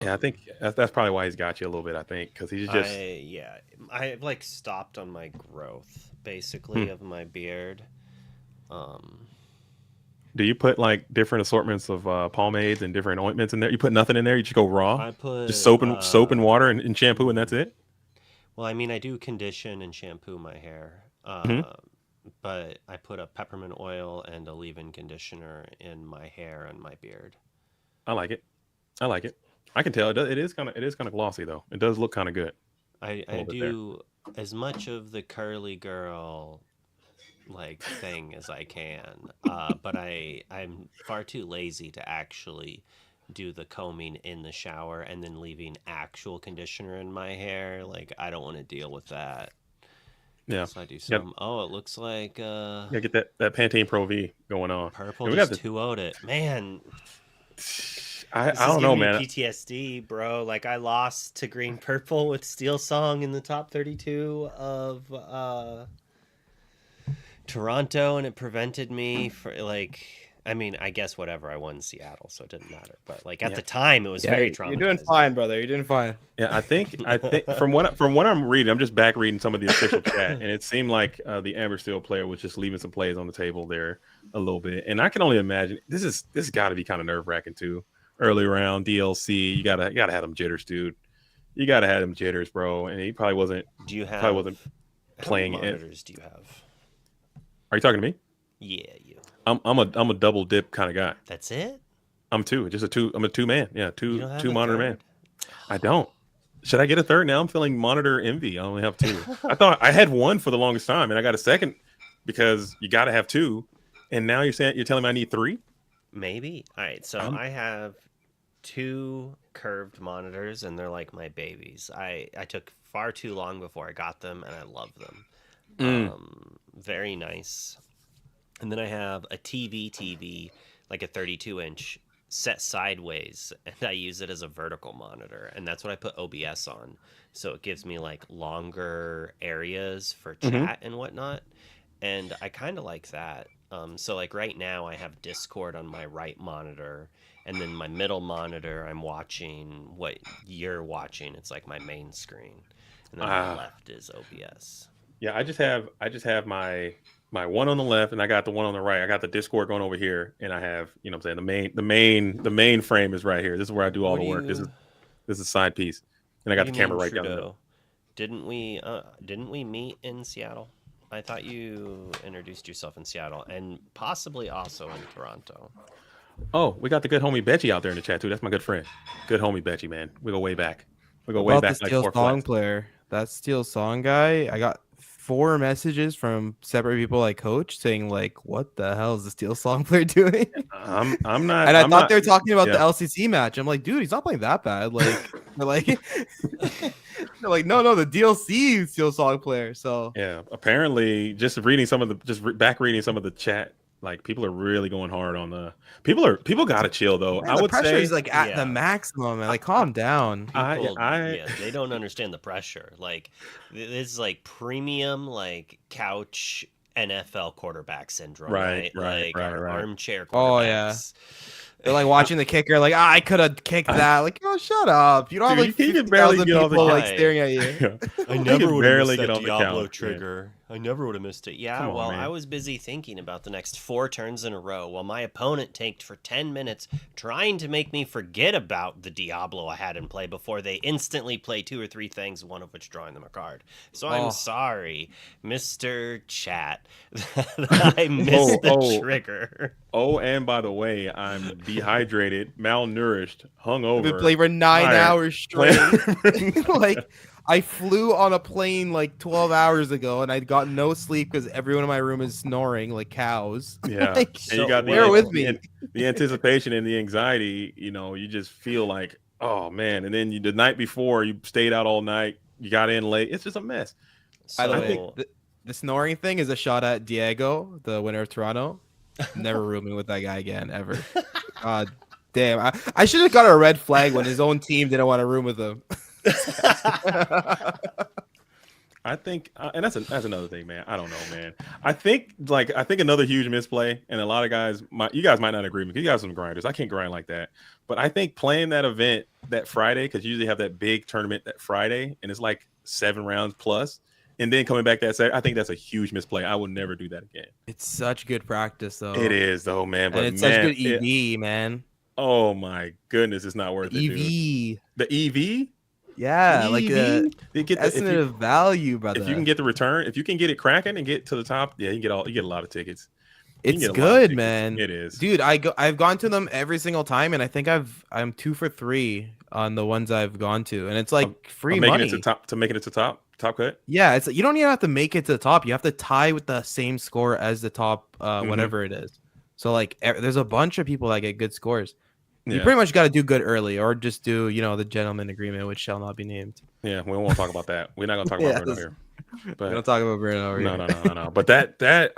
Yeah, I think that's probably why he's got you a little bit. I think because he's just. I've like stopped on my growth Hmm. basically of my beard. Um, Do you put like different assortments of pomades and different ointments in there? You put nothing in there. You just go raw, I just put soap and water and shampoo, and that's mm, it. well, I mean, I do condition and shampoo my hair. Hmm. But I put a peppermint oil and a leave-in conditioner in my hair and my beard. I like it. I like it. I can tell it is kind of glossy though. It does look kind of good a I little bit there. do as much of the curly girl like thing as I can, but I'm far too lazy to actually do the combing in the shower and then leaving actual conditioner in my hair. Like I don't want to deal with that. Yeah. So I do Got some. Oh, it looks like get that Pantene Pro V going on, purple and we got just the. 2-0'd it. Man, this I is don't know, giving me man. PTSD, bro. Like I lost to Green Purple with Steel Song in the top 32 of Toronto, and it prevented me for like. I mean, I guess whatever. I won Seattle, so it didn't matter. But like at Yeah, the time, it was Yeah, very you're doing traumatizing. fine, brother. You're doing fine. yeah. I think from what I'm reading, I'm just back reading some of the official chat, and it seemed like the Amber Steel player was just leaving some plays on the table there a little bit, and I can only imagine this got to be kind of nerve wracking too. Early round DLC, you gotta have them jitters, dude. You gotta have them jitters, bro. And he Do you probably have wasn't how many playing it. monitors do you have? Are you talking to me? Yeah, you. I'm a double dip kind of guy. That's it? I'm two, just a two. I'm a two man. Yeah, You two don't have two a monitor man. third? I don't. Should I get a third? Now I'm feeling monitor envy. I only have two. I thought I had one for the longest time, and I got a second because you got to have two. And now you're telling me I need three? Maybe. All right, so I'm I have two curved monitors and they're like my babies. I took far too long before I got them and I love them. mm, Very nice. And then I have a TV, like a 32-inch set sideways, and I use it as a vertical monitor, and that's what I put OBS on. So it gives me like longer areas for hmm chat and whatnot, and I kind of like that. So like right now I have Discord on my right monitor, and then my middle monitor I'm watching what you're watching. It's like my main screen, and then on the ah, left is OBS. yeah. I just have my one on the left, and I got the one on the right. I got the Discord going over here, and I have what I'm saying the main frame is right here. This is where I do all What the do work. This you is this is side piece, and I What got do the you camera mean, right down the middle. Trudeau? Didn't we meet in Seattle? I thought you introduced yourself in Seattle and possibly also in Toronto. Oh, we got the good homie Betchy out there in the chat too. That's my good friend. Good homie Betchy, man. We go way back. We go way About the back like Steel four Song flats. player, that Steel Song guy, I got 4 messages from separate people like Coach saying like, "What the hell is the Steel Song player doing?" I'm not And I I'm thought not they were talking about the yeah. LCC match. I'm like, dude, he's not playing that bad. Like, they're like, they're like, no, no, the DLC Steel Song player. So Yeah. Apparently back reading some of the chat, like people are really going hard on the people gotta chill though. man, I the would pressure is say like at the Yeah, maximum. Man. I Like, calm down. people, I yeah, they don't understand the pressure. Like this is like premium, like couch NFL quarterback syndrome, right, right? right, Like right, our right. armchair Oh yeah. quarterbacks. They're like I, watching the kicker, like, I could have kicked I that. Like, oh, shut up. You don't have dude, like he can barely 50,000 get off the people couch. like Why? staring at you. I He never can would have barely missed get that off the Diablo couch, man. trigger. I never would have missed it. Yeah, Come on, well, I man. was busy thinking about the next 4 turns in a row while my opponent tanked for 10 minutes trying to make me forget about the Diablo I had in play before they instantly play 2 or 3 things, one of which drawing them a card. So I'm Oh, sorry, Mr. Chat, that I Oh, missed the oh, trigger. oh, and by the way, I'm dehydrated, malnourished, I've been hungover, playing for 9 hours tired. straight. Like, I flew on a plane like 12 hours ago and I got no sleep because everyone in my room is snoring like cows. Yeah, Like, and you So, got bear wait, with me. the anticipation and the anxiety. You just feel like, oh man, and then the night before you stayed out all night, you got in late. It's just a mess. By the I way, think so the snoring thing is a shot at Diego, the winner of Toronto. Never rooming with that guy again, ever. God damn. I should have got a red flag when his own team didn't want to room with him. I think, and that's another thing, man. I don't know, man. I think another huge misplay, and a lot of guys, you guys might not agree with me. You guys are some grinders. I can't grind like that. But I think playing that event that Friday, because you usually have that big tournament that Friday, and it's like 7 rounds plus, and then coming back that Saturday, I think that's a huge misplay. I will never do that again. It's such good practice, though. It is though, man. And But it's man, such good EV, man. oh my goodness, it's not worth it, dude. EV. The EV. Yeah, like EV? They get the, estimate of value, brother. if you can get the return, if you can get it cracking and get to the top, yeah, you get a lot of tickets. You can It's get a lot of good, tickets. man. It is. Dude, I've gone to them every single time, and I think I'm 2 for 3 on the ones I've gone to, and it's like free making money. it to make it to top cut. Yeah, it's you don't even have to make it to the top. You have to tie with the same score as the top, whatever it is. So like, there's a bunch of people that get good scores. You Yeah. pretty much got to do good early, or just do the gentleman agreement, which shall not be named. Yeah, we won't talk about that. We're not gonna talk about Bruno here. We But don't talk about Bruno over no, here. no. But that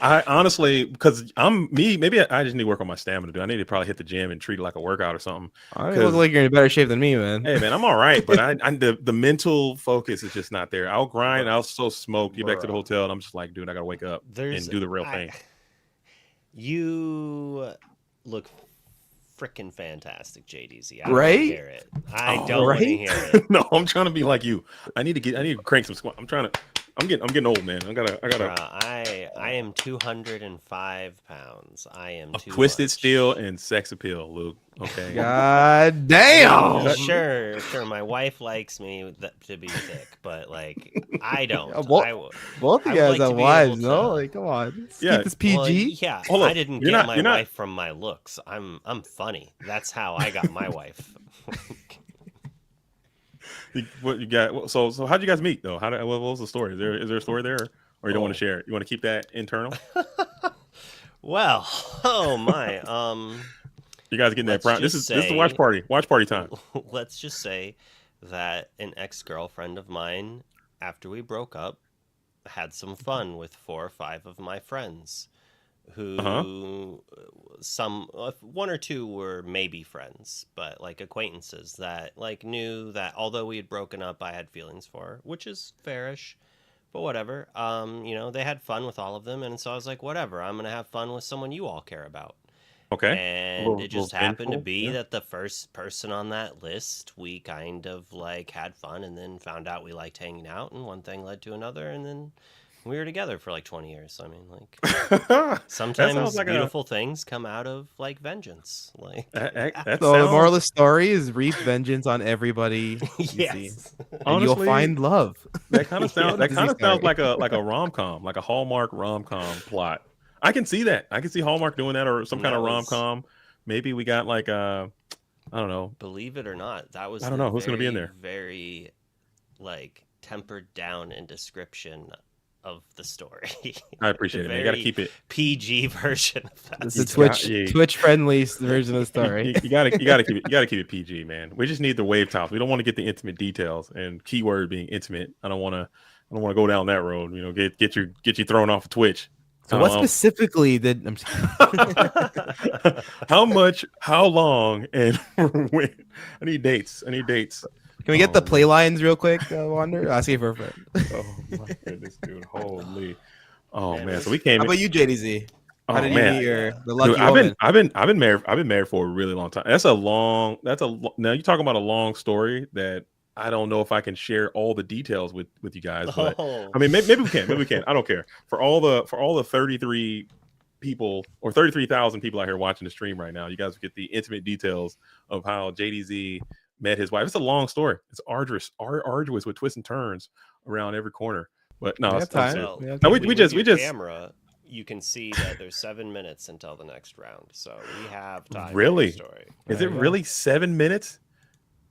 I honestly, because I'm me, maybe I just need to work on my stamina. I need to probably hit the gym and treat it like a workout or something. I look like you're in better shape than me, man. Hey man, I'm all right, but the mental focus is just not there. I'll grind, I'll so smoke, get back to the hotel, and I'm just like, dude, I gotta wake up and do the real thing. You look freaking fantastic, JDZ. I don't Right? want to hear it. I don't want to right? hear it. No, I'm trying to be like you. I need to crank some squat. I'm getting old, man. I gotta. I am 205 pounds. I am too Twisted much. Steel and sex appeal, Luke. Okay. God damn. Sure. My wife likes me to be thick, but like I don't. Both of I you would guys like to have be wives, able no? to- Like, come on. Let's Yeah. keep this PG. Well, yeah, Hold up. I didn't You're get not- you're not- wife from my looks. I'm funny. That's how I got my wife. What you got? So how'd you guys meet though? What was the story? Is there a story there, or you don't want to share it? You want to keep that internal? Well, oh my. You guys getting that Let's prime? This just is the watch party time. Let's just say that an ex-girlfriend of mine, after we broke up, had some fun with 4 or 5 of my friends who one or two were maybe friends, but like acquaintances that like knew that although we had broken up, I had feelings for, which is fairish, but whatever. They had fun with all of them, and so I was like, whatever, I'm gonna have fun with someone you all care about. Okay. And it just happened to vengeful, be yeah. that the first person on that list, we kind of like had fun and then found out we liked hanging out, and one thing led to another, and then we were together for like 20 years. I mean, like sometimes like beautiful things come out of like vengeance. Like that So the sounds- moral of the story is reap vengeance on everybody you see, yes. and you'll Honestly, find love. That kind of sounds. That Disney kind of story. sounds like a rom com, like a Hallmark rom com plot. I can see that. I can see Hallmark doing that, or some kind That of rom was- com. Maybe we got like I don't know. Believe it or not, that was I don't know who's gonna be in there. Very like tempered down in description of the story. I appreciate it, man. You got to Very keep it. PG version of that. It's a story. Twitch friendly version of the story. You got to keep it PG, man. We just need the wave tops. We don't want to get the intimate details, and keyword being intimate. I don't want to go down that road. Get you thrown off of Twitch. So what specifically did I'm How much? How long? And when? I need dates. Can we get the play lines real quick, Wander? Asking for a friend. Oh my goodness, dude! Holy! Oh Man, man! So we came. How about you, JDZ? Oh How did man! you meet the lucky Dude, woman? I've been married for a really long time. Now you're talking about a long story that I don't know if I can share all the details with you guys, but Oh. I mean maybe we can. I don't care. For all the 33 people or 33,000 people out here watching the stream right now, you guys get the intimate details of how JDZ met his wife. It's a long story. It's arduous with twists and turns around every corner. But no, We have it's I'm time. serious. We have No, time. we just camera. You can see that there's 7 minutes until the next round, so we have time. Really? For the story. Is There it you go. really 7 minutes?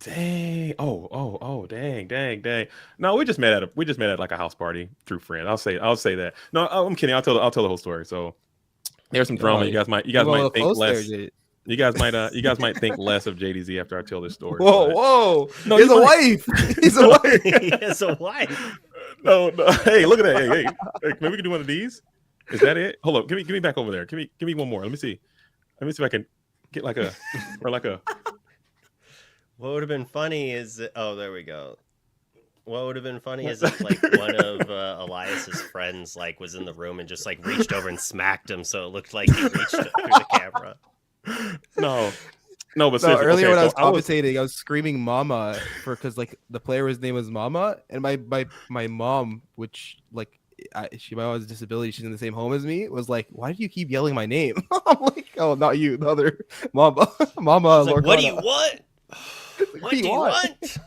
Dang. Oh, dang. No, we just met at like a house party through friends. I'll say that. No, I'm kidding. I'll tell the whole story. So there's some drama. You guys might think less. You guys might think less of JDZ after I tell this story. Whoa! No, He's you a might- wife. He's a wife. He has a wife. No. Hey, look at that. Hey, maybe we can do one of these. Is that it? Hold up. Give me back over there. Give me one more. Let me see if I can get like a. What would have been funny is oh, there we go. What would have been funny is if like one of Elias's friends like was in the room and just like reached over and smacked him, so it looked like he reached through the camera. No, but No, seriously, earlier okay, when I so was commentating, I was screaming "Mama" because like the player's name was Mama, and my mom, which like she might have a disability, she's in the same home as me, was like, "Why do you keep yelling my name?" I'm like, "Oh, not you, the other Mama, Mama." Like, what do you Lorcana." want? Like, What do you want?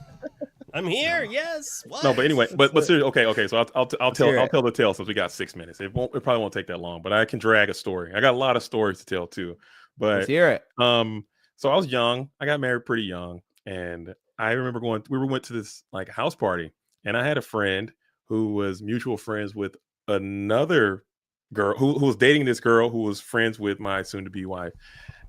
I'm here. Yes. What? no, but anyway, but seriously, okay. So I'll hear tell it. the tale since we got 6 minutes. It probably won't take that long, but I can drag a story. I got a lot of stories to tell too. Let's But hear it. so I was young. I got married pretty young, and I remember we went to this like house party, and I had a friend who was mutual friends with another girl who was dating this girl who was friends with my soon to be wife.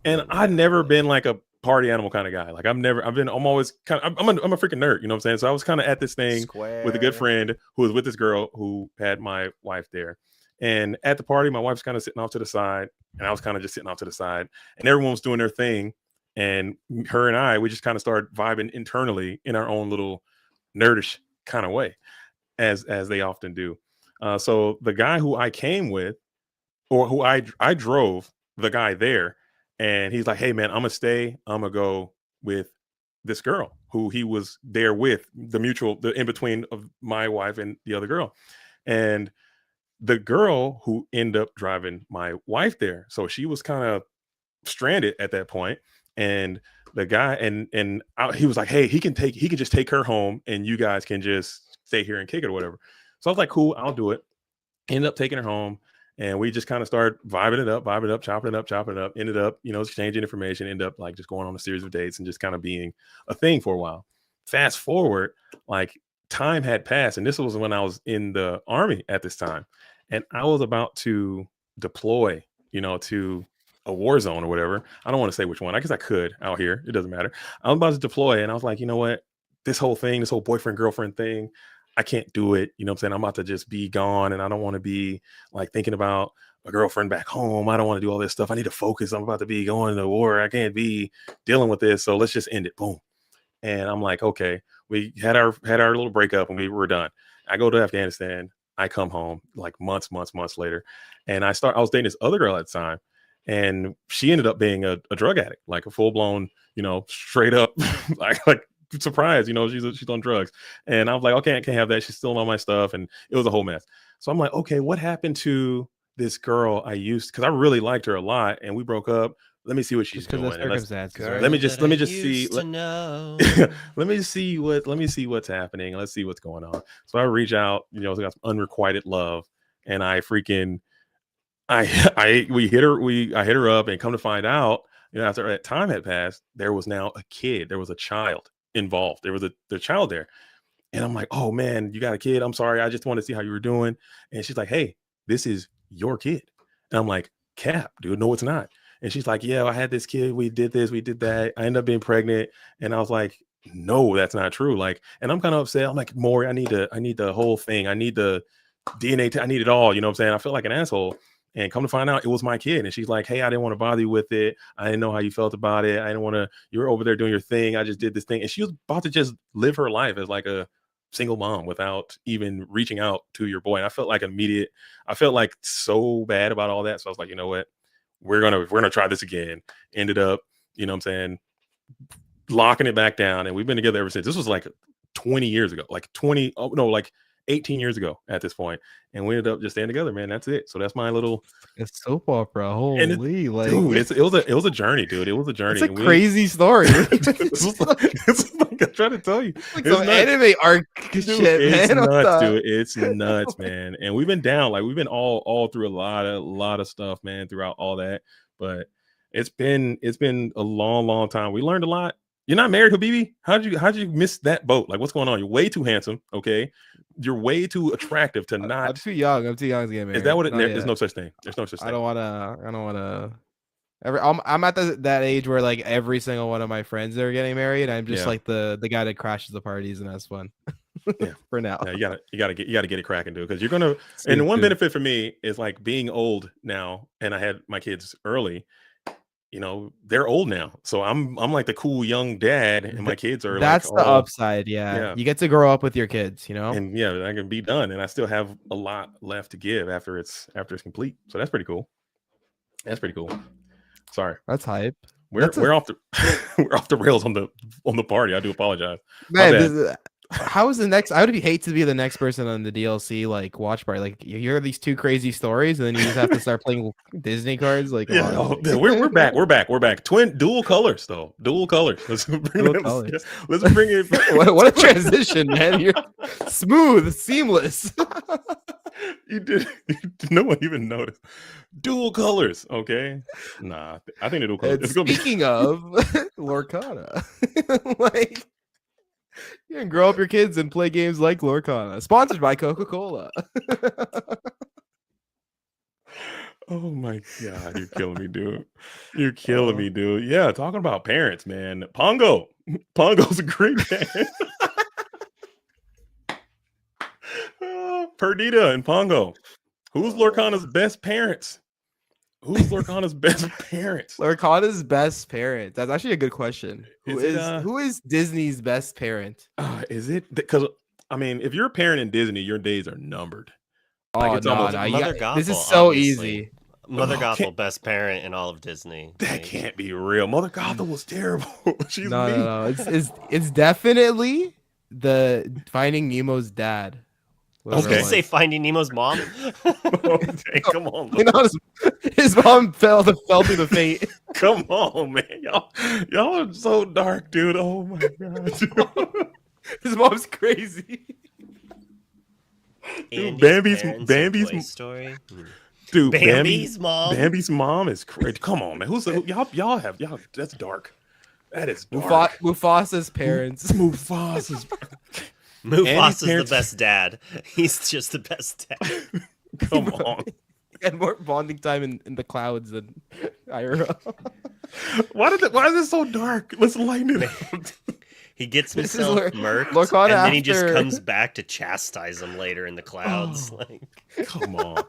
And I've never been like a party animal kind of guy. Like I'm always kind of, I'm a freaking nerd, you know what I'm saying? So I was kind of at this thing with a good Square. friend who was with this girl who had my wife there. And at the party, my wife's kind of sitting off to the side, and I was kind of just sitting off to the side, and everyone was doing their thing. And her and I, we just kind of started vibing internally in our own little nerdish kind of way, as they often do. So the guy who I came with, or who I drove the guy there, and he's like, "Hey man, I'm gonna stay. I'm gonna go with this girl who he was there with, the in between of my wife and the other girl." And the girl who ended up driving my wife there, so she was kind of stranded at that point. And the guy he was like, "Hey, he can just take her home, and you guys can just stay here and kick it or whatever." So I was like, "Cool, I'll do it." Ended up taking her home, and we just kind of started vibing it up, chopping it up. Ended up, exchanging information. Ended up like just going on a series of dates and just kind of being a thing for a while. Fast forward, like time had passed, and this was when I was in the army at this time, and I was about to deploy, to a war zone or whatever. I don't want to say which one. I guess I could out here. It doesn't matter. I was about to deploy, and I was like, you know what? This whole boyfriend girlfriend thing, I can't do it. You know what I'm saying? I'm about to just be gone, and I don't want to be like thinking about a girlfriend back home. I don't want to do all this stuff. I need to focus. I'm about to be going to war. I can't be dealing with this. So let's just end it. Boom. And I'm like, okay, we had our little breakup and we were done. I go to Afghanistan. I come home like months later, and I was dating this other girl at the time, and she ended up being a drug addict, like a full blown, straight up, like surprise, she's on drugs. And I was like, okay, I can't have that. She's still on my stuff, and it was a whole mess. So I'm like, okay, what happened to this girl I used? Because I really liked her a lot, and we broke up. Let me see what she's Just because of doing, and circumstances, Girl right? let me just that I see. used to know. Let me see what's happening. Let's see what's going on. So I reach out, I got some unrequited love, and I freaking I hit her up, and come to find out, after that time had passed, there was now a kid. There was a child involved. There was the child there. And I'm like, "Oh man, you got a kid. I'm sorry. I just want to see how you were doing." And she's like, "Hey, this is your kid." And I'm like, "Cap, dude, no, it's not." And she's like, "Yeah, I had this kid. We did this, we did that. I ended up being pregnant." And I was like, "No, that's not true." Like, and I'm kind of upset. I'm like, "Maury, I need the whole thing. I need the DNA. I need it all." You know what I'm saying? I feel like an asshole. And come to find out, it was my kid. And she's like, "Hey, I didn't want to bother you with it. I didn't know how you felt about it. I didn't want to. You were over there doing your thing. I just did this thing." And she was about to just live her life as like a single mom without even reaching out to your boy. And I felt like so bad about all that. So I was like, you know what? We're gonna try this again. Ended up, what I'm saying, locking it back down. And we've been together ever since. This was like 20 years ago, like 20, oh no, like 18 years ago at this point. And we ended up just staying together, man. That's it. So that's my little, It's soap opera. and Holy, like, dude, it was a journey, dude. It was a journey. it's a crazy story. It's like I'm trying to tell you. Like It's some nuts. anime arc Dude, shit, it's man. What nuts, the- dude. It's nuts, man. And we've been down, like we've been all through a lot of stuff, man, throughout all that. But it's been a long time. We learned a lot. You're not married, Habibi? How'd you miss that boat? Like, what's going on? You're way too handsome, okay? You're way too attractive to I'm not. too young. I'm too young to get married. Is that what it? Not There's yet. no such thing. There's no such I thing. don't wanna. I'm at that age where like every single one of my friends are getting married. I'm just Yeah. like the guy that crashes the parties and has fun. Yeah. For now. Yeah, you gotta get it cracking, dude. Because you're gonna. And the one benefit for me is like being old now, and I had my kids early. they're old now. So I'm like the cool young dad, and my kids are like, That's the upside. Yeah. yeah, You get to grow up with your kids, you know? and yeah, I can be done, and I still have a lot left to give after it's complete. So that's pretty cool. That's pretty cool. Sorry, That's hype. we're off the we're off the rails on the party. I do apologize. My Man, bad. how is the next? I would hate to be the next person on the DLC like watch party. Like you hear these two crazy stories, and then you just have to start playing Disney cards. Like, come Yeah, on. we're back. We're back. Twin dual colors though. Dual colors. Let's bring colors. let's bring it. What a transition, man! You're smooth, seamless. You did. No one even noticed. Dual colors. Okay. Nah, I think the dual colors. And It's gonna be. speaking of Lorcana, like you can grow up your kids and play games like Lorcana. Sponsored by Coca-Cola. Oh my god, you're killing me, dude. You're killing me, dude. Yeah, talking about parents, man. Pongo. Pongo's a great band. Perdita and Pongo. Who's Lorcana's best parents? Who's Lorcana's best parents? Lorcana's best parent. That's actually a good question. Is Who is Disney's best parent? Is it because I mean, if you're a parent in Disney, your days are numbered. Oh it's no, almost- no, Mother Gothel, this is so obviously. easy. Mother Oh, Gothel, best parent in all of Disney. That Like, can't be real. Mother Gothel was terrible. She's No, mean. no, no. It's definitely the Finding Nemo's dad. whatever Okay. it Did you say was. Finding Nemo's mom? Okay, come on, You know, his mom fell through the fate. come on, man. Y'all are so dark, dude. Oh my god. His mom's crazy. Dude, Andy's Bambi's- parents in Bambi's- Toy Story. Dude, Bambi's mom. Bambi's mom is crazy. Come on, man. Y'all have that's dark. That is dark. Mufasa's parents. Mufasa's Mufasa's the parents- best dad. He's just the best dad. come on. had more bonding time in the clouds than Ira. Why is this so dark? Let's lighten it up. He gets This is himself where- murked, Lorcana and then he just after- comes back to chastise him later in the clouds. Oh. Like Come on.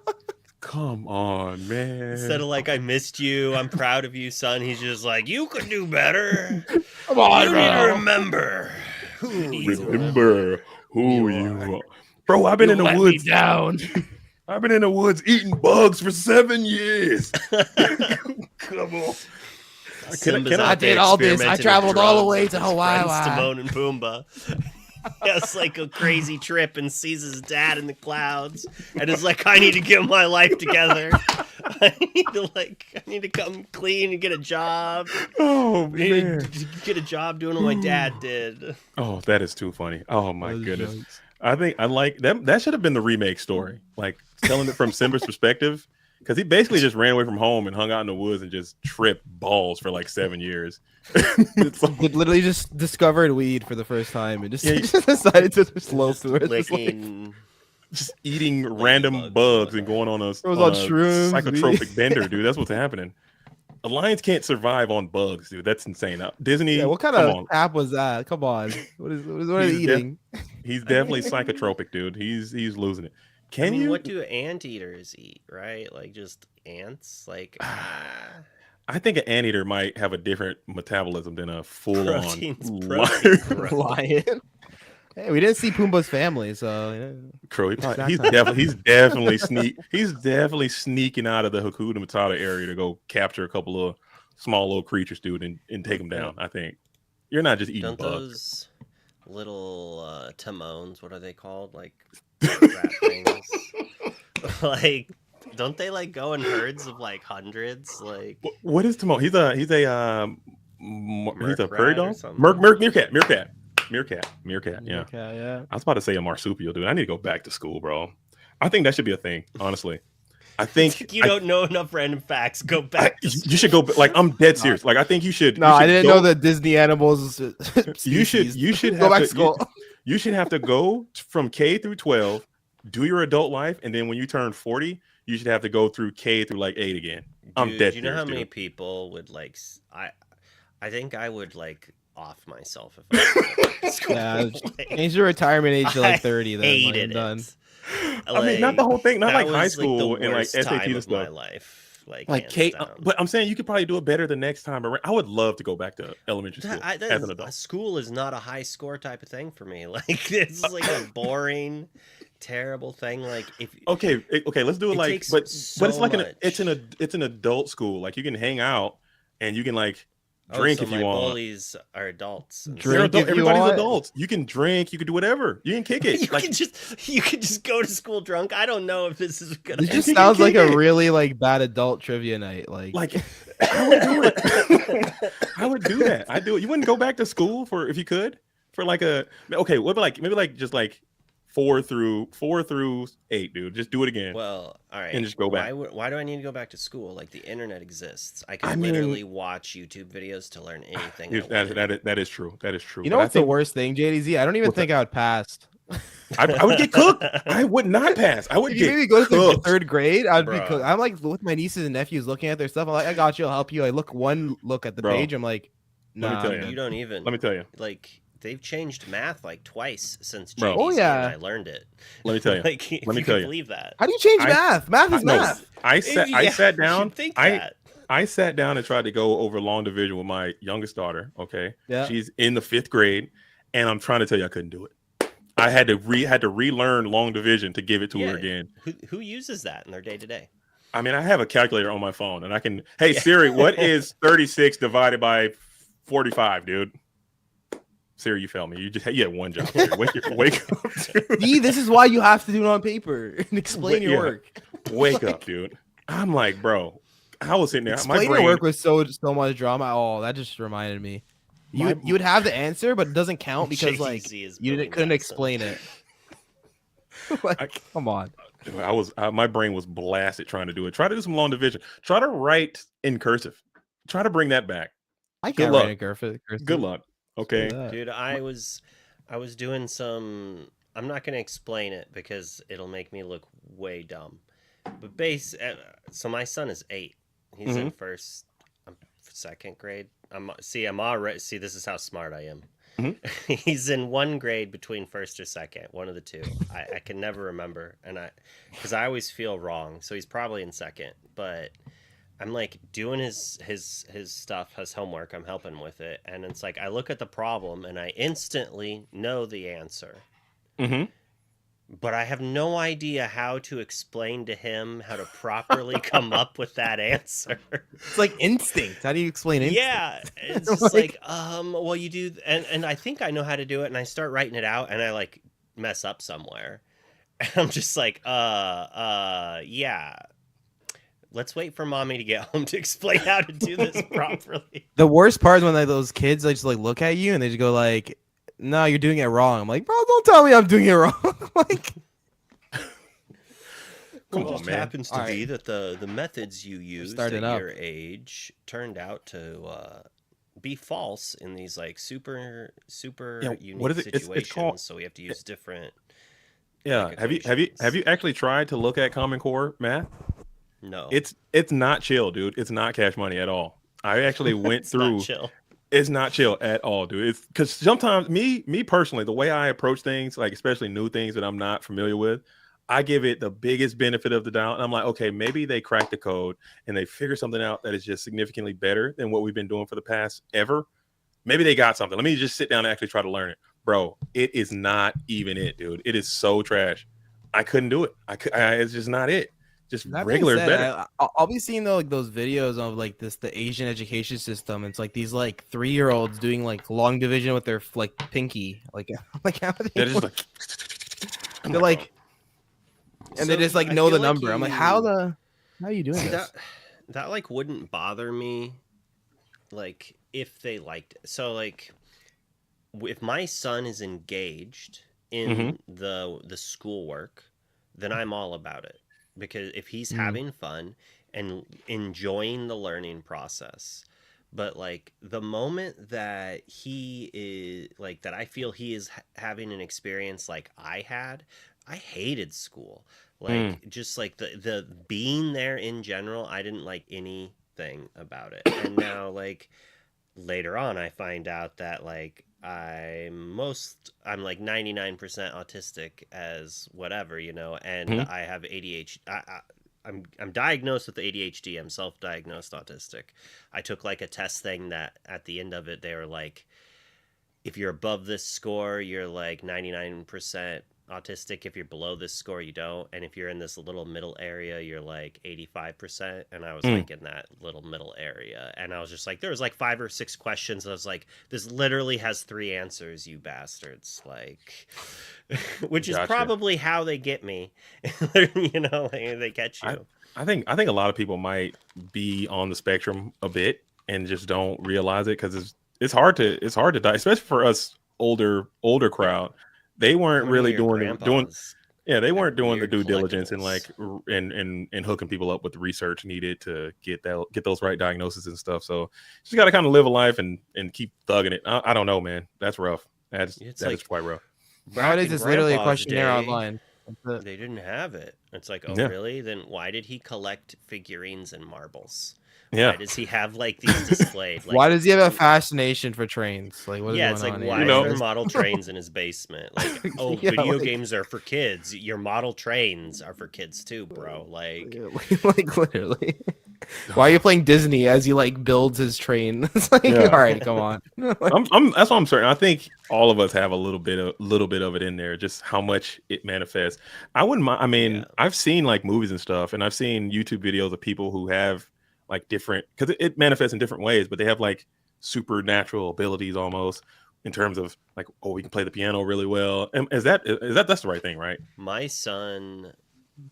Come on, man. instead of like, "I missed you, I'm proud of you, son," he's just like, "You could do better. Come on, You need to bro. remember who you are." Remember who you are. Bro, I've been in the Let me woods. down. I've been in the woods eating bugs for 7 years. Come on. Simba's can out I there did all this. I experimenting with traveled all the drugs way with to his Hawaii. friends Timon and Pumbaa. He has like a crazy trip and sees his dad in the clouds and is like, "I need to get my life together. I need to come clean and get a job. Oh, I need man. to get a job doing what my dad did." Oh, that is too funny. Oh, my Those goodness. jokes. I think I like that. That should have been the remake story, like telling it from Simba's perspective, because he basically just ran away from home and hung out in the woods and just tripped balls for like 7 years. It's like- He literally just discovered weed for the first time and just, Yeah, just decided to just slow through it. Just like- Licking. just eating random bugs and going on a, was on shrooms, psychotropic weed. bender, dude. That's what's happening. A lions can't survive on bugs, dude. That's insane. Disney, yeah, what kind come of on. app was that? Come on. What are they He's eating? He's definitely psychotropic, dude. He's losing it. Can I mean, you? what do anteaters eat? Right? Like just ants? Like I think an anteater might have a different metabolism than a full-on Protein's lion. protein, bro. Lion. Hey, we didn't see Pumbaa's family, so Crow. He's Exactly. definitely sneaking out of the Hakuna Matata area to go capture a couple of small little creatures, dude, and take them down. I think you're not just eating Don't bugs. those little timons, what are they called? Like rat things. Like don't they like go in herds of like hundreds? Like What is Timon? He's a Merc prairie rat or dog. something. Meerkat. Yeah. Okay, yeah. I was about to say a marsupial, dude. I need to go back to school, bro. I think that should be a thing, honestly. I think you don't know enough random facts. Go back. to you should go. Like, I'm dead serious. Like, I think you should. No, you should I didn't go- know that Disney animals. You should go have back to- to school. You should have to go from K through 12, do your adult life, and then when you turn 40, you should have to go through K through like 8 again. I'm Dude, dead do you know how serious, many dude. people would like? I think I would like off myself if I went to school. Yeah, Like, Change your retirement age to I like 30. Then like, hated I'm done. it. I mean, not the whole thing, not that like high was, school the and like worst SAT time and of my stuff. life. like Like hands Kate, down. but I'm saying you could probably do it better the next time around. I would love to go back to elementary school as an adult. School is not a high score type of thing for me. Like this is like a boring, terrible thing. Like if Okay, let's do it it like, takes but it's so like much. it's an adult school. Like you can hang out and you can like Oh, drink so if my you want. bullies are adults. And Drink They're if you everybody's want. adults. You can drink. You can do whatever. You can kick it. you like can just go to school drunk. I don't know if this is gonna. This just you can sounds like kick a it. really like bad adult trivia night. Like I would do it. I would do that. I do it. You wouldn't go back to school for if you could for like a okay. What about like maybe like just like 4 through 8, dude. Just do it again. Well, all right. And just go back. Why do I need to go back to school? Like the internet exists. I can I mean- literally watch YouTube videos to learn anything. Dude, I want. that is true. That is true. you know But I what's the think worst thing, JDZ? I don't even What's think I would pass. I would get cooked. I would not pass. I would If you get maybe go to the cooked. third grade, I'd be Bruh. cooked. I'm like with my nieces and nephews looking at their stuff. I'm like, I got you. I'll help you. I look at the Bro, page. I'm like, let me nah. tell I'm you. You good. don't even. Let me tell you. Like they've changed math like twice since Bro. JDC Oh, yeah. and I learned it. Let me tell you. Like, if Let me you tell can you. believe that. How do you change I- math? Math is No, math. I sat Yeah, down. you'd think I that. I sat down and tried to go over long division with my youngest daughter. Okay, Yeah. she's in the 5th grade, and I'm trying to tell you I couldn't do it. I had to relearn long division to give it to Yeah. her again. Who uses that in their day to day? I mean, I have a calculator on my phone, and I can. Hey Yeah. Siri, what is 36 divided by 45, dude? Siri, you failed me. You had one job. Siri. Wake up, dude. See, this is why you have to do it on paper and explain your Yeah. work. Wake up, dude. I'm like, bro. I was sitting there. Explain my your brain, work with so much drama. Oh, that just reminded me. My- You would have the answer, but it doesn't count because like JDZ is you Billy couldn't Madison. explain it. Like, I- come on. my brain was blasted trying to do it. Try to do some long division. Try to write in cursive. Try to bring that back. I Good can't luck. write a cursive. Good luck. Okay. Dude, I was doing some. I'm not gonna explain it because it'll make me look way dumb. But so my son is 8. He's in second grade. I'm already see. This is how smart I am. He's in 1 grade between first or second, one of the two. I can never remember, and because I always feel wrong. So he's probably in second, but I'm like doing his stuff, his homework. I'm helping with it, and it's like I look at the problem and I instantly know the answer, but I have no idea how to explain to him how to properly come up with that answer. It's like instinct. How do you explain instinct? Yeah, it's just like, well, you do, and I think I know how to do it, and I start writing it out, and I like mess up somewhere, and I'm just like, yeah. Let's wait for mommy to get home to explain how to do this properly. The worst part is when like those kids like just like look at you and they just go like, "No, you're doing it wrong." I'm like, "Bro, don't tell me I'm doing it wrong." Like, Come It on, just man. happens to All be that the methods you used starting at up. your age turned out to be false in these like super Yeah, unique what is it? situations. It's called- So we have to use different. Yeah. like, Have you equations. actually tried to look at Common Core math? No, It's not chill, dude. It's not Cash Money at all. I actually went it's through. not chill. It's not chill at all, dude. It's because sometimes me personally, the way I approach things, like especially new things that I'm not familiar with, I give it the biggest benefit of the doubt. And I'm like, okay, maybe they cracked the code and they figure something out that is just significantly better than what we've been doing for the past ever. Maybe they got something. Let me just sit down and actually try to learn it. Bro, it is not even it, dude. It is so trash. I couldn't do it. It's just not it. Just that regular is being said, better. I'll be seeing like those videos of like the Asian education system. It's like these like 3-year-olds doing like long division with their like pinky, like like how they They're just like, they're like, and they So just like I know the feel like number. I'm like, how are you doing See, this? that like wouldn't bother me, like if they liked it. So like, if my son is engaged in the schoolwork, then I'm all about it. Because if he's having fun and enjoying the learning process, but like the moment that he is like that, I feel he is having an experience like I had. I hated school. Like just like the being there in general, I didn't like anything about it. And now like later on I find out that like I'm like 99% autistic as whatever, and I have ADHD. I'm diagnosed with ADHD. I'm self-diagnosed autistic. I took like a test thing that at the end of it they were like, if you're above this score, you're like 99% autistic. If you're below this score, you don't. And if you're in this little middle area, you're like 85%. And I was like in that little middle area. And I was just like, there was like 5 or 6 questions. I was like, this literally has 3 answers, you bastards. Like, which is probably how they get me. You know, like, they catch you. I think a lot of people might be on the spectrum a bit and just don't realize it because it's hard to die, especially for us older crowd. They weren't really they weren't doing the due diligence and like and hooking people up with the research needed to get those right diagnoses and stuff. So just got to kind of live a life and keep thugging it. I don't know, man. That's rough. That is quite rough. Nowadays, it's literally a questionnaire online. They didn't have it. It's like, oh, really? Then why did he collect figurines and marbles? Yeah. Why does he have like these displayed? Like, why does he have a fascination for trains? Like, what is it's going like, on why here? are there model trains in his basement? Like, oh, video games are for kids. Your model trains are for kids too, bro. Like literally. Why are you playing Disney as he like builds his train? It's like, all right, come on. That's what I'm certain. I think all of us have a little bit of it in there, just how much it manifests. I wouldn't mind. I mean, I've seen like movies and stuff, and I've seen YouTube videos of people who have like different, because it manifests in different ways, but they have like supernatural abilities almost in terms of like, oh, we can play the piano really well. And that's the right thing, right? My son.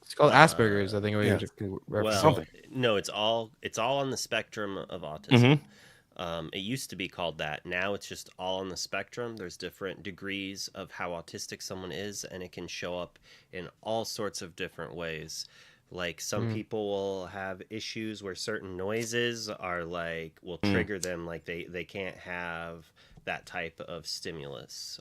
It's called Asperger's, I think. Something. No, it's all on the spectrum of autism. It used to be called that. Now it's just all on the spectrum. There's different degrees of how autistic someone is, and it can show up in all sorts of different ways. Like some people will have issues where certain noises are like will trigger them, like they can't have that type of stimulus.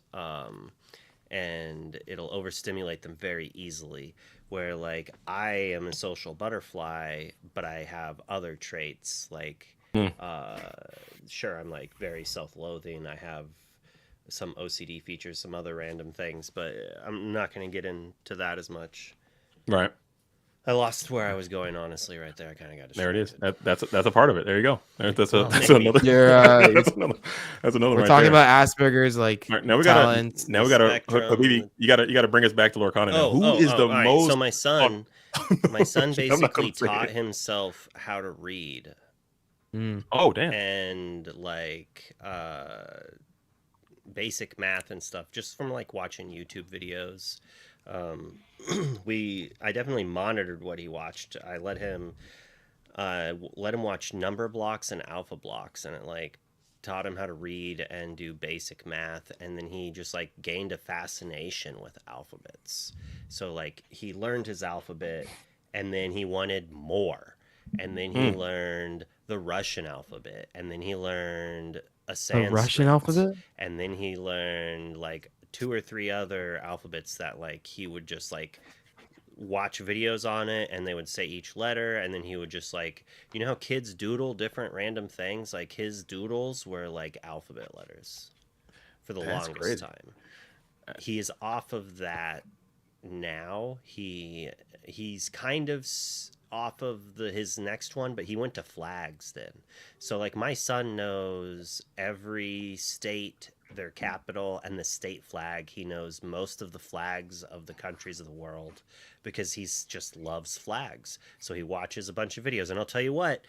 And it'll overstimulate them very easily. Where like I am a social butterfly, but I have other traits like sure, I'm like very self-loathing. I have some OCD features, some other random things, but I'm not going to get into that as much. Right. I lost where I was going, honestly, right there. I kind of got distracted. There it is. That's a part of it. There you go. That's another. That's another. We're talking about Asperger's, like right, now we gotta Habibi, you gotta bring us back to Lorcana. Who is the most? So my son basically taught himself how to read. Oh damn! And like basic math and stuff, just from like watching YouTube videos. I definitely monitored what he watched. I let him watch number blocks and alpha blocks, and it like taught him how to read and do basic math, and then he just like gained a fascination with alphabets. So like he learned his alphabet, and then he wanted more, and then he learned the Russian alphabet, and then he learned a Sanskrit, Russian alphabet, and then he learned like 2 or 3 other alphabets that like he would just like watch videos on it, and they would say each letter, and then he would just like, you know how kids doodle different random things, like his doodles were like alphabet letters for the longest time. He is off of that now. He's kind of off of his next one, but he went to flags then. So like my son knows every state, their capital, and the state flag. He knows most of the flags of the countries of the world because he's just loves flags. So he watches a bunch of videos, and I'll tell you what,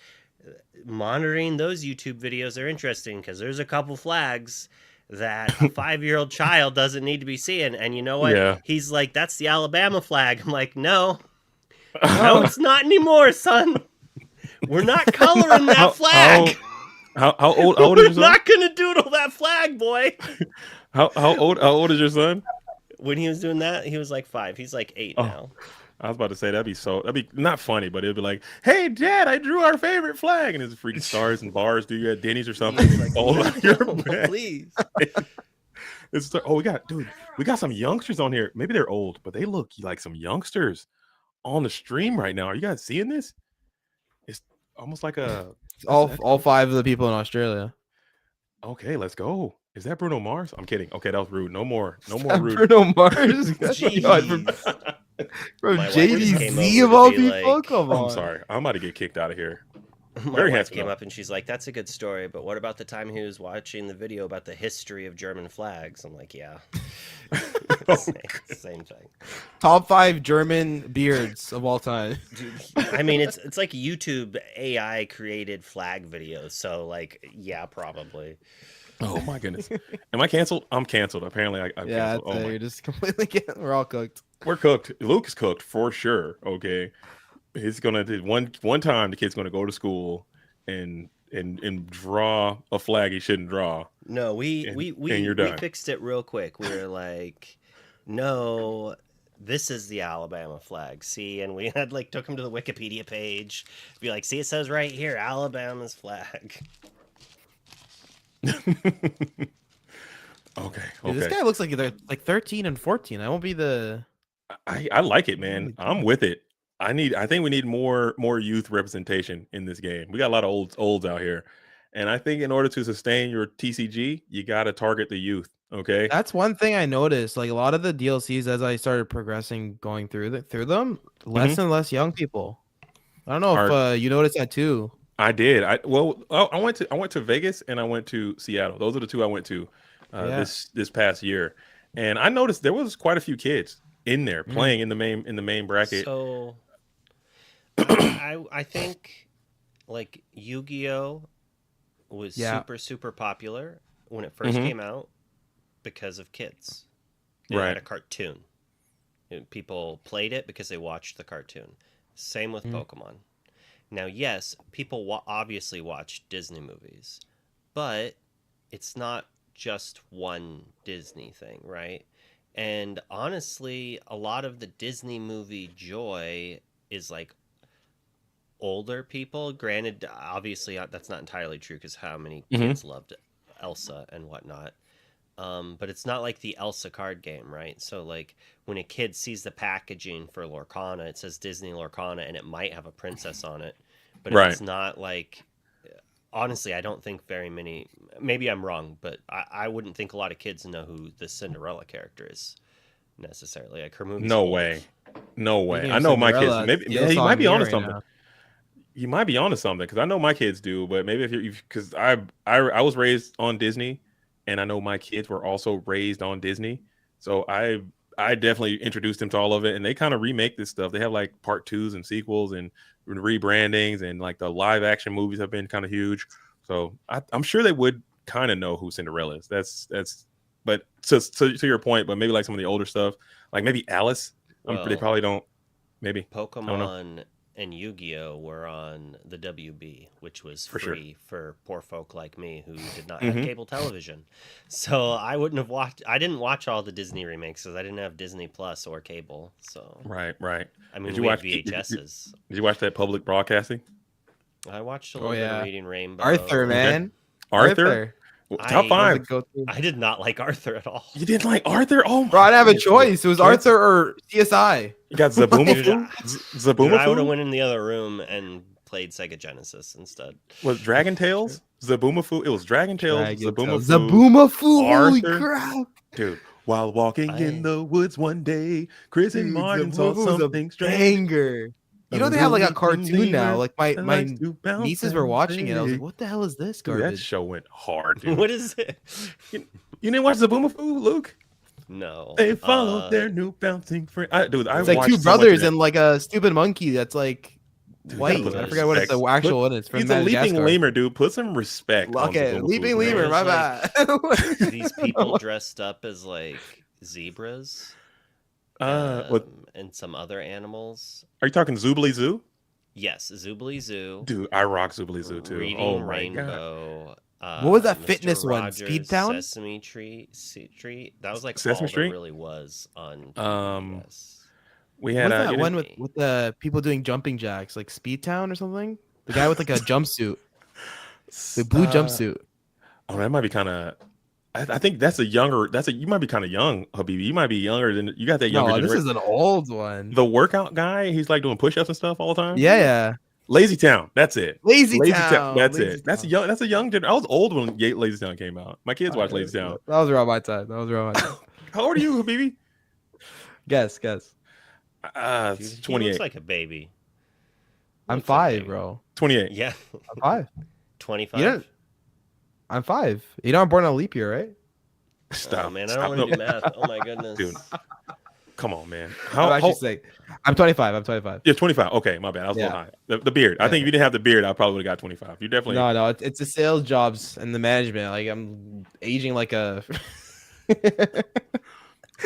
monitoring those YouTube videos are interesting because there's a couple flags that a 5-year-old child doesn't need to be seeing. And you know what? Yeah. He's like, that's the Alabama flag. I'm like, no, it's not anymore, son. We're not coloring that flag. How old is your son? We're not gonna doodle that flag, boy. How old is your son? When he was doing that, he was like 5. He's like 8 now. I was about to say that'd be not funny, but it'd be like, "Hey, Dad, I drew our favorite flag," and it's freaking stars and bars. Do you at Denny's or something? Like, all over your bed. Please. We got some youngsters on here. Maybe they're old, but they look like some youngsters on the stream right now. Are you guys seeing this? It's almost like all 5 of the people in Australia. Okay, let's go. Is that Bruno Mars? I'm kidding. Okay, that was rude. No more rude. Bruno Mars. Bro, My wife just came JDZ over of to all be people? like, Come on. I'm sorry. I'm about to get kicked out of here. my Very wife handsome. came though. up and she's like, "That's a good story, but what about the time he was watching the video about the history of German flags?" I'm like, "Yeah, Oh, same thing." Top 5 German beards of all time. Dude, I mean, it's like YouTube AI created flag videos, so like, yeah, probably. Oh my goodness. Am I canceled? I'm canceled. Apparently, I'm Yeah, canceled. Oh my. you're just completely we're all cooked. We're cooked. Luke is cooked for sure. Okay. He's gonna do one time. The kid's gonna go to school and draw a flag he shouldn't draw. No, And we you're done. fixed it real quick. We were like, no, this is the Alabama flag. See, and we had like took him to the Wikipedia page, be like, see, it says right here, Alabama's flag. Okay. Dude, this Okay. guy looks like they're like 13 and 14. I won't be the. I like it, man. I'm with it. I think we need more youth representation in this game. We got a lot of olds out here. And I think in order to sustain your TCG, you got to target the youth. Okay. That's one thing I noticed. Like a lot of the DLCs, as I started progressing, going through them, less and less young people. I don't know if you noticed that too. I did. I went to Vegas and I went to Seattle. Those are the two I went to this past year. And I noticed there was quite a few kids in there playing in the main bracket. So I think like Yu-Gi-Oh was super popular when it first came out because of kids. It had a cartoon. And people played it because they watched the cartoon. Same with Pokemon. Now, yes, people obviously watch Disney movies, but it's not just one Disney thing, right? And honestly, a lot of the Disney movie joy is like older people. Granted, obviously, that's not entirely true because how many kids loved Elsa and whatnot. But it's not like the Elsa card game, right? So like when a kid sees the packaging for Lorcana, it says Disney Lorcana and it might have a princess on it, but it's not like, honestly, I don't think very many, maybe I'm wrong, but I wouldn't think a lot of kids know who the Cinderella character is necessarily. Like her movie's old. No way. I know my kids. Maybe he might be onto something. You might be onto something because I know my kids do, but maybe because I was raised on Disney. And I know my kids were also raised on Disney. So I definitely introduced them to all of it. And they kind of remake this stuff. They have like part 2s and sequels and rebrandings. And like the live action movies have been kind of huge. So I'm sure they would kind of know who Cinderella is. But to your point, but maybe like some of the older stuff, like maybe Alice. They probably don't. Maybe Pokemon and Yu-Gi-Oh were on the WB, which was free for poor folk like me who did not have cable television. So I didn't watch all the Disney remakes because I didn't have Disney Plus or cable. So right. I mean, we had VHSs. Did you watch that public broadcasting? I watched a little bit of Reading Rainbow. Arthur, man. Arthur. Top 5. I did not like Arthur at all. You didn't like Arthur? Oh, bro, I didn't have a choice. It was Arthur or CSI. You got Zaboomafoo? Zaboomafoo? I would have went in the other room and played Sega Genesis instead. Was Dragon Tales? Zaboomafoo? It was Dragon Tales, Zaboomafoo, holy crap. Dude, while walking in the woods one day, Chris and Martin saw something strange. You know they have like a cartoon now. Like my nieces were watching it. I was like, "What the hell is this garbage?" Dude, that show went hard, dude. What is it? You didn't watch Zaboomafoo, Luke? No. They followed their new bouncing friend. It's like two brothers and like a stupid monkey that's like white. I forgot what it's the actual one is. He's a leaping lemur, dude. Put some respect. Okay, leaping lemur. My bad. These people dressed up as like zebras. And some other animals. Are you talking Zoobly Zoo? Yes, Zoobly Zoo. Dude, I rock Zoobly Zoo too. Reading Rainbow. What was that Mr. fitness Rogers, one? Speed Town? Sesame Tree. That was like Sesame all Street? there really was on PBS. We had that one with the people doing jumping jacks, like Speed Town or something. The guy with like a jumpsuit, the blue jumpsuit. Oh, that might be kind of. I think you might be kind of young, Habibi. You might be younger than you got that younger. No, this is an old one. The workout guy, he's like doing push-ups and stuff all the time. Yeah. Lazy Town, that's it. Lazy Town, that's it. That's a young. That's a young. I was old when Lazy Town came out. My kids watched Lazy Town. That was around my time. How old are you, Habibi? Guess. Dude, It's he 28. looks like a baby. I'm Looks like a 5, baby. bro. 28. Yeah, I'm 5. 25. You know, I'm 5. You know I'm born on a leap year, right? Stop. Oh man, I Stop. don't No, want to do math. Oh my goodness. dude. Come on, man. I'm actually How saying I'm 25. I'm 25. Yeah, 25. Okay, my bad. I was a little Yeah. high. The beard. I Yeah. think if you didn't have the beard, I probably would have got 25. You definitely. No, it's the sales jobs and the management. Like I'm aging like a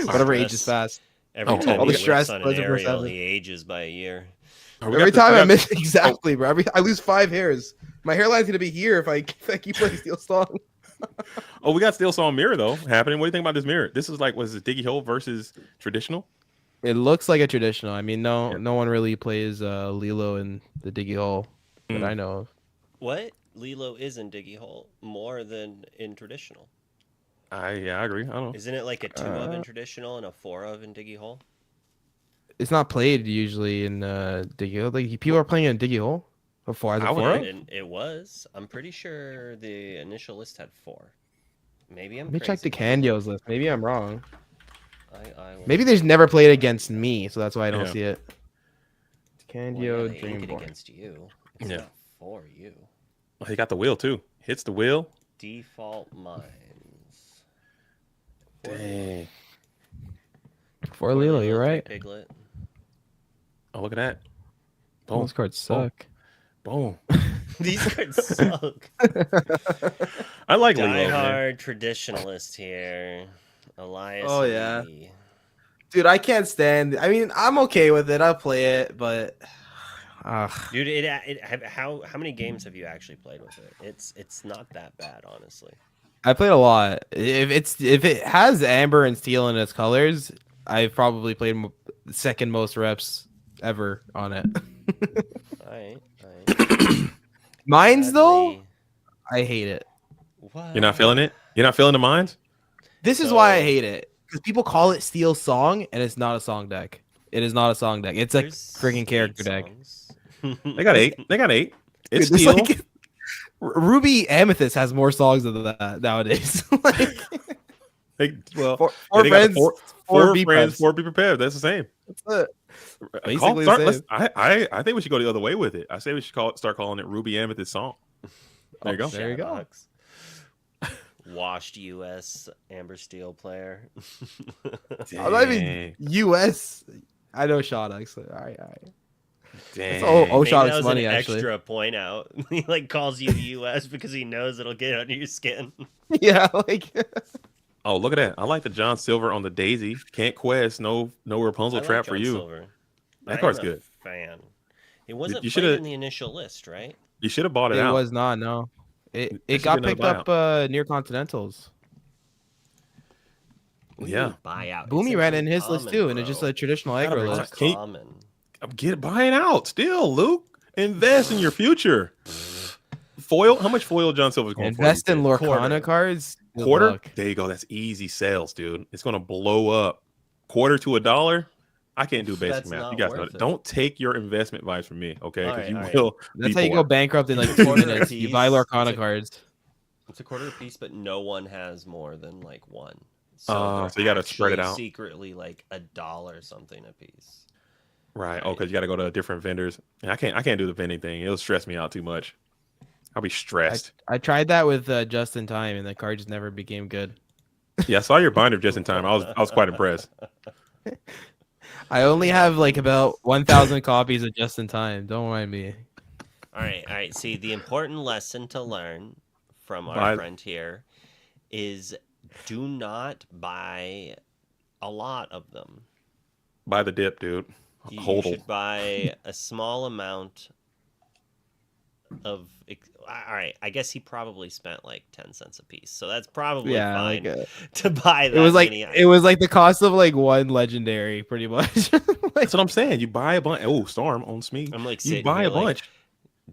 whatever ages Stress. fast. Every Oh, time All he the yeah. whiffs stress on an goes for aerial, 7. he ages by a year. Oh, we Every got the- time we I got- miss exactly, bro. I lose 5 hairs. My hairline's gonna be here if I keep playing Steel Song. Oh, we got Steel Song Mirror though happening. What do you think about this mirror? This is like, was it Diggy Hole versus traditional? It looks like a traditional. I mean, Yeah. no one really plays Lilo in the Diggy Hole that Mm. I know of. What? Lilo is in Diggy Hole more than in traditional. I agree. I don't know. Isn't it like a 2 of in traditional and a 4 of in Diggy Hole? It's not played usually in Diggy Hole. Like people are playing in Diggy Hole before as I a would 4. think- And it was. I'm pretty sure the initial list had 4. Maybe I'm Let me check the crazy. Candios list. Maybe I'm wrong. I will- Maybe there's never played against me, so that's why I don't Yeah. see it. Well, yeah, Candio they ink it Dreamborn. against you. It's Yeah. not for you. Oh, he got the wheel too. Hits the wheel. Default mines. Dang. For Lilo, you're right. Piglet. Oh, look at that. Oh, Boom. those cards suck. Boom. These cards suck. I like Lilo, Die man. hard traditionalist here. Elias. Oh, yeah. Lee. Dude, I can't stand. I mean, I'm okay with it. I'll play it, but Dude, how many games have you actually played with it? It's not that bad, honestly. I played a lot. If it has amber and steel in its colors, I've probably played the second most reps ever on it. Alright. Mines though, Sadly- I hate it. What? You're not feeling it? You're not feeling the mines? This is why I So- hate it because people call it Steel Song, and it's not a song deck. It is not a song deck. It's a There's freaking 8 character deck. songs. They got 8. They got 8. It's Dude, steel. like, Ruby Amethyst has more songs than that nowadays. Like, Well, four yeah, they got friends, four be friends, preps. 4 be prepared. That's the same. That's it. Call- Basically the start- same. let's- I think we should go the other way with it. I say we should start calling it Ruby Amethyst Song. There you go. There you go. Shadowbox. Washed U.S. Amber Steel player. I'm not even Dang. US. I know Shodox. All right. Dang. Oh, Maybe that Shodox was money an actually. extra point out. He like calls you U.S. because he knows it'll get under your skin. Yeah, like Oh, look at that. I like the John Silver on the Daisy. Can't quest. No Rapunzel I like trap for John you. Silver. That I card's am a good. Fan. It wasn't you played shoulda- in the initial list, right? You should have bought it it out. was not. No, it should've got been a picked up near Continentals. What do you Yeah. mean buy out? Boomy It's ran an in his list uncommon, too, and it's just bro. a traditional Gotta aggro be list. honest. Can't- Common. Get buying out still, Luke. Invest in your future. Foil? How much foil John Silver's going Invest for? in these days? Lorcana Quarter. cards. Good Quarter? luck. There you go. That's easy sales, dude. It's gonna blow up. Quarter to $1. I can't do basic That's math. not You guys know worth it. it. Don't take your investment advice from me, okay? Because Alright, you alright. will. That's be how you go poor. bankrupt in like It's a 2 quarter minutes. You buy apiece. Lorcana It's a- cards. It's a quarter apiece, but no one has more than like one. So they're you gotta spread it actually out. Secretly, like $1 something a piece. Right. Oh, because you got to go to different vendors. And I can't do the vending thing. It'll stress me out too much. I'll be stressed. I tried that with Just in Time, and the card just never became good. Yeah, I saw your binder just in time. I was quite impressed. I only have like about 1,000 copies of Just in Time. Don't mind me. All right. See, the important lesson to learn from our Buy- friend here is do not buy a lot of them. Buy the dip, dude. You Hodl. should buy a small amount of. All right, I guess he probably spent like 10 cents a piece, so that's probably Yeah, fine like, to buy that. it was like many it was like the cost of like one legendary, pretty much. Like, That's what I'm saying. You buy a bunch. Oh, Storm on Smee. I'm like You sitting buy here a like, bunch.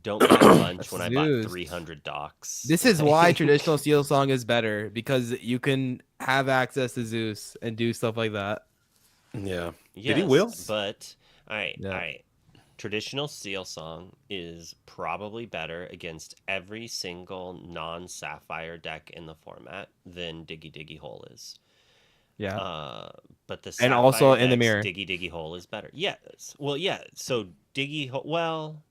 don't buy a bunch when I bought Zeus. 300 docs. this is why traditional Steel Song is better because you can have access to Zeus and do stuff like that. Yeah. Yes, Did he will? But all right, Yeah. all right. Traditional Steel Song is probably better against every single non-Sapphire deck in the format than Diggy Diggy Hole is. Yeah. But the And also Sapphire in the Dex mirror. Diggy Diggy Hole is better. Yes. Well, yeah. So Diggy Hole. Well,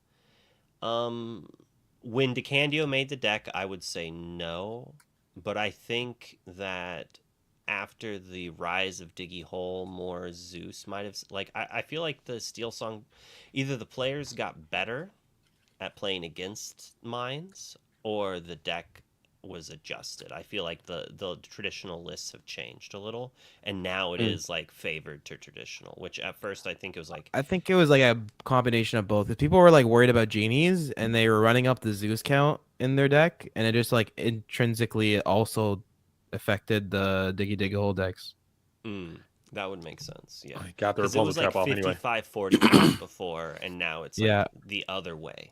when DeCandio made the deck, I would say no, but I think that after the rise of Diggy Hole, more Zeus might have like I feel like the Steel Song, either the players got better at playing against mines, or the deck was adjusted. I feel like the traditional lists have changed a little, and now it is like favored to traditional, which at first I think it was like I think it was like a combination of both. 'Cause people were like worried about genies, and they were running up the Zeus count in their deck, and it just like intrinsically also affected the Diggy Diggy Hole decks. that would make sense, yeah. I got the Because it Rapunzel was like cap off anyway. 55-45 before, and now it's like Yeah. the other way.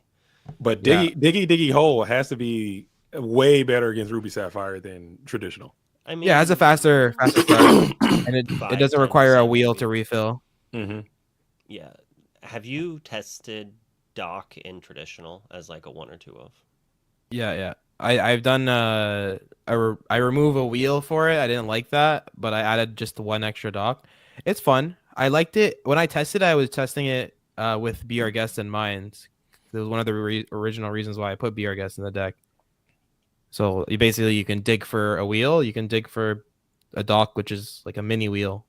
But Yeah. Diggy Hole has to be way better against Ruby Sapphire than traditional. I mean, Yeah, it has a faster start, and it 5, doesn't require a 10% wheel maybe. to refill. Mm-hmm. Yeah. Have you tested Doc in traditional as like a 1 or 2 of? Yeah. I've done I remove a wheel for it. I didn't like that, but I added just one extra dock. It's fun. I liked it when I tested. I was testing it with Be Our Guest in mind. It was one of the original reasons why I put Be Our Guest in the deck. So you can dig for a wheel, you can dig for a dock, which is like a mini wheel.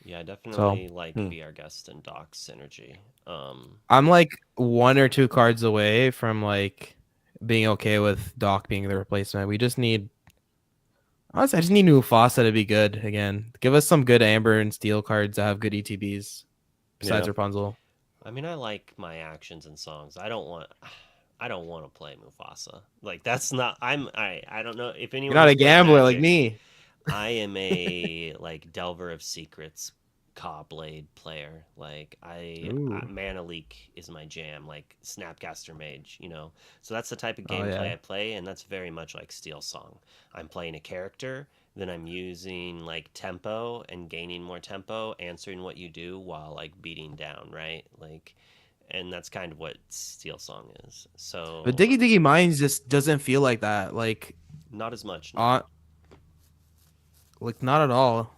Yeah, I definitely like Hmm. Be Our Guest and Doc's synergy. I'm like 1 or 2 cards away from like being okay with Doc being the replacement. We just need, honestly, I just need Mufasa to be good again. Give us some good Amber and Steel cards that have good ETBs besides Yeah. Rapunzel. I mean, I like my actions and songs. I don't want to play Mufasa. Like that's not. I don't know if anyone. You're not has a played gambler like Magic. me. I am a like Delver of Secrets Caw-Blade player. Like Ooh. Mana Leak is my jam. Like Snapcaster Mage, you know. So that's the type of Oh, gameplay yeah. I play, and that's very much like Steel Song. I'm playing a character, then I'm using like tempo and gaining more tempo, answering what you do while like beating down, right? Like, and that's kind of what Steel Song is. So, But Diggy Diggy Mines just doesn't feel like that. Like, not as much. No. like not at all.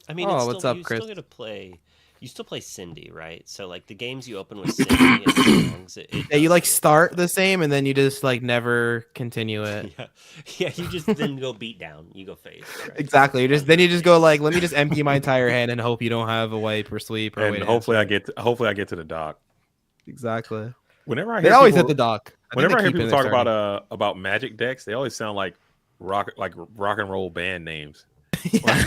I mean, Oh, it's what's still up, you Chris? still get to play. You still play Cindy, right? So like the games you open with Cindy and songs, it Yeah, you does like feel start the different. same and then you just like never continue it. Yeah. You just then go beat down. You go face. Right? Exactly. You just Under then you just go face. like, let me just empty my entire hand and hope you don't have a wipe or sweep or a way And to hopefully answer. I get to the dock. Exactly. Whenever I They hear always hit people, the dock. whenever I hear people talk starting. about Magic decks, they always sound like rock and roll band names. Yeah.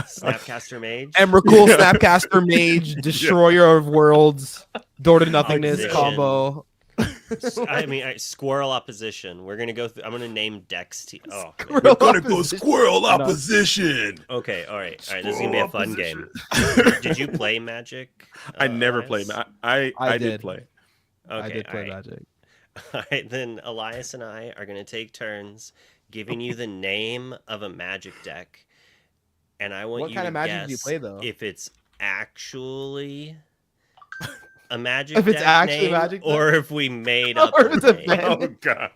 Snapcaster Mage. Emrakul, Yeah. Snapcaster Mage, Destroyer of Worlds, Door to Nothingness Opposition. combo. I mean, Squirrel Opposition. We're gonna go through. I'm gonna name decks. Oh, man. Squirrel We're gonna go opposition. squirrel Why not? opposition. Okay, all right. This is gonna be a fun game. Did you play Magic? I never Elias? played. I did play. Okay, I did play all right. Magic. All right, then Elias and I are going to take turns giving you the name of a Magic deck, and I want What you kind to of Magic guess do you play, though? if it's actually a Magic If it's deck actually name, Magic deck? or if we made up Or a if it's a name. band. Oh god.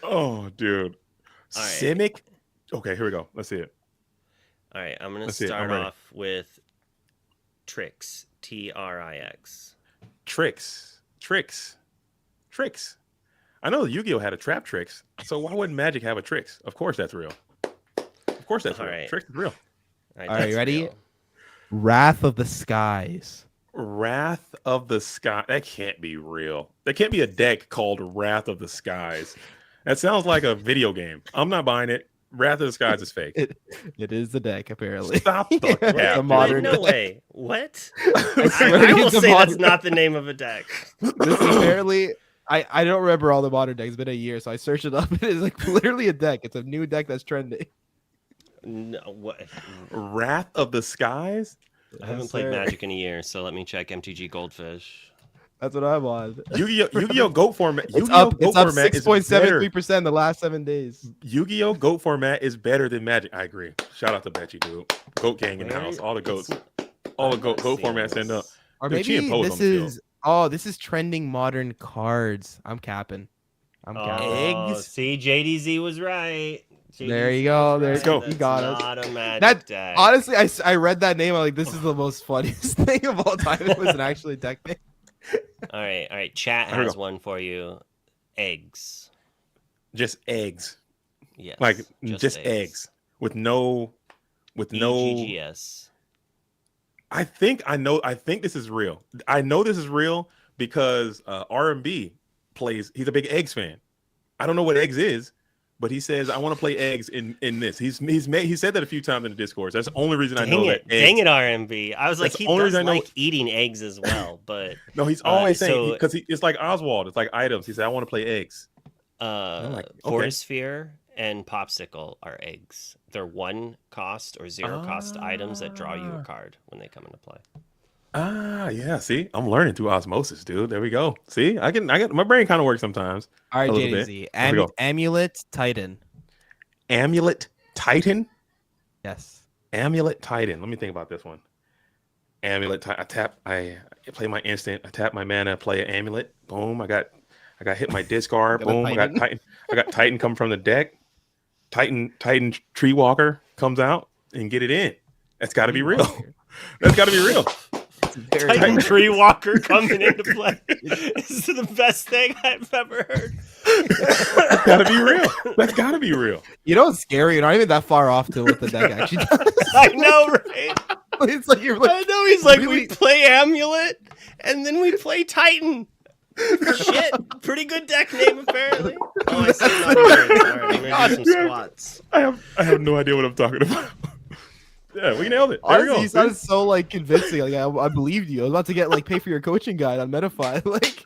Oh dude. All right. Simic. Okay, here we go. Let's see it. All right, I'm going to Let's see it. I'm start ready. off with Trix, Trix. Tricks. I know Yu-Gi-Oh had a trap tricks, so why wouldn't Magic have a tricks? Of course that's real. Of course that's All real. right. Tricks is real. All right, that's you ready? real. Wrath of the Skies. Wrath of the Sky. That can't be real. There can't be a deck called Wrath of the Skies. That sounds like a video game. I'm not buying it. Wrath of the Skies is fake. It is the deck, apparently. Stop the It's cap, a dude. modern no deck. way. What? I swear I to will it's a say that's modern not the name of a deck. This is apparently I don't remember all the modern decks. It's been a year, so I searched it up. It is like literally a deck. It's a new deck that's trending. No, what? Wrath of the Skies? I haven't Yes, played sir. Magic in a year, so let me check MTG Goldfish. That's what I'm on. Yu-Gi-Oh GOAT format. It's Yu-Gi-Oh up. GOAT It's up format is better. 6.73% the last 7 days. Yu-Gi-Oh GOAT format is better than Magic. I agree. Shout out to Betchy, dude. GOAT gang in the Where- house. All the goats. it's- All the I'm GOAT not seeing formats end up. this. Or Dude, she maybe imposed this on the field. this is trending modern cards. I'm capping. I'm capping. Oh, Eggs? see, JDZ was right. There you go. There Let's go. you got us. Not a magic That deck. honestly, I read that name. I'm like, this is the most funniest thing of all time. It was an actually deck name. All right. Chat Here we has go. one for you. Eggs. Just eggs. Yes. Like just eggs. With no EGGS. I think this is real. I know this is real because R&B plays. He's a big eggs fan. I don't know what eggs is, but he says I want to play eggs in this. He said that a few times in the Discord. That's the only reason I know that. Dang it, RMB. I was like, That's he the only does reason I know- like eating eggs as well, but No, he's always saying so- because it's like Oswald. It's like items. He said I want to play eggs. I'm like, okay. Fortisphere and Popsicle are eggs. They're 1 cost or 0 cost items that draw you a card when they come into play. Yeah. See, I'm learning through osmosis, dude. There we go. See, I get my brain kind of works sometimes. All right, A little JDZ. There we go. Amulet Titan. Amulet Titan. Yes. Amulet Titan. Let me think about this one. Amulet. I play my instant. I tap my mana. Play an amulet. Boom. I got hit my discard. Got a Boom. I got Titan. Titan. I got Titan come from the deck. Titan Tree Walker comes out and get it in. That's got to be real. That's got to be real. Titan Tree Walker coming into play. This is the best thing I've ever heard. That's got to be real. That's got to be real. You know what's scary? You're not even that far off to what the deck actually does. I know, right? It's like you're like, I know. He's like, really- we play Amulet, and then we play Titan. Shit, pretty good deck name apparently. Oh, I see another word. All right, I'm gonna do some squats. I have no idea what I'm talking about. Yeah, we nailed it. There honestly, we go. you sounded so like convincing. Like I believed you. I was about to get like pay for your coaching guide on Metafy. Like,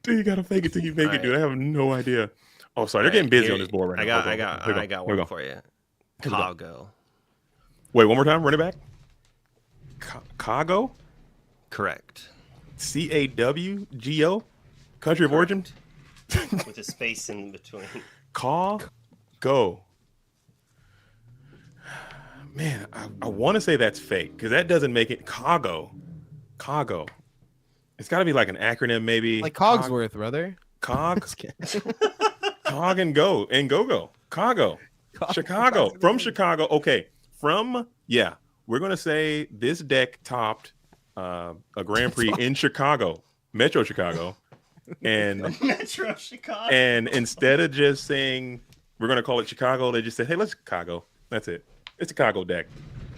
Dude, you gotta fake it till you make All it, dude. I have no idea. Oh, sorry, they're getting busy on this board right now. I Here got we one go. for you. Here we go. Cargo. Wait, one more time. Run it back. Cago. Correct. CAWGO. Country of origin. With a space in between. Go. Man, I want to say that's fake because that doesn't make it Cago. It's got to be like an acronym, maybe. like Cogsworth, brother. Cog and go and go. Cago. Chicago. From Chicago. Okay. We're gonna say this deck topped a Grand Prix in Chicago, Metro Chicago, and Metro Chicago. and instead of just saying we're gonna call it Chicago, they just said, "Hey, let's Chicago." That's it. It's a Chicago deck.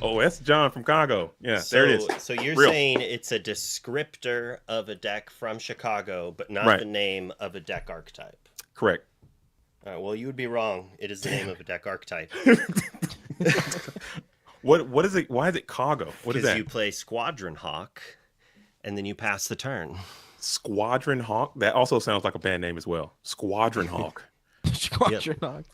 Oh, that's John from Chicago. Yeah, there it is. So you're Real. saying it's a descriptor of a deck from Chicago, but not Right. the name of a deck archetype. Correct. All right, well, you would be wrong. It is the name of a deck archetype. What is it? Why is it Chicago? What is Because that? you play Squadron Hawk, and then you pass the turn. Squadron Hawk. That also sounds like a band name as well. Squadron Hawk. Squadron Hawk.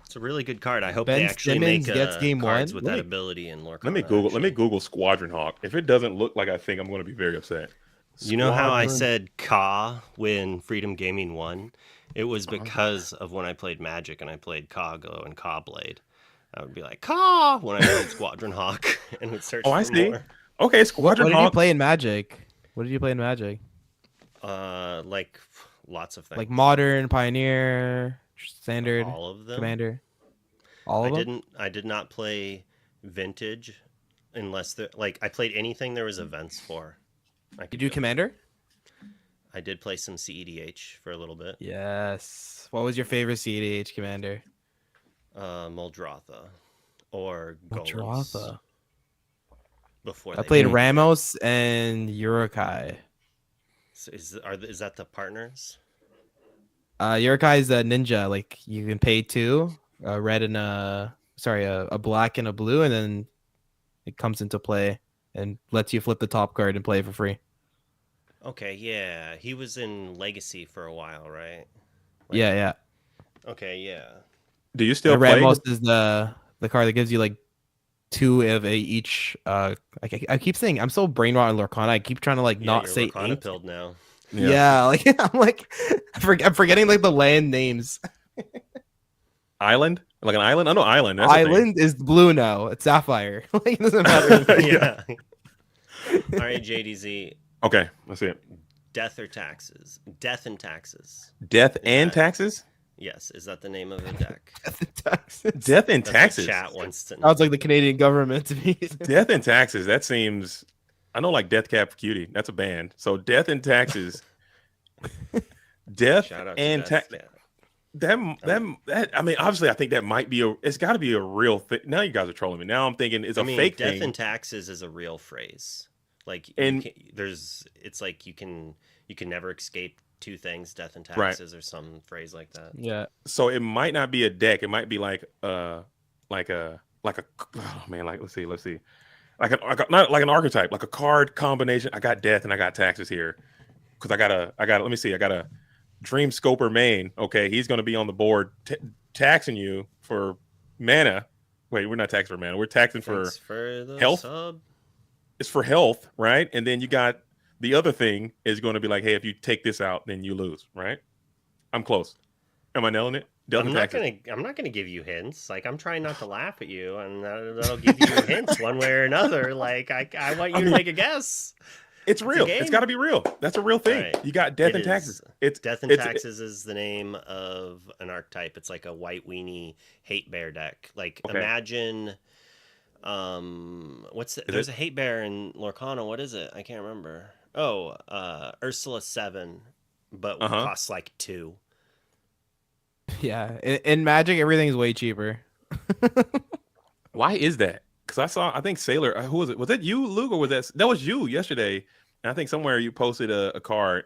It's a really good card. I hope Ben they actually Simmons make gets game cards one. with Let that me- ability in Lorcana. Let me Google Squadron Hawk. If it doesn't look like I think, I'm going to be very upset. You know how I Squadron- said Ka when Freedom Gaming won? It was because of when I played Magic and I played Kago and Ka Blade. I would be like Ka when I played Squadron Hawk and would search Oh, for I see. more. Okay, What Squadron did you Hawk. play in Magic? What did you play in Magic? Like lots of things. Like Modern, Pioneer, Standard, all of them. Commander. All of them. I did not play Vintage unless I played anything there was events for. I You could do Commander? I did play some CEDH for a little bit. Yes. What was your favorite CDH Commander? Muldrotha or Golems. Muldrotha. Before I they played moved. Ramos and Urukai. So is that the partners? Urukai is a ninja. Like you can pay 2, a red and a black and a blue, and then it comes into play and lets you flip the top card and play it for free. Okay, yeah. He was in Legacy for a while, right? Yeah. Okay, yeah. Do you still And play? Ramos is the card that gives you like 2 of each. I keep saying I'm so brain rot in Lorcana. I keep trying to like Yeah, not you're say Lorcana ink. pilled now. Yeah, like I'm like I'm forgetting like the land names. Island? Like an island? I know island. That's a thing. Island is blue now. It's sapphire. Like it doesn't matter. Yeah. All right, JDZ. Okay, let's see it. Death or taxes? Death and taxes. Death Is and that- taxes? Yes, is that the name of a deck? Death and Taxes. Death and That's what Taxes. chat wants to know. Sounds like the Canadian government to me. Death and Taxes. That seems. I know, like Death Cab for Cutie. That's a band. So Death and Taxes. Death Shout out and to Taxes. Death. That. I mean, obviously, I think that might be a. It's got to be a real thing. Now you guys are trolling me. Now I'm thinking it's a fake Death thing. and Taxes is a real phrase. Like, And- it's like you can never escape two things, death and Right. taxes, or some phrase like that. Yeah. So it might not be a deck. It might be like a. Oh man, like let's see, not like an archetype, like a card combination. I got death and I got taxes here because I got let me see, I got a Dream Scoper main. Okay, he's going to be on the board taxing you for mana. Wait, we're not taxing for mana. We're taxing Thanks for the health? sub. it's for health, right? And then you got the other thing is going to be like, hey, if you take this out, then you lose, right? I'm close. Am I nailing it? Death I'm and not taxes. gonna give you hints. Like, I'm trying not to laugh at you, and that'll give you hints one way or another. Like, I want you to make a guess. It's real. It's game. got to be real. That's a real thing. Right. You got death It and taxes. is. It's Death and it's- Taxes is the name of an archetype. It's like a white weenie hate bear deck. Like, Okay. imagine, there's a hate bear in Lorcana. What is it? I can't remember. Oh, Ursula 7, but costs like 2. Yeah. In Magic, everything's way cheaper. Why is that? Because I think Sailor, who was it? Was that you, Luke, or was that was you yesterday? And I think somewhere you posted a card,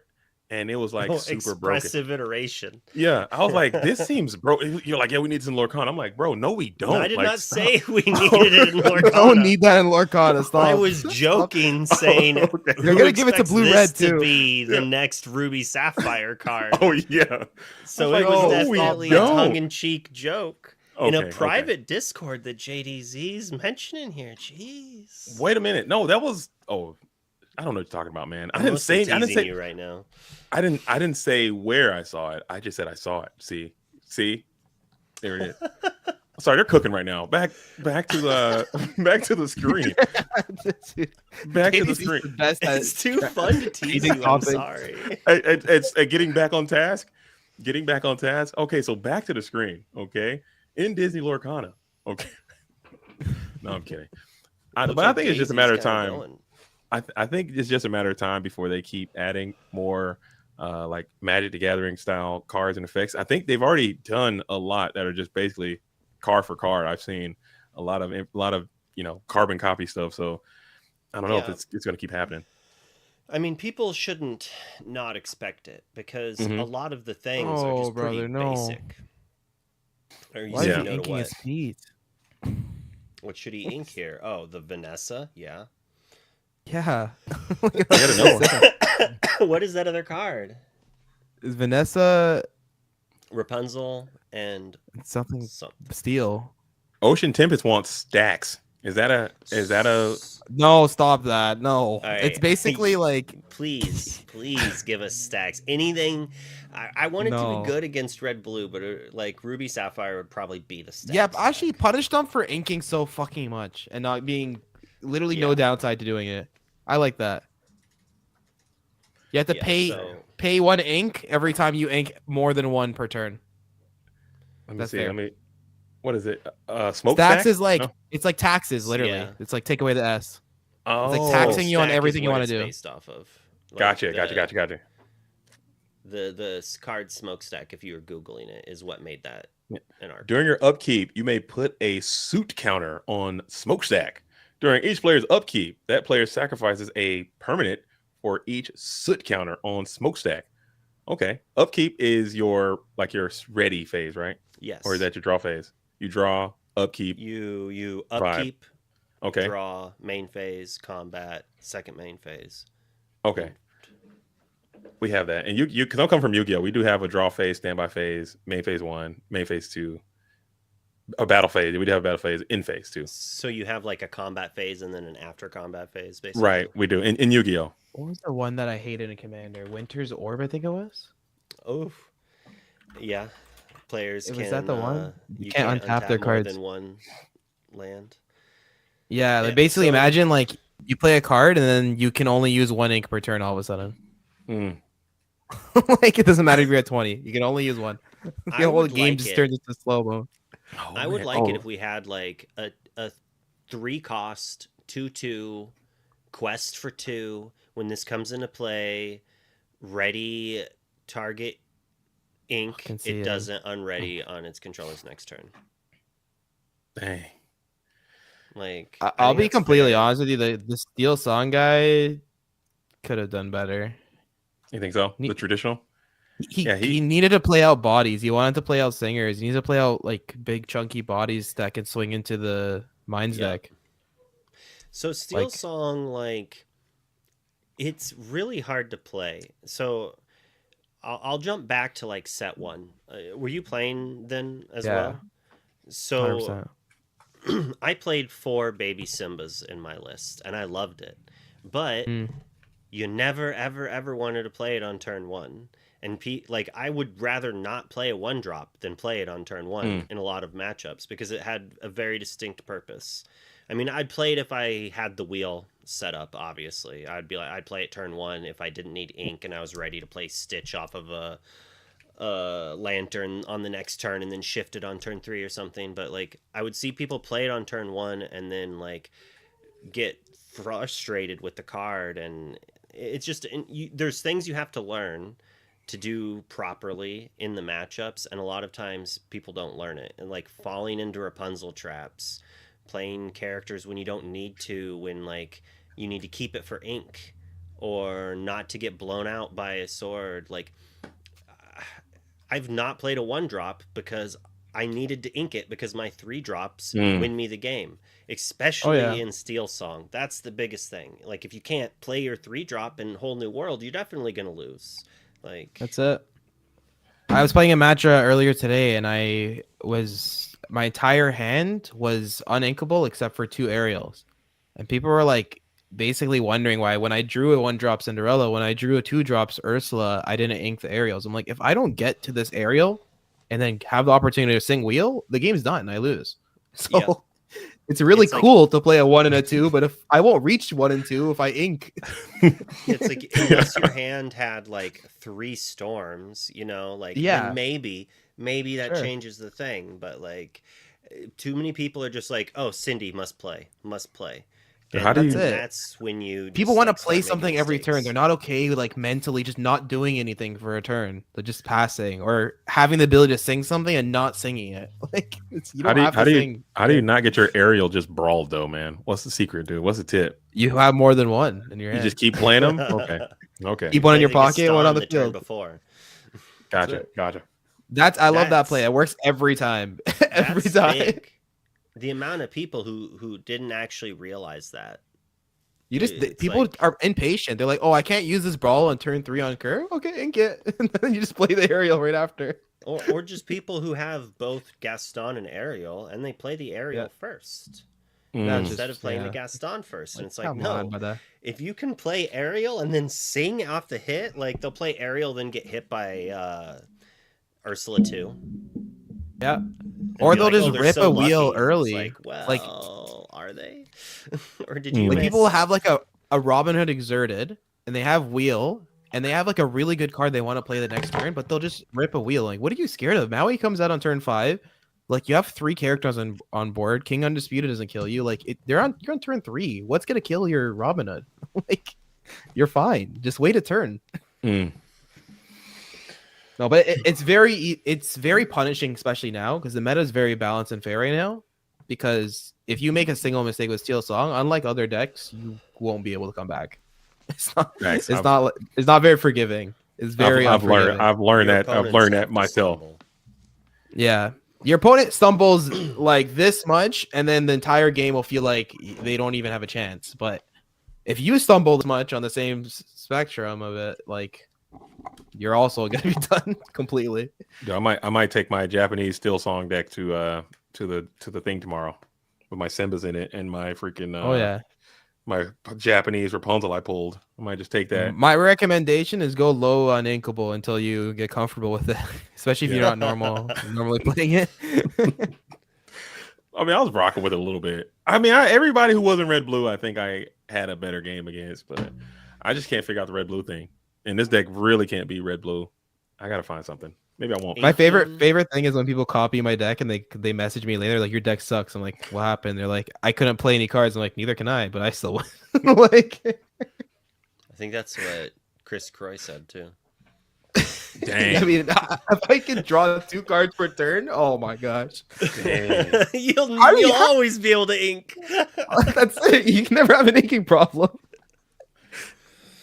and it was like super broken. Expressive iteration. Yeah, I was like, this seems bro. You're like, yeah, we need some Lorcana. I'm like, bro, no, we don't. No, I did Like, not stop. say we needed it in You Lorcana. don't need that in Lorcana. Stop. I was joking, saying Okay. They're who gonna give it to expects blue this red, to too. be the Yeah. next Ruby Sapphire card. Oh yeah. So I it was was like, oh, we definitely a don't. tongue-in-cheek joke in a Okay, private Discord that JDZ's mentioning here. Jeez. Wait a minute. No, that was. Oh, I don't know what you're talking about, man. I I'm didn't mostly say. I didn't teasing say. you right now. I didn't say where I saw it. I just said I saw it. See, there it is. Sorry, they're cooking right now. Back to the back to the screen. Back to the JD's screen. the best at- It's too fun to tease Teasing you. I'm topics. sorry. It's getting back on task. Getting back on task. Okay, so back to the screen. Okay, in Disney Lorcana. Okay. No, I'm kidding. But I think it's just a matter of time. I think it's just a matter of time before they keep adding more like Magic the Gathering style cards and effects. I think they've already done a lot that are just basically card for card. I've seen a lot of carbon copy stuff. So I don't know if it's going to keep happening. I mean, people shouldn't not expect it because a lot of the things are Oh, just pretty brother, no. basic. Are you Why is saying he no to inking what? his feet? What should he ink here? Oh, the Vanessa? Yeah. Yeah. I gotta know. What is that other card? Is Vanessa Rapunzel and something something. steel? Ocean Tempest wants stacks. Is that a No, stop that. No. right. It's basically like Please give us stacks. Anything. I want it to No. be good against red blue, but like Ruby Sapphire would probably beat a stack. yep, actually punish them for inking so fucking much and not being literally no Yeah. downside to doing it. I like that. You have to Yeah, pay one ink every time you ink more than one per turn. let me That's see. fair. What is it? Smoke Stacks stack? is like No? it's like taxes, literally. Yeah. It's like take away the S. Oh, like taxing you on Stack is everything you what wanna it's do. Based off of. Like Gotcha. The card smokestack, if you were googling it, is what made that an art. During your upkeep, you may put a suit counter on Smokestack. During each player's upkeep, that player sacrifices a permanent for each soot counter on Smokestack. Okay. Upkeep is your ready phase, right? Yes. Or is that your draw phase? You draw, upkeep. you Vibe. upkeep, Okay. draw, main phase, combat, second main phase. Okay. We have that. And you don't come from Yu-Gi-Oh! We do have a draw phase, standby phase, main phase 1, main phase 2, a battle phase. We do have a battle phase, in phase 2. So you have like a combat phase and then an after combat phase, basically. Right, we do. In Yu-Gi-Oh! What was the one that I hated in Commander? Winter's Orb, I think it was. Oh, yeah. Players Was can. that the one? You You can't untap their more cards. than one land. Yeah, Yeah, like basically so- imagine like you play a card and then you can only use one ink per turn all of a sudden. Mm. Like it doesn't matter if you're at 20. You can only use one. I whole would game like just it. turns into slow mo. Oh I would man. like it Oh, if we had like a 3 cost 2/2 quest for 2 when this comes into play. Ready target ink. Can see It it. doesn't unready on its controller's next turn. dang. Like I I'll think be that's completely fair. honest with you. The Steel Song guy could have done better. You think so? The He, traditional? he Yeah, he he needed to play out bodies. He wanted to play out singers. He needs to play out like big chunky bodies that can swing into the mines Yeah. deck. So Steel Like Song, like it's really hard to play. So I'll jump back to like set 1. Were you playing then as yeah, well? So 100%. I played 4 baby Simbas in my list, and I loved it. But Mm. you never, ever, ever wanted to play it on turn 1. And like I would rather not play a 1-drop than play it on turn 1 in a lot of matchups because it had a very distinct purpose. I mean, I'd play it if I had the wheel set up. Obviously, I'd play it turn 1 if I didn't need ink and I was ready to play Stitch off of a lantern on the next turn and then shift it on turn 3 or something. But like I would see people play it on turn 1 and then like get frustrated with the card, and it's just there's things you have to learn to do properly in the matchups, and a lot of times people don't learn it, and like falling into Rapunzel traps, playing characters when you don't need to, when like you need to keep it for ink or not to get blown out by a sword. Like I've not played a 1-drop because I needed to ink it because my 3-drops win me the game, especially yeah. in Steel Song. That's the biggest thing. Like if you can't play your 3-drop in Whole New World, you're definitely going to lose. Like That's it. I was playing a match earlier today, and my entire hand was uninkable except for 2 aerials, and people were like basically wondering why when I drew a 1-drop Cinderella, when I drew a 2-drops Ursula, I didn't ink the aerials. I'm like, if I don't get to this aerial and then have the opportunity to sing wheel, the game's done. I lose. So Yeah. it's really It's like- cool to play a 1 and a 2, but if I won't reach 1 and 2 if I ink. it's like unless your hand had like 3 storms, you know, like Yeah. then maybe that Sure. changes the thing. But like too many people are just like, oh, Cindy must play. So And how do That's you? it. that's when you People just, want to like, start play making something every turn. mistakes. They're not okay with like mentally just not doing anything for a turn. They're just passing or having the ability to sing something and not singing it. Like you don't have to sing. How do you not get your aerial just brawled though, man? What's the secret, dude? What's the tip? You have more than one in your You hand. just keep playing them. Okay, okay, Keep one in Play your the pocket, one on Gaston the turn field. before. gotcha. I love that play. That's- It works every time. Every That's time. big. The amount of people who didn't actually realize that. It's People like- are impatient. They're like, "Oh, I can't use this brawl on turn 3 on curve. Okay, ink it." And then you just play the aerial right after. Or just people who have both Gaston and Ariel, and they play the Ariel Yeah. first That's instead of just- playing yeah. the Gaston first. And it's like, Come no, on, brother. if you can play Ariel and then sing off the hit, like they'll play Ariel, then get hit by Ursula too. Yeah. And Or be they'll like, just "Oh, they're rip so a wheel lucky." It's early. like, well, Like- are they? Or did you Like, Like miss? people have like a Robin Hood Exerted, and they have wheel, and they have like a really good card they want to play the next turn, but they'll just rip a wheel. Like, what are you scared of? Maui comes out on turn 5. Like you have 3 characters on board. King Undisputed doesn't kill you. Like you're on turn 3. What's gonna kill your Robin Hood? Like you're fine. Just wait a turn. Mm. No, but it's very punishing, especially now because the meta is very balanced and fair right now. Because if you make a single mistake with Steel Song, unlike other decks, you won't be able to come back. It's not. Thanks. It's not very forgiving. It's very. I've learned Your that opponents have to myself. stumble. Yeah, your opponent stumbles like this much, and then the entire game will feel like they don't even have a chance. But if you stumble this much on the same spectrum of it, like you're also gonna be done completely. Yeah, I might take my Japanese Steel Song deck to the thing tomorrow with my Simbas in it and my freaking Oh yeah. my Japanese Rapunzel I pulled. I might just take that. My recommendation is go low on Inkable until you get comfortable with it, especially if you're not normally playing it. I mean, I was rocking with it a little bit. I mean, everybody who wasn't red blue, I think I had a better game against, but I just can't figure out the red blue thing. And this deck really can't be red blue. I gotta find something. Maybe I won't. My favorite thing is when people copy my deck and they message me later like your deck sucks. I'm like, what happened? They're like, I couldn't play any cards. I'm like, neither can I, but I still won. Like, I think that's what Chris Croy said too. Dang. I mean, if I can draw 2 cards per turn, oh my gosh, You'll you always be able to ink. that's it. You can never have an inking problem.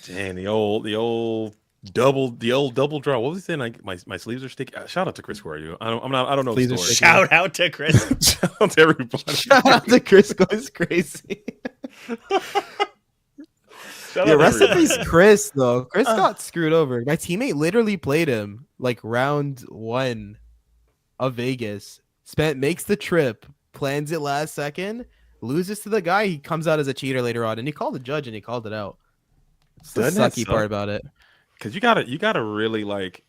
Dang, the old double draw. What was he saying? Like my sleeves are sticky. Shout out to Chris Corey. I don't know Sleeves the are story. sticky. Shout out to Chris. Shout out to everybody. Shout out to Chris goes crazy. Shout Yeah, out to rest in everybody. peace, Chris. Though Chris got screwed over. My teammate literally played him like round 1 of Vegas. Makes the trip, plans it last second, loses to the guy. He comes out as a cheater later on, and he called the judge and he called it out. It's the Doesn't that sucky suck? part about it. Because you gotta really like.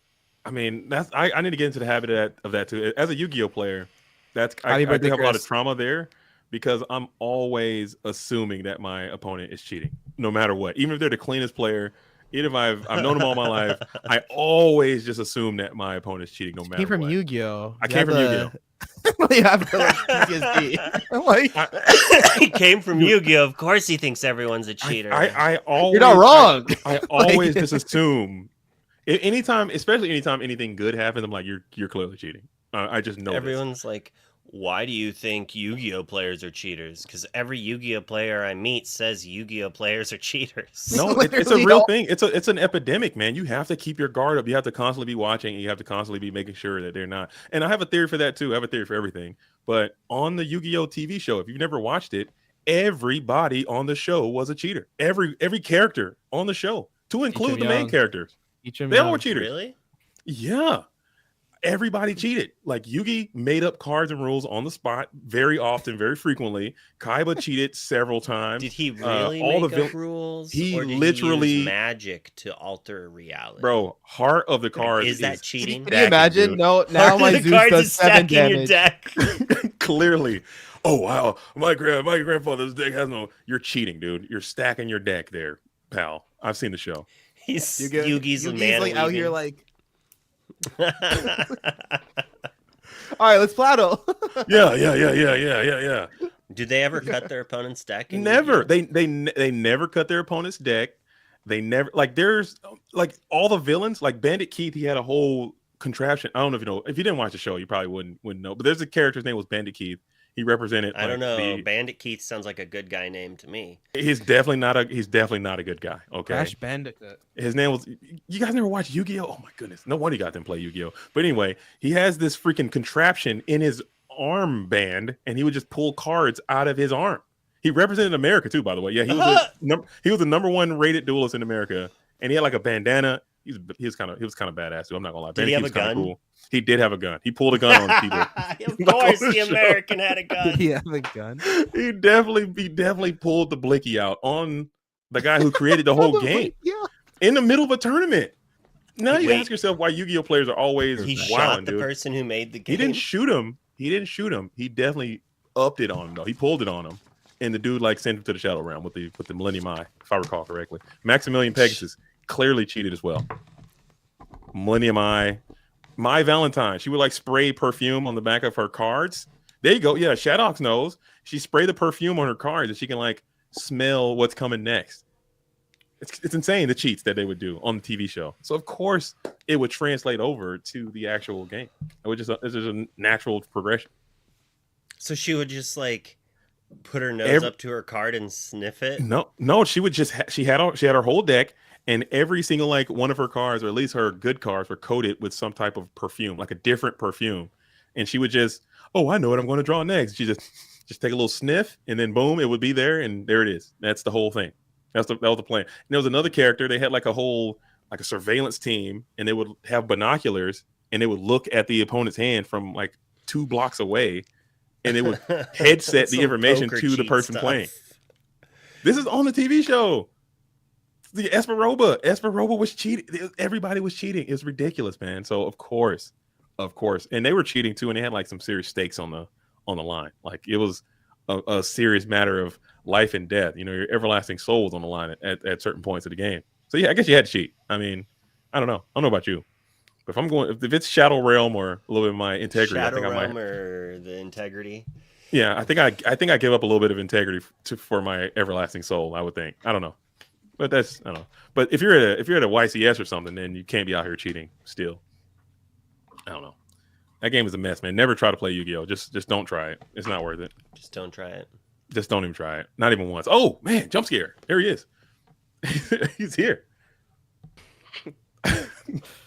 I mean, that's I need to get into the habit of that too. As a Yu-Gi-Oh player, I Happy do birthday, have a lot of Chris. trauma there because I'm always assuming that my opponent is cheating, no matter what. Even if they're the cleanest player, even if I've known them all my life, I always just assume that my opponent is cheating, no matter Came from what. Yu-Gi-Oh. I came from Yu-Gi-Oh. You have the, like, PTSD. Like, He came from Yu-Gi-Oh. Of course, he thinks everyone's a cheater. I always you're not wrong. I always just assume. Especially anytime anything good happens, I'm like, you're clearly cheating. I just know. Everyone's like, why do you think Yu-Gi-Oh players are cheaters? Because every Yu-Gi-Oh player I meet says Yu-Gi-Oh players are cheaters. No, it's a Literally real all- thing. It's an epidemic, man. You have to keep your guard up. You have to constantly be watching. And you have to constantly be making sure that they're not. And I have a theory for that too. I have a theory for everything. But on the Yu-Gi-Oh TV show, if you've never watched it, everybody on the show was a cheater. Every character on the show, to include the main young. characters, Teach him they all young. were cheaters. Really? Yeah. Everybody cheated. Like Yugi made up cards and rules on the spot very often, very frequently. Kaiba cheated several times. Did he really all make the up rules? he or did literally- he use magic to alter reality? Bro, heart of the cards Is that cheating? Can you imagine? dude. No, now Part my of the Zeus cards does is 7 stacking your damage. deck. Clearly. Oh wow, my grandfather's deck has no. You're cheating, dude. You're stacking your deck there, pal. I've seen the show. He's Yugi's Yugi's a man. like out here like, all right, let's plateau. Yeah. Do they ever cut their opponent's deck? in Never. Yu-Gi-Oh? They never cut their opponent's deck. They never like. There's like all the villains. Like Bandit Keith, he had a whole contraption. I don't know if you know. If you didn't watch the show, you probably wouldn't know. But there's a character's name was Bandit Keith. He represented. I don't like, know. Bandit Keith sounds like a good guy name to me. He's definitely not a good guy. Okay. Crash Bandicoot. His name was. You guys never watched Yu-Gi-Oh? Oh my goodness. No wonder you got them play Yu-Gi-Oh. But anyway, he has this freaking contraption in his arm band, and he would just pull cards out of his arm. He represented America too, by the way. Yeah, he was the number 1 rated duelist in America, and he had like a bandana. He was kind of badass too. I'm not gonna lie. Did he have a Keith's kinda gun? Cool. He did have a gun. He pulled a gun on people. Of course, the American had a Did gun. he have a gun? He definitely pulled the blicky out on the guy who created the whole game Yeah. in the middle of a tournament. Now you Wait. ask yourself why Yu-Gi-Oh players are always He wilding, shot the dude. person who made the game. He didn't shoot him. He definitely upped it on him though. He pulled it on him, and the dude like sent him to the Shadow Realm with the Millennium Eye, if I recall correctly. Maximilian Pegasus clearly cheated as well. Millennium Eye, My Valentine. She would like spray perfume on the back of her cards. There you go. Yeah, Shadox knows. She sprayed the perfume on her cards, and she can like smell what's coming next. It's insane the cheats that they would do on the TV show. So of course it would translate over to the actual game. It's just a natural progression. So she would just like put her nose up to her card and sniff it. No, she would just she had her whole deck, and every single like one of her cards, or at least her good cards, were coated with some type of perfume, like a different perfume. And she would just, oh, I know what I'm going to draw next. She just take a little sniff, and then boom, it would be there, and there it is. That's the whole thing. That was the plan. And there was another character. They had like a surveillance team, and they would have binoculars, and they would look at the opponent's hand from like 2 blocks away, and they would headset the Some information poker to the cheat person stuff. playing. This is on the TV show. The Esperoba was cheating. Everybody was cheating. It's ridiculous, man. So of course, and they were cheating too, and they had like some serious stakes on the line. Like it was a serious matter of life and death. You know, your everlasting soul was on the line at certain points of the game. So yeah, I guess you had to cheat. I mean, I don't know about you. But if I'm going, if it's Shadow Realm or a little bit of my integrity, I Shadow think I Realm might. or the integrity. Yeah, I think I give up a little bit of integrity for my everlasting soul. I would think. I don't know, but I don't know. But if you're at a YCS or something, then you can't be out here cheating. Still, I don't know. That game is a mess, man. Never try to play Yu-Gi-Oh. Just don't try it. It's not worth it. Just don't try it. Just don't even try it. Not even once. Oh man, jump scare. There he is. He's here.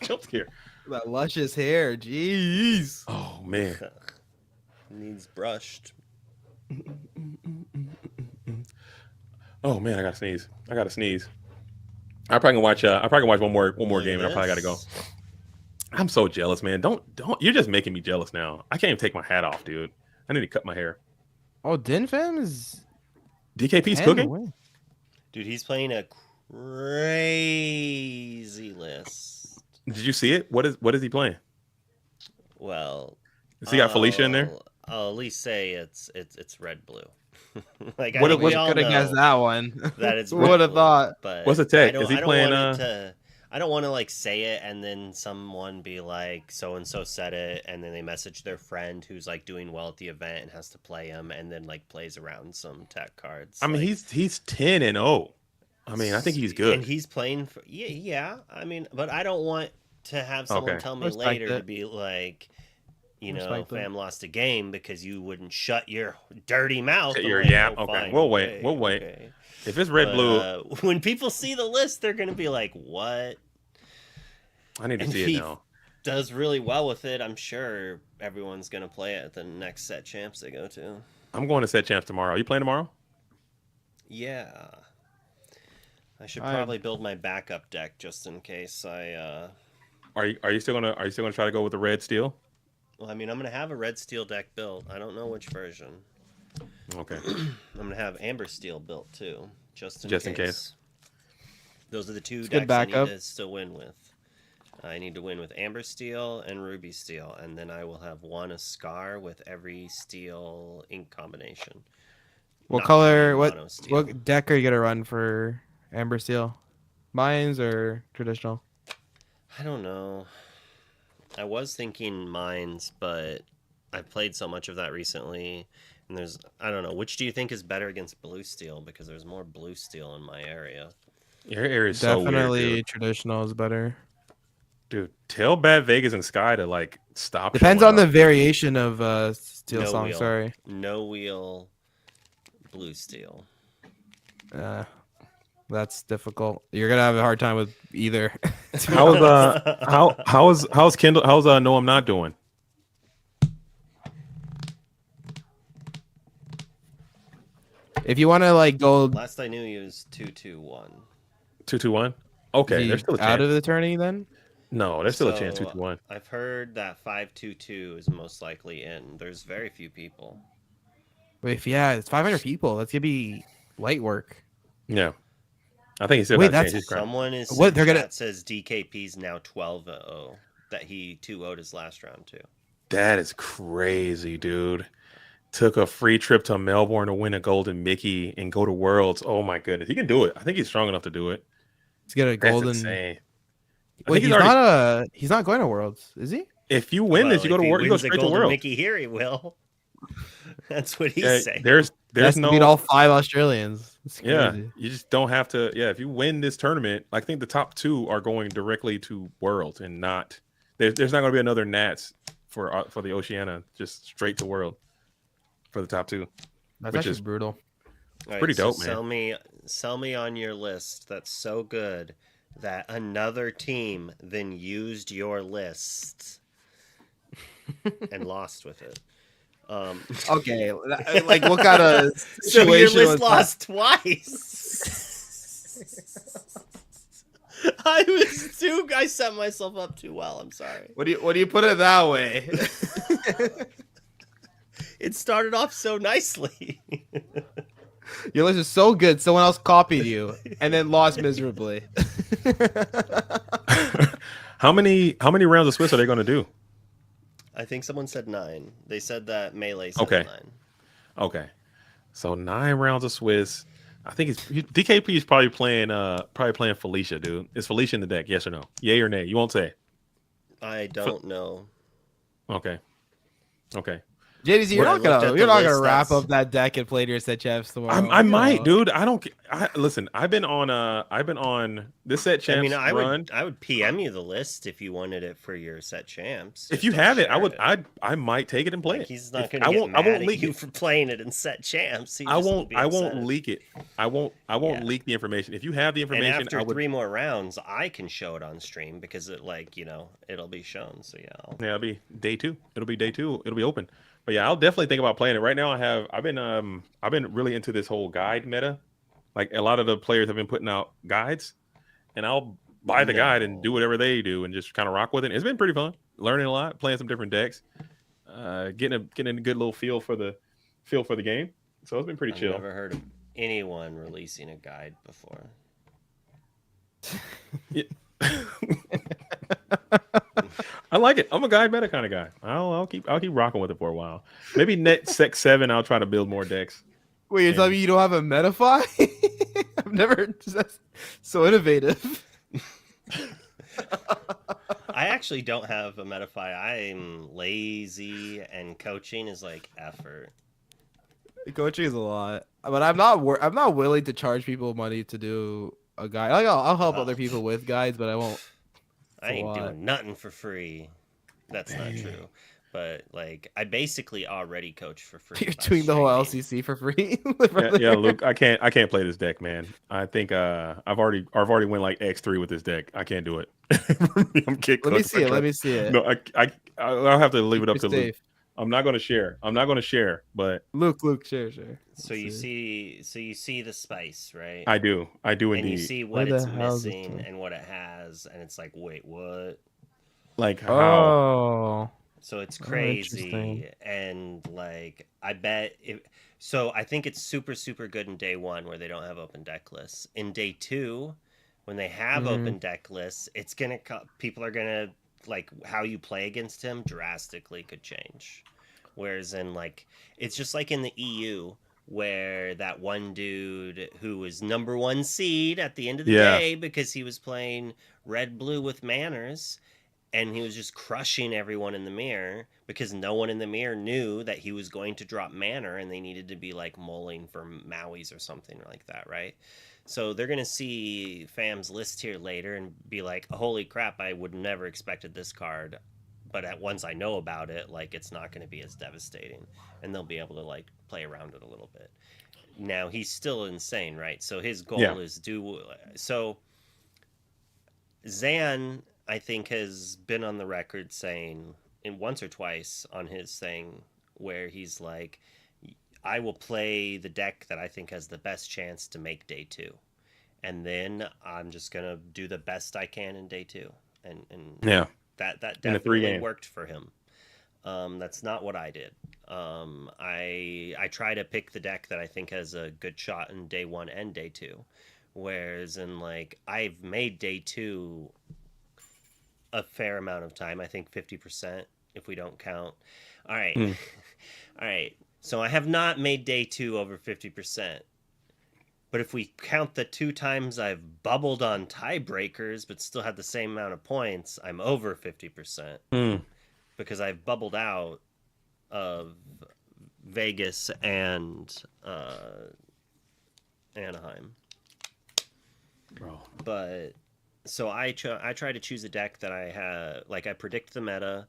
Jump scare. That luscious hair, jeez. Oh man. Needs brushed. Oh man, I gotta sneeze. I probably can watch one more game, and I probably gotta go. I'm so jealous, man. Don't. You're just making me jealous now. I can't even take my hat off, dude. I need to cut my hair. Oh, Dinfam is DKP's 10 cooking. away. Dude, he's playing a crazy list. Did you see it? What is he playing? Well, Has he got Felicia in there? I'll at least say it's red blue. Like What I think we was all Could have know guessed that one. that it's Who red would have blue, thought? But What's the tech? I don't- Is he I don't playing, want it to- I don't want to like say it and then someone be like so and so said it and then they message their friend who's like doing well at the event and has to play him and then like plays around some tech cards. I mean, like, he's 10-0. I mean, I think he's good. and he's playing for yeah. I mean, but I don't want to have someone Okay. tell me Respect later to it. be like, you know, Respect it. fam lost a game because you wouldn't shut your dirty mouth. Shut I'm your like, yap. "Oh, Okay, fine, we'll wait. okay." If it's red But, blue, when people see the list, they're gonna be like, "What?" I need to and see it he- now. Does really well with it. I'm sure everyone's gonna play it at the next set champs they go to. I'm going to set champs tomorrow. You playing tomorrow? Yeah, I should I- probably build my backup deck just in case I. Are you still gonna try to go with the red steel? Well, I mean, I'm gonna have a red steel deck built. I don't know which version. Okay. I'm gonna have amber steel built too, just in in case. case. Those are the two It's good decks I need backup. to still win with. I need to win with amber steel and ruby steel, and then I will have one a scar with every steel ink combination. What Not color? counting mono steel. What deck are you gonna run for Amber Steel? Mines or traditional? I don't know. I was thinking mines, but I've played so much of that recently, and I don't know. Which do you think is better against blue steel? Because there's more blue steel in my area. Your area is so Definitely weird, traditional is better. dude. Tell Bad Vegas and Sky to like stop. Depends showing on the up. variation of Steel No Song. wheel. Sorry. No wheel, blue steel. That's difficult. You're gonna have a hard time with either. How's Kendall? How's No I'm Not doing? If you want to like go Last I knew, he was 2-2-1. 2-2-1. Okay, is there's he still a chance. out of the tourney, then No, there's still a chance. So, 2-2-1. I've heard that 5-2-2 is most likely in. There's very few people. wait, it's 500 people. That's gonna be light work. Yeah, I think he still Wait, got a chance. that's- He's crying. Someone is What, they're gonna- chat says DKP's now 12-0. That he 2-0'd his last round too. That is crazy, dude. Took a free trip to Melbourne to win a golden Mickey and go to Worlds. Oh my goodness, he can do it. I think he's strong enough to do it. He's got a That's golden. insane. I Wait, think he's not going to Worlds, is he? If you win this, you go Well, to if he World. You go wins the straight to golden World. Mickey here, he will. That's what he's Yeah, saying. there's That's to no beat all 5 Australians. It's Yeah, crazy. you just don't have to. Yeah, if you win this tournament, I think the top 2 are going directly to World, and not there's not going to be another Nats for the Oceania, just straight to World for the top 2. That's which actually is- brutal. All right, pretty so dope, Sell me on your list. That's so good that another team then used your list and lost with it. Okay, like what kind of So your situation list was that? lost twice. I set myself up too well. I'm sorry. What do you put it that way? It started off so nicely. Your list is so good. Someone else copied you and then lost miserably. How many rounds of Swiss are they going to do? I think someone said 9. They said that Melee said Okay. 9. Okay, so 9 rounds of Swiss. I think DKP is probably playing Felicia, dude. Is Felicia in the deck? Yes or no? Yay or nay? You won't say. I don't know. Okay. JDZ, When I looked at you're the not gonna list, wrap that's- up that deck and play your set champs tomorrow. I might, dude. I don't. Listen. I've been on this set champs I mean, run. I would PM you the list if you wanted it for your set champs. If Just you don't have it, share I might take it and play Like, it. he's not If- going to I get won't. mad I won't at leak you it. for playing it in set champs. He I just will won't. be I won't upset. leak it. I won't Yeah. leak the information. If you have the And information, after I would. 3 more rounds, I can show it on stream because it, like, you know, it'll be shown. So yeah. Yeah, it'll be day 2. It'll be day 2. It'll be open. But yeah, I'll definitely think about playing it. Right now, I've been really into this whole guide meta. Like a lot of the players have been putting out guides, and I'll buy the guide and do whatever they do and just kind of rock with it. It's been pretty fun, learning a lot, playing some different decks, getting a good little feel for the game. So it's been pretty chill. I've never heard of anyone releasing a guide before. Yeah. I like it. I'm a guide meta kind of guy. I'll keep rocking with it for a while. Maybe next 7, I'll try to build more decks. Wait, you're telling me you don't have a Metafy? I've never. That's so innovative. I actually don't have a Metafy. I'm lazy, and coaching is like effort. Coaching is a lot, but I'm not willing to charge people money to do a guide. Like I'll help other people with guides, but I won't. I ain't doing nothing for free. That's not true. But like, I basically already coach for free. You're doing the whole LCC for free. Yeah, Luke, I can't play this deck, man. I think I've already went like X3 with this deck. I can't do it. I'm kicked. Let me see it. No, I'll have to leave it up to Luke. Safe. I'm not going to share. But Luke, share. So you see the spice, right? I do And indeed. you see what it's missing and what it has, and it's like, wait, what? Like how? Oh. So it's crazy, and like I bet so I think it's super super good in day 1 where they don't have open deck lists. In day 2, when they have open deck lists, it's gonna people are gonna like how you play against him drastically could change. Whereas in like it's just like in the EU where that one dude who was number 1 seed at the end of the day because he was playing red blue with manners. And he was just crushing everyone in the mirror because no one in the mirror knew that he was going to drop Manor and they needed to be like mulling for Maui's or something like that, right? So they're going to see Fam's list here later and be like, holy crap, I would never expected this card. But once I know about it, like it's not going to be as devastating. And they'll be able to like play around it a little bit. Now, he's still insane, right? So his goal is so Zan, I think, has been on the record saying, once or twice on his thing, where he's like, I will play the deck that I think has the best chance to make day 2. And then I'm just going to do the best I can in day 2. And that definitely worked for him. That's not what I did. I try to pick the deck that I think has a good shot in day 1 and day 2. Whereas in like, I've made day 2 a fair amount of time. I think 50% if we don't count. All right. All right. So I have not made day 2 over 50%. But if we count the 2 times I've bubbled on tiebreakers but still had the same amount of points, I'm over 50%. Because I've bubbled out of Vegas and Anaheim. Bro. But so I try to choose a deck that I have, like I predict the meta,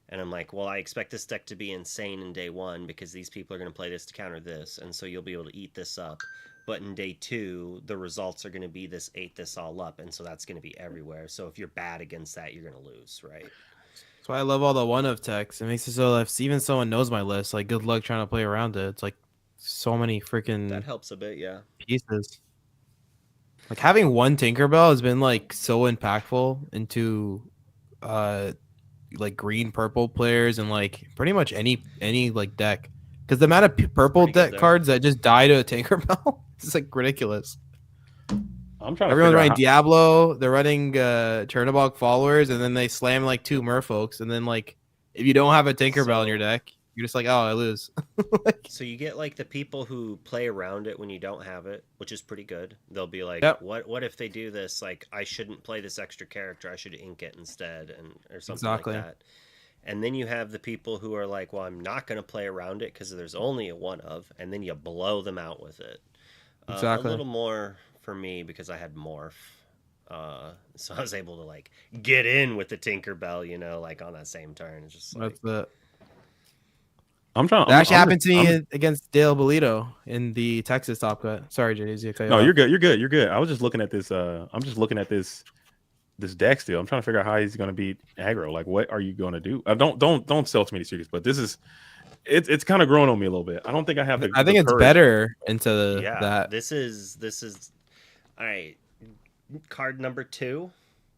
and I'm like, well, I expect this deck to be insane in day 1 because these people are going to play this to counter this, and so you'll be able to eat this up. But in day 2, the results are going to be this ate this all up, and so that's going to be everywhere. So if you're bad against that, you're going to lose, right? That's why I love all the one-of techs. It makes it so if even someone knows my list, like good luck trying to play around it. It's like so many freaking that helps a bit, yeah. Pieces. Like having one Tinkerbell has been like so impactful into like green purple players and like pretty much any like deck, because the amount of purple deck cards that just die to a Tinkerbell is like ridiculous. I'm trying. Everyone's running Diablo, they're running Chernobog followers, and then they slam like 2 merfolks, and then like if you don't have a Tinkerbell in your deck, You're just like, oh, I lose. So you get like the people who play around it when you don't have it, which is pretty good. They'll be like, Yep. what if they do this? Like, I shouldn't play this extra character. I should ink it instead, and or something Exactly. like that. And then you have the people who are like, well, I'm not going to play around it because there's only a one of, and then you blow them out with it. Exactly. A little more for me because I had morph. So I was able to like get in with the Tinkerbell, you know, like on that same turn. It's just like That's the. I'm trying. That actually I'm happened just- to me I'm- against Dale Bolito in the Texas Top Cut. Sorry, JZ. No, you're good. You're good. You're good. I was just looking at this. I'm just looking at this deck still. I'm trying to figure out how he's going to beat aggro. Like, what are you going to do? Don't sell too many secrets. But this is it's kind of growing on me a little bit. I don't think I have the. I think the it's courage. better into yeah, that. this is all right. Card number 2.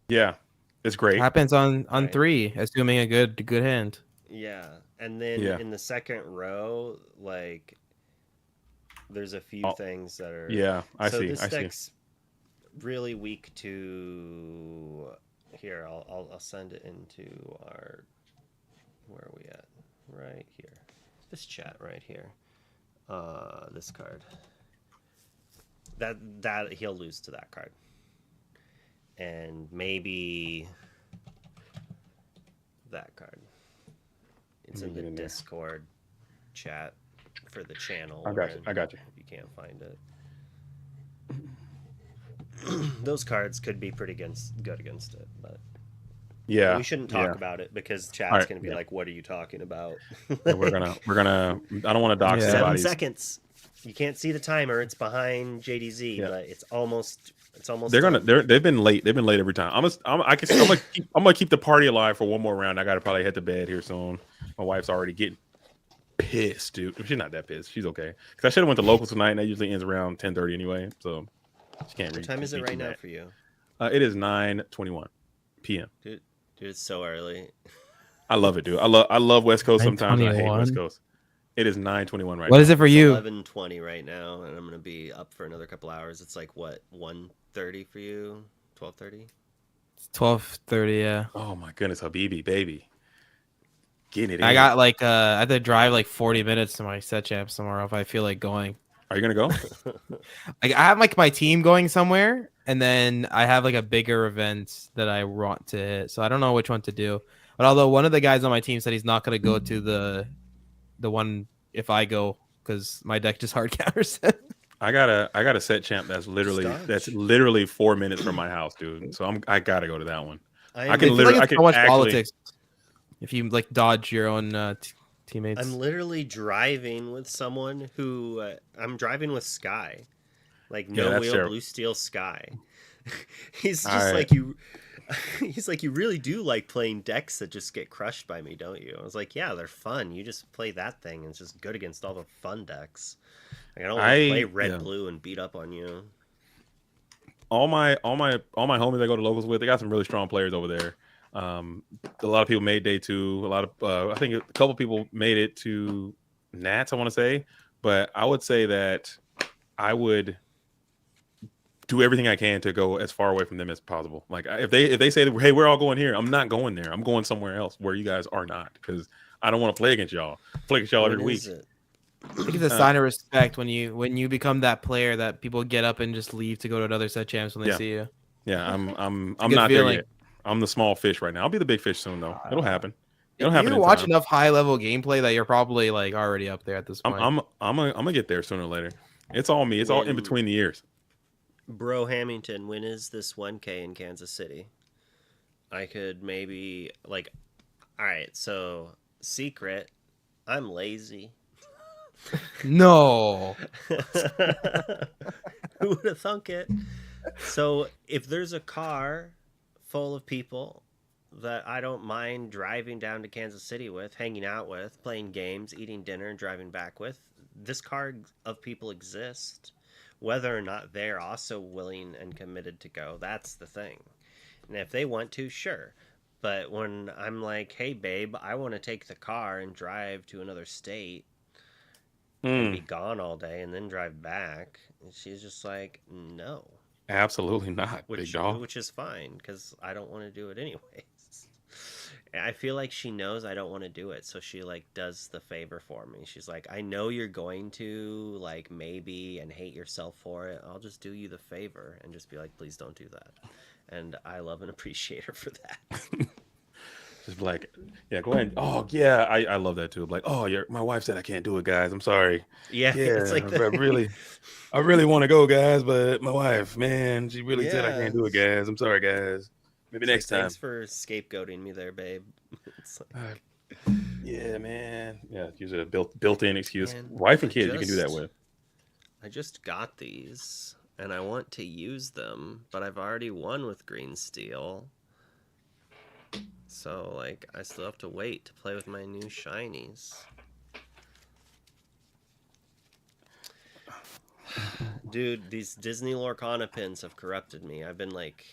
Yeah, it's great. Happens on Right. 3, assuming a good hand. Yeah, and then Yeah. in the second row, like there's a few Oh, things that are Yeah, I so see. this I see. deck's really weak to here. I'll send it into our where are we at? Right here. This chat right here. This card. That he'll lose to that card. And maybe that card. It's Let in me the get in there. Discord chat for the channel. I got you. we're I in, got you. If you can't find it. Those cards could be pretty good against it, but Yeah, we shouldn't talk yeah. about it because chat's Alright, gonna be yeah. like, "What are you talking about?" Yeah, we're gonna. I don't want to dox Yeah. 7 anybody's. seconds. You can't see the timer. It's behind JDZ, Yeah. but it's almost. They've done. been late. They've been late every time. I'm gonna keep the party alive for one more round. I gotta probably head to bed here soon. My wife's already getting pissed, dude. She's not that pissed. She's okay. Because I should have went to locals tonight, and that usually ends around 10:30 anyway. So she can't. What time is it right now for you? It is 9:21 p.m. Dude, it's so early. I love it, dude. I love West Coast sometimes. And I hate West 9:21. Coast. It is 9:21 right What now. is it for It's you? 11:20 right now, and I'm gonna be up for another couple hours. It's like what 1:30 for you? 12:30. It's 12:30. Yeah. Oh my goodness, Habibi, baby, getting it. I in. got like I have to drive like 40 minutes to my set champ tomorrow if I feel like going. Are you gonna go? Like I have like my team going somewhere, and then I have like a bigger event that I want to hit. So I don't know which one to do. But although one of the guys on my team said he's not gonna go to the one if I go because my deck just hard counters it. I got a set champ that's literally 4 minutes from my house, dude. So I gotta go to that one. I can feel literally- like I it's can so much actually- politics if you like dodge your own teammates. I'm literally driving with someone who I'm driving with Sky, like Yeah, no that's wheel terrible. blue steel Sky. He's just Alright. like you. He's like, you really do like playing decks that just get crushed by me, don't you? I was like, yeah, they're fun. You just play that thing, and it's just good against all the fun decks. Like, I don't want to play red blue and beat up on you. all my homies I go to locals with, they got some really strong players over there. A lot of people made day 2. A lot of I think a couple people made it to Nats, I want to say, but I would say that I would do everything I can to go as far away from them as possible. Like if they say, hey, we're all going here, I'm not going there. I'm going somewhere else where you guys are not, because I don't want to play against y'all. Play against y'all every When week. is it? I think it's a sign of respect when you become that player that people get up and just leave to go to another set champs when they Yeah. see you. Yeah, I'm good not there feeling. yet. I'm the small fish right now. I'll be the big fish soon though. It'll happen. It'll If happen. you in watch time. enough high level gameplay that you're probably like already up there at this point. I'm gonna get there sooner or later. It's all me. It's all in When- between the years. Bro Hamilton, when is this 1K in Kansas City? I could maybe like. All right, so secret. I'm lazy. No. Who would have thunk it? So if there's a car full of people that I don't mind driving down to Kansas City with, hanging out with, playing games, eating dinner, and driving back with, this car of people exist. Whether or not they're also willing and committed to go, that's the thing. And if they want to, sure. But when I'm like, hey, babe, I want to take the car and drive to another state and be gone all day and then drive back, and she's just like, no. Absolutely not, big dog. Which is fine, because I don't want to do it anyways. I feel like she knows I don't want to do it, so she like does the favor for me. She's like, I know you're going to like maybe and hate yourself for it. I'll just do you the favor and just be like, please don't do that. And I love and appreciate her for that. Just like, yeah, go ahead. Oh yeah, I love that too. Like, oh, my wife said I can't do it, guys. I'm sorry. Yeah, it's like I really want to go, guys, but my wife, man, she really said I yeah. can't do it, guys. I'm sorry, guys. Maybe next time. Thanks for scapegoating me there, babe. It's like, Yeah, man. Yeah, use a built-in excuse. Man, Wife and kids, you can do that with. I just got these and I want to use them, but I've already won with green steel. So, like, I still have to wait to play with my new shinies. Dude, these Disney Lorcana pins have corrupted me. I've been, like...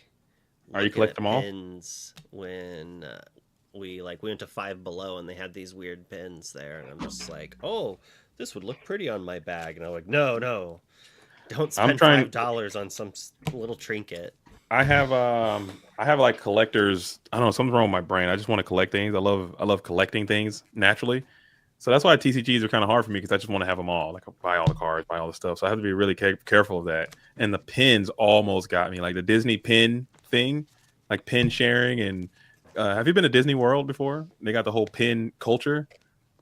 Are you collecting them all? Pins when we went to Five Below and they had these weird pins there. And I'm just like, oh, this would look pretty on my bag. And I'm like, no. Don't spend $5 on some little trinket. I have like collectors. I don't know, something's wrong with my brain. I just want to collect things. I love collecting things naturally. So that's why TCGs are kind of hard for me because I just want to have them all. Like buy all the cards, buy all the stuff. So I have to be really careful of that. And the pins almost got me. Like the Disney pin thing, like pin sharing. And have you been to Disney World before? They got the whole pin culture.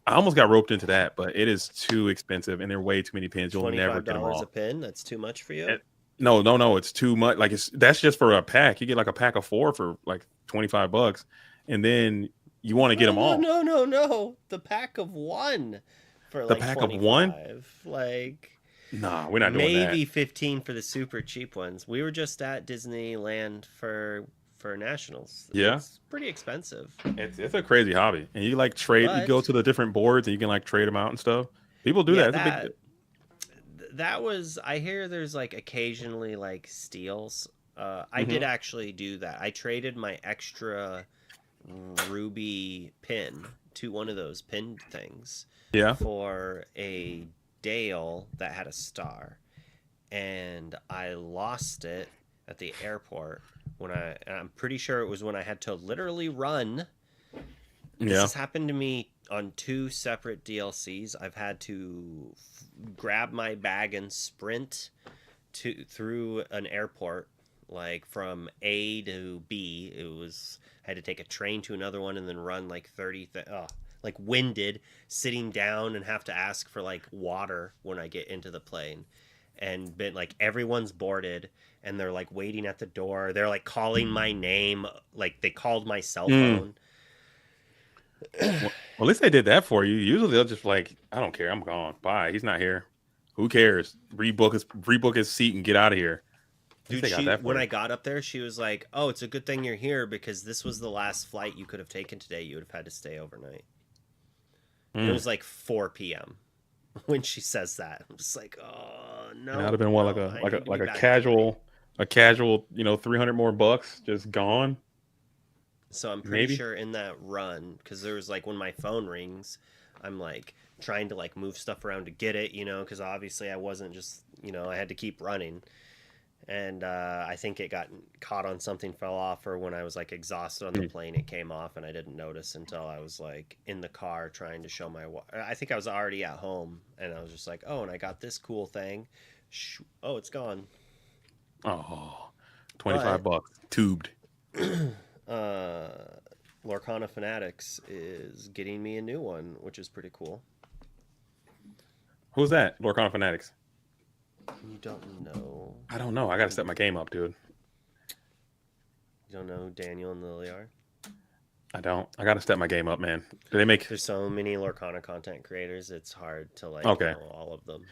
I almost got roped into that, but it is too expensive and there are way too many pins. You'll never get them all. $25 a pin? That's too much for you? No, it's too much. Like that's just for a pack. You get like a pack of 4 for like $25, and then you want to get them all. No. The pack of 1 for like pack 25. Of 1. Like, nah, we're not doing that. Maybe 15 for the super cheap ones. We were just at Disneyland for nationals. Yeah, it's pretty expensive. It's a crazy hobby, and you like trade. You go to the different boards, and you can like trade them out and stuff. People do that. It's a big... That was, I hear there's like occasionally like steals. I did actually do that. I traded my extra ruby pin to one of those pin things. Yeah. For a Dale that had a star, and I lost it at the airport and I'm pretty sure it was when I had to literally run. This has happened to me on 2 separate DLCs. I've had to grab my bag and sprint through an airport, like from A to B. I had to take a train to another one and then run like 30. Like winded, sitting down and have to ask for like water when I get into the plane, and been like everyone's boarded and they're like waiting at the door. They're like calling my name, like they called my cell phone. Well, at least they did that for you. Usually they'll just like, I don't care, I'm gone. Bye. He's not here. Who cares? Rebook his seat and get out of here. Dude, when I got up there, she was like, "Oh, it's a good thing you're here because this was the last flight you could have taken today. You would have had to stay overnight." It was like 4 p.m. when she says that. I'm just like, "Oh no!" That would have been like a casual, 300 more bucks just gone. So I'm pretty sure in that run, because there was like when my phone rings, I'm like trying to like move stuff around to get it, because obviously I wasn't just, I had to keep running. And I think it got caught on something, fell off, or when I was like exhausted on the plane, it came off and I didn't notice until I was like in the car trying to show I think I was already at home and I was just like, oh, and I got this cool thing. Oh, it's gone. Oh, $25 tubed. Lorcana Fanatics is getting me a new one, which is pretty cool. Who's that? Lorcana Fanatics. You don't know. I don't know. I gotta step my game up, dude. You don't know who Daniel and Lily are? I don't. I gotta step my game up, man. There's so many Lorcana content creators. It's hard to know all of them.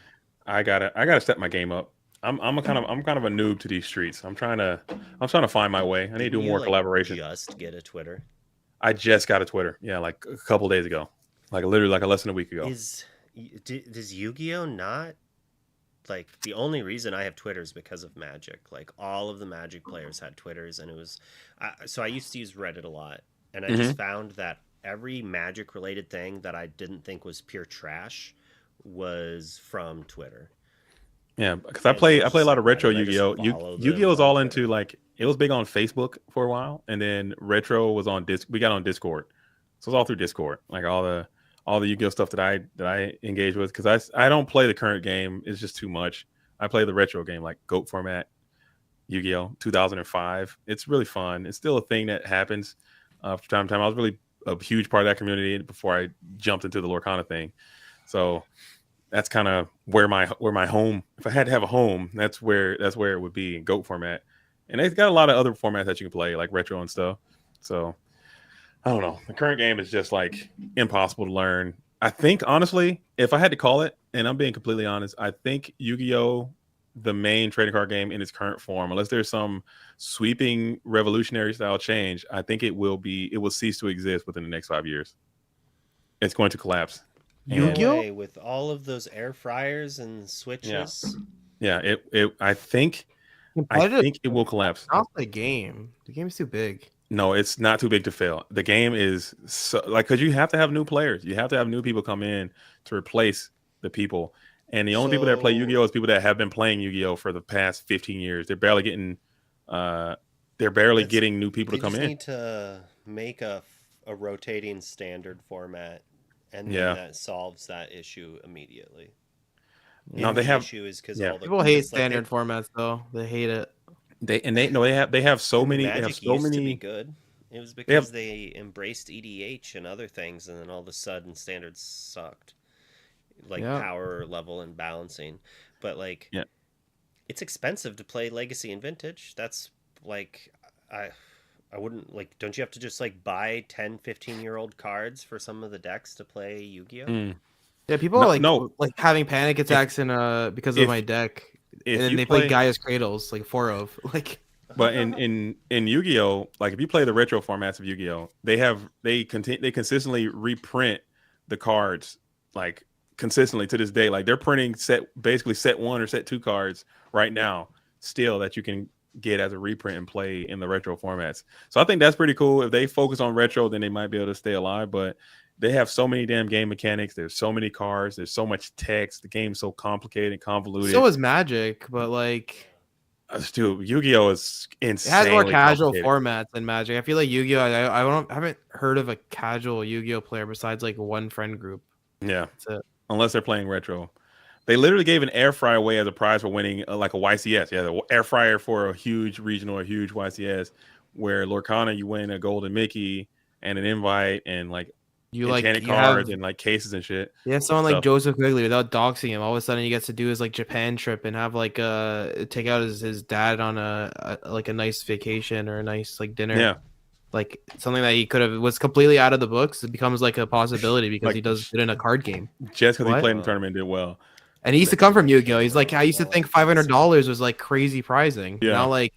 I gotta step my game up. I'm kind of a noob to these streets. I'm trying to find my way. I need to do more collaboration. Just get a Twitter. I just got a Twitter. Yeah, like a couple days ago. Like literally like less than a week ago. Does Yu-Gi-Oh not? Like the only reason I have Twitter is because of Magic. Like all of the Magic players had Twitters, and it was so I used to use Reddit a lot, and I just found that every Magic related thing that I didn't think was pure trash was from Twitter. Yeah, because I play a lot of retro Yu-Gi-Oh. Yu-Gi-Oh was all into like, it was big on Facebook for a while, and then retro was on we got on Discord. So it's all through Discord, like all the Yu-Gi-Oh stuff that I engage with, because I don't play the current game. It's just too much. I play the retro game, like GOAT format, Yu-Gi-Oh 2005. It's really fun. It's still a thing that happens from time to time. I was really a huge part of that community before I jumped into the Lorcana thing. So that's kind of where my home. If I had to have a home, that's where it would be in GOAT format. And they've got a lot of other formats that you can play, like retro and stuff. So I don't know. The current game is just like impossible to learn. I think honestly, if I had to call it, and I'm being completely honest, I think Yu-Gi-Oh, the main trading card game in its current form, unless there's some sweeping revolutionary style change, I think it will cease to exist within the next 5 years. It's going to collapse. No Yu-Gi-Oh? way, with all of those air fryers and switches. Yeah, I think it will collapse. Not the game. The game's too big. No, it's not too big to fail. The game is so, like, because you have to have new players. You have to have new people come in to replace the people. And the only people that play Yu-Gi-Oh is people that have been playing Yu-Gi-Oh for the past 15 years. They're barely getting new people to come in. They need to make a rotating standard format, and then that solves that issue immediately. No, the issue is because all the people hate standard formats though. They hate it. They have so many. Magic they have so used many. To be good. It was because they embraced EDH and other things, and then all of a sudden standards sucked, like power level and balancing. But like, it's expensive to play Legacy and Vintage. That's like, I wouldn't like. Don't you have to just like buy 10, 15-year-old cards for some of the decks to play Yu-Gi-Oh? Yeah, people are like having panic attacks because of my deck. And then they play Gaia's Cradles, like 4 of like. But in Yu-Gi-Oh, like if you play the retro formats of Yu-Gi-Oh, they consistently reprint the cards like consistently to this day. Like they're printing basically set 1 or set 2 cards right now still that you can get as a reprint and play in the retro formats. So I think that's pretty cool. If they focus on retro, then they might be able to stay alive. But they have so many damn game mechanics. There's so many cards. There's so much text. The game's so complicated and convoluted. So is Magic, but like, dude, Yu-Gi-Oh is insane. It has more casual formats than Magic. I feel like Yu-Gi-Oh, I haven't heard of a casual Yu-Gi-Oh player besides like one friend group. Yeah, unless they're playing retro. They literally gave an air fryer away as a prize for winning like a YCS. Yeah, the air fryer for a huge regional or huge YCS, where Lorcana you win a golden Mickey and an invite and like cards and like cases and shit. Yeah, someone like Joseph Quigley, without doxing him, all of a sudden he gets to do his like Japan trip and have like take out his dad on a nice vacation or a nice like dinner. Yeah, like something that he could have was completely out of the books. It becomes like a possibility because he does it in a card game. Just because he played in the tournament and did well. And he used to come from Yu-Gi-Oh. He's like, I used to think $500 was like crazy prizing. Yeah. Now like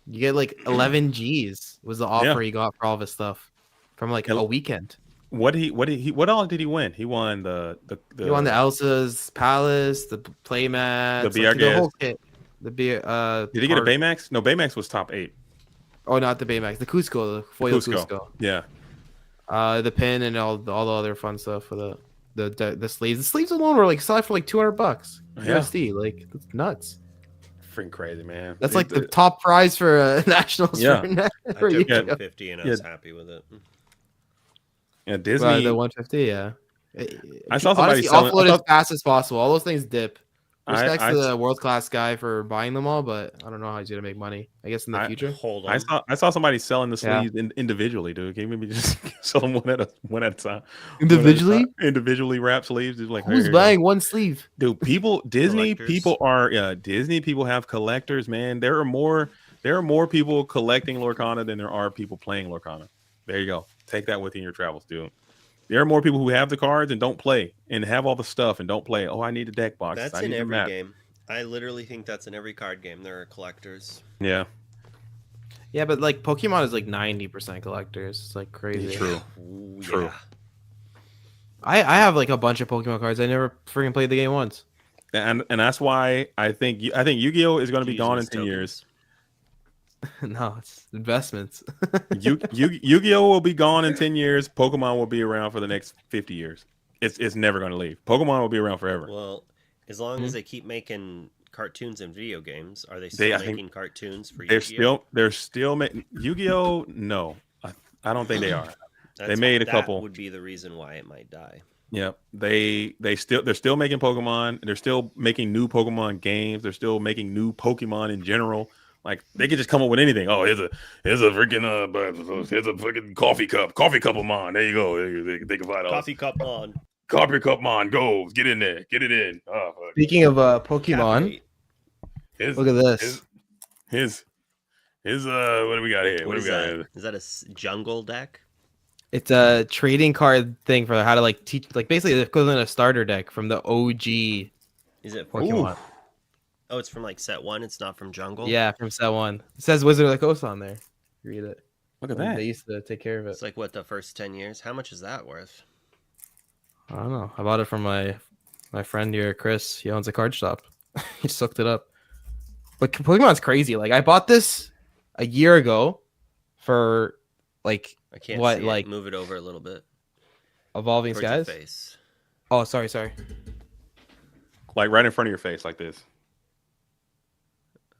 you get like 11 G's was the offer he got for all of his stuff. From like a weekend. What all did he win? He won he won the Elsa's Palace, the Playmat, the whole kit. Did he get a Baymax? No, Baymax was top 8. Oh, not the Baymax, the Cusco, the foil Cusco. Yeah. The pin and all the other fun stuff for the sleeves. The sleeves alone were like selling for like $200 USD. Like that's nuts. Freaking crazy, man. That's like the top prize for nationals. I took 150 and I was happy with it. Yeah, Disney. The 150, yeah. I saw somebody offload as fast as possible. All those things dip. Respects to the world class guy for buying them all, but I don't know how he's gonna make money. I guess in the future. Hold on. I saw somebody selling the sleeves individually, dude. Can you maybe just sell them one at a time? Individually? Individually wrapped sleeves. Just like who's buying one sleeve? Dude, Disney people have collectors, man. There are more people collecting Lorcana than there are people playing Lorcana. There you go. Take that with you in your travels, dude. There are more people who have the cards and don't play and have all the stuff and don't play. Oh, I need a deck box. That's in every game. I literally think that's in every card game. There are collectors. Yeah. Yeah, but like Pokemon is like 90% collectors. It's like crazy. True. True. Yeah. I have like a bunch of Pokemon cards. I never freaking played the game once. And that's why I think Yu-Gi-Oh is going to be gone in 10 years. No, it's investments. Yu-Gi-Oh will be gone in 10 years. Pokemon will be around for the next 50 years. It's never going to leave. Pokemon will be around forever. Well, as long as they keep making cartoons and video games, are they still making cartoons for Yu-Gi-Oh? They're still making Yu-Gi-Oh. No, I don't think they are. They made a couple. That would be the reason why it might die. Yeah, they're still making Pokemon. They're still making new Pokemon games. They're still making new Pokemon in general. Like they could just come up with anything. Oh, here's a freaking coffee cup-amon. There you go. They can find Coffee cup on. Coffee cup-mon. Go get in there. Get it in. Oh, fuck. Speaking of Pokemon, look at this. His what do we got here? What do we got here? Is that a jungle deck? It's a trading card thing for how to like teach, like basically the equivalent of starter deck from the OG. Is it Pokemon? Oh, it's from like set 1. It's not from Jungle. Yeah, from set 1. It says Wizard of the Coast on there. Read it. Look at that. They used to take care of it. It's like what, the first 10 years? How much is that worth? I don't know. I bought it from my friend here, Chris. He owns a card shop. He just hooked it up. But Pokemon's crazy. Like I bought this a year ago for like I can't what see like it. Move it over a little bit. Evolving Towards your Skies. face. Oh, sorry. Like right in front of your face, like this.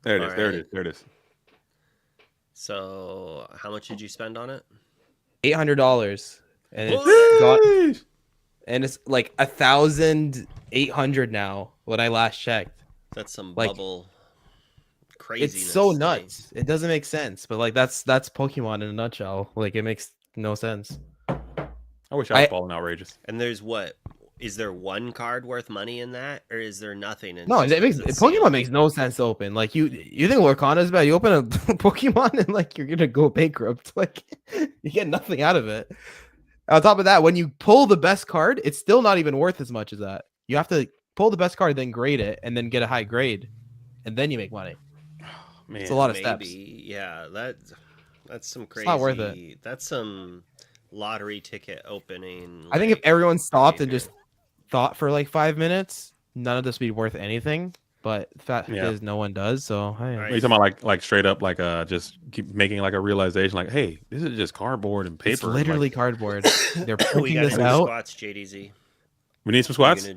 There it is. All There right. it is. There it is. So, how much did you spend on it? $800, and and it's like 1,800 now. When I last checked, That's some like, bubble craziness. it's so nuts. It doesn't make sense, but like that's Pokemon in a nutshell. Like it makes no sense. I wish I was falling outrageous. And there's what? Is there one card worth money in that, or is there nothing? No, Pokemon makes no sense to open. Like you think Lorcana is bad? You open a Pokemon and like you're gonna go bankrupt. Like you get nothing out of it. On top of that, when you pull the best card, it's still not even worth as much as that. You have to pull the best card, then grade it, and then get a high grade, and then you make money. Man, it's a lot of steps. Yeah, that's some crazy. It's not worth it. That's some lottery ticket opening. I think if everyone stopped and just thought for like 5 minutes, none of this would be worth anything. But the fact is, no one does. So hey. Are you talking about like straight up like just keep making like a realization like, hey, this is just cardboard and paper. It's literally like, cardboard. They're printing this do out. Squats, JDZ. We need some squats.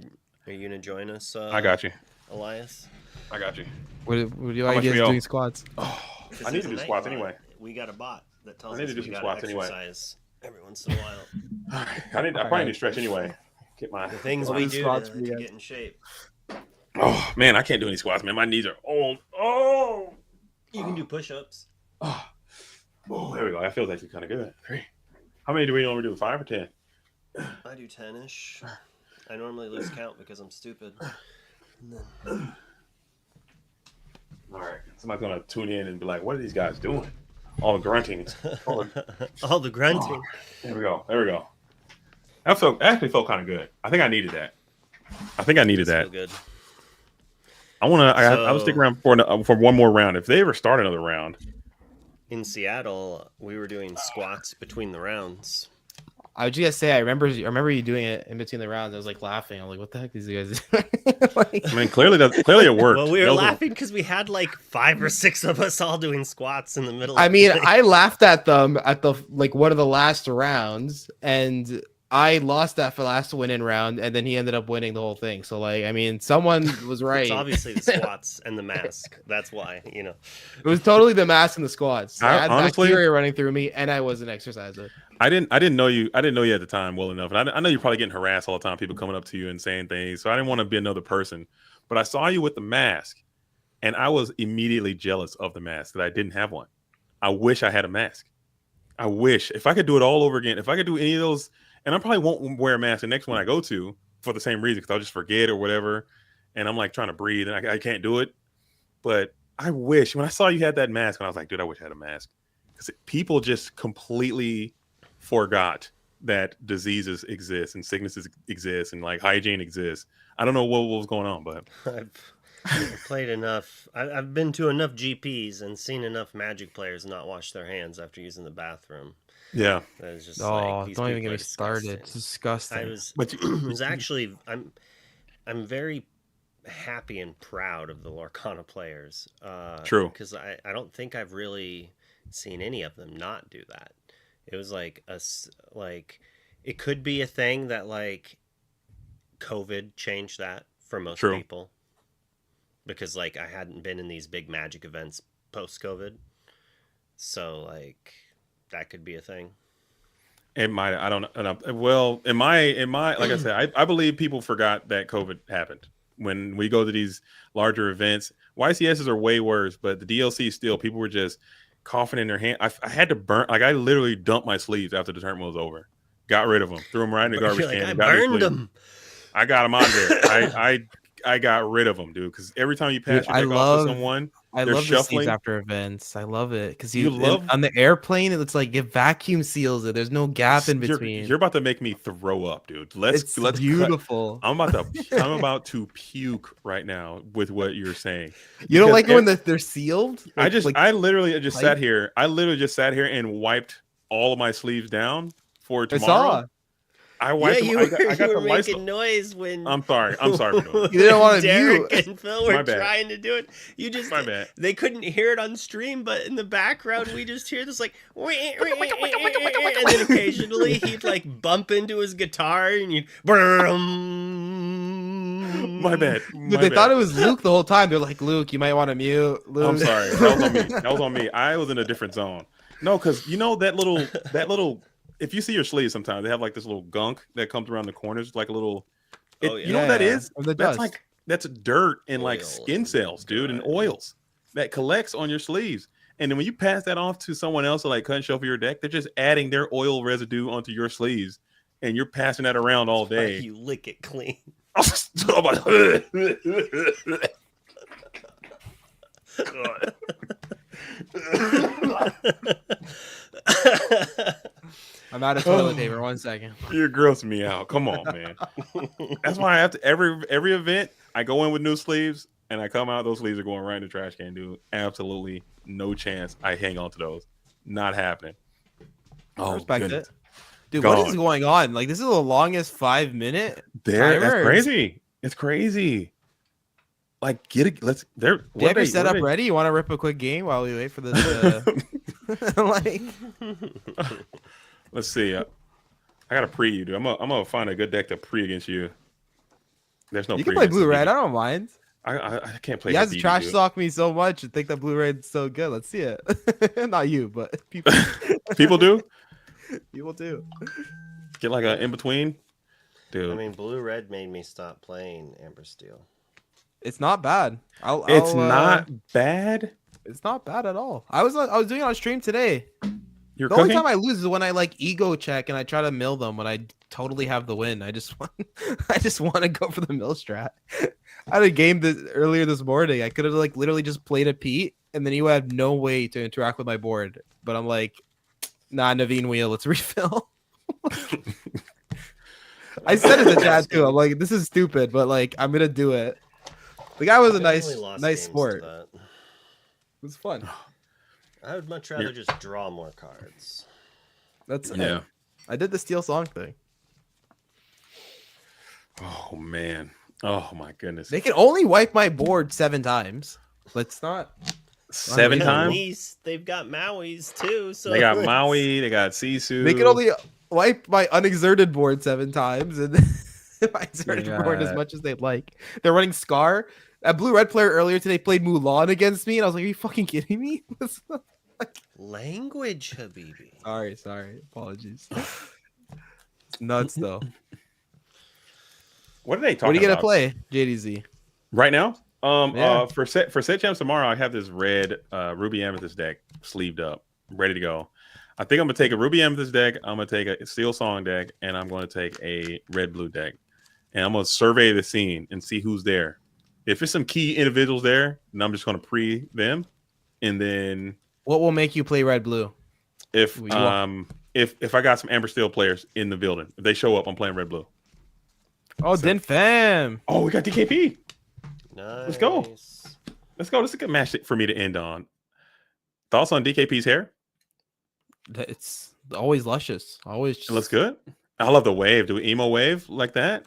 Are you gonna join us? I got you, Elias. I got you. What do you ideas doing squats? Oh, I need to do squats anyway. We got a bot that tells us we got to exercise every once in a while. I probably need to stretch anyway. Get my the things we do to get in shape. Oh man, I can't do any squats, man. My knees are old. Oh, you can do push-ups. Oh, there we go. That feels actually kind of good. How many do we normally do? 5 or 10? I do 10-ish. I normally lose count because I'm stupid. All right, somebody's gonna tune in and be like, "What are these guys doing?" All the grunting. All the grunting. Oh, there we go. That actually felt kind of good. I think I needed that. Feel good. I would stick around for one more round. If they ever start another round. In Seattle, we were doing squats between the rounds. I was just gonna say, I remember you doing it in between the rounds. I was like laughing. I'm like, what the heck these guys doing? Like, I mean, clearly it worked. Well, we were laughing because we had like 5 or 6 of us all doing squats in the middle. I mean, I laughed at them at the like one of the last rounds, and I lost that for last win-in round, and then he ended up winning the whole thing. So, like, I mean, someone was right. It's obviously the squats and the mask. That's why, It was totally the mask and the squats. I had honestly, bacteria running through me, and I was an exerciser. I didn't know you at the time well enough, and I know you're probably getting harassed all the time. People coming up to you and saying things, so I didn't want to be another person. But I saw you with the mask, and I was immediately jealous of the mask that I didn't have one. I wish I had a mask. I wish if I could do it all over again. If I could do any of those. And I probably won't wear a mask the next one I go to for the same reason, because I'll just forget or whatever. And I'm like trying to breathe and I can't do it. But I wish when I saw you had that mask, and I was like, dude, I wish I had a mask. Because people just completely forgot that diseases exist and sicknesses exist and like hygiene exists. I don't know what was going on, but I've played enough. I've been to enough GPs and seen enough Magic players not wash their hands after using the bathroom. Yeah. That is just don't even get me started. It's disgusting. I was actually I'm very happy and proud of the Lorcana players. True. Because I don't think I've really seen any of them not do that. It was like it could be a thing that like COVID changed that for most people. Because like I hadn't been in these big Magic events post-COVID. So like that could be a thing. It might. I don't know. Well, in my, like I said, I believe people forgot that COVID happened when we go to these larger events. YCSs are way worse, but the DLC still, people were just coughing in their hand. I had to burn, like I literally dumped my sleeves after the tournament was over, got rid of them, threw them right in the garbage You're like, can, I and got new burned sleeves. them. I got them out of there. I got rid of them, dude. Because every time you pass Dude, your deck off to someone, I they're love the sleeves shuffling. after events. I love it because You love. on the airplane. It's like it vacuum seals it. There's no gap in You're between. you're about to make me throw up, dude. It's Let's cut. beautiful. I'm about to puke right now with what you're saying. You don't Because like it when they're sealed? I literally just tight? sat here. I literally just sat here and wiped all of my sleeves down for I tomorrow. saw. I wiped them. You I got were the lights. making noise when. I'm sorry for doing it. You didn't want to Derek mute. and Phil My were bad. trying to do it. You just My bad. They couldn't hear it on stream, but in the background we just hear this like, and then occasionally he'd like bump into his guitar and you'd. My bad. But they thought it was Luke the whole time. They're like, Luke, you might want to mute. Luke. I'm sorry. That was on me. That was on me. I was in a different zone. No, because you know that little. If you see your sleeves, sometimes they have like this little gunk that comes around the corners, like a little. Oh, yeah. You know what that is? Or the That's dust. that's dirt and like Oil skin and cells, dude, and grime. oils that collects on your sleeves. And then when you pass that off to someone else to like cut and shuffle your deck, they're just adding their oil residue onto your sleeves, and you're passing that around all That's why day. you lick it clean. I'm like, I'm out of toilet paper. 1 second. You're grossing me out. Come on, man. That's why I have to every event I go in with new sleeves and I come out. Those sleeves are going right in the trash can, dude. Absolutely no chance. I hang on to those. Not happening. I respect goodness. it. Dude, what Gone. is going on? Like, this is the longest 5-minute. That's timers. crazy. It's crazy. Like, get it. Let's. There. Do you have your setup ready? You want to rip a quick game while we wait for this? Like, Let's see. I got a pre you, dude. I'm gonna find a good deck to pre against you. There's no. you pre can play against blue red. Habibie. I don't mind. I can't play. You guys Habibie, trash dude. talk me so much and think that blue red's so good. Let's see it. Not you, but people. People do People do. get like a in between, dude. I mean, blue red made me stop playing Amber Steel. It's not bad. It's not bad. It's not bad at all. I was doing it on stream today. You're The only cooking. time I lose is when I like ego check and I try to mill them when I totally have the win. I just want to go for the mill strat. I had a game earlier this morning. I could have like literally just played a Pete and then he would have no way to interact with my board. But I'm like, nah, Naveen wheel, let's refill. I said it to Chad too. I'm like, this is stupid, but like I'm gonna do it. The guy was a Definitely lost nice games to sport. that. It was fun. I would much rather just draw more cards. That's it. Yeah. I did the steel song thing. Oh man. Oh my goodness. They can only wipe my board 7 times. Let's not. 7 At times. Least they've got Maui's too. So They got Maui. They got Sisu. They can only wipe my unexerted board 7 times and my exerted board as Yeah. much as they'd like. They're running Scar. A blue red player earlier today played Mulan against me, and I was like, "Are you fucking kidding me?" language, Habibi. Sorry. Apologies. Nuts though. What are they talking What are you gonna about? play, JDZ? Right now? Yeah. For set champs tomorrow, I have this red Ruby Amethyst deck sleeved up, ready to go. I think I'm gonna take a Ruby Amethyst deck, I'm gonna take a Steel Song deck, and I'm gonna take a red blue deck. And I'm gonna survey the scene and see who's there. If there's some key individuals there, then I'm just gonna pre them. And then What will make you play red blue? if Ooh, you if I got some Amber Steel players in the building, if they show up, I'm playing red blue. Oh, Din Fam. Oh, we got DKP. Nice. Let's go. Let's go. This is a good match for me to end on. Thoughts on DKP's hair? It's always luscious. Always. It looks good. I love the wave. Do we emo wave like that?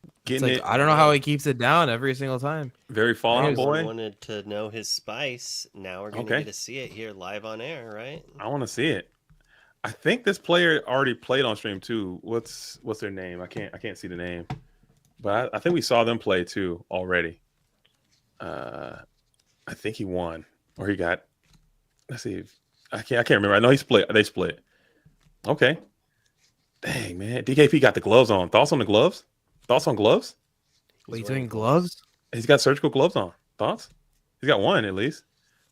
It's Getting like, it I don't know how he keeps it down every single time. very Fallout Everyone Boy. wanted to know his spice. Now we're going to get to see it here live on air, right? I want to see it. I think this player already played on stream too. What's their name? I can't see the name, but I think we saw them play too already. I think he won or he got. Let's see. I can't remember. I know he split. They split. Okay. Dang, man. DKP got the gloves on. Thoughts on the gloves? Thoughts on gloves? Wait, He's you doing wearing gloves? He's got surgical gloves on. Thoughts? He's got one at least.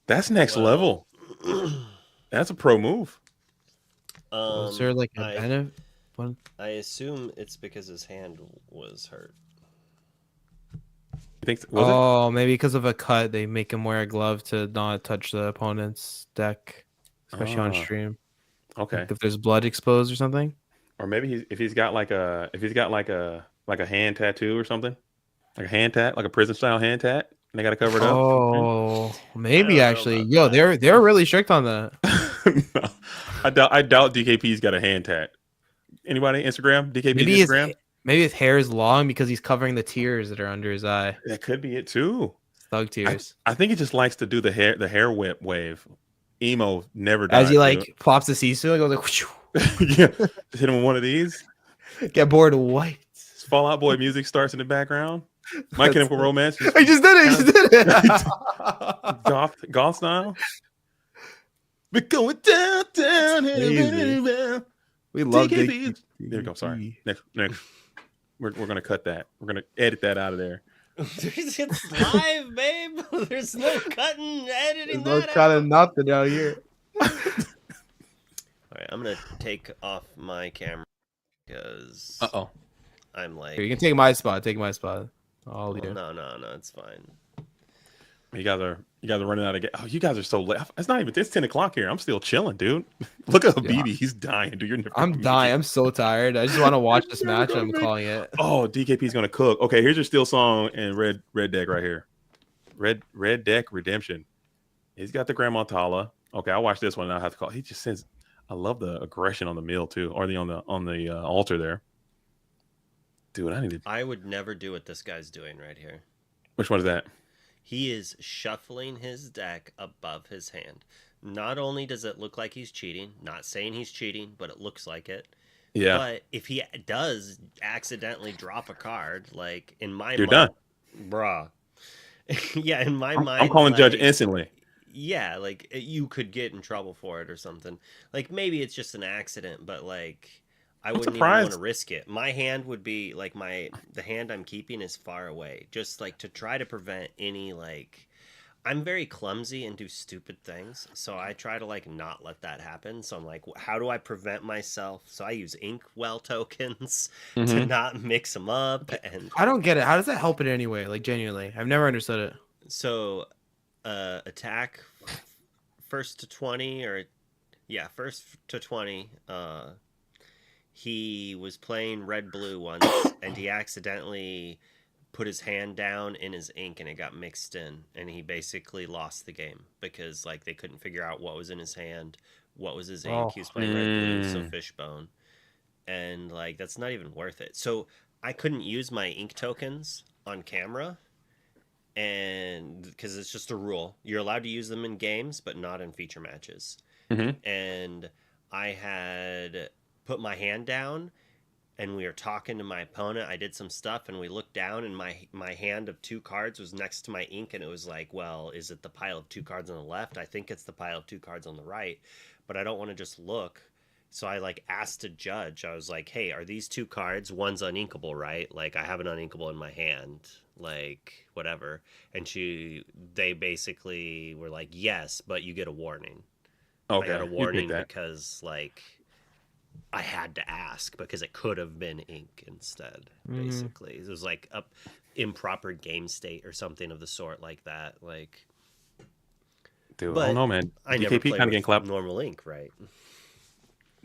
That's next Well, level. That's a pro move. Was there like a I benefit? One? I assume it's because his hand was hurt. You think was it? Oh, maybe because of a cut, they make him wear a glove to not touch the opponent's deck, especially on Ah, stream. okay. Like if there's blood exposed or something. Or maybe if he's got like a hand tattoo or something, like a hand tat, like a prison style hand tat, and they got to cover it up. Oh, I maybe don't know actually. about Yo, that. they're really strict on that. No, I doubt DKP's got a hand tat. Anybody Instagram DKP's Maybe his Instagram? maybe his hair is long because he's covering the tears that are under his eye. That could be it too. Thug tears. I think he just likes to do the hair whip wave. Emo never As he dies. like pops the C-suit, it goes like Dude. Yeah, just hit him with one of these. get bored white. Fallout Boy music starts in the background. My That's Chemical it. Romance. I just did it. I just did it. Goth style. We're going down. Crazy. We love DKP. There we go. Sorry. Next. We're gonna cut that. We're gonna edit that out of there. It's live, babe. There's no cutting, editing There's no that kind of out. nothing out here. All right, I'm gonna take off my camera because Uh-oh. I'm like, Here, you can take my spot. Take my spot. I'll well, do. no, it's fine. You guys are running out of gas. Oh, you guys are so late. It's not even. It's 10 o'clock here. I'm still chilling, dude. Look at Habibi. Yeah. He's dying, dude. You're never I'm gonna make dying. it. I'm so tired. I just want to watch this Never match. gonna I'm make it. calling it. Oh, DKP's gonna cook. Okay, here's your steel song and red deck right here. Red deck redemption. He's got the Grandma Tala. Okay, I'll watch this one. And I'll have to call. He just sends. I love the aggression on the mill too, or on the altar there. Dude, I need to. I would never do what this guy's doing right here. Which one is that? He is shuffling his deck above his hand. Not only does it look like he's cheating, not saying he's cheating, but it looks like it. Yeah, But if he does accidentally drop a card, like in my you're mind, done. bruh. Yeah, in my I'm mind, calling Judge like, instantly. yeah, like you could get in trouble for it or something. Like maybe it's just an accident, but like I I'm wouldn't even want surprised. to risk it. My hand would be like the hand I'm keeping is far away, just like to try to prevent any like. I'm very clumsy and do stupid things, so I try to like not let that happen. So I'm like, how do I prevent myself? So I use inkwell tokens to Mhm. not mix them up, and I don't get it. How does that help it anyway? Like genuinely, I've never understood it. so attack first to 20 or yeah, first to 20. He was playing red blue once, and he accidentally put his hand down in his ink and it got mixed in, and he basically lost the game because like they couldn't figure out what was in his hand, what was his ink. Oh. He was playing red blue, so Mm. fishbone, and like that's not even worth it. So I couldn't use my ink tokens on camera, and because it's just a rule, you're allowed to use them in games but not in feature matches. Mhm. And I had put my hand down and we were talking to my opponent. I did some stuff and we looked down and my hand of 2 cards was next to my ink, and it was like, well, is it the pile of 2 cards on the left? I think it's the pile of 2 cards on the right, but I don't want to just look. So I like asked a judge. I was like, hey, are these 2 cards? One's uninkable, right? Like I have an uninkable in my hand, like whatever. And they basically were like, yes, but you get a warning. Okay, I got a you pick warning that. because like I had to ask because it could have been ink instead. Basically, it was like a improper game state or something of the sort like that. Like, Dude, I but don't know, man. I never DKP played kind of getting with clapped. normal ink, right?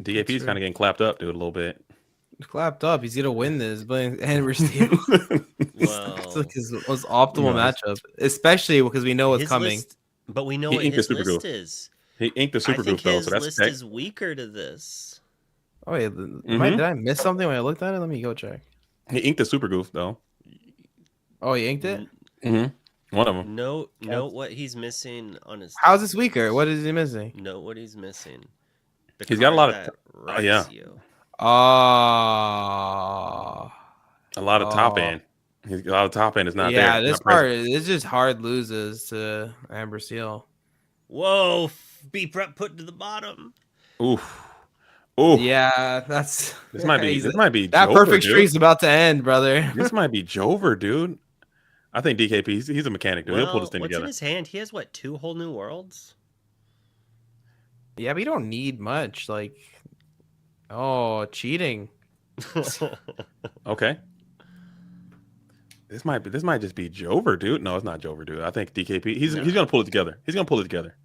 DKP's kind of getting clapped up, dude, a little bit. Clapped up. He's gonna win this, but and we're still. It's Well, like his most optimal Yeah. matchup, especially because we know what's his coming. list, but we know He what inked the his super list glue. is. He inked the I super think group though, his so that's list tech. is weaker to this. Oh wait, did I miss something when I looked at it? Let me go check. He inked the super goof though. Oh, he inked it. One of them. Note what he's missing on his. How's this weaker? What is he missing? Note what he's missing. The He's got a lot card of that oh, yeah. wrecks you. Oh, A lot of top Oh. end. A lot of top end is not there. yeah. This not present. part is just hard loses to Amber Seal. Whoa! Be prep put to the bottom. Oof. Oh, Yeah, that's this might be that Jover, perfect dude. streak's about to end, brother. This might be Jover, dude. I think DKP. He's a mechanic, dude. He'll pull this Well, thing what's in together. his hand? He has what, 2 whole new worlds? Yeah, but you don't need much. Like, oh, cheating. Okay. This might just be Jover, dude. No, it's not Jover, dude. I think DKP. He's gonna pull it together. He's gonna pull it together.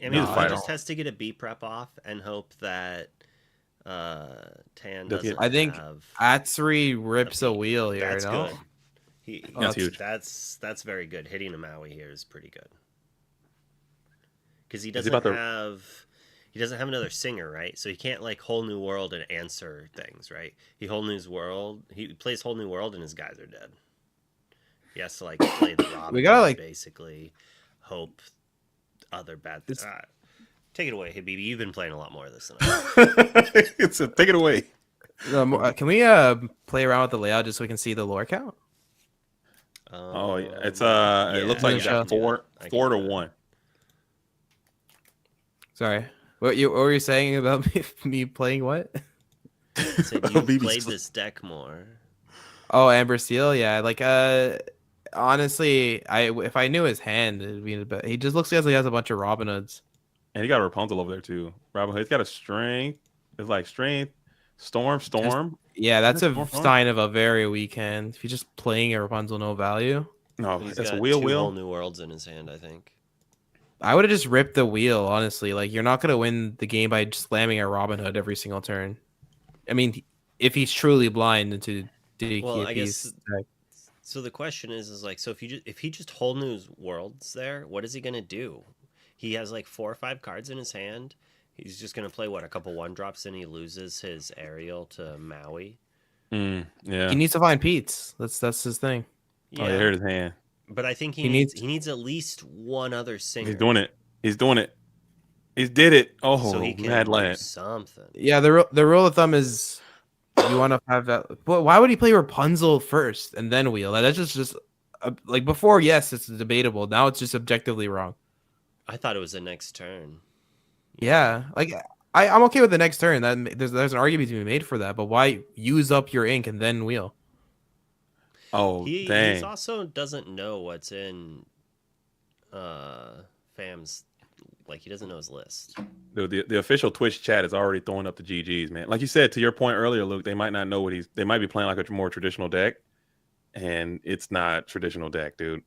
I mean, He's a he fighter. just has to get a B prep off and hope that Tan Does he- doesn't I think have. Atsuri rips a beat. wheel here. That's no? good. That's huge. That's very good. Hitting a Maui here is pretty good. Because he Is he doesn't about to- have. He doesn't have another singer, right? So he can't like whole new world and answer things, right? He plays whole new world and his guys are dead. He has to like play the Robin. We gotta, like- basically hope other bad things. Take it away, Habibi. You've been playing a lot more of this than I have. Take it away. Can we play around with the layout just so we can see the lore count? Oh, yeah. It's yeah, it looks like you I got can do 4 to that. 1. Sorry, what were you saying about me playing what? So you BB played Sl- this deck more. Oh, Amber Steel, yeah. Like, honestly, if I knew his hand, it'd be. But he just looks like he has a bunch of Robin Hoods. And he got a Rapunzel over there too. Robin Hood's got a strength. It's like strength, storm. Yeah, that's a Storm. sign of a very weak hand. If you're just playing a Rapunzel, no value. No, He's it's got a wheel. 2 whole new worlds in his hand, I think. I would have just ripped the wheel, honestly. Like, you're not gonna win the game by just slamming a Robin Hood every single turn. I mean, if he's truly blind into Well, I DKP's guess- deck. So the question is like, so if he just whole new worlds there, what is he gonna do? He has like 4 or 5 cards in his hand. He's just gonna play what, a couple 1-drops, and he loses his aerial to Maui. Yeah. He needs to find Pete's. That's his thing. Oh, yeah, here's his hand. But I think He he needs at least one other singer. He's doing it. He did it. Oh, so he can mad do lad. something. Yeah, the rule of thumb is you want to have that. But why would he play Rapunzel first and then wheel? That's just like before. Yes, it's debatable. Now it's just objectively wrong. I thought it was the next turn. Yeah, like I'm okay with the next turn. That there's an argument to be made for that. But why use up your ink and then wheel? Oh, He dang. also doesn't know what's in Fam's. Like, he doesn't know his list. Dude, the official Twitch chat is already throwing up the GGs, man. Like you said, to your point earlier, Luke, they might not know they might be playing like a more traditional deck, and it's not traditional deck, dude.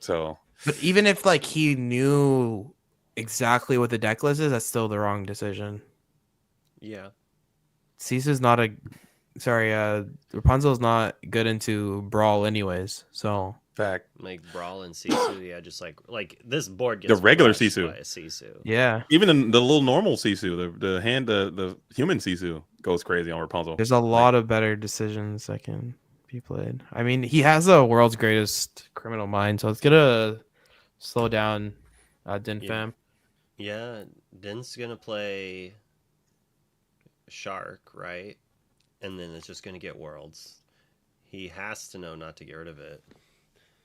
So, But even if like he knew exactly what the deck list is, that's still the wrong decision. Yeah. Cisu's not Rapunzel's not good into brawl anyways. So fact. Like Brawl and Sisu, yeah, just like this board gets The regular crushed Sisu. by a Sisu. yeah, Even the little normal Sisu, the human Sisu goes crazy on Rapunzel. there's a lot of better decisions that can be played. I mean, he has the world's greatest criminal mind, so it's gonna slow down Din Yeah. Fam. Yeah, Din's gonna play Shark, right? And then it's just gonna get Worlds. He has to know not to get rid of it.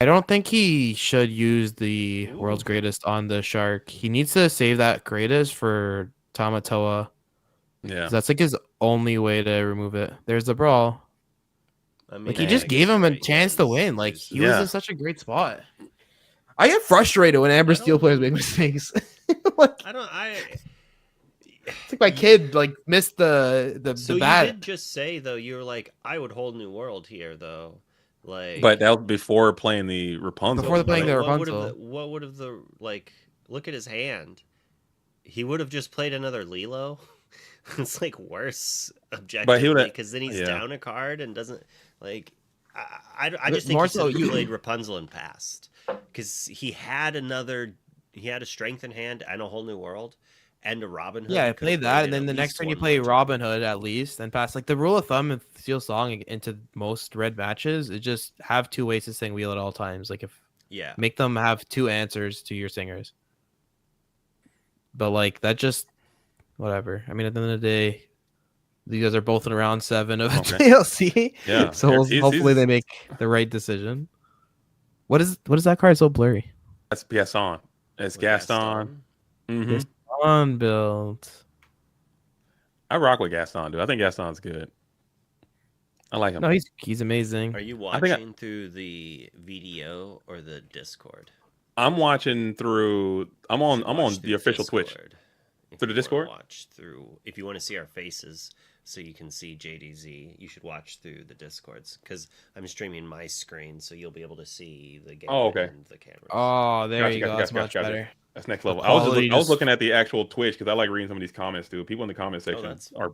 I don't think he should use the Ooh. world's greatest on the shark. He needs to save that greatest for Tamatoa. Yeah. That's like his only way to remove it. There's the brawl. I mean, Like he I just guess gave him you're a right, chance yeah, to he's win. Like just- he was Yeah. in such a great spot. I get frustrated when Amber I Steel don't- players make mistakes. Like, it's like my kid like missed the So you bat. did just say though, you were like, I would hold New World here though. Like, But that was before playing the Rapunzel. Before playing the what Rapunzel. would have the like? Look at his hand. He would have just played another Lilo. It's like worse objectively because then he's yeah. down a card and doesn't like. I just think More he so should have you- played Rapunzel and passed because he had a strength in hand and a whole new world and a Robin Hood. Yeah, I He could've played that, in and then at the next least turn you one play more Robin Hood at least and pass. Like the rule of thumb in Steel Song into most red matches is just have 2 ways to sing wheel at all times. Like if Yeah, make them have 2 answers to your singers. But like that just whatever. I mean, at the end of the day, you guys are both in round 7 of Okay. JLC. Yeah. So hopefully they make the right decision. What is that card so blurry? That's Gaston. It's with Gaston. Mhm. On build. I rock with Gaston, dude. I think Gaston's good. I like him. No, he's amazing. Are you I think watching through the VDO or the Discord? I'm watching through. I'm on Watch the official Twitch. If Through the you wanna Discord? watch through. If you want to see our faces, so you can see JDZ, you should watch through the Discords because I'm streaming my screen, so you'll be able to see the game Oh, okay. and the camera. Oh, there Gotcha, you go. gotcha, That's gotcha, much gotcha. better. That's next level. The I was quality I was just- looking at the actual Twitch because I like reading some of these comments, dude. People in the comment section that's are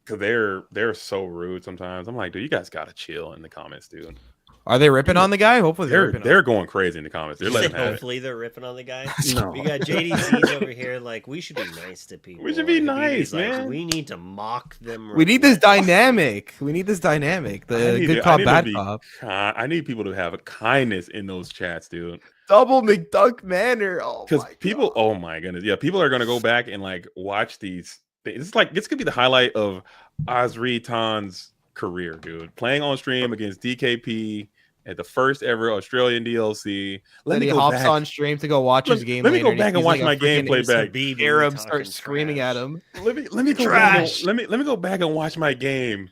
because they're so rude sometimes. I'm like, dude, you guys gotta chill in the comments, dude. Are they ripping on the guy? Hopefully They're going crazy in the comments. They're letting him have it. Hopefully they're ripping on the guy. No. We got JDZ's over here. Like we should be nice to people. We should be And nice, BB's like, man. we need to mock them. We need this relentlessly. dynamic. We need this dynamic. I The need good to- I cop, need to bad be cop. I need people to have a kindness in those chats, dude. Double McDuck Manor. Oh Because my people, God. oh my goodness, yeah, people are gonna go back and like watch these. It's like this could be the highlight of Osri Tan's career, dude. Playing on stream against DKP at the first ever Australian DLC. Then he hops on stream to go watch his game. Let me go later, back and he's watch like my a freaking gameplay back. BB Arab talking starts screaming trash. at him. Let me go Trash. back and, let me go back and watch my game.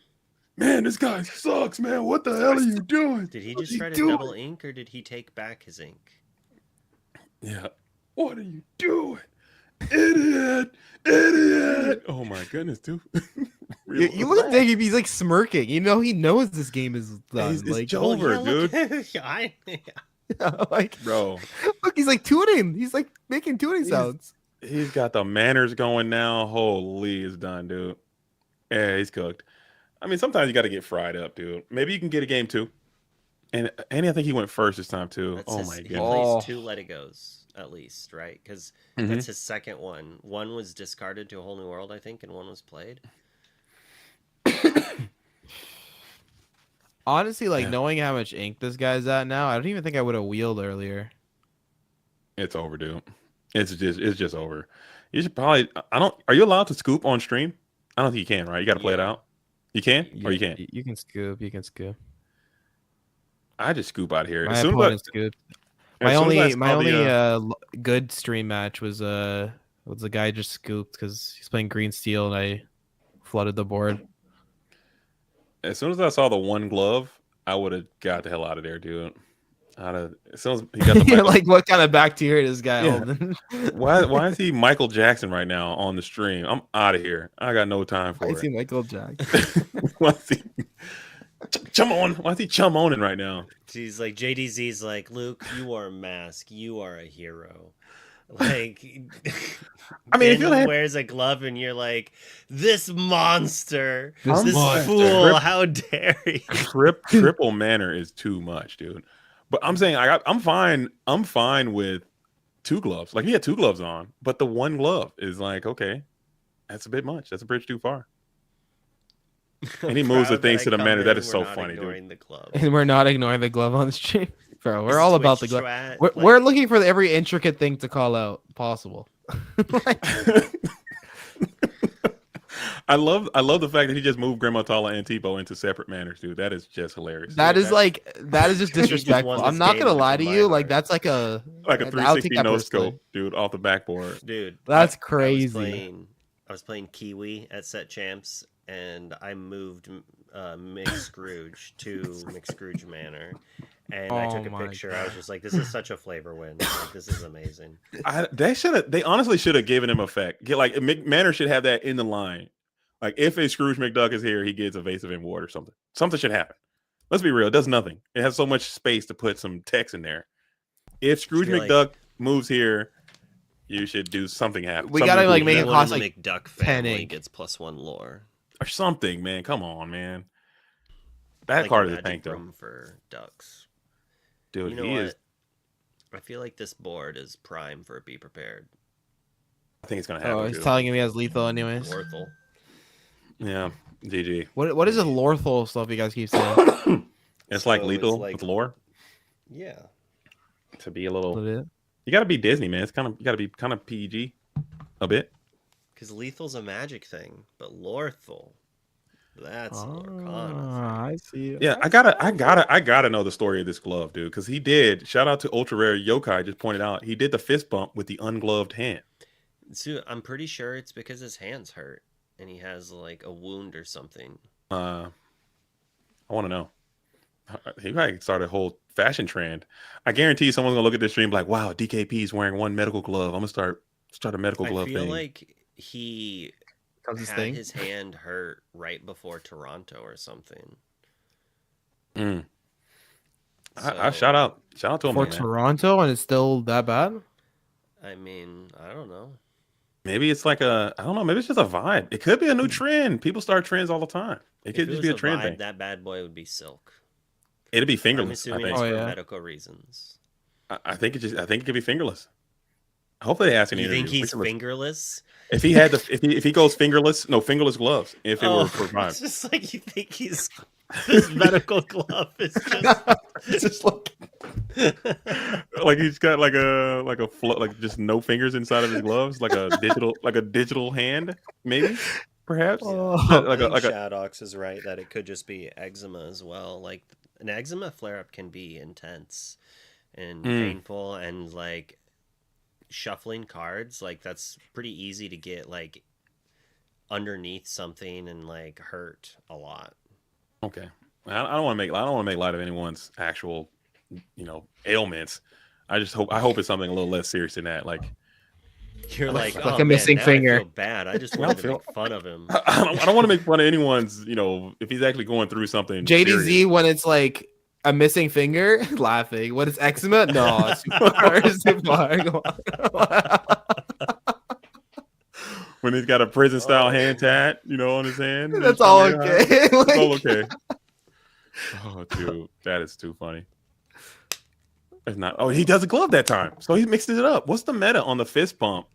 Man, this guy sucks, man. What the hell are you doing? Did he What's just try to doing? double ink, or did he take back his ink? Yeah. What are you doing? Idiot! Idiot! Oh my goodness, dude. You look at Diggy, he's like smirking. You know, he knows this game is done. It's Like, over, dude. like, Bro, look, he's like tuning. He's like making tuning sounds. he's got the manners going now. Holy, it's done, dude. Yeah, he's cooked. I mean, sometimes you got to get fried up, dude. Maybe you can get a game too. And I think he went first this time too. That's Oh his- my He goodness. Oh. plays 2 Let It Goes at least, right? Because Mhm. that's his second one. One was discarded to a whole new world, I think, and one was played. Honestly, like Yeah. knowing how much ink this guy's at now, I don't even think I would have wheeled earlier. It's over, dude. It's just over. You should probably. I don't. Are you allowed to scoop on stream? I don't think you can. Right? You got to play it Yeah. out. You can or you can't. You can scoop. You can scoop. I just scoop out here. My As soon as opponent scooped. I My saw only the, good stream match was the guy just scooped because he's playing green steel and I flooded the board. as soon as I saw the one glove, I would have got the hell out of there, dude. As soon as he got the You're Michael, like, what kind of bacteria is this guy Yeah. holding? why is he Michael Jackson right now on the stream? I'm out of here. I got no time for I see it. Michael Jackson. Why is he chum on? Why is he chum oning right now? He's like, JDZ's like, Luke, you are a mask. You are a hero. Like, I mean, if you Daniel had- wears a glove and you're like, this monster, This this monster. fool, how dare he? Triple manner is too much, dude. But I'm saying I'm fine. I'm fine with 2 gloves. Like he had 2 gloves on, but the one glove is like, okay, that's a bit much. That's a bridge too far. And he moves the Proud that things I to the come manner. in, That is we're so not funny, dude. ignoring the glove. And we're not ignoring the glove on the stream. Bro, we're This all about the Twitch glove. chat, We're like, looking for every intricate thing to call out possible. Like, I love the fact that he just moved Grandma Tala and Tipo into separate manners, dude. That is just hilarious. that is just He just disrespectful. won I'm this not game gonna lie with to my you. Like heart. that's like a like a I'll take 360 that no personally. scope, dude, off the backboard. dude, That's I crazy. was playing Kiwi at Set Champs, and I moved Mick Scrooge to Mick Scrooge Manor, and I took Oh a my picture. I was just like, "This is such a flavor win! Like, this is amazing." They honestly should have given him effect. Manor should have that in the line. Like if a Scrooge McDuck is here, he gets evasive and ward or something. Something should happen. Let's be real. It does nothing. It has so much space to put some text in there. If Scrooge be like- McDuck moves here, you should do something happen. We Something gotta, like, cool make it happen. Everyone cost, in the like, McDuck 10 family ink. gets +1 lore. or something, man. Come on, man. That Like card a is a magic tank, though. room for ducks. Dude, You know he what? is. I feel like this board is prime for Be Prepared. I think it's gonna happen. Oh, he's dude. telling him he has lethal anyways. Worthel. Yeah, GG. What is this Lorthal stuff you guys keep saying? It's like So lethal it's like- with lore Yeah. to be a little. Legit. You got to be Disney, man. It's kind of you got to be kind of PG, a bit. Because lethal's a magic thing, but Lorthal, that's a Lorcana Ah, I see. Yeah, I gotta know the story of this glove, dude. Because he did. Shout out to Ultra Rare Yokai. Just pointed out he did the fist bump with the ungloved hand. thing. So I'm pretty sure it's because his hands hurt. and he has like a wound or something. I want to know. He might start a whole fashion trend. I guarantee someone's gonna look at this stream like, "Wow, DKP is wearing one medical glove. I'm gonna start a medical I glove feel thing." like he Comes his had thing. his hand hurt right before Toronto or something. Mm. I So, shout out to him, For man. Toronto, and it's still that bad. I mean, I don't know. Maybe it's like I don't know. Maybe it's just a vibe. It could be a new trend. People start trends all the time. It If could it just was be a a trend vibe, thing. that bad boy would be Silk. It'd be I'm fingerless. I assuming think. it's Oh, for yeah. medical reasons. I think I think it could be fingerless. Hopefully they ask in the You think interview. he's Fingerless. fingerless? If he had if he goes fingerless, no fingerless gloves. If it were Oh, for vibe. it's just like you think he's this medical glove is Just like Like he's got like a like just no fingers inside of his gloves, like a digital hand, maybe, perhaps. Oh. I Like think a Shadox is right that it could just be eczema as well. Like an eczema flare up can be intense and painful, and like shuffling cards, like that's pretty easy to get like underneath something and like hurt a lot. okay. I don't want to make light of anyone's actual, ailments. I hope it's something a little less serious than that. Like You're like, like oh a man, missing now finger. I feel bad. I just wanted to make fun of him. I don't want to make fun of anyone's, if he's actually going through something. JDZ serious. when it's like a missing finger, laughing. When it's eczema, no, it's too far. It's too far. Come on. When he's got a prison style hand tat, on his hand. That's all okay. It's Like- all okay. Oh, dude, that is too funny. It's not. Oh, he does a glove that time, so he mixed it up. What's the meta on the fist pump?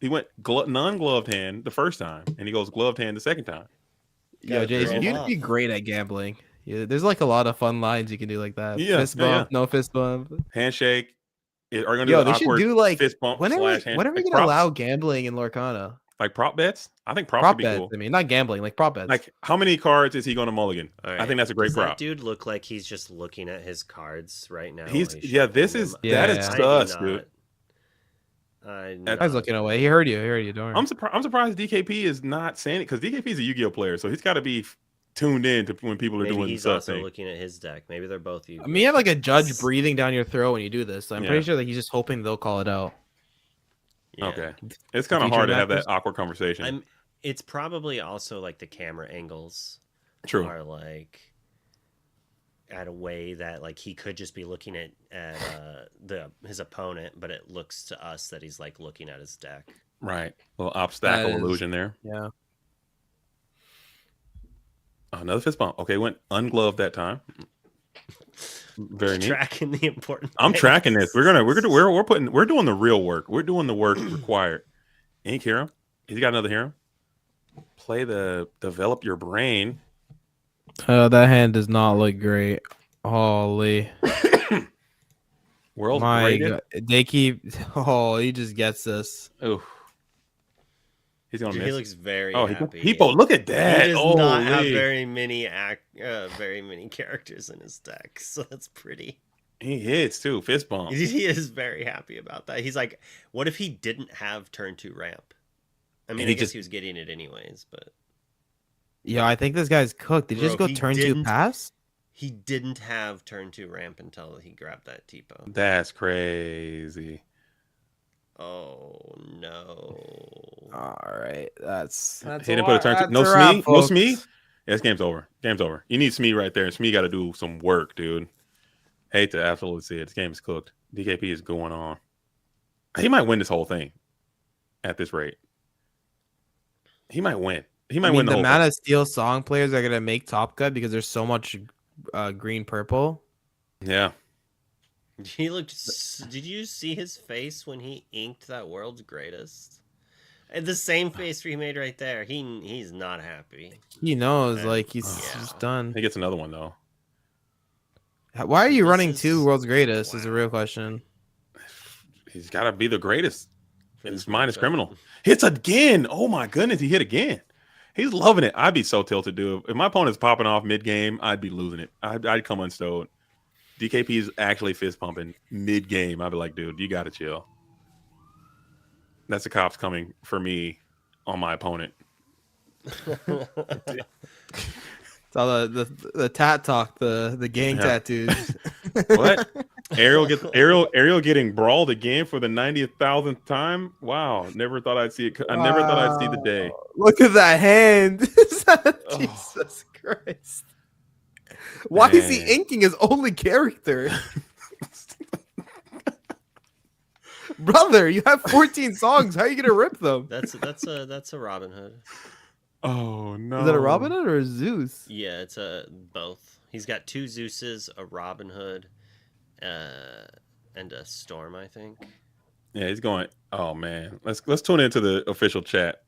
He went non-gloved hand the first time, and he goes gloved hand the second time. Yo, Gotta Jason, throw you'd off. be great at gambling. Yeah, there's like a lot of fun lines you can do like that. Yeah, Fist bump, no fist bump. Handshake. Are you gonna do Yo, the they should awkward do like fist bump when are we slash hand? when are we like gonna props? allow gambling in Lorcana? Like prop bets? I think props Prop would be bets. cool. I mean, not gambling, like prop bets. Like how many cards is he going to mulligan? All I right. think that's a great Does prop. that dude look like he's just looking at his cards right now? He's while yeah. This shuffling is them? Yeah, that is yeah. I do sus, not. dude. I was looking away. He heard you. Don't worry. I'm surprised DKP is not saying it because DKP is a Yu-Gi-Oh player, so he's got to be tuned in to when people are Maybe doing he's sus also thing. looking at his deck. Maybe they're both you. I mean, you have like a judge breathing down your throat when you do this. So I'm Yeah. pretty sure that he's just hoping they'll call it out. Yeah. Okay, it's kind of Future hard to have matches? that awkward conversation. It's probably also like the camera angles True. are like at a way that like he could just be looking at his opponent, but it looks to us that he's like looking at his deck. Right. Little obstacle That is- illusion there. Yeah. Oh, another fist bump. Okay, went ungloved that time. Very neat. Tracking the important. I'm things. tracking this. We're doing the real work. We're doing the work required. Ink hero. He's got another hero. Play the develop your brain. That hand does not look great. Holy. World's My greatest. God. They keep. Oh, he just gets this. Ooh. He's gonna He miss. looks very Oh, happy. Hippo, look at that. He does not have Holy. very many characters in his deck, so that's pretty. He hits too. Fist bump. He is very happy about that. He's like, what if he didn't have turn 2 ramp? I mean, And I he guess just- he was getting it anyways, but Yeah, I think this guy's cooked. Did you just Bro, go he turn 2 didn't- pass? he didn't have turn 2 ramp until he grabbed that Tipo. That's crazy. Oh no! All right, that's He didn't put a turn. No Smee. No Smee. Yeah, this game's over. Game's over. You need Smee right there, and Smee got to do some work, dude. Hate to absolutely see it. This game is cooked. DKP is going on. He might win this whole thing. At this rate, he might win. He might win the the whole amount thing. of Steel Song players are gonna make Top Cut because there's so much green purple. Yeah. He looked. Did you see his face when he inked that World's Greatest? And the same face he made right there. He's not happy. He knows, Yeah. like he's Yeah. just done. He gets another one though. Why are you This running is- 2 World's Greatest? Is a wow. real question. He's got to be the greatest. for His this mind is matchup. criminal. Hits again. Oh my goodness, he hit again. He's loving it. I'd be so tilted, dude. If my opponent's popping off mid game, I'd be losing it. I'd come unstowed. DKP's actually fist pumping mid game. I'd be like, dude, you got to chill. That's the cops coming for me on my opponent. It's all the tat talk, the gang tattoos. What? Ariel getting brawled again for the 90,000th time. Wow, never thought I'd see it. I never thought I'd see the day. Look at that hand. Jesus Christ. Why is he inking his only character? Brother, you have 14 songs. How are you gonna rip them? That's a Robin Hood. Oh no! Is it a Robin Hood or a Zeus? Yeah, it's a both. He's got 2 Zeuses, a Robin Hood, and a Storm, I think. Yeah, he's going. Oh man, let's tune into the official chat.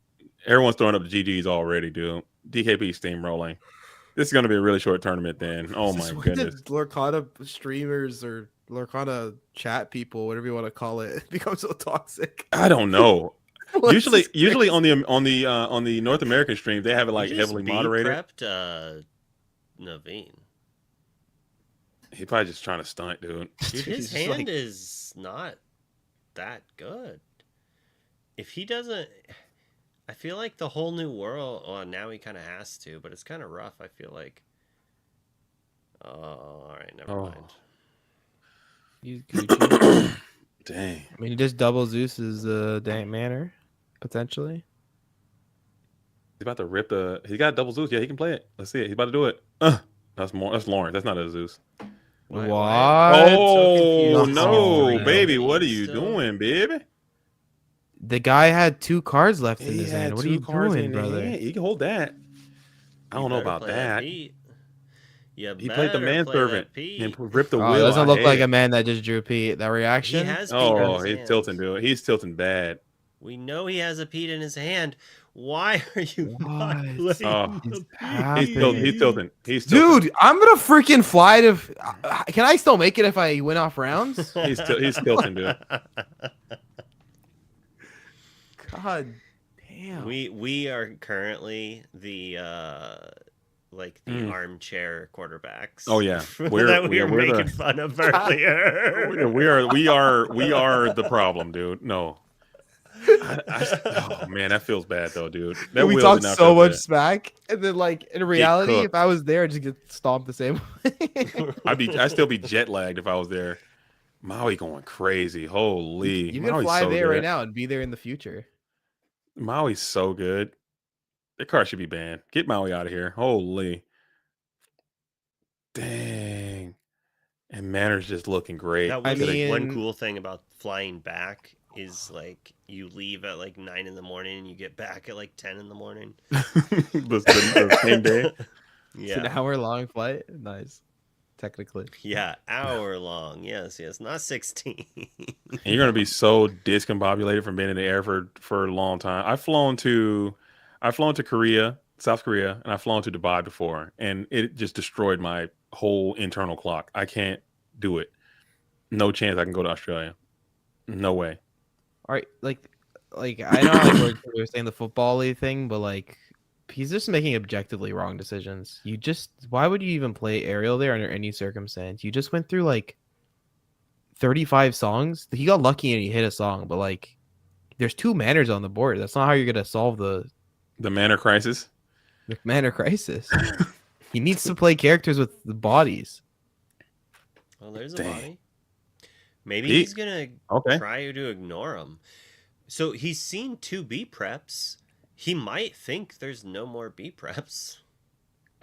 Everyone's throwing up the GGs already, dude. DKP steamrolling. This is going to be a really short tournament then. Oh my goodness. Lorcana streamers or Lorcana chat people, whatever you want to call it, become so toxic. I don't know. usually on the North American stream, they have it like heavily moderated. Prepped, Naveen. He's probably just trying to stunt, dude. Dude, his hand is not that good. If he doesn't, I feel like the whole new world. Oh, now he kind of has to, but it's kind of rough. I feel like. Oh, all right, never mind. He's Gucci. Dang. I mean, he just double Zeus's dang manner, potentially. He's about to rip the. He got double Zeus. Yeah, he can play it. Let's see it. He's about to do it. That's Lawrence. That's not a Zeus. What? Oh so no, baby! What are you doing, baby? The guy had 2 cards left in his hand. What are you doing, brother? He can hold that. I don't know about that. He played the manservant and ripped the wheel. Doesn't look like a man that just drew Pete. That reaction. He has Pete in his he's hand. tilting, dude. He's tilting bad. We know he has a Pete in his hand. Why are you not playing the Pete? He's tilting. Dude, I'm gonna freaking fly to. Can I still make it if I win off rounds? He's tilting, dude. God damn. We are currently the armchair quarterbacks. Oh yeah, we were making fun of earlier. we are the problem, dude. No. Oh man, that feels bad though, dude. We talk so much smack, and then like in reality, if I was there, I'd just get stomped the same way. I'd still be jet lagged if I was there. Maui going crazy. Holy, you can fly there right now and be there in the future. Maui's so good. That card should be banned. Get Maui out of here. Holy. Dang. And Manor's just looking great. That was one cool thing about flying back is like you leave at like 9 in the morning and you get back at like 10 in the morning. the same day. Yeah. It's an hour-long flight. Nice. Technically. Yeah, hour long. Yes, not 16. And you're gonna be so discombobulated from being in the air for a long time. I've flown to Korea, South Korea, and I've flown to Dubai before, and it just destroyed my whole internal clock. I can't do it. No chance I can go to Australia. No way. All right, like I know like we're saying the football-y thing, but like he's just making objectively wrong decisions. Why would you even play Ariel there under any circumstance? You just went through like 35 songs. He got lucky and he hit a song, but like there's 2 manners on the board. That's not how you're gonna solve the manner crisis. The manner crisis. He needs to play characters with the bodies. Well, there's a body. Maybe he's gonna try to ignore him. So he's seen 2 B preps. He might think there's no more B preps.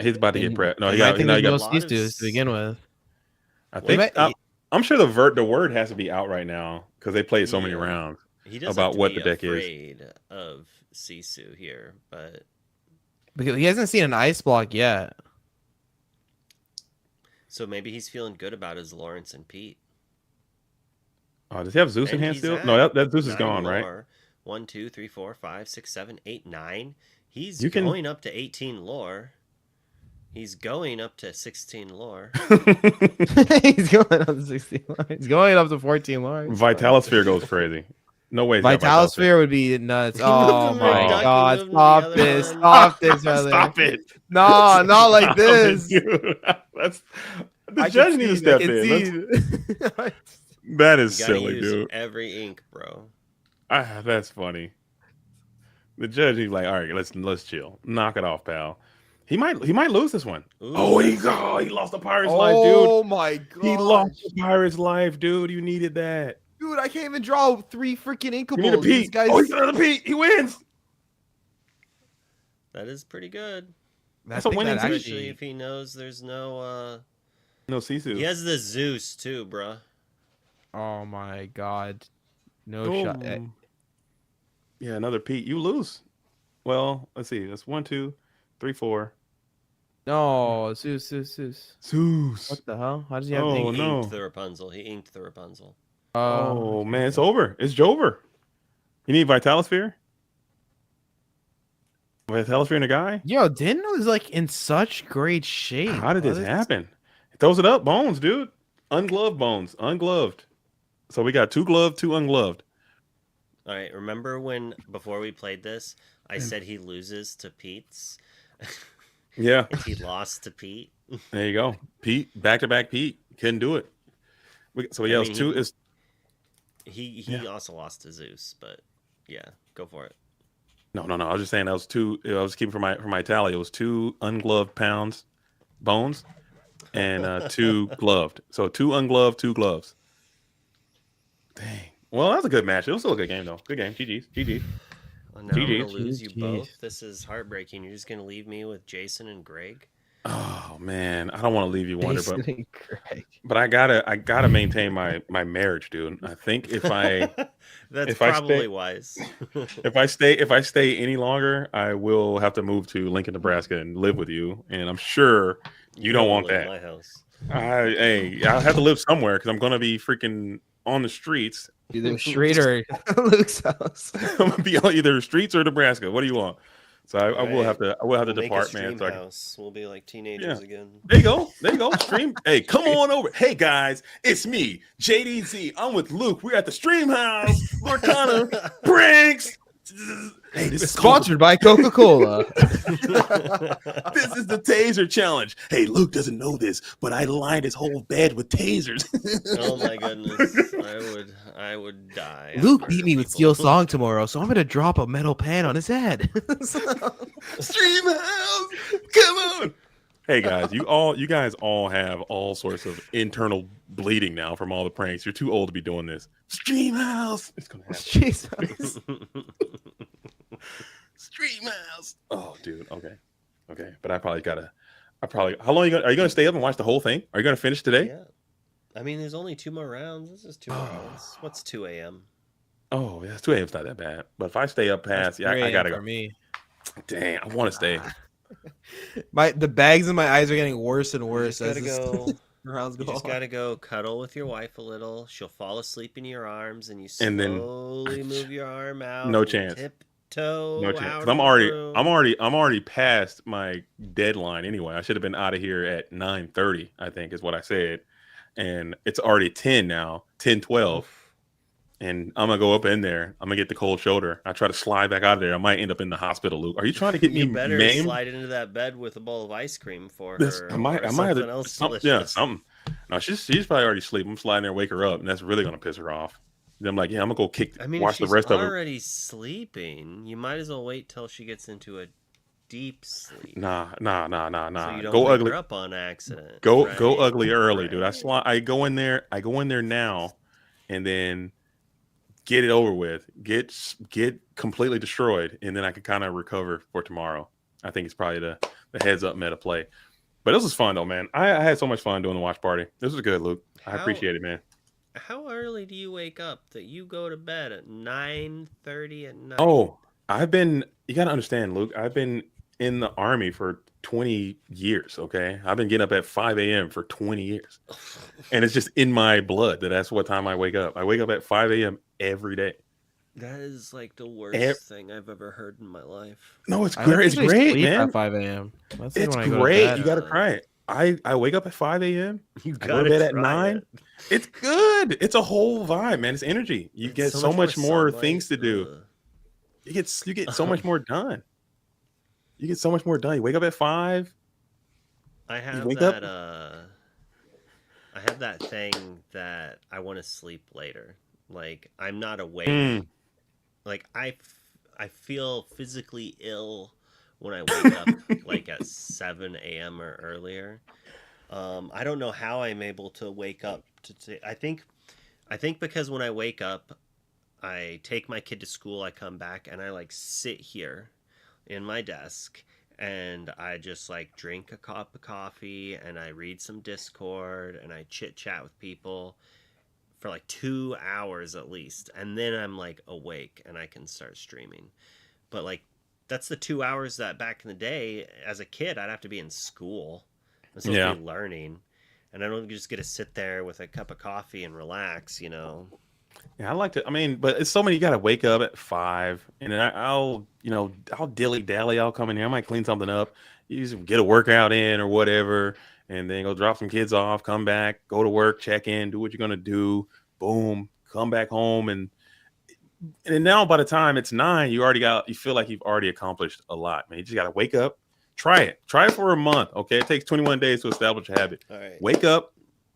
He's about to get prepped. No, he got to begin with. I think I'm sure the word has to be out right now because they played so many rounds. He doesn't about what the deck is. Afraid of Sisu here, but because he hasn't seen an ice block yet. So maybe he's feeling good about his Lawrence and Pete. Oh, does he have Zeus in hand still? No, that Zeus is gone, lore. right? 1, 2, 3, 4, 5, 6, 7, 8, 9. He's going up to 18 lore. He's going up to 16 lore. He's going up to 16 lore. He's going up to 14 lore. Vitalosphere goes crazy. No way. Vitalosphere would be nuts. Oh my god! Stop this! Stop this, brother! Stop it! No, not like this. That's the judge needs to step in. That is silly, use dude. Every ink, bro. That's funny. The judge, he's like, all right, let's chill. Knock it off, pal. He might lose this one. Oh, Ooh. he lost the pirate's life, dude. Oh my He lost gosh. the pirate's life, dude. You needed that. Dude, I can't even draw 3 freaking You need a inkables. This Pete. guy's Oh, he's another Pete. He wins. That is pretty good. That's a winning team. Especially if he knows there's no No Sisu. He has the Zeus too, bruh. Oh my god. No Oh. shot. Yeah, another Pete. You lose. Well, let's see. That's 1, 2, 3, 4. No, Zeus. Zeus. What the hell? How does he have Oh, He ink? no. inked the Rapunzel. He inked the Rapunzel. Oh man, it's over. It's Jover. You need Vitalosphere? Vitalosphere and a guy? Yo, Din was like in such great shape. How did this happen? He throws it up. Bones, dude. Ungloved Bones. Ungloved. So we got 2 gloved, 2 ungloved. All right, remember when before we played this, I said he loses to Pete's? Yeah. And he lost to Pete. There you go. Pete, back-to-back Pete. Couldn't do it. So yeah, I mean, it's He Yeah. also lost to Zeus, but yeah, go for it. No. I was just saying that was 2. I was keeping for my tally. It was 2 ungloved bones, and 2 gloved. So 2 ungloved, 2 gloves. Dang. Well, that was a good match. It was still a good game though. Good game. GG's. Well, now I'm GG. gonna lose you GG. both. This is heartbreaking. You're just gonna leave me with Jason and Greg. Oh man, I don't want to leave you Wonder, but Jason and Greg. but I gotta maintain my marriage, dude. I think if I That's if I probably stay- wise. if I stay any longer, I will have to move to Lincoln, Nebraska, and live with you. And I'm sure you don't want live in that. my house. I'll have to live somewhere because I'm gonna be freaking on the streets. Either straight or Luke's house. I'm gonna be on either streets or Nebraska. What do you want? So I will have to We'll depart, make a man. stream So house. We'll be like teenagers again. There you go. Stream. Hey, come on over. Hey guys, it's me, JDZ. I'm with Luke. We're at the stream house. Lord Connor, pranks. Hey, this is Sponsored by Coca-Cola. This is the taser challenge. Hey, Luke doesn't know this, but I lined his whole bed with tasers. Oh my goodness. I would die. Luke after beat me with people- Steel Song tomorrow, so I'm gonna drop a metal pan on his head. Stream house. Come on. Hey guys, you guys all have all sorts of internal bleeding now from all the pranks. You're too old to be doing this. Stream house. It's gonna happen. Jesus. Stream house. Oh, dude. Okay. But how long are you gonna stay up and watch the whole thing? Are you gonna finish today? Yeah. I mean, there's only 2 more rounds. This is 2 rounds. What's 2 a.m.? Oh, yeah, 2 a.m. is not that bad. But if I stay up past, I gotta go. For me. Dang, I want to stay. The bags in my eyes are getting worse and worse You as just this gotta go. rounds You go just on. gotta go cuddle with your wife a little. She'll fall asleep in your arms, and you And then- slowly move your arm out. No and chance. Tiptoe. No chance. out 'Cause of I'm the already room. I'm already past my deadline anyway. I should have been out of here at 9:30, I think is what I said. And it's already 10 now, 10:12. And I'm gonna go up in there. I'm gonna get the cold shoulder. I try to slide back out of there. I might end up in the hospital, Luke. Are you trying to get me You better maimed? slide into that bed with a bowl of ice cream for This- her. I might or have something to, else something. delicious. Yeah, something. No, she's probably already asleep. I'm sliding there, wake her up, and that's really gonna piss her off. Then I'm like, yeah, I'm gonna go I mean, watch if the rest she's of it. already sleeping, you might as well wait till she gets into a deep sleep. Nah. So you don't Go wake ugly. her up on accident. Go right? ugly early, dude. Right. I go in there now, and then get it over with. Get completely destroyed, and then I can kind of recover for tomorrow. I think it's probably the heads up meta play. But this was fun though, man. I had so much fun doing the watch party. This was good, Luke. I How- appreciate it, man. How early do you wake up that you go to bed at 9:30 at night? Oh, you got to understand, Luke. I've been in the Army for 20 years, okay? I've been getting up at 5 a.m. for 20 years. And it's just in my blood that's what time I wake up. I wake up at 5 a.m. every day. That is like the worst Ev- thing I've ever heard in my life. No, it's I don't great. It's usually great, sleep man. At 5 a.m. That's It's when I go to great. bed. You got to try it. I wake up at 5 a.m. You I go gotta to bed at try 9. it. It's good. It's a whole vibe, man. It's energy. You It's get so much more sunlight. things to do. Ugh. You get so much more done. You get so much more done. You wake up at 5. I have wake that. up- I have that thing that I want to sleep later. Like I'm not awake. Mm. Like I feel physically ill when I wake up like at 7 a.m. or earlier. I don't know how I'm able to wake up I think because when I wake up, I take my kid to school, I come back and I like sit here in my desk and I just like drink a cup of coffee and I read some Discord and I chit chat with people for like 2 hours at least. And then I'm like awake and I can start streaming. But like that's the 2 hours that back in the day as a kid I'd have to be in school. I'm supposed to be learning. And I don't just get to sit there with a cup of coffee and relax, you know. Yeah, I like to. I mean, but it's so many. You got to wake up at 5, and then I'll dilly dally. I'll come in here. I might clean something up. You just get a workout in or whatever, and then go drop some kids off. Come back, go to work, check in, do what you're gonna do. Boom, come back home, and then now by the time it's 9, you feel like you've already accomplished a lot, man. You just got to wake up, try it for a month. Okay, it takes 21 days to establish a habit. All right. Wake up,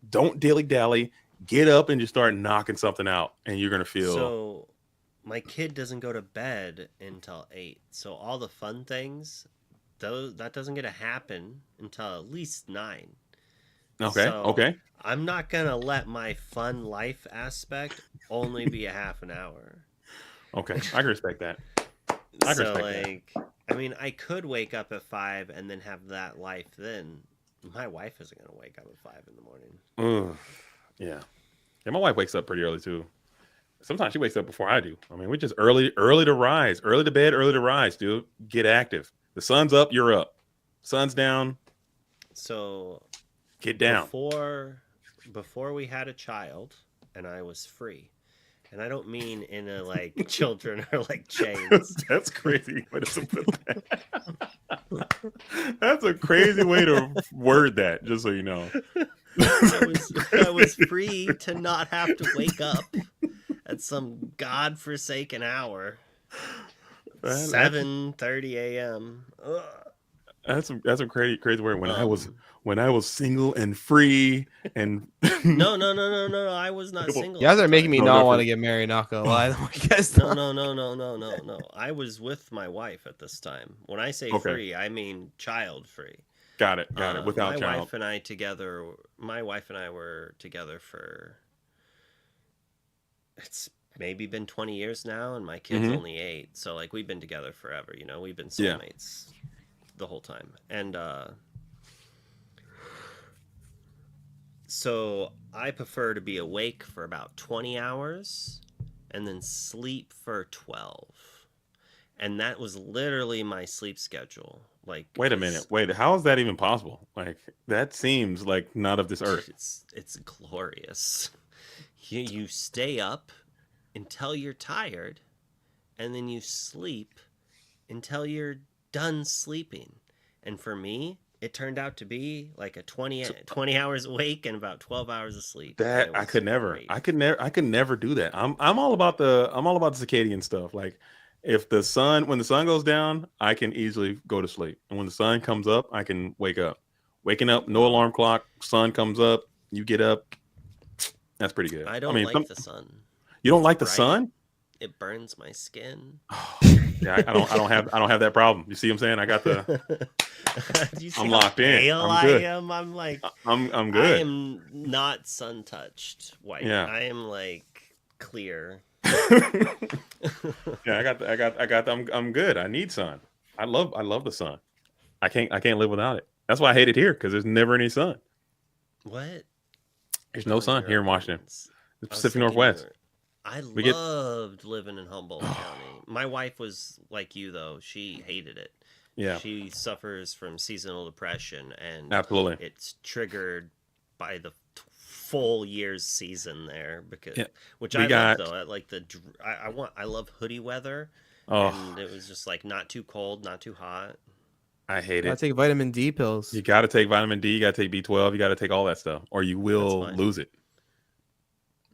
don't dilly dally. Get up and just start knocking something out, and you're gonna feel. So, my kid doesn't go to bed until 8. So all the fun things, that doesn't get to happen until at least 9. Okay. So Okay. I'm not gonna let my fun life aspect only be a half an hour. Okay. I can respect that. I can So respect like, I mean, I could wake up at 5 and then have that life. Then my wife isn't gonna wake up at 5 in the morning. Ugh. Yeah. My wife wakes up pretty early too. Sometimes she wakes up before I do. I mean, we're just early to rise, early to bed, early to rise, dude. Get active. The sun's up, you're up. Sun's down, So get down. before we had a child and I was free. And I don't mean in a like children are like chains. That's crazy way to put that. That's a crazy way to word that, just so you know. I was free to not have to wake up at some godforsaken hour. 7:30 a.m. Ugh. That's a crazy word. When I was single and free and No. I was not single. You guys are making me No, not no, want for- to get married. Not gonna lie. You guys No. I was with my wife at this time. When I say Okay. free, I mean child free. got it. Without my child. My wife and I were together for, it's maybe been 20 years now, and my kid's Mhm. only 8. So like we've been together forever, you know, we've been Yeah. soulmates the whole time. And so I prefer to be awake for about 20 hours and then sleep for 12. And that was literally my sleep schedule. Like, Wait a minute. Wait, how is that even possible? Like that seems like not of this earth. It's glorious. You stay up until you're tired, and then you sleep until you're done sleeping. And for me, it turned out to be like a 20 hours awake and about 12 hours of sleep. That It I was could never. great. I could never do that. I'm all about the circadian stuff. Like if when the sun goes down, I can easily go to sleep. And when the sun comes up, I can wake up. Waking up, no alarm clock, sun comes up, you get up. That's pretty good. I don't mean, like the sun. you don't like the bright. sun? It burns my skin. Yeah, I don't have that problem. You see what I'm saying? I got the Do you see I'm how locked in. pale I'm good. I am? I'm like, I'm good. I am not sun touched white. Yeah. I am like clear. Yeah, I'm good. I need sun. I love the sun. I can't live without it. That's why I hate it here, because there's never any sun. What? There's no sun here in Washington. The I was Pacific thinking Northwest. I We get- loved living in Humboldt County. My wife was like you though. She hated it. Yeah, She suffers from seasonal depression, and absolutely. it's triggered by the full year's season there, because Yeah, which we I got- love though. I like I love hoodie weather, Oh, and it was just like not too cold, not too hot. I hate I it. take vitamin D pills. You got to take vitamin D. You got to take B12. You got to take all that stuff, or you will fine. lose it.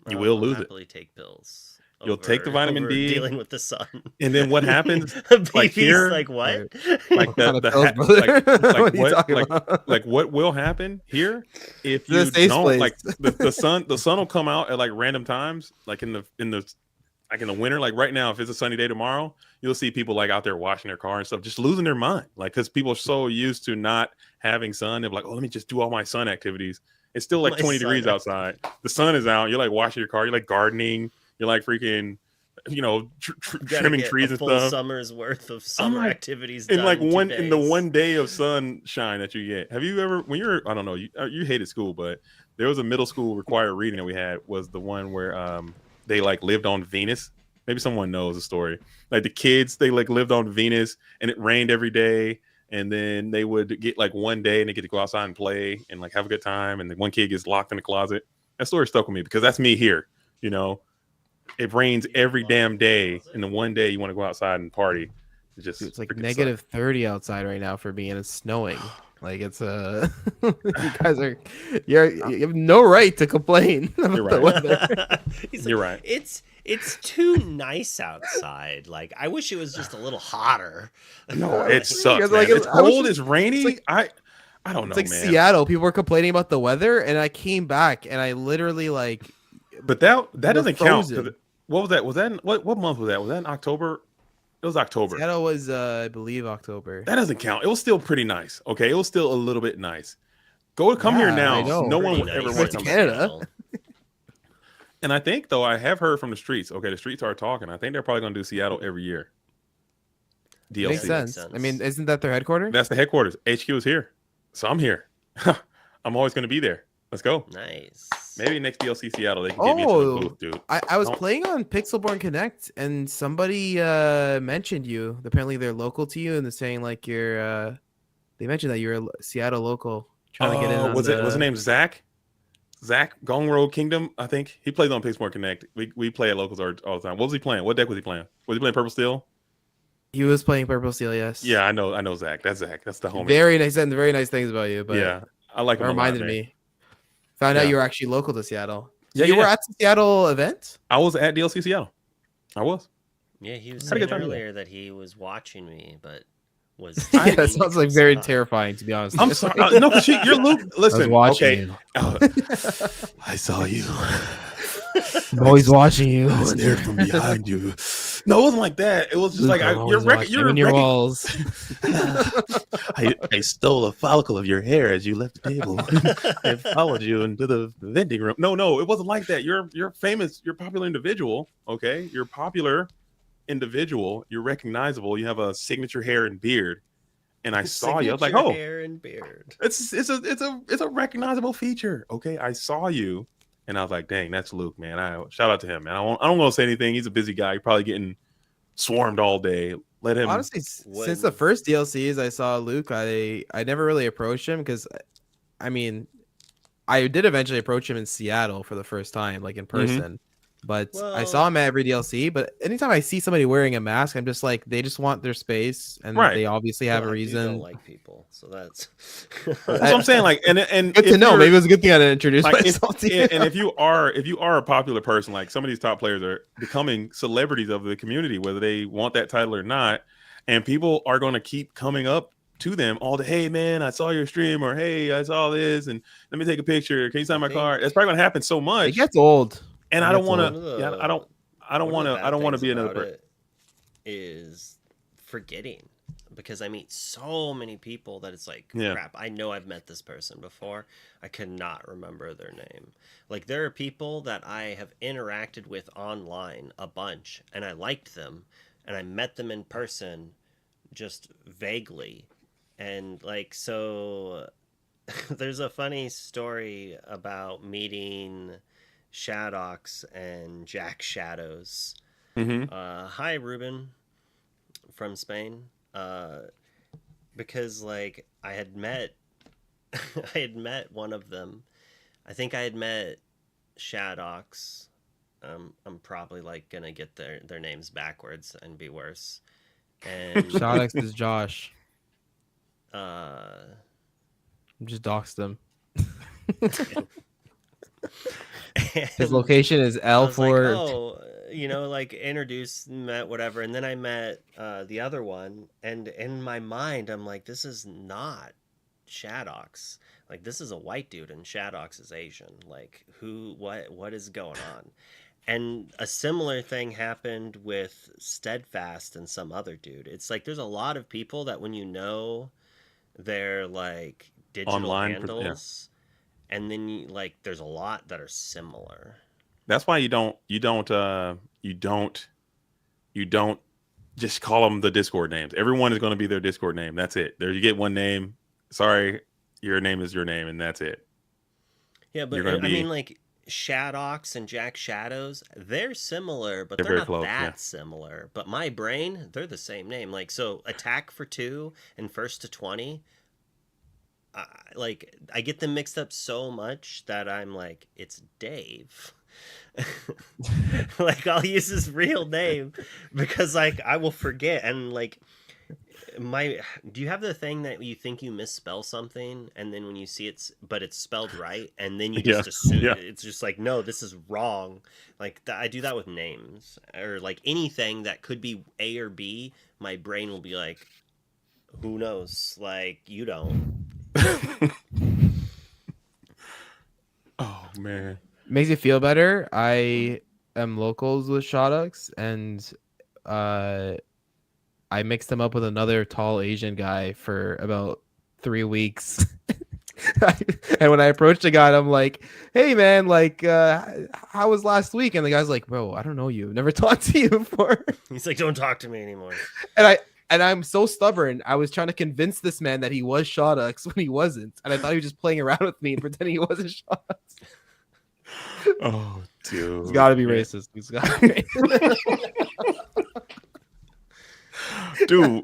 You will lose it. happily take pills. You'll take the vitamin over D, dealing with the sun. And then what happens? Like here- like what? Like What kind of the pills, ha- brother? like What are you what talking like about? like what will happen here if The you safe don't place. like the sun will come out at like random times, like in the winter, like right now, if it's a sunny day tomorrow, you'll see people like out there washing their car and stuff, just losing their mind, like because people are so used to not having sun. They're like, oh, let me just do all my sun activities. It's still like My 20 sun degrees outside. The sun is out. You're like washing your car. You're like gardening. You're like freaking, Gotta trimming get trees a and full stuff. summer's worth of summer like, activities in done like in 2 in the days. one day of sunshine that you get. Have you ever, when you're, I don't know, you hated school, but there was a middle school required reading that we had, was the one where they like lived on Venus. Maybe someone knows the story. Like the kids, they like lived on Venus and it rained every day. And then they would get like one day and they get to go outside and play and like have a good time. And the one kid gets locked in the closet. That story stuck with me because that's me here. You know, it rains every damn day. And the one day you want to go outside and party. It's like negative 30 outside right now for me, and it's snowing. Like it's you guys are you have no right to complain about the weather. He's You're right. It's too nice outside. Like I wish it was just a little hotter. No, it sucks. Like, it's cold. It's rainy. Like, I don't know. It's like man. Seattle. People were complaining about the weather, and I came back and I literally like. But that doesn't count. What was that? What month was that? Was that in October? It was October. Seattle was, I believe, October. That doesn't count. It was still pretty nice. Okay, it was still a little bit nice. Come here now. No one would ever want to Canada. And I think though I have heard from the streets. Okay, the streets are talking. I think they're probably going to do Seattle every year. DLC makes sense. I mean, isn't that their headquarters? That's the headquarters. HQ is here, so I'm here. I'm always going to be there. Let's go. Nice. Maybe next DLC Seattle they can get me into the booth, dude. I was playing on Pixelborn Connect and somebody mentioned you. Apparently they're local to you and they're saying like you're they mentioned that you're a Seattle local trying to get in. Was his name Zach? Zach Gong Road Kingdom, I think. He plays on Pixelborn Connect. We play at locals all the time. What was he playing? What deck was he playing? Was he playing Purple Steel? He was playing Purple Steel, yes. Yeah, I know Zach. That's Zach. That's the homie. Very nice and very nice things about you. But yeah, I like him. It reminded me. Found out you were actually local to Seattle. So you were at the Seattle event? I was at DLC Seattle. I was. Yeah, he was saying earlier that he was watching me, but was. Yeah, that sounds like very terrifying, to be honest. I'm sorry. No, because you're Luke. Listen, okay. I saw you. I'm always watching you. I was there from behind you. No, it wasn't like that. It was just Luke, like you're in your walls. I stole a follicle of your hair as you left the table. I followed you into the vending room. No, it wasn't like that. You're famous. You're a popular individual. Okay, you're popular individual. You're recognizable. You have a signature hair and beard. And I saw you. I was like, oh, hair and beard. It's a recognizable feature. Okay, I saw you. And I was like, dang, that's Luke, man. Shout out to him, man. I don't want to say anything. He's a busy guy. He's probably getting swarmed all day. Let him. Honestly, since the first DLCs I saw Luke, I never really approached him because, I mean, I did eventually approach him in Seattle for the first time, like in person. Mm-hmm. But I saw him at every DLC. But anytime I see somebody wearing a mask, I'm just like, they just want their space, and they obviously have a reason. Don't like people, so that's what I'm saying. Like, and good to know. Maybe it was a good thing I didn't introduce myself to you. And if you are a popular person, like some of these top players are becoming celebrities of the community, whether they want that title or not, and people are going to keep coming up to them all the, hey man, I saw your stream, or hey, I saw this, and let me take a picture. Can you sign my card? That's probably going to happen so much. It gets old. And I don't want to. Yeah, I don't want to be another person. Is forgetting, because I meet so many people that it's like, crap. I know I've met this person before. I cannot remember their name. Like there are people that I have interacted with online a bunch, and I liked them, and I met them in person, just vaguely, and like so. There's a funny story about meeting Shadox and Jack Shadows. Mm-hmm. Hi, Ruben from Spain. Because like I had met one of them. I think I had met Shadox. I'm probably like gonna get their names backwards and be worse. And Shadox is Josh. Just doxed him. His location is L4. Like introduced, met, whatever, and then I met the other one, and in my mind, I'm like, this is not Shadox. Like, this is a white dude, and Shadox is Asian. Like, what is going on? And a similar thing happened with Steadfast and some other dude. It's like there's a lot of people that when you know their like digital Online, yeah. handles, and then like there's a lot that are similar. That's why you don't just call them the Discord names. Everyone is going to be their Discord name. That's it. There, you get one name. Sorry, your name is your name, and that's it. Yeah, but I mean, like Shadox and Jack Shadows, they're similar, but they're very not close, that yeah. similar. But my brain, they're the same name. Like, so Attack for 2 and First to 20, like, I get them mixed up so much that I'm like, it's Dave. Like, I'll use his real name because, like, I will forget. And, like, do you have the thing that you think you misspell something and then when you see it's spelled right and then you just assume it's just like, no, this is wrong. Like I do that with names or like anything that could be A or B. My brain will be like, who knows? Like, you don't. Oh man, Makes you feel better. I am locals with Shotox, and I mixed him up with another tall Asian guy for about 3 weeks. And when I approached the guy, I'm like, "Hey man, like, how was last week?" And the guy's like, "Bro, I don't know you. Never talked to you before." He's like, don't talk to me anymore. And I'm so stubborn. I was trying to convince this man that he was Shotox when he wasn't, and I thought he was just playing around with me and pretending he wasn't Shotox. oh dude, He's got to be racist. He's got to be racist. Dude,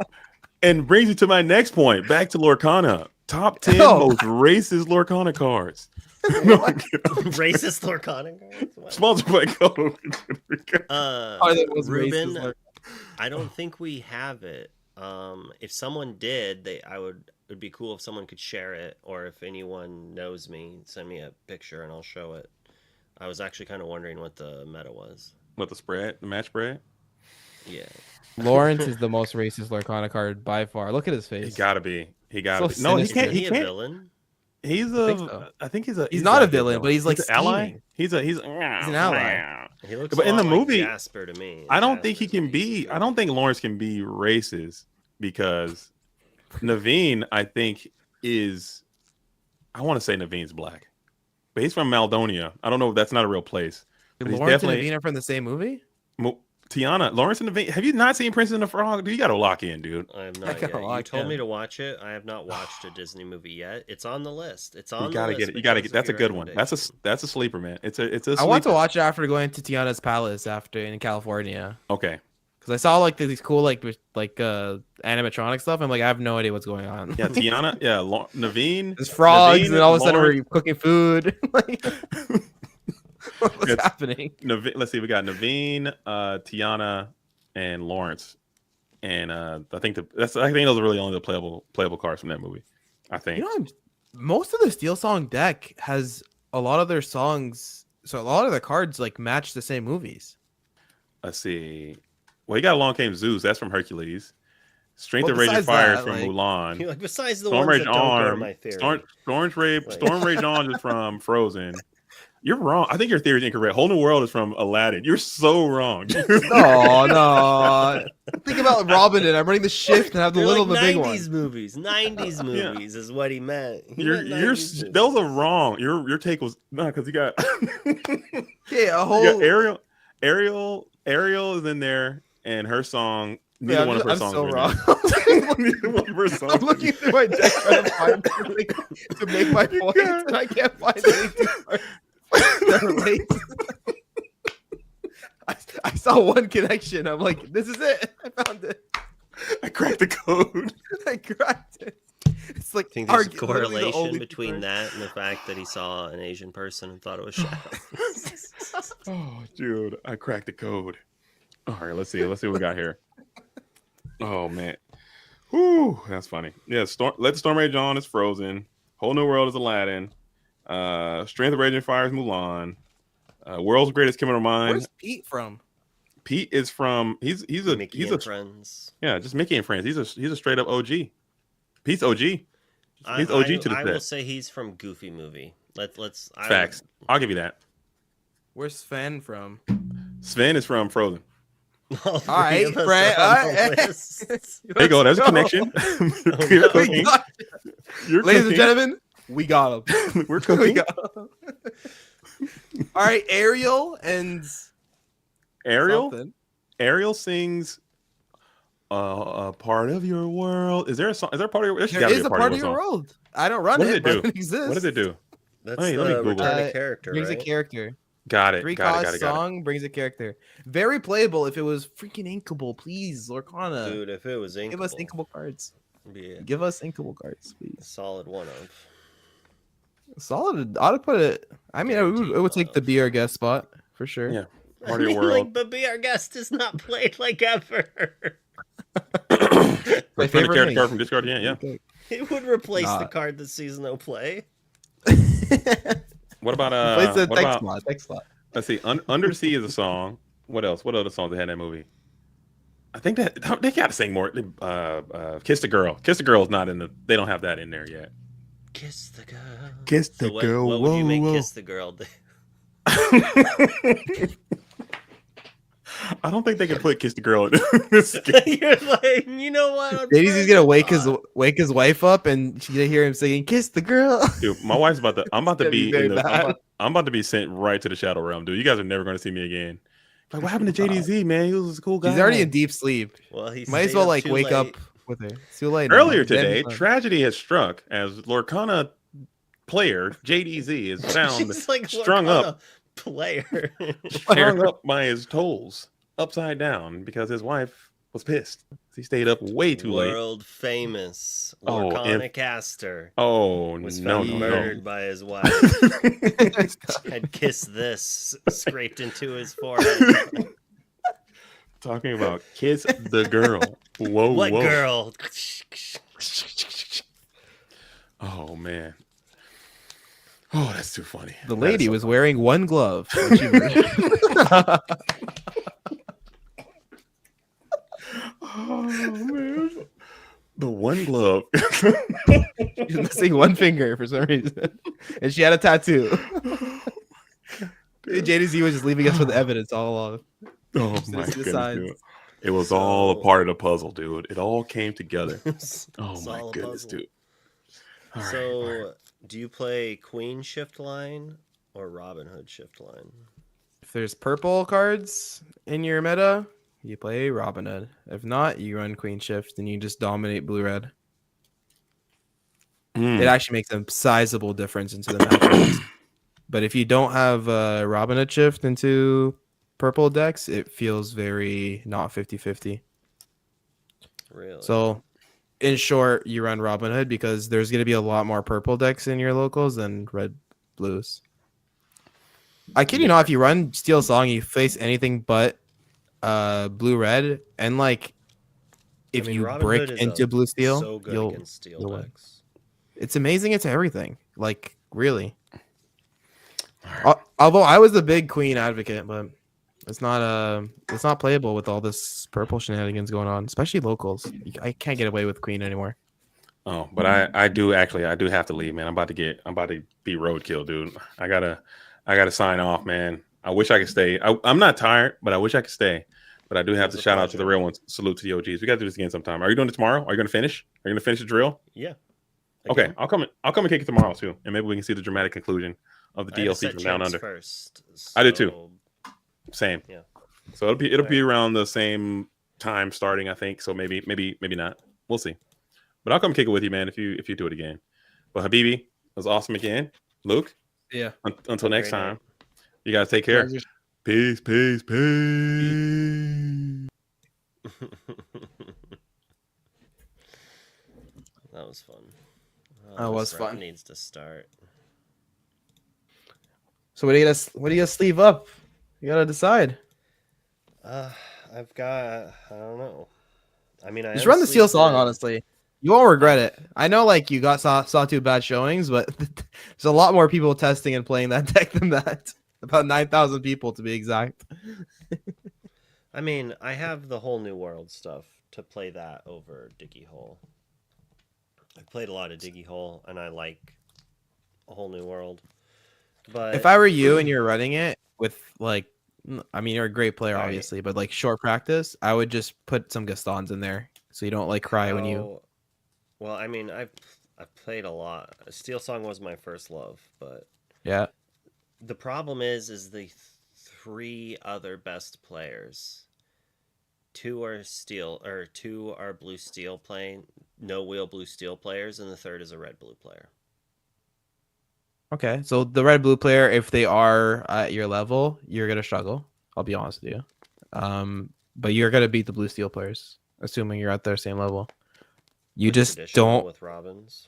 and brings me to my next point. Back to Lorcana. Top 10 most racist Lorcana cards. Racist Lorcana cards? What? Sponsored by Code. Ruben, I don't think we have it. If someone did, it'd be cool if someone could share it, or if anyone knows me, send me a picture and I'll show it. I was actually kind of wondering what the meta was. What, the match spread? Yeah. Lawrence is the most racist Lorcana card by far. Look at his face. He gotta be. He gotta be. So No, he sinister. can't. He a can't. villain? He's I think so. he's not a good villain, but he's like an ally. scheming. He's an ally. He looks But in the like movie, Jasper to me. I don't think he can be. I don't think Lawrence can be racist because Naveen, I think, is. I want to say Naveen's black, but he's from Maldonia. I don't know if that's not a real place. But he's Lawrence and Naveen are from the same movie? Tiana, Lawrence and Naveen. Have you not seen Princess and the Frog? Dude, you got to lock in, dude. I have not yet. You told me to watch it. I have not watched a Disney movie yet. It's on the list. It's on. You gotta the list get it. You gotta get. That's a good one. That's a sleeper, man. It's a. I want to watch it after going to Tiana's Palace in California. Okay. Because I saw like these cool animatronic stuff. I'm like, I have no idea what's going on. Yeah, Tiana. Yeah, Naveen. There's frogs, Naveen, and all of a sudden Lawrence. we're cooking food. What's happening? Let's see. We got Naveen, Tiana, and Lawrence, and I think those are really only the playable cards from that movie. I think. You know, most of the Steel Song deck has a lot of their songs, so a lot of the cards like match the same movies. Let's see. Well, you got Along Came Zeus. That's from Hercules. Strength of Raging Fire is from Mulan. Like, besides the Storm ones Rage that don't go to Arm. my theory. Storm Rage On is from Frozen. You're wrong. I think your theory is incorrect. Whole New World is from Aladdin. You're so wrong. No. Think about Robin and I'm running the shift and have the little like and the big one. 90s movies is what he meant. Those are wrong. Your take was because you got yeah, Ariel is in there and her song. Neither one of her songs. So wrong. Neither one of her songs. I'm looking through my deck trying to find to make my point, and I can't find anything that relates. I saw one connection. I'm like, this is it. I found it. I cracked the code. I cracked it. It's like, I think there's a correlation between that and the fact that he saw an Asian person and thought it was Shadow. Oh, dude, I cracked the code. All right, let's see what we got here. Oh man, whoo, that's funny. Yeah, Let the Storm Rage On is Frozen. Whole New World is Aladdin. Strength of Raging Fire is Mulan. World's Greatest Criminal Mind. Where's Pete from? Pete is from he's a Friends. Yeah, just Mickey and Friends. He's a straight up OG. Pete's OG. He's OG to the I set. will say he's from Goofy movie. Let's Facts. I'll give you that. Where's Sven from? Sven is from Frozen. All All right, three of us right. are All on the right. list. There you go. There's a Let's go. connection. Oh, You're no. cooking. We got- You're Ladies and cooking. gentlemen, we got him. We're We cooking. got 'em. All right, Ariel and Ariel. something. Ariel sings a part of your world. Is there a song? Is there a part of your? There's There gotta be is a a part part of of your your song. world. I don't run What does it, it but do? it exists. What does it do? That's Hey, let me the Google return it. of character, Brings right? a character. Got it. 3 Got it. cost Got it. song brings a character. Very playable if it was freaking inkable, please, Lorcana. Dude, if it was inkable, Give us inkable cards. be Give us inkable cards, a please. solid one of. Solid. Ought to put it. I mean, it would take the be our guest spot for sure. Yeah. I Part of your mean, like, world. but Be Our Guest is not played like ever. My Return a favorite character thing. card from discard. Yeah, yeah. It would replace the Nah. card that sees no play. What about Place the what text about? slot. Text slot. Let's see. Under the Sea is a song. What else? What other songs they had in that movie? I think that they got to sing more. Kiss the Girl. Kiss the Girl is not in the. They don't have that in there yet. Kiss the girl. Kiss So what would you make Kiss the Girl do? I don't think they can put Kiss the Girl in this game. You're like, you know what? I'm Ladies, he's gonna wake his not. wife up, and she's gonna hear him singing "Kiss the Girl." Dude, my wife's about to. I'm about to gonna be be very in the. bad. I'm about to be sent right to the Shadow Realm, dude. You guys are never going to see me again. Like, what happened to JDZ, man? He was a cool guy. She's already in deep sleep. Well, he Might as stayed well up like too wake late. up with her. It's too late. now. Earlier Damn today, son. tragedy has struck as Lorcana player JDZ is found She's like strung Lorcana up, player. strung up by his toes, upside down because his wife was pissed. He stayed up way too late. World famous Oh, Lorcana caster Oh was no, found no, murdered by his wife. Had Kiss This scraped into his forehead. Talking about kiss the girl. Whoa, What whoa. girl? Oh man. Oh, that's too funny. The That lady is so was funny. wearing one glove. when she murdered. Oh man. The one glove. She's missing one finger for some reason, and she had a tattoo. JDZ was just leaving us with evidence all along. Oh Just my to the goodness, sides. dude. It was all a So- part of the puzzle, dude. It all came together. It's Oh my all a goodness, puzzle. dude. All right, So, all right. do you play Queen shift line or Robin Hood shift line? If there's purple cards in your meta, you play Robin Hood. If not, you run Queen Shift and you just dominate blue red. Mm. It actually makes a sizable difference into the matchups. But if you don't have Robin Hood Shift into purple decks, it feels very not 50-50. Really? So, in short, you run Robin Hood because there's going to be a lot more purple decks in your locals than red blues. I kid you not, if you run Steel Song, you face anything but blue red, and like if I mean, you Robin break Hood is into blue steel, so good you'll against steel you'll win. decks. It's amazing. It's everything. Like really. All right. Although I was a big Queen advocate, but it's not playable with all this purple shenanigans going on, especially locals. I can't get away with Queen anymore. Oh, but I do have to leave, man. I'm about to be roadkill, dude. I gotta sign off, man. I wish I could stay. I'm not tired, but I wish I could stay. But I do have was to a shout out to the pleasure. real ones. Salute to the OGs. We gotta do this again sometime. Are you doing it tomorrow? Are you gonna finish? Are you gonna finish the drill? Yeah. Okay, Again, I'll come and kick it tomorrow too, and maybe we can see the dramatic conclusion of the I had to DLC set from Down champs Under. first. I did too. so- Same. Yeah. So it'll be Alright. around the same time starting, I think. So maybe not. We'll see. But I'll come kick it with you, man. If you do it again. But Habibi, it was awesome again. Luke, Yeah. until next Great night. time, you guys take care. Peace, peace, peace. That was fun. That was this round fun. Needs to start. So what do you gonna sleeve up? You gotta decide. I've got. I don't know. I mean, I Just am run the Steel sleep Song, dead. honestly. You won't regret it. I know, like you saw 2 bad showings, but there's a lot more people testing and playing that deck than that. About 9,000 people to be exact. I mean, I have the whole New World stuff to play that over Diggy Hole. I've played a lot of Diggy Hole, and I like a whole New World. But If I were you and you're running it with like I mean, you're a great player, All right. obviously, but like short practice, I would just put some Gastons in there so you don't like cry when you. How? Well, I mean, I've played a lot. Steel Song was my first love, but Yeah. the problem is the three other best players. Two are steel, or two are blue steel playing, no wheel blue steel players, and the third is a red blue player. Okay. So the red blue player, if they are at your level, you're gonna struggle. I'll be honest with you. But you're gonna beat the blue steel players, assuming you're at their same level. You With just traditional don't with Robins.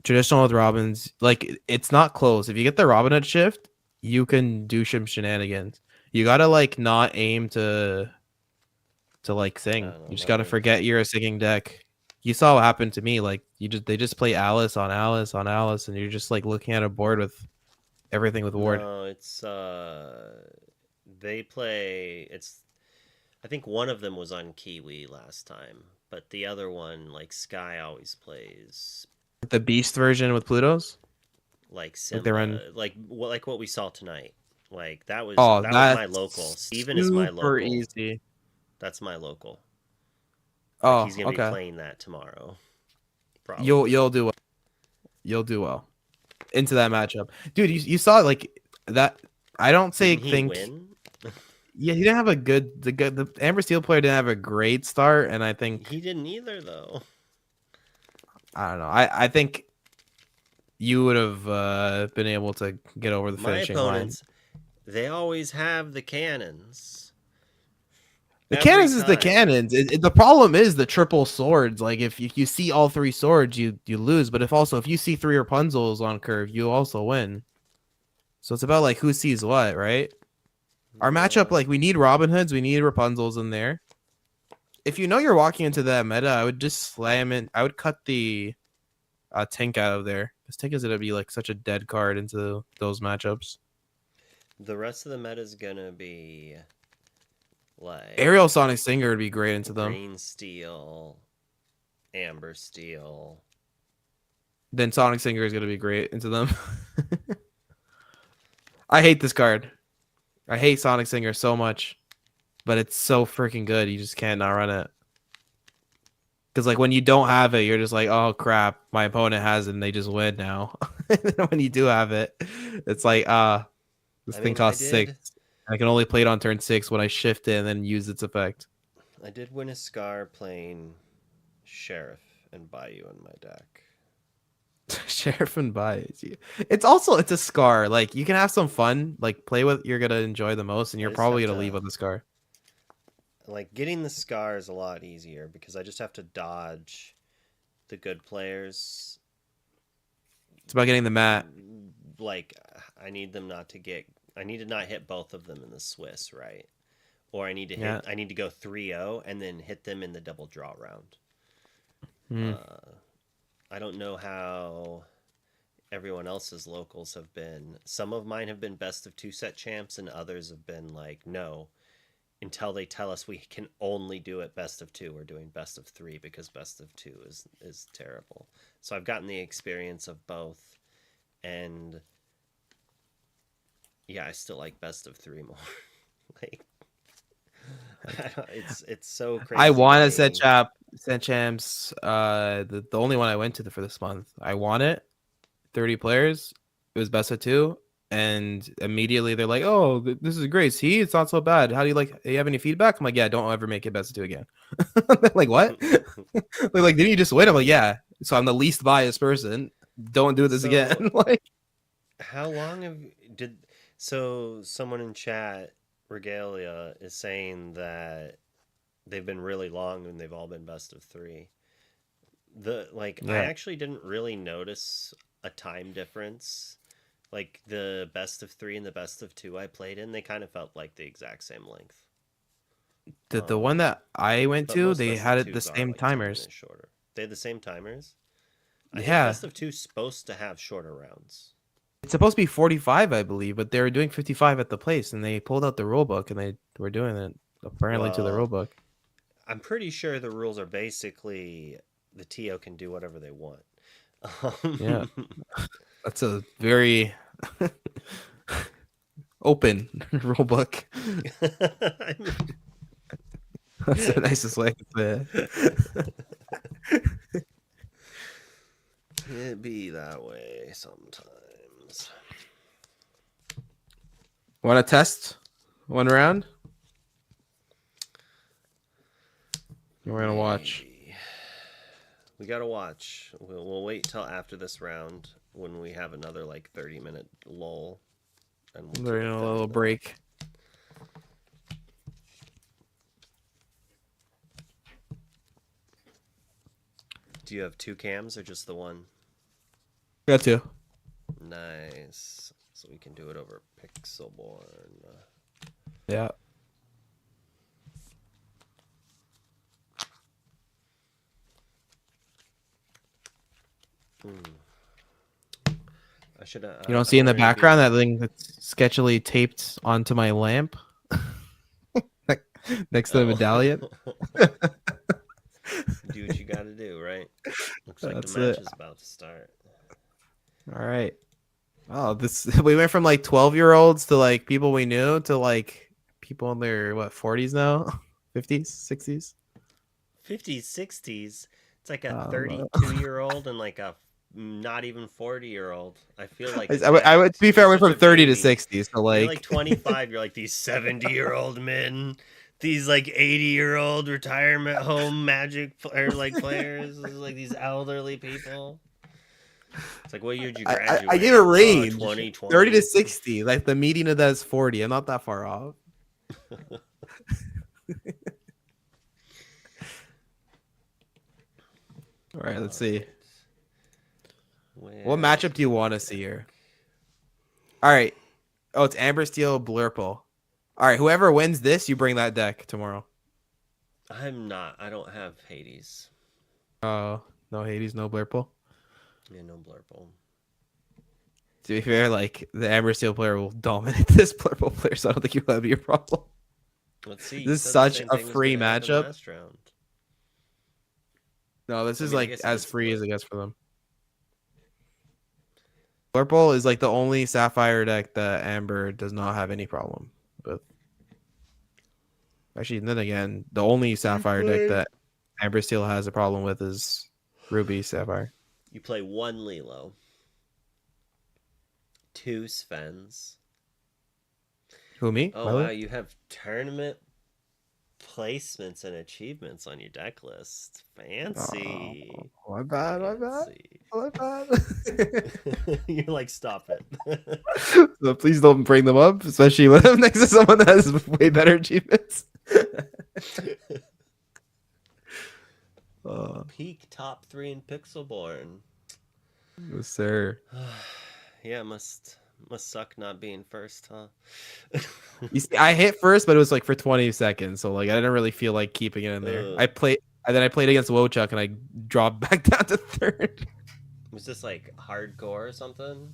traditional with Robins. Like it's not close. If you get the Robin Hood shift, you can do some shenanigans. You gotta like not aim to like I sing. don't know. You just My gotta forget you're a singing deck. You saw what happened to me. Like they just play Alice on Alice on Alice, and you're just like looking at a board with everything with Ward. No, it's they play. It's I think one of them was on Kiwi last time, but the other one, like Sky, always plays The Beast version with Plutos. like Like they run. Simba, like what we saw tonight. Like Oh, that was my local. that's Steven is my super local. easy. That's my local. Like Oh, he's gonna be okay. playing that tomorrow. Probably. You'll do well. You'll do well into that matchup, dude. You saw like that. I don't say Didn't he think. win? Yeah, he didn't have a the Amber Steel player didn't have a great start, and I think He didn't either, though. I don't know. I think you would have been able to get over the My finishing line. opponents, they always have the cannons. The Every cannons is the time. cannons. The problem is the triple swords. Like if you see all three swords, you lose. But if you see three Rapunzels on curve, you also win. So it's about like who sees what, right? Our matchup, Yeah. like we need Robin Hoods, we need Rapunzels in there. If you know you're walking into that meta, I would just slam it. I would cut the Tink out of there. Because Tink is gonna be like such a dead card into those matchups. The rest of the meta is gonna be like Aerial Sonic Singer would be great into them. green steel, amber steel. Then Sonic Singer is gonna be great into them. I hate this card. I hate Sonic Singer so much, but it's so freaking good. You just can't not run it. Because like when you don't have it, you're just like, oh crap, my opponent has it, and they just win now. And then when you do have it, it's like this thing costs 6. I can only play it on turn 6 when I shift it and then use its effect. I did win a Scar playing Sheriff and Bayou in my deck. Sheriff and Bias. It's a Scar. Like you can have some fun, like play what you're gonna enjoy the most, and you're just probably have gonna to- leave with a Scar. Like getting the Scar is a lot easier because I just have to dodge the good players. It's about getting the mat. Like I need them not to get. I need to not hit both of them in the Swiss, right? Or I need to hit. Yeah. I need to go 3-0 and then hit them in the double draw round. Hmm. I don't know how everyone else's locals have been. Some of mine have been best of 2 set champs, and others have been like, no, until they tell us we can only do it best of 2, we're doing best of 3 because best of 2 is terrible. So I've gotten the experience of both, and yeah, I still like best of 3 more. Like, it's so crazy. I want to to set champs. The only one I went to for this month. I won it. 30 players. It was best of 2. And immediately they're like, "Oh, this is great. See, it's not so bad. How do you like? Do you have any feedback?" I'm like, "Yeah, don't ever make it best of 2 again." They're like, "What?" They're like, "Didn't you just win?" I'm like, "Yeah." So I'm the least biased person. Don't do this again. Like, how long did so someone in chat Regalia is saying that they've been really long and they've all been best of 3. I Yeah. actually didn't really notice a time difference. Like the best of 3 and the best of 2 I played in, they kind of felt like the exact same length. the one that I went But to, most they best of had it the 2s are, same like, 10 timers. minutes shorter. They had the same timers. I think Yeah. best of 2 is supposed to have shorter rounds. It's supposed to be 45, I believe, but they were doing 55 at the place, and they pulled out the rule book, and they were doing it apparently to the Well, rule book. I'm pretty sure the rules are basically the TO can do whatever they want. Yeah. That's a very Open rule book. I mean, That's the nicest way to say it. it be that way sometimes. Want to test one round? We're gonna watch. Maybe. We gotta watch. We'll wait till after this round when we have another like 30-minute lull, and We're in a little break. Do you have 2 cams or just the one? Got to. Nice. So we can do it over Pixelborn. Yeah. I should. You don't see in the background that thing that's sketchily taped onto my lamp next to the medallion. Do what you got to do, right? Looks like That's the match it. is about to start. All right. Oh, this we went from like 12-year-olds to like people we knew to like people in their 40s now, 50s, 60s. 50s, 60s. It's like a Oh, 32-year-old and like a not even 40-year-old. I feel like I would to be fair, I went such from a 30 to baby. 60. So You're like, like 25. You're like these 70-year-old men, these like 80-year-old retirement home Magic like players, like these elderly people. It's like, what year did you graduate? I gave a range, 2020. 30 to 60. Like the median of that is 40. I'm not that far off. All right, let's see. What matchup do you want to see here? All right. Oh, it's Amber Steel, Blurple. All right, whoever wins this, you bring that deck tomorrow. I'm not. I don't have Hades. Oh, no Hades, no Blurple. Yeah, no Blurple. To be fair, like the Amber Steel player will dominate this Blurple player, so I don't think you'll have be a problem. Let's see. This is such a free matchup. Last round. No, this is like as free split. as it gets for them. Blurple is like the only Sapphire deck that Amber does not have any problem with. Actually, then again, the only Sapphire deck that Amber Steel has a problem with is Ruby Sapphire. You play 1 Lilo, 2 Svens. Who, me? Oh, Milo? wow. You have tournament placements and achievements on your deck list. Fancy. Oh, my bad, Fancy. my bad. You're like, stop it. So please don't bring them up, especially when I'm next to someone that has way better achievements. Peak top 3 in Pixelborn. Yes, sir. Yeah, must suck not being first, huh? You see, I hit first, but it was like for 20 seconds, so like I didn't really feel like keeping it in there. I played against Wochuk and I dropped back down to 3rd. Was this like hardcore or something?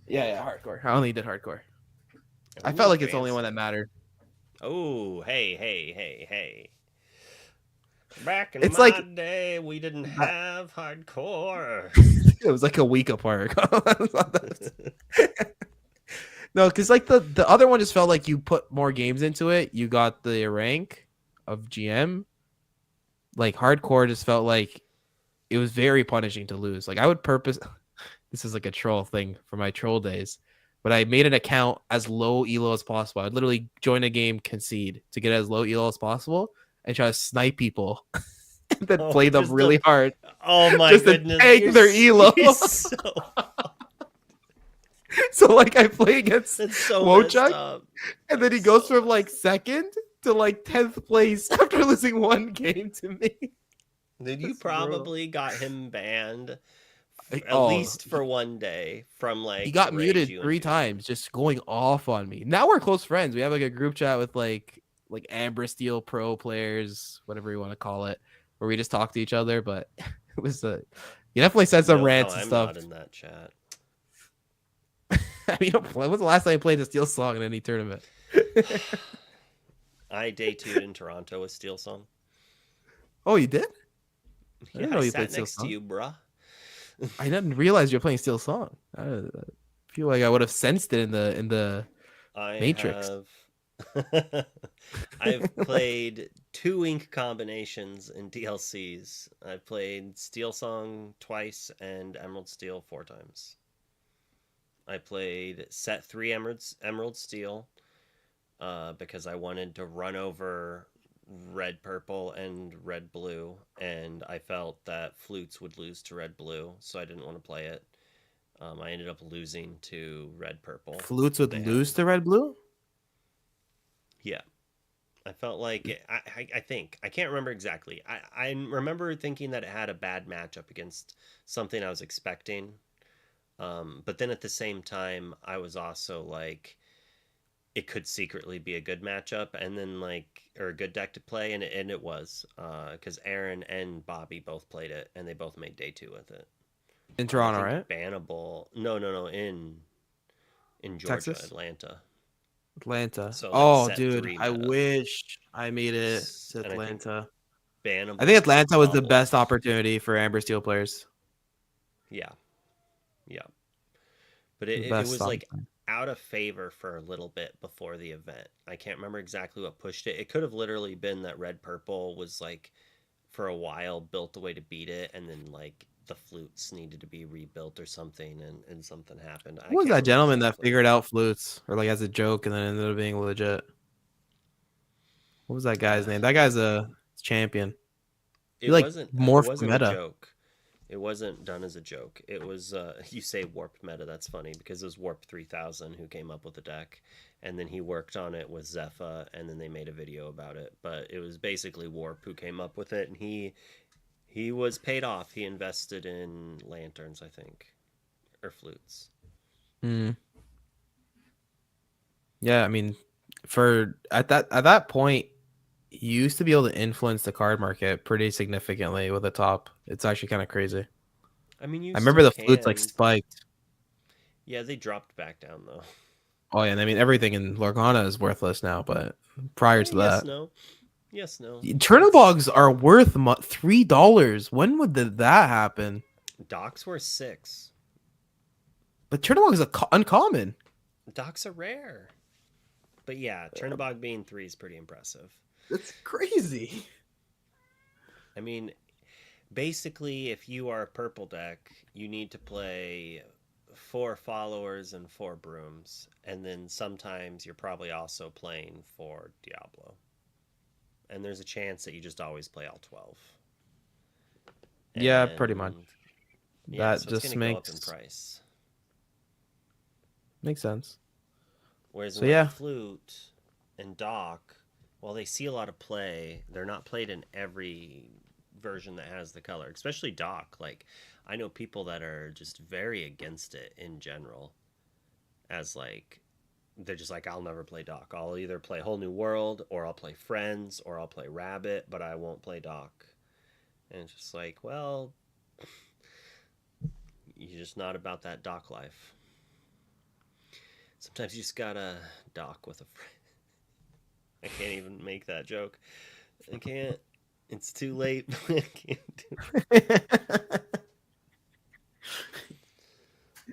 Yeah, hardcore. I only did hardcore. I felt like it's the only one that mattered. Oh, hey. Back in It's my like day, we didn't have hardcore. it was like a week apart. No, because like the other one just felt like you put more games into it. You got the rank of GM. Like hardcore just felt like it was very punishing to lose. Like I would purpose. This is like a troll thing from my troll days, but I made an account as low elo as possible. I'd literally join a game, concede to get as low elo as possible, and try to snipe people. And then play them really hard. Oh my just goodness! To tank their elo. So like I play against Wochuk, and then he goes from like 2nd to like 10th place after losing 1 game to me. Then you probably got him banned at least for 1 day from like he got muted 3 times, just going off on me. Now we're close friends. We have like a group chat with like Amber Steel pro players, whatever you want to call it, where we just talk to each other. But it was you definitely said some rants and stuff. I'm not in that chat. I mean, when was the last time you played a Steel Song in any tournament? I day 2'd in Toronto with Steel Song. Oh, you did? I didn't know you played next to you, bruh. I didn't realize you were playing Steel Song. I feel like I would have sensed it in the I Matrix. have I've played 2 ink combinations in DLCs. I've played Steel Song twice and Emerald Steel 4 times. I played set 3 Emerald Steel because I wanted to run over red purple and red blue, and I felt that flutes would lose to red blue, so I didn't want to play it. I ended up losing to red purple. Flutes would They lose had, to red blue. yeah. I felt like I think I can't remember exactly. I remember thinking that it had a bad matchup against something I was expecting, but then at the same time, I was also like, it could secretly be a good matchup, and then like, or a good deck to play, and it was, because Aaron and Bobby both played it, and they both made day 2 with it. In I Toronto, think right? bannable. No, in Georgia, Texas, Atlanta. Atlanta. So like Oh, set dude, 3 I meta, wish I made it to and I think Atlanta. I think bannable Atlanta was the best doubles. opportunity for Amber Steel players. Yeah, yeah. But The it best was like opportunity. out of favor for a little bit before the event. I can't remember exactly what pushed it. It could have literally been that red purple was like for a while built the way to beat it, and then like the flutes needed to be rebuilt or something, and something happened. I Who was can't that remember gentleman that exactly. figured out flutes, or like as a joke, and then ended up being legit? What was that guy's name? That guy's a champion. He like It morphed the wasn't a meta. joke. It wasn't done as a joke. It was you say warped meta, that's funny because it was Warp 3000 who came up with the deck, and then he worked on it with Zepha, and then they made a video about it. But it was basically Warp who came up with it, and he was paid off. He invested in lanterns, I think, or flutes. Hmm. Yeah, I mean, for at that point, you used to be able to influence the card market pretty significantly with a top. It's actually kind of crazy. I mean, you I remember still the flutes like can. spiked. Yeah, they dropped back down though. Oh yeah, and I mean everything in Lorgana is worthless now, but prior to Yes, that, no. Yes, no. It's Turnibogs are worth $3. When would that happen? docks were 6. But Turnibog is uncommon. Docks are rare. But yeah, Chernobog being 3 is pretty impressive. That's crazy. I mean, basically, if you are a purple deck, you need to play 4 followers and 4 brooms, and then sometimes you're probably also playing for Diablo. And there's a chance that you just always play all 12. Yeah, pretty much. And yeah, That so it's just going to go up in makes price. sense. Whereas So in like yeah, Flute and Dock, while they see a lot of play, they're not played in every version that has the color, especially Dock. Like, I know people that are just very against it in general, as like, they're just like, I'll never play Dock. I'll either play Whole New World, or I'll play Friends, or I'll play Rabbit, but I won't play Dock. And it's just like, well, you're just not about that Dock life. Sometimes you just gotta dock with a friend. I can't even make that joke. I can't. It's too late. I can't do it.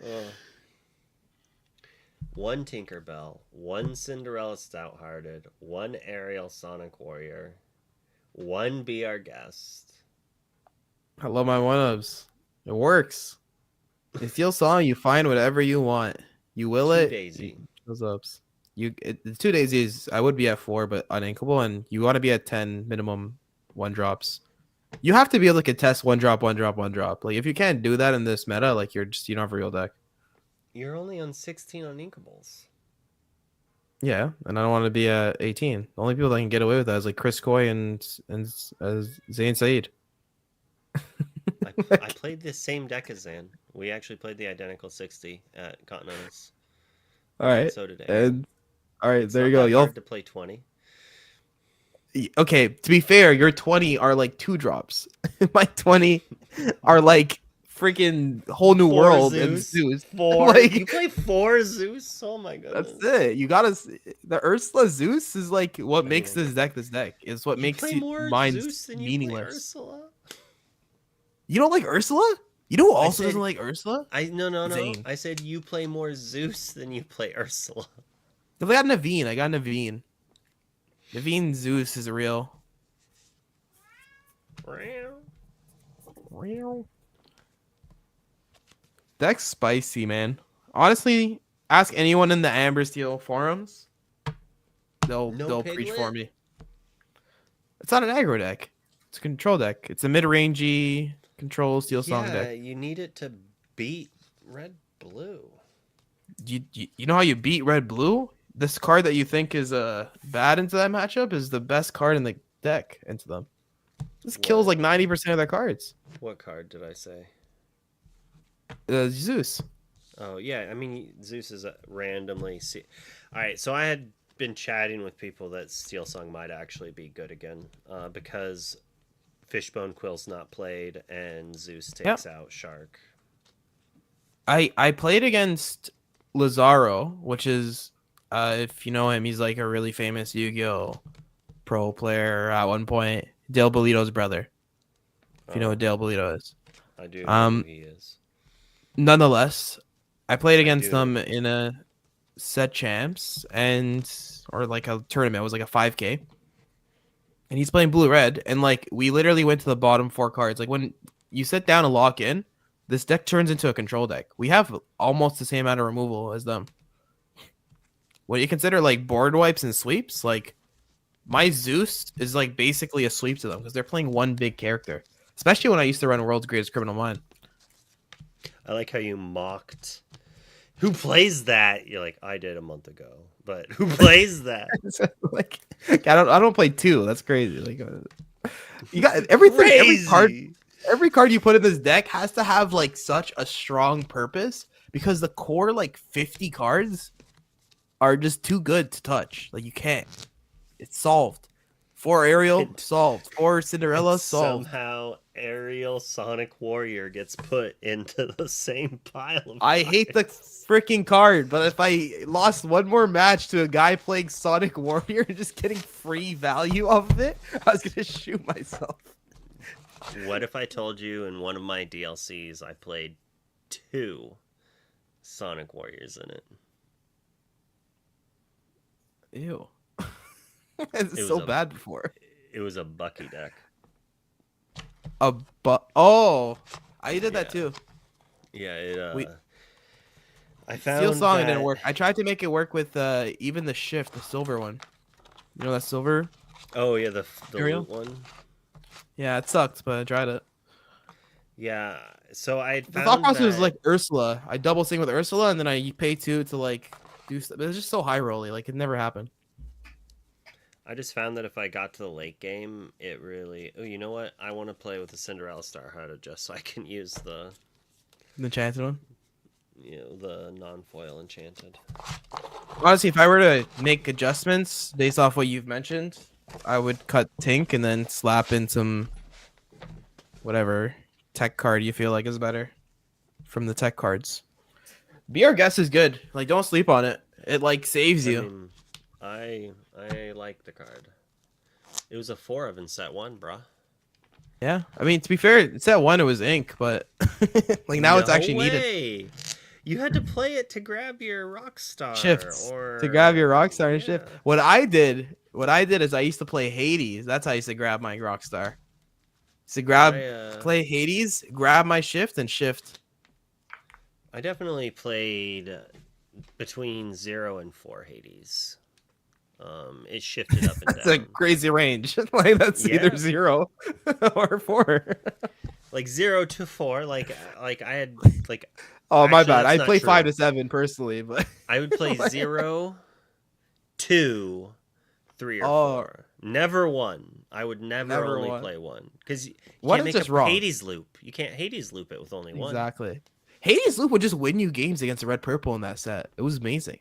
Oh. One Tinkerbell, one Cinderella Stouthearted, one Ariel Sonic Warrior, one Be Our Guest. I love my one-ups. It works. In Steel Song, you find whatever you want. You will 2 it. Daisy. Those ups. The 2 daisies. I would be at 4, but uninkable, and you want to be at 10 minimum 1-drops. You have to be able to contest 1-drop, 1-drop, 1-drop. Like if you can't do that in this meta, like you don't have a real deck. You're only on 16 uninkables. Yeah, and I don't want to be at 18. The only people that can get away with that is like Chris Coy and Zayn Saeed. I played the same deck as Zan. We actually played the identical 60 at Continentals. All right, So did Aaron. and all right, It's there not you go. that You'll hard to play 20. okay. To be fair, your 20 are like 2-drops. My 20 are like freaking Whole New 4 World Zeus. and Zeus. 4. Like, You play 4 Zeus? Oh my that's goodness. it. You gotta. The Ursula Zeus is like what I makes mean, this deck this deck. Is what you makes play more mine Zeus than you play meaningless. Ursula? You don't like Ursula? You know who I also doesn't said- like Ursula? No. Zane. I said you play more Zeus than you play Ursula. I got Naveen. I got Naveen. Naveen Zeus is real. Real. Deck's spicy, man. Honestly, ask anyone in the Amber Steel forums. They'll preach for me. It's not an aggro deck. It's a control deck. It's a mid-rangey control Steel Song deck. Yeah, you need it to beat red blue. You know how you beat red blue? This card that you think is bad into that matchup is the best card in the deck into them. This kills like 90% of their cards. What card did I say? Zeus. Oh yeah, I mean Zeus is randomly. All right, so I had been chatting with people that Steel Song might actually be good again, because Fishbone Quill's not played and Zeus takes out Shark. I played against Lazaro, which is if you know him, he's like a really famous Yu-Gi-Oh pro player at one point. Dale Bolito's brother. If you know what Dale Bolito is. I do know who he is. Nonetheless, I played against them in a set champs or like a tournament. It was like a 5K. And he's playing blue red, and like we literally went to the bottom 4 cards. Like when you sit down and lock in, this deck turns into a control deck. We have almost the same amount of removal as them. When you consider like board wipes and sweeps, like my Zeus is like basically a sweep to them because they're playing one big character. Especially when I used to run World's Greatest Criminal Mind. I like how you mocked. Who plays that? You're like, I did a month ago, but who plays that? Like, I don't play 2. That's crazy. Like, you got everything. Crazy. Every card you put in this deck has to have like such a strong purpose because the core like 50 cards are just too good to touch. Like you can't. It's solved. 4 Ariel solved. 4 Cinderella solved. Somehow Ariel Sonic Warrior gets put into the same pile of I hate the freaking card, but if I lost one more match to a guy playing Sonic Warrior and just getting free value off of it, I was gonna shoot myself. What if I told you in one of my DLCs I played 2 Sonic Warriors in it? Ew. It's so bad before. It was a Bucky deck. Oh, I did that too. Yeah, I found Steel Song that... didn't work. I tried to make it work with even the shift, the silver one. You know that silver? Oh yeah, the loot one. Yeah, it sucked, but I tried it. Yeah, so I found the thought process that... was like Ursula. I double sync with Ursula, and then I pay 2 to like do stuff. It was just so high rolly, like it never happened. I just found that if I got to the late game, it really... Oh, you know what? I want to play with the Cinderella Star Hunter just so I can use the enchanted one. You know, the non-foil enchanted. Honestly, if I were to make adjustments based off what you've mentioned, I would cut Tink and then slap in some whatever tech card you feel like is better from the tech cards. Be Our Guest is good. Like, don't sleep on it. It like saves you. I like the card. It was a 4 of in set 1, bruh. Yeah, I mean, to be fair, set 1 it was ink, but like now it's actually needed. You had to play it to grab your Rockstar shifts or to grab your Rockstar and shift. What I did is I used to play Hades. That's how I used to grab my Rockstar. So play Hades, grab my shift and shift. I definitely played between 0 and 4 Hades. It shifted up and down. That's a crazy range. Like that's either 0 or 4. Like 0 to 4. Like I had like. Oh, my bad. I play 5 to 7 personally, but I would play 0, 2, 3, or 4. Never 1. I would never only play 1 because you can't make a Hades loop. You can't Hades loop it with only 1. Exactly. Hades loop would just win you games against the red purple in that set. It was amazing.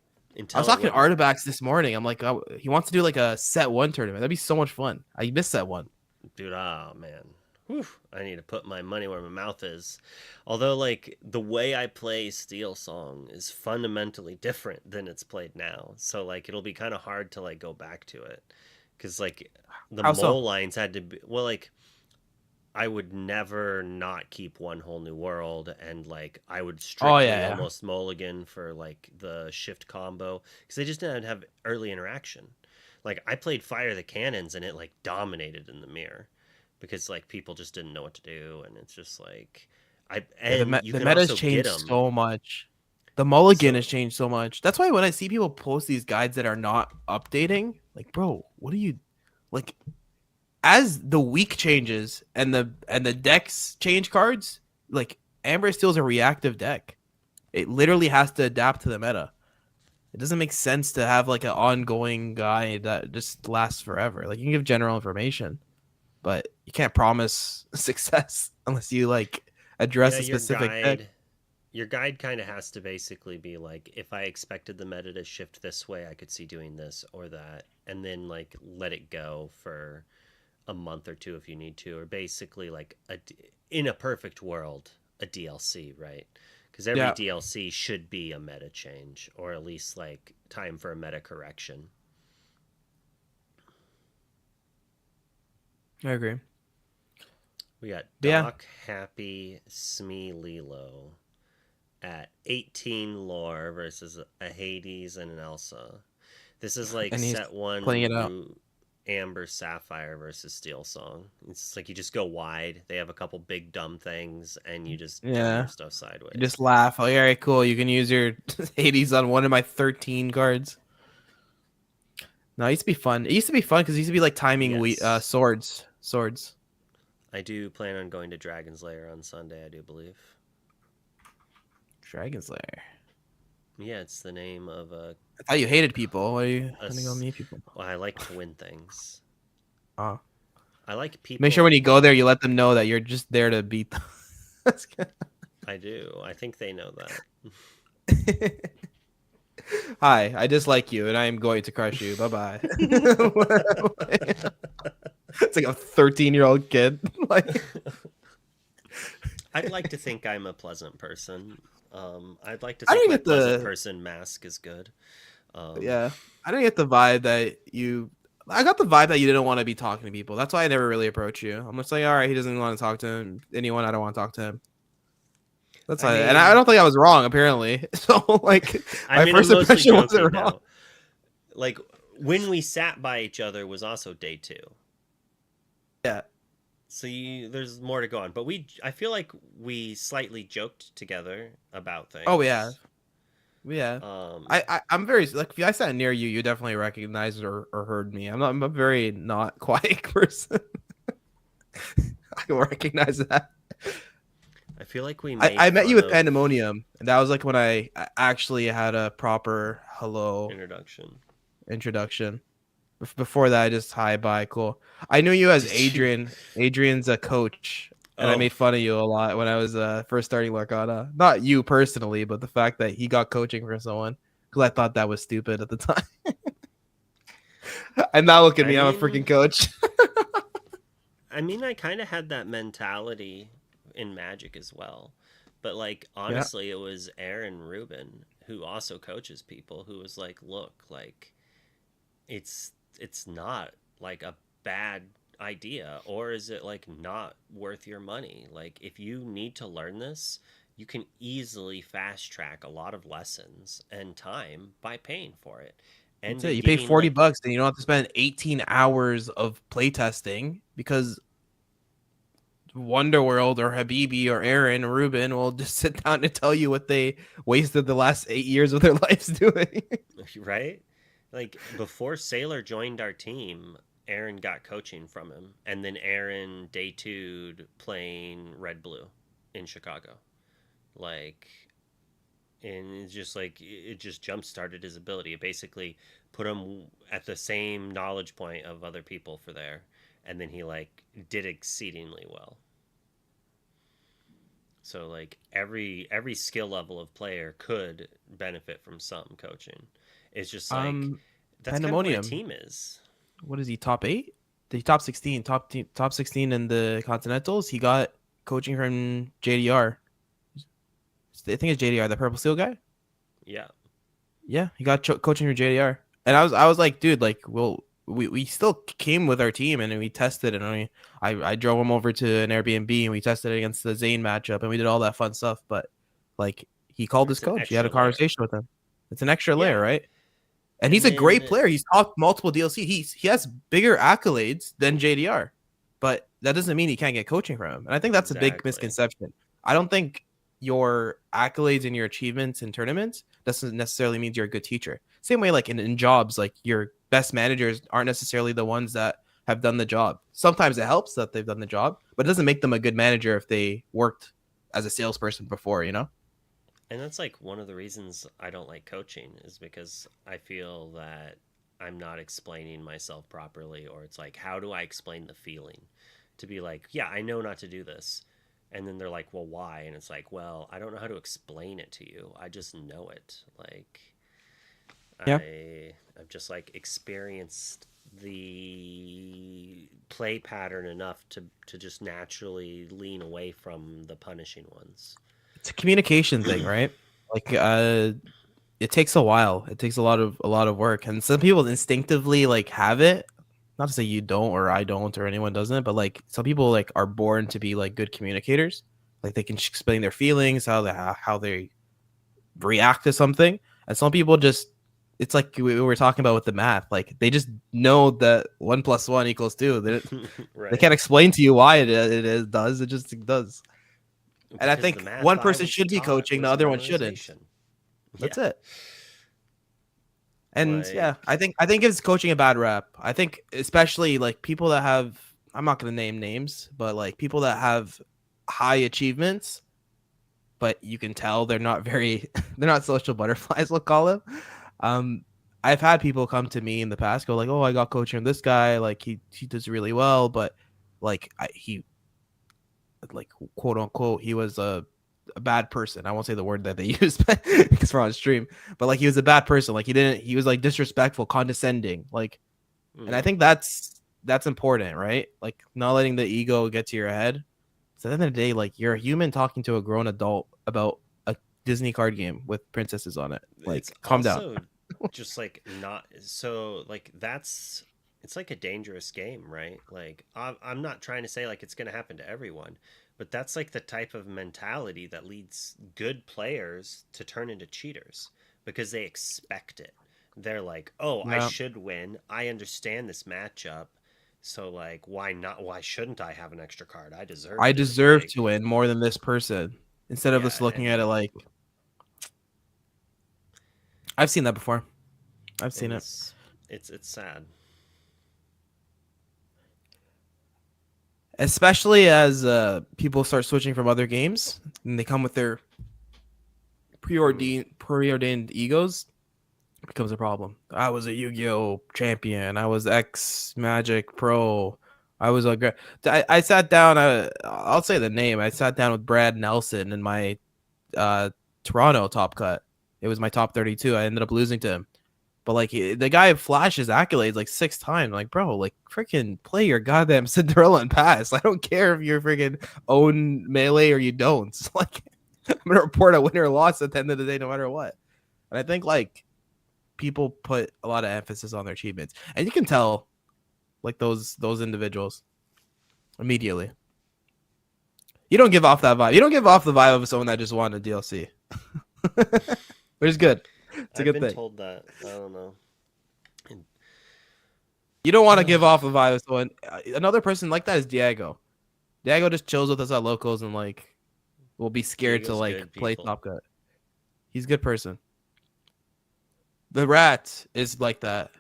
I was talking to Artifacts this morning. I'm like, he wants to do like a set 1 tournament. That'd be so much fun. I missed set 1. Dude, man. Whew, I need to put my money where my mouth is. Although, like, the way I play Steel Song is fundamentally different than it's played now. So, like, it'll be kind of hard to, like, go back to it. Because, like, the mole lines had to be... Well, like, I would never not keep One Whole New World, and like I would Oh strictly yeah, almost mulligan for like the shift combo because they just didn't have early interaction. Like I played Fire the Cannons and it like dominated in the mirror because like people just didn't know what to do, and it's just like yeah. and you The can meta's also get changed them. so much. The mulligan So has changed so much. That's why when I see people post these guides that are not updating, like, bro, what are you like? As the week changes and the decks change cards, like Amber Steel's a reactive deck. It literally has to adapt to the meta. It doesn't make sense to have like an ongoing guide that just lasts forever. Like you can give general information, but you can't promise success unless you like yeah, address a specific deck. your guide kind of has to basically be like, if I expected the meta to shift this way, I could see doing this or that, and then like let it go for a month or two if you need to, or basically like in a perfect world, a DLC, right? Because every Yeah, DLC should be a meta change, or at least like time for a meta correction. I agree. We got But yeah, Doc, Happy, Smee, Lilo at 18 lore versus a Hades and an Elsa. This is like and he's set playing one it out. Amber Sapphire versus Steel Song. It's like you just go wide. They have a couple big dumb things, and you just draw Yeah, your stuff you sideways. just laugh. Oh, yeah, all right, cool. You can use your Hades on one of my 13 cards. No, it used to be fun. It used to be fun because it used to be like timing Yes, swords. I do plan on going to Dragon's Lair on Sunday. I do believe. Dragon Slayer. Yeah, it's the name of I thought you hated people. Why are you a gonna go meet people? well, I like to win things. Oh. I like Make sure when people. you go there, you let them know that you're just there to beat them. That's good. I do. I think they know that. Hi, I dislike you, and I am going to crush you. Bye bye. It's like a 13-year-old kid. Like, I'd like to think I'm a pleasant person. I'd like to I think didn't my get pleasant the person mask is good. Um, yeah. I didn't get the vibe that you. I got the vibe that you didn't want to be talking to people. That's why I never really approach you. I'm just like, all right, he doesn't want to talk to anyone. I don't want to talk to him. That's I why, and I mean, don't think I was wrong apparently. So like, my I'm first mostly impression joking wasn't wrong. now. Like when we sat by each other was also day 2. Yeah. So there's more to go on, but I feel like we slightly joked together about Oh yeah. things. Yeah. Um, I'm very like if I sat near you, you definitely recognized or heard me. I'm a very not quiet person. I can recognize that. I feel like we made I met you fun with of Pandemonium, and that was like when I actually had a proper hello introduction. introduction. Before that, I just hi bye cool. I knew you as Did you? Adrian. Adrian's a coach, and I Oh, made fun of you a lot when I was first starting Lorcana. Not you personally, but the fact that he got coaching for someone because I thought that was stupid at the time. And now look at I me, I'm a mean, freaking coach. I kind of had that mentality in Magic as well. But like Yeah, honestly, it was Aaron Rubin who also coaches people who was like, "Look, like it's not like a bad idea, or is it like not worth your money? Like if you need to learn this, you can easily fast track a lot of lessons and time by paying for it." that's And it. it You pay getting $40 like and you don't have to spend 18 hours of playtesting because Wonderworld or Habibi or Aaron or Ruben will just sit down and tell you what they wasted the last 8 years of their lives doing. right? Like before Sailor joined our team, Aaron got coaching from him, and then Aaron day 2'd playing Red Blue in Chicago. Like, and it's just like it just jump started his ability. It basically put him at the same knowledge point of other people for there, and then he like did exceedingly well. So like every skill level of player could benefit from some coaching. It's just like um, that's kind of what a Pandemonium. team is. What is he? Top 8? The top 16, top 16 in the Continentals. He got coaching from JDR. I think it's JDR, the Purple Seal guy. Yeah. Yeah, he got coaching from JDR, and I was like, dude, like, well, we still came with our team and we tested, and I drove him over to an Airbnb and we tested it against the Zane matchup and we did all that fun stuff. But like he called his It's an coach, he had a extra layer. conversation with him. It's an extra layer, Yeah. right? And And he's a great then player. He's topped multiple DLC. He has bigger accolades than JDR, but that doesn't mean he can't get coaching from him. And I think that's a big Exactly. misconception. I don't think your accolades and your achievements in tournaments doesn't necessarily mean you're a good teacher. Same way, like in jobs, like your best managers aren't necessarily the ones that have done the job. Sometimes it helps that they've done the job, but it doesn't make them a good manager if they worked as a salesperson before, you know? And that's like one of the reasons I don't like coaching is because I feel that I'm not explaining myself properly, or it's like, how do I explain the feeling? To be like, yeah, I know not to do this. And then they're like, well, why? And it's like, well, I don't know how to explain it to you. I just know it. Like, Yeah. I've just like experienced the play pattern enough to just naturally lean away from the punishing ones. It's a communication thing, right? Like it takes a while. It takes a lot of work, and some people instinctively like have it. Not to say you don't or I don't or anyone doesn't, but like some people like are born to be like good communicators. Like they can explain their feelings, how they react to something, and some people just it's like we were talking about with the math. Like they just know that 1 + 1 = 2. They Right. can't explain to you why it does. It just does. And I Because think the math one I person was should be taught coaching, the was other one shouldn't. memorization. That's Yeah. it. And yeah, Like, I think it's coaching a bad rap. I think especially like people that have I'm not gonna name names, but like people that have high achievements, but you can tell they're not very they're not social butterflies, we'll call them. Um I've had people come to me in the past go like, oh, I got coaching from this guy, like he does really well, but like he like quote unquote he was a bad person. I won't say the word that they use because we're on stream, but like he was a bad person. Like he was like disrespectful, condescending. Like, and I think that's important, right? Like not letting the ego get to your head. So at the end of the day, like you're a human talking to a grown adult about a Disney card game with princesses on it. Like, it's calm down. also just like not so like that's it's like a dangerous game, right? Like I'm not trying to say like it's going to happen to everyone, but that's like the type of mentality that leads good players to turn into cheaters because they expect it. They're like, "Oh, I Yeah. should win. I understand this matchup. So like why not why shouldn't I have an extra card? I I deserved it." deserve to Like, win more than this person. Instead of yeah, just looking at it and like I've seen that before. I've seen it. it's sad. Especially as people start switching from other games and they come with their preordained egos, it becomes a problem. I was a Yu-Gi-Oh champion. I was X Magic Pro. I was a I sat down. I'll say the name. I sat down with Brad Nelson in my Toronto top cut. It was my top 32. I ended up losing to him. But like the guy flashes accolades like 6 times. Like, bro, like freaking play your goddamn Cinderella and pass. I don't care if you're freaking own melee or you don't. Like, I'm gonna report a winner or loss at the end of the day, no matter what. And I think like people put a lot of emphasis on their achievements, and you can tell like those individuals immediately. You don't give off that vibe. You don't give off the vibe of someone that just wanted a DLC, which is good. It's a I've good been thing. told that. I don't know. You don't want to give off the vibe of someone. Another person like that is Diego. Diego just chills with us at locals and like will be scared to Diego's like good play people. Top Cut. He's a good person. The rat is like that.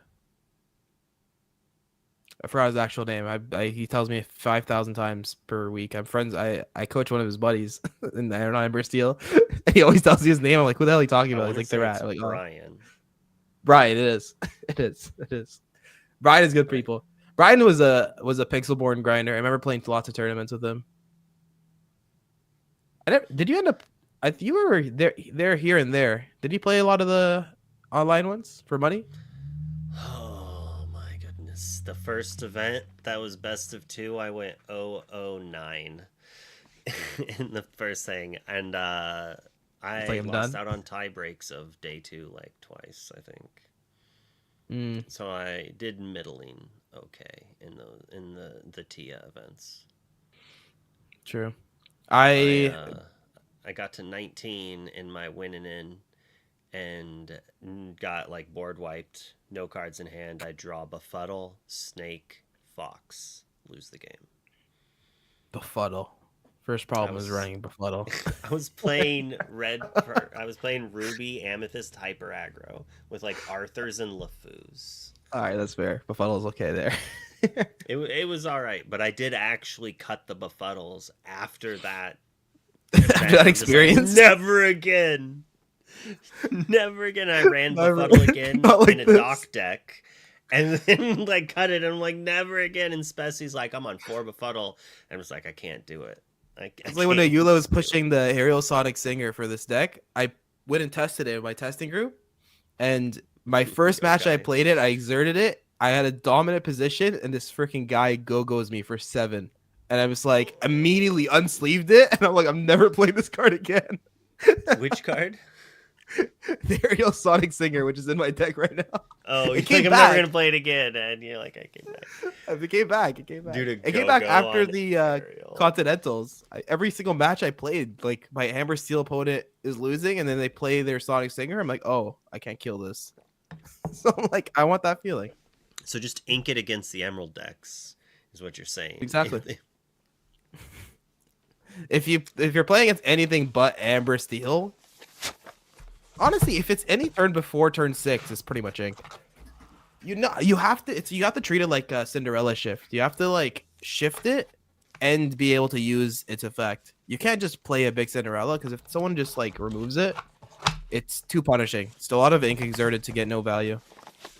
I forgot his actual name. He tells me 5,000 times per week. I'm friends. I coach one of his buddies in the Aeronautic Steel. He always tells me his name. I'm like, who the hell are you talking I about? want He's to like the say rat. it's I'm like, oh. Brian. Brian, it is. It is. It is. Brian is good Right. people. Brian was a pixel-born grinder. I remember playing lots of tournaments with him. Did you end up? You were there here and there. Did you play a lot of the online ones for money? Oh my goodness. The first event that was best of 2, I went 009 in the first thing. And I like, I'm lost done. out on tie breaks of day 2 like twice, I think. So I did middling okay in the TIA events. True. I I I got to 19 in my winning in and got like board wiped, no cards in hand. I draw Befuddle, Snake, Fox, lose the game. befuddle. First problem is running befuddle. I was playing I was playing Ruby, Amethyst, Hyper Aggro with like Arthurs and LeFous. All right, that's fair. Befuddle's okay there. It was all right, but I did actually cut the Befuddles after that. After that experience, like, never again. Never again. I ran Never. Befuddle again Not like in a this. dock deck. And then like cut it, and I'm like, never again. And Spessie's like, I'm on 4 Befuddle. And I was like, I can't do it. It's like when Ayula was pushing the Aerial Sonic Singer for this deck, I went and tested it in my testing group. And my first match I played it, I exerted it. I had a dominant position, and this freaking guy go-goes me for 7. And I was like, immediately unsleeved it. And I'm like, I'm never playing this card again. Which card? The Aerial Sonic Singer, which is in my deck right now. Oh, It you're came like, I'm back. never going to play it again. And you're like, I came back. It came back. It came back. Dude, It came back go after on the Aerial. Continentals. Every single match I played, like my Amber Steel opponent is losing, and then they play their Sonic Singer. I'm like, oh, I can't kill this. So I'm like, I want that feeling. So just ink it against the Emerald decks, is what you're saying. Exactly. If you're playing against anything but Amber Steel, honestly, if it's any turn before turn 6, it's pretty much ink. You have to treat it like a Cinderella shift. You have to like shift it and be able to use its effect. You can't just play a big Cinderella, because if someone just like removes it, it's too punishing. It's a lot of ink exerted to get no value.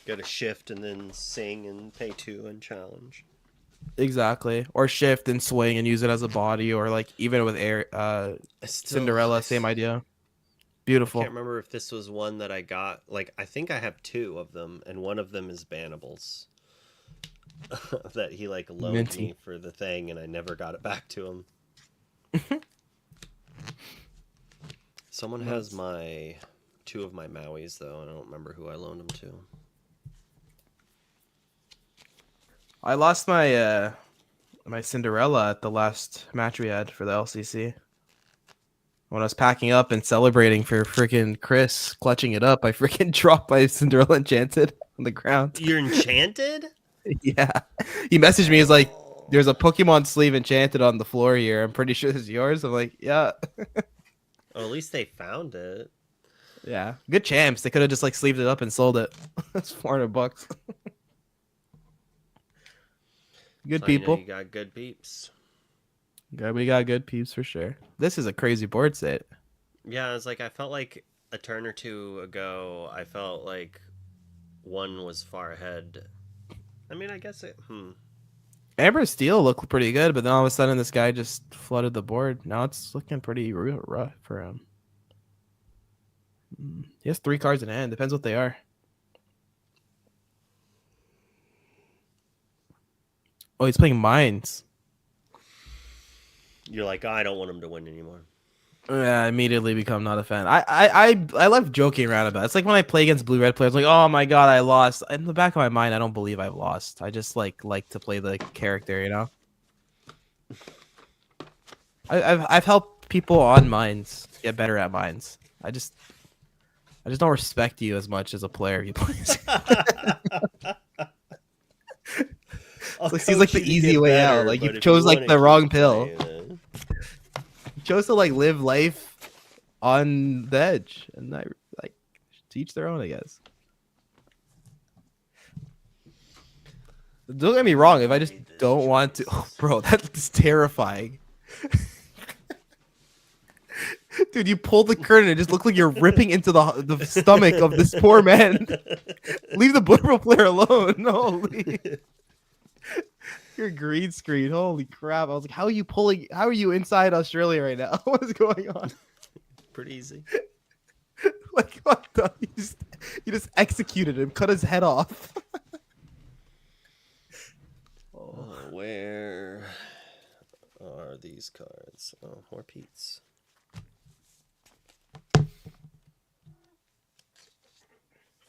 Go to shift and then sing and pay 2 and challenge. Exactly. Or shift and swing and use it as a body, or like even with Cinderella, same idea. Beautiful. I can't remember if this was one that I got. Like, I think I have 2 of them, and one of them is Bannables. That he like loaned me for the thing, and I never got it back to him. Someone has 2 of my Mauis though, and I don't remember who I loaned them to. I lost my my Cinderella at the last match we had for the LCC. When I was packing up and celebrating for freaking Chris clutching it up, I freaking dropped my Cinderella Enchanted on the ground. You're enchanted? Yeah. He messaged me. He's like, there's a Pokemon sleeve Enchanted on the floor here. I'm pretty sure this is yours. I'm like, yeah. Well, at least they found it. Yeah. Good champs. They could have just like sleeved it up and sold it. That's $400. Good So people. you got good peeps. We got good peeps for sure. This is a crazy board set. Yeah, I was like, I felt like a turn or 2 ago, I felt like one was far ahead. I mean, I guess it. Amber Steel looked pretty good, but then all of a sudden this guy just flooded the board. Now it's looking pretty rough for him. He has 3 cards in hand. Depends what they are. Oh, he's playing Mines. You're like, oh, I don't want him to win anymore. Yeah, I immediately become not a fan. I love joking around about it. It's like when I play against blue-red players, like, oh my god, I lost. In the back of my mind, I don't believe I've lost. I just like to play the character, you know. I've helped people on Mines get better at Mines. I just don't respect you as much as a player you play. It seems like the easy way out. Like you chose like the wrong pill. You chose to like live life on the edge, and I like to each their own, I guess. Don't get me wrong. If I just don't want to, bro, that's terrifying. Dude, you pulled the curtain and it just looked like you're ripping into the stomach of this poor man. Leave the Blue player alone. Holy. Your green screen. Holy crap. I was like, how are you inside Australia right now? What is going on? Pretty easy. Like, what the? You just executed him, cut his head off. Where are these cards? Oh, more Pete's.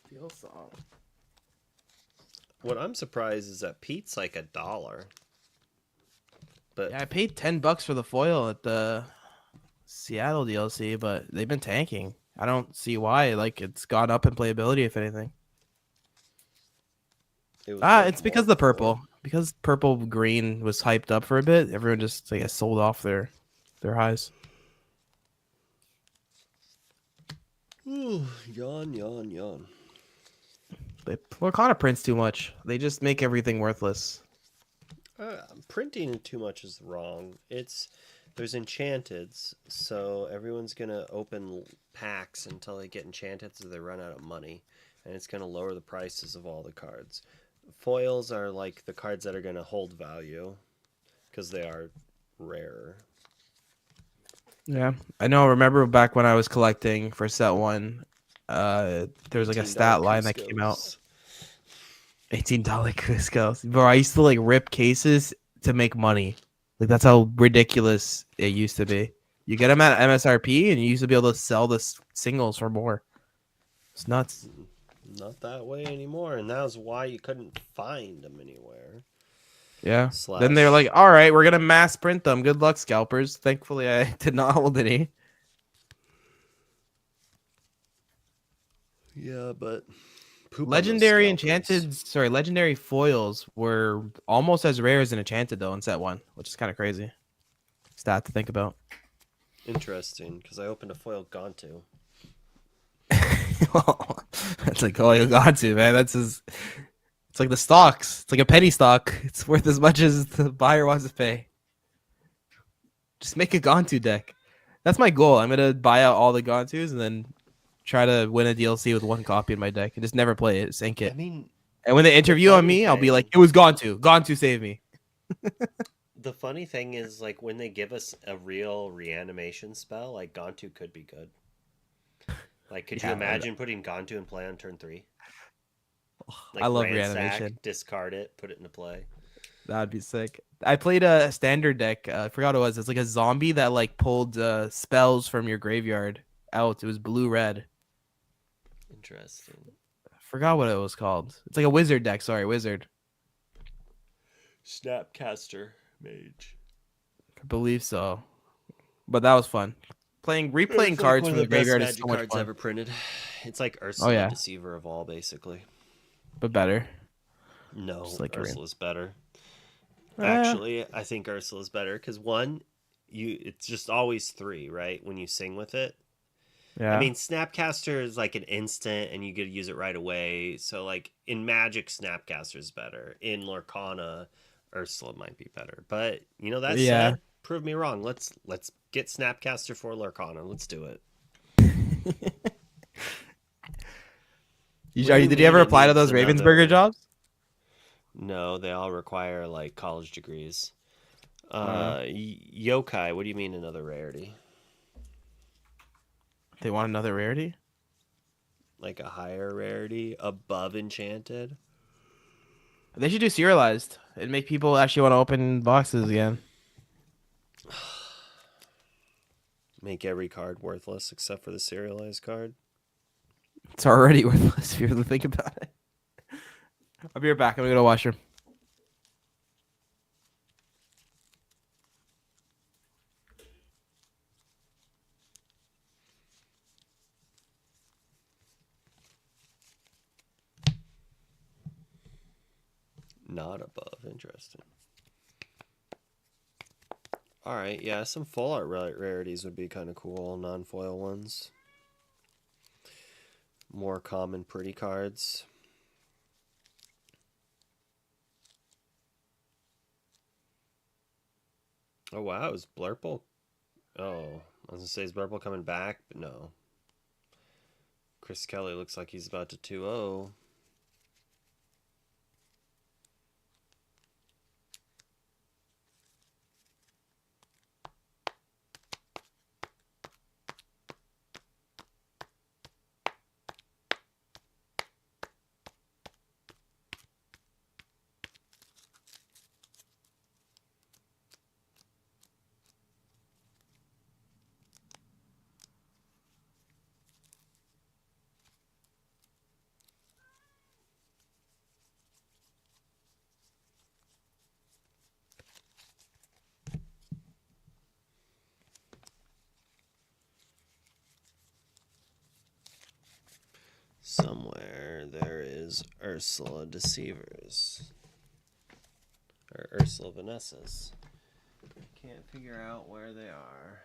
Feel song. What I'm surprised is that Pete's like $1. But Yeah, I paid $10 for the foil at the Seattle DLC, but they've been tanking. I don't see why. Like it's gone up in playability, if anything. it was worth It's because more of the before. purple. Because purple green was hyped up for a bit. Everyone just I guess sold off their highs. Ooh, yawn, yawn, yawn. They Lorcana prints too much. They just make everything worthless. Printing too much is wrong. There's enchanteds, so everyone's gonna open packs until they get enchanted, so they run out of money, and it's gonna lower the prices of all the cards. Foils are like the cards that are gonna hold value because they are rarer. Yeah, I know. Remember back when I was collecting for set one, there was like a $18 stat line that came out. Cuscos. $18 Cusco. Bro, I used to like rip cases to make money. Like that's how ridiculous it used to be. You get them at MSRP, and you used to be able to sell the singles for more. It's nuts. Not that way anymore, and that was why you couldn't find them anywhere. Yeah. Then they're Slash, like, "All right, we're gonna mass print them. Good luck, scalpers." Thankfully, I did not hold any. yeah, but poop on those Legendary scalpers. legendary foils were almost as rare as an enchanted though in set one, which is kind of crazy. Stat to think about. Interesting, because I opened a foil Gontu. That's like all you got to, man. That's his. It's like the stocks. It's like a penny stock. It's worth as much as the buyer wants to pay. Just make a Gontu deck. That's my goal. I'm gonna buy out all the Gontus and then try to win a DLC with one copy in my deck and just never play it, sink I it. mean, And when they interview on me, I'll be like, "It was Gontu. Gontu saved me." the funny thing is, like, when they give us a real reanimation spell, like, Gontu could be good. Like, could you Yeah, imagine putting Gontu in play on turn 3? Like, I love ransack, reanimation. discard it, put it into play. That'd be sick. I played a standard deck. I forgot what it was. It's like a zombie that like pulled spells from your graveyard out. It was blue red. Interesting. I forgot what it was called. It's like a wizard deck. Sorry, wizard. Snapcaster Mage. I believe so. But that was fun. Replaying It's like cards one from of the the best graveyard is Magic so much cards fun. ever printed. It's like Oh Ursula, yeah, Deceiver of All, basically. but better. No, Just like Ursula's better. Eh, Actually, I think Ursula's better because one, it's just always 3, right? When you sing with it. yeah. I mean, Snapcaster is like an instant, and you get to use it right away. So, like in Magic, Snapcaster is better. In Lorcana, Ursula might be better. But that Yeah. said, prove me wrong. Let's get Snapcaster for Lorcana. Let's do it. What do you Did you ever mean it apply to needs those Ravensburger another? jobs? No, they all require like college degrees. Uh, Yokai, what do you mean another rarity? they want another rarity. Like a higher rarity above enchanted? They should do serialized. It'd make people actually want to open boxes again. Make every card worthless except for the serialized card. It's already worthless if you really think about it. I'll be right back. I'm gonna go to the washroom. Not above. Interesting. Alright, yeah, some full art rarities would be kind of cool. Non-foil ones. More common pretty cards. Oh wow, is Blurple? Oh, I was gonna say, is Blurple coming back? But no. Chris Kelly looks like he's about to 2-0. Somewhere there is Ursula Deceivers. Or Ursula Vanessas. Can't figure out where they are.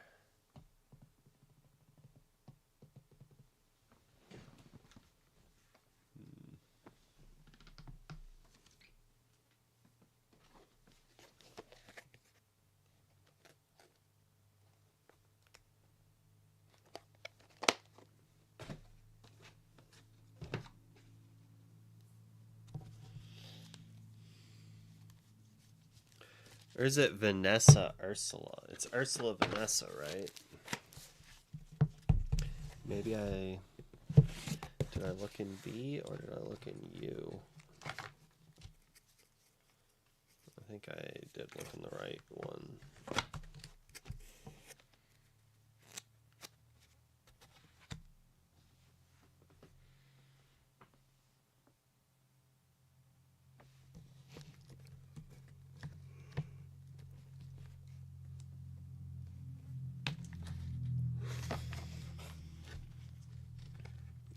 Or is it Vanessa Ursula? It's Ursula Vanessa, right? Maybe I... Did I look in B or did I look in U? I think I did look in the right one.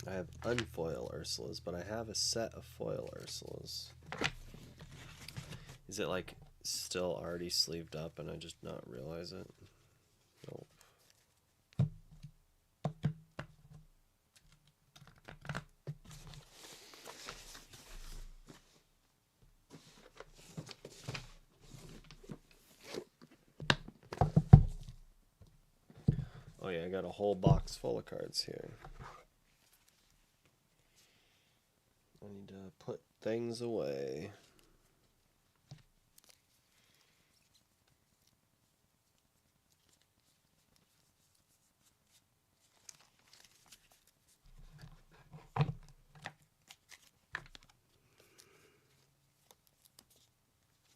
I have unfoil Ursulas, but I have a set of foil Ursulas. Is it like still already sleeved up and I just not realize it? Nope. Oh yeah, I got a whole box full of cards here. I need to put things away.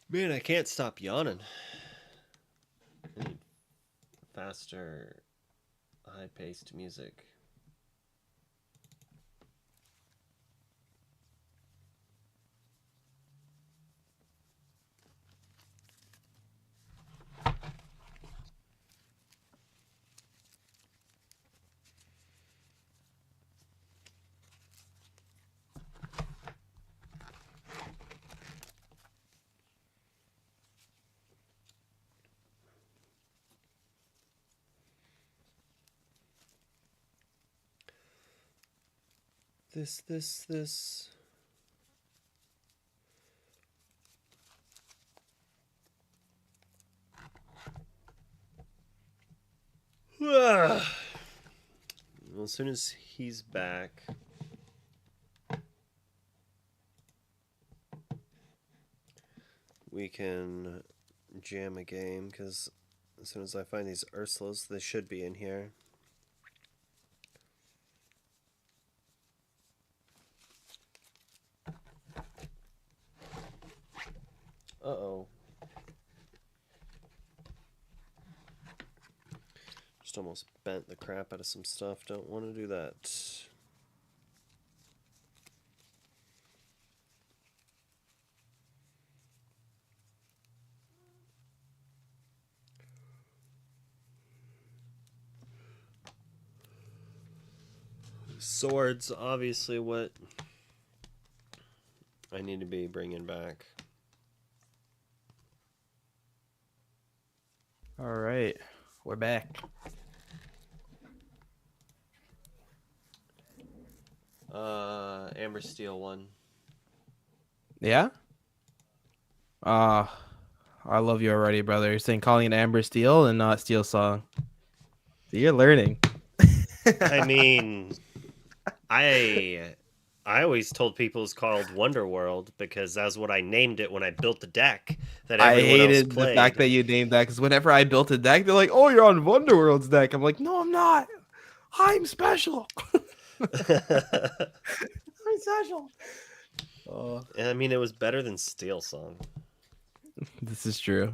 Man, I can't stop yawning. I need faster, high-paced music. This. Well, as soon as he's back, we can jam a game, because as soon as I find these Ursulas, they should be in here. Uh-oh. Just almost bent the crap out of some stuff. Don't want to do that. Swords, obviously what I need to be bringing back. All right, we're back. Amber Steel one. Yeah. I love you already, brother. You're saying calling it Amber Steel and not Steel Song. So you're learning. I mean, I always told people it's called Wonderworld because that's what I named it when I built the deck that I everyone else hated played. the fact that you named that, because whenever I built a deck, they're like, "Oh, you're on Wonderworld's deck." I'm like, "No, I'm not. I'm special. I'm special." I mean, it was better than Steel Song. This is true.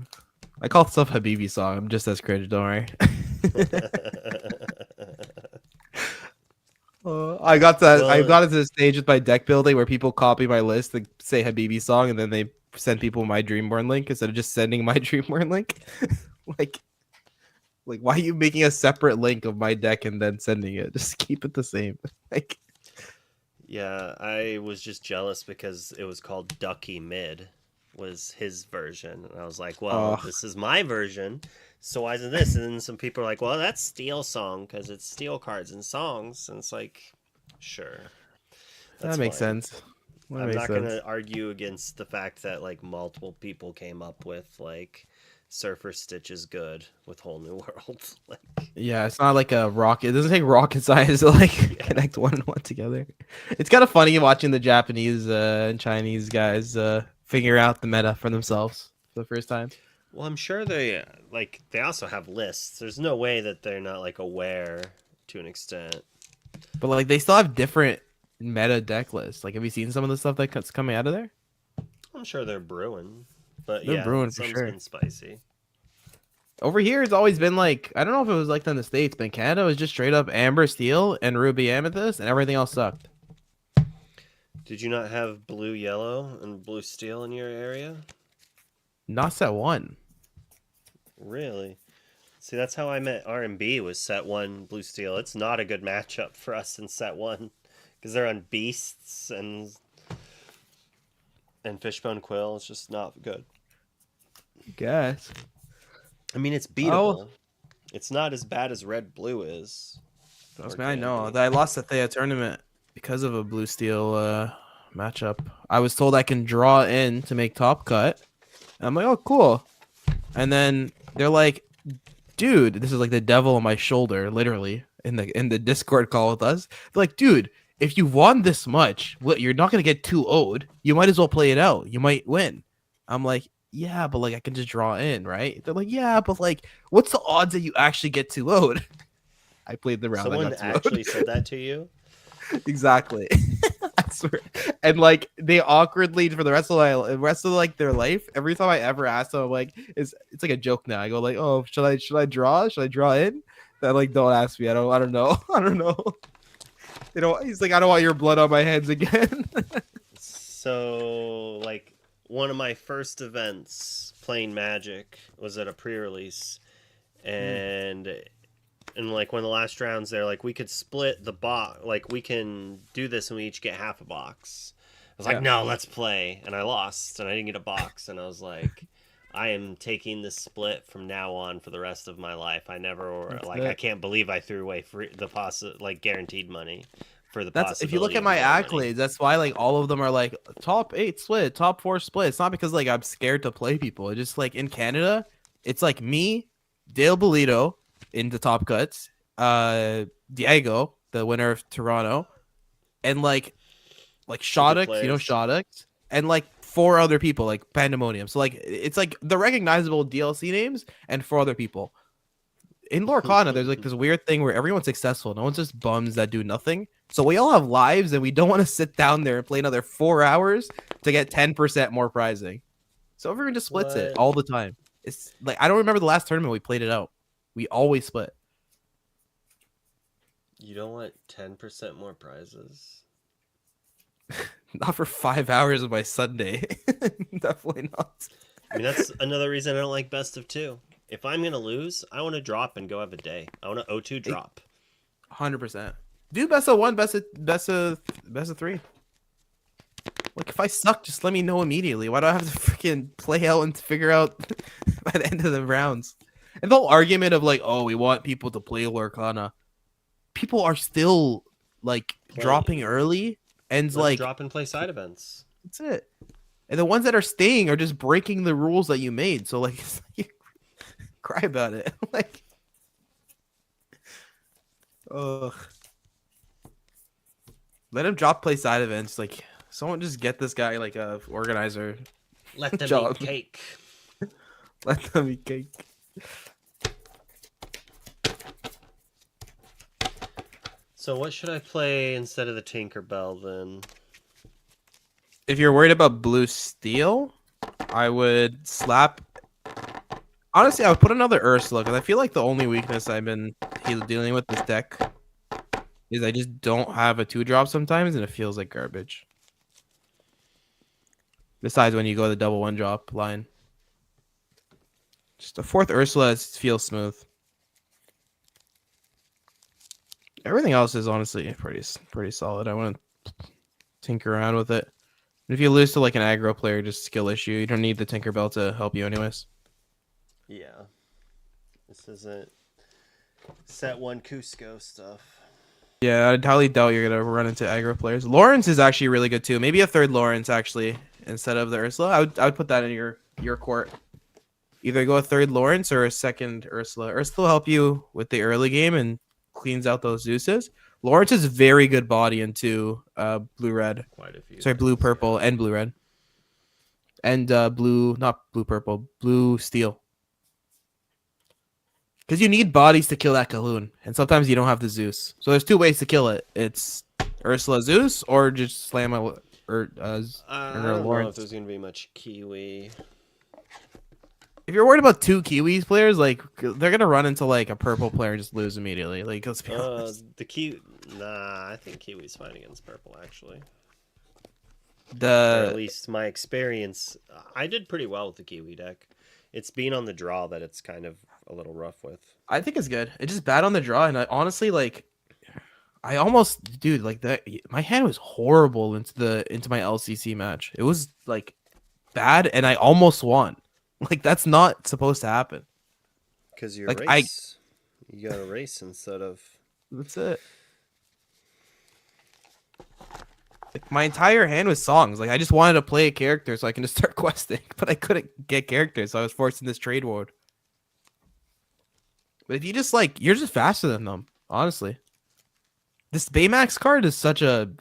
I call stuff Habibi Song. I'm just as cringe. Don't worry. I got to the stage with my deck building where people copy my list and say Habibi Song, and then they send people my Dreamborn link instead of just sending my Dreamborn link. like why are you making a separate link of my deck and then sending it? Just keep it the same. Yeah, I was just jealous because it was called Ducky Mid, was his version. And I was like, well, Oh, this is my version, so why isn't this? And then some people are like, well, that's Steel Song because it's Steel cards and songs. And it's like, sure, that that's makes fine. sense. That I'm makes not going sense. to argue against the fact that like multiple people came up with like Surfer Stitch is good with Whole New World. Like, Yeah, it's not like a rocket. It doesn't take rocket science to like yeah. connect one and one together. It's kind of funny watching the Japanese and Chinese guys figure out the meta for themselves for the first time. Well, I'm sure they also have lists. There's no way that they're not like aware to an extent. But like they still have different meta deck lists. Like, have you seen some of the stuff that's coming out of there? I'm sure they're brewing, but They're yeah, brewing for some's sure. been spicy. Over here, it's always been like, I don't know if it was like that in the States, but in Canada, it was just straight up Amber Steel and Ruby Amethyst, and everything else sucked. Did you not have blue yellow and blue steel in your area? Not set one. Really? See, that's how I met R&B was set one blue steel. It's not a good matchup for us in set one because they're on beasts and fishbone quill. It's just not good. Guess. I mean, it's Oh, beatable. It's not as bad as red blue is. trust Or me, I can know be. that I lost the Thea tournament because of a blue steel matchup. I was told I can draw in to make top cut. And I'm like, oh, cool. And then they're like, dude, this is like the devil on my shoulder, literally, in the Discord call with us. They're like, dude, if you won this much, what, you're not gonna get 2-0'd. You might as well play it out. You might win. I'm like, yeah, but like I can just draw in, right? They're like, yeah, but like, what's the odds that you actually get 2-0'd? I played the round. I Someone got 2-0'd. actually said that to you? Exactly. I swear. And like they awkwardly for the rest of like their life, every time I ever ask them, I'm like, it's like a joke now. I go like, oh, should I draw? Should I draw in? They're like, don't ask me. I don't know. I don't know. They don't. He's like, I don't want your blood on my hands again. So, like, one of my first events playing Magic was at a pre-release, and like one of the last rounds, they're like, we could split the box, like we can do this, and we each get half a box. I was like, Yeah. no, let's play, and I lost, and I didn't get a box, and I was like, I am taking this split from now on for the rest of my life. I never That's like it. I can't believe I threw away like guaranteed money for the That's if you look possibility at of my more money. accolades, that's why like all of them are like top 8 split, top 4 split. It's not because like I'm scared to play people. It's just like in Canada, it's like me, Dale Bolito in the top cuts, Diego, the winner of Toronto, and like Super Shodix, you know players. Shodix, and like 4 other people like Pandemonium. So like it's like the recognizable DLC names and 4 other people. In Lorcana, there's like this weird thing where everyone's successful. No one's just bums that do nothing. So we all have lives, and we don't want to sit down there and play another 4 hours to get 10% more prizing. So everyone just splits it What? all the time. It's like I don't remember the last tournament we played it out. We always split. You don't want 10% more prizes? Not for 5 hours of my Sunday. Definitely not. I mean, that's another reason I don't like best of 2. If I'm gonna lose, I want to drop and go have a day. I want to O2 drop. 100%. Do best of 1, best of 3. Like if I suck, just let me know immediately. Why do I have to freaking play out and figure out by the end of the rounds? And the whole argument of like, oh, we want people to play Lorcana. People are still like dropping early, and Let's like drop and play side events. that's it. And the ones that are staying are just breaking the rules that you made. So like, it's like cry about it. Like, ugh. Let him drop play side events. Like, someone just get this guy like a organizer. Let them Job. eat cake. Let them eat cake. So what should I play instead of the Tinkerbell then? If you're worried about blue steel, I would slap. Honestly, I would put another Ursula because I feel like the only weakness I've been dealing with this deck is I just don't have a 2-drop sometimes, and it feels like garbage. Besides when you go the double 1-drop line, just a 4th Ursula feels smooth. Everything else is honestly pretty solid. I wouldn't tinker around with it. And if you lose to like an aggro player, just skill issue. You don't need the Tinkerbell to help you anyways. Yeah. This isn't set one Cusco stuff. Yeah, I highly doubt you're gonna run into aggro players. Lawrence is actually really good too. Maybe a third Lawrence actually instead of the Ursula. I would put that in your court. Either go a third Lawrence or a second Ursula. Ursula will help you with the early game and cleans out those Zeuses. Lawrence is very good body into blue red. Quite a few. Sorry, blue purple and blue red. And blue, not blue purple, blue steel. Because you need bodies to kill that Kahloon, and sometimes you don't have the Zeus. So there's two ways to kill it. It's Ursula Zeus, or just slam a I don't know if there's gonna be much Kiwi. If you're worried about two Kiwis players, like they're gonna run into like a purple player and just lose immediately. Like let's be honest. I think Kiwi's fine against purple actually. Or The at least my experience, I did pretty well with the Kiwi deck. It's being on the draw that it's kind of a little rough with. I think it's good. It's just bad on the draw, and I honestly like. I almost, dude, like that. My hand was horrible into my LCC match. It was like bad, and I almost won. Like that's not supposed to happen. Because you Like, race. You got to race instead of. That's it. Like my entire hand was songs. Like I just wanted to play a character so I can just start questing, but I couldn't get characters, so I was forced in this trade war. But if you just like, you're just faster than them, honestly. This Baymax card is such a.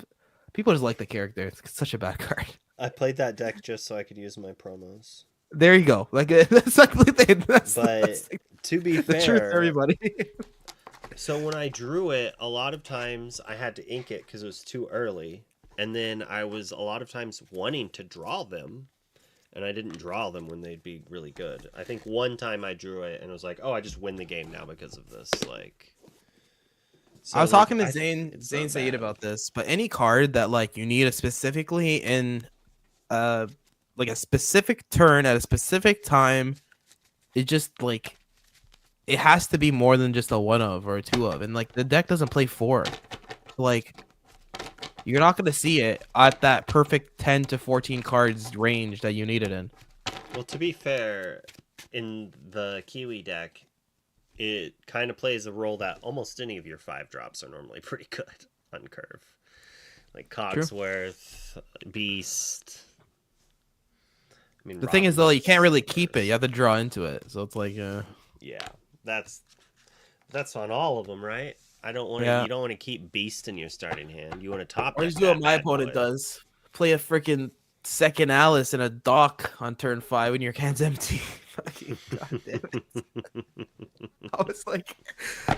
People just like the character. It's such a bad card. I played that deck just so I could use my promos. There you go. Like that's like that's To be the truth, fair, everybody. so when I drew it, a lot of times I had to ink it because it was too early. And then I was a lot of times wanting to draw them, and I didn't draw them when they'd be really good. I think one time I drew it and it was like, oh, I just win the game now because of this. Like, so I was like, talking to Zane Said about this, but any card that like you need a specifically in like a specific turn at a specific time, it just like it has to be more than just a one of or a two of, and like the deck doesn't play four. Like you're not gonna see it at that perfect 10 to 14 cards range that you need it in. Well, to be fair, in the Kiwi deck, it kind of plays a role that almost any of your 5-drops are normally pretty good on curve. Like Cogsworth, Beast. I mean, The thing is though, you can't really keep it. You have to draw into it, so it's like yeah, that's on all of them, right? I don't want to. Yeah. You don't want to keep Beast in your starting hand. You want to top. or just do what my opponent does. Play a freaking second Alice and a Dock on turn 5 when your hand's empty. Fucking goddamn it. I was like,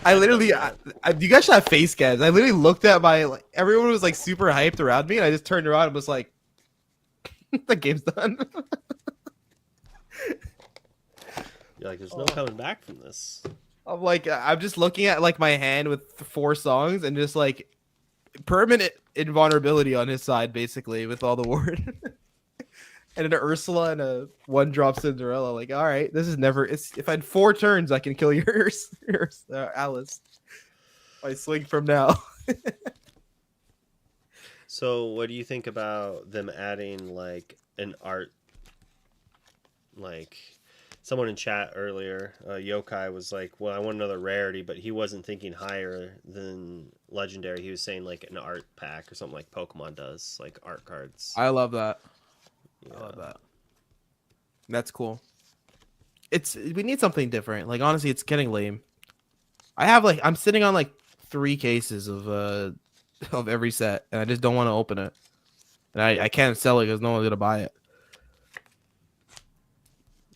I literally, you guys should have face scans. I literally looked at my, like, everyone was like super hyped around me, and I just turned around and was like, the game's done. You're like, there's no coming back from this. I'm like, I'm just looking at like my hand with 4 songs and just like permanent invulnerability on his side, basically, with all the ward. And an Ursula and a 1-drop Cinderella. Like, all right, this is never. If I had 4 turns, I can kill your Alice. I swing from now. So, what do you think about them adding like an art? Like, someone in chat earlier, Yokai was like, "Well, I want another rarity," but he wasn't thinking higher than legendary. He was saying like an art pack or something like Pokemon does, like art cards. I love that. Yeah. I love that. That's cool. We need something different. Like honestly, it's getting lame. I'm sitting on like 3 cases of every set, and I just don't want to open it. And I can't sell it because no one's gonna buy it.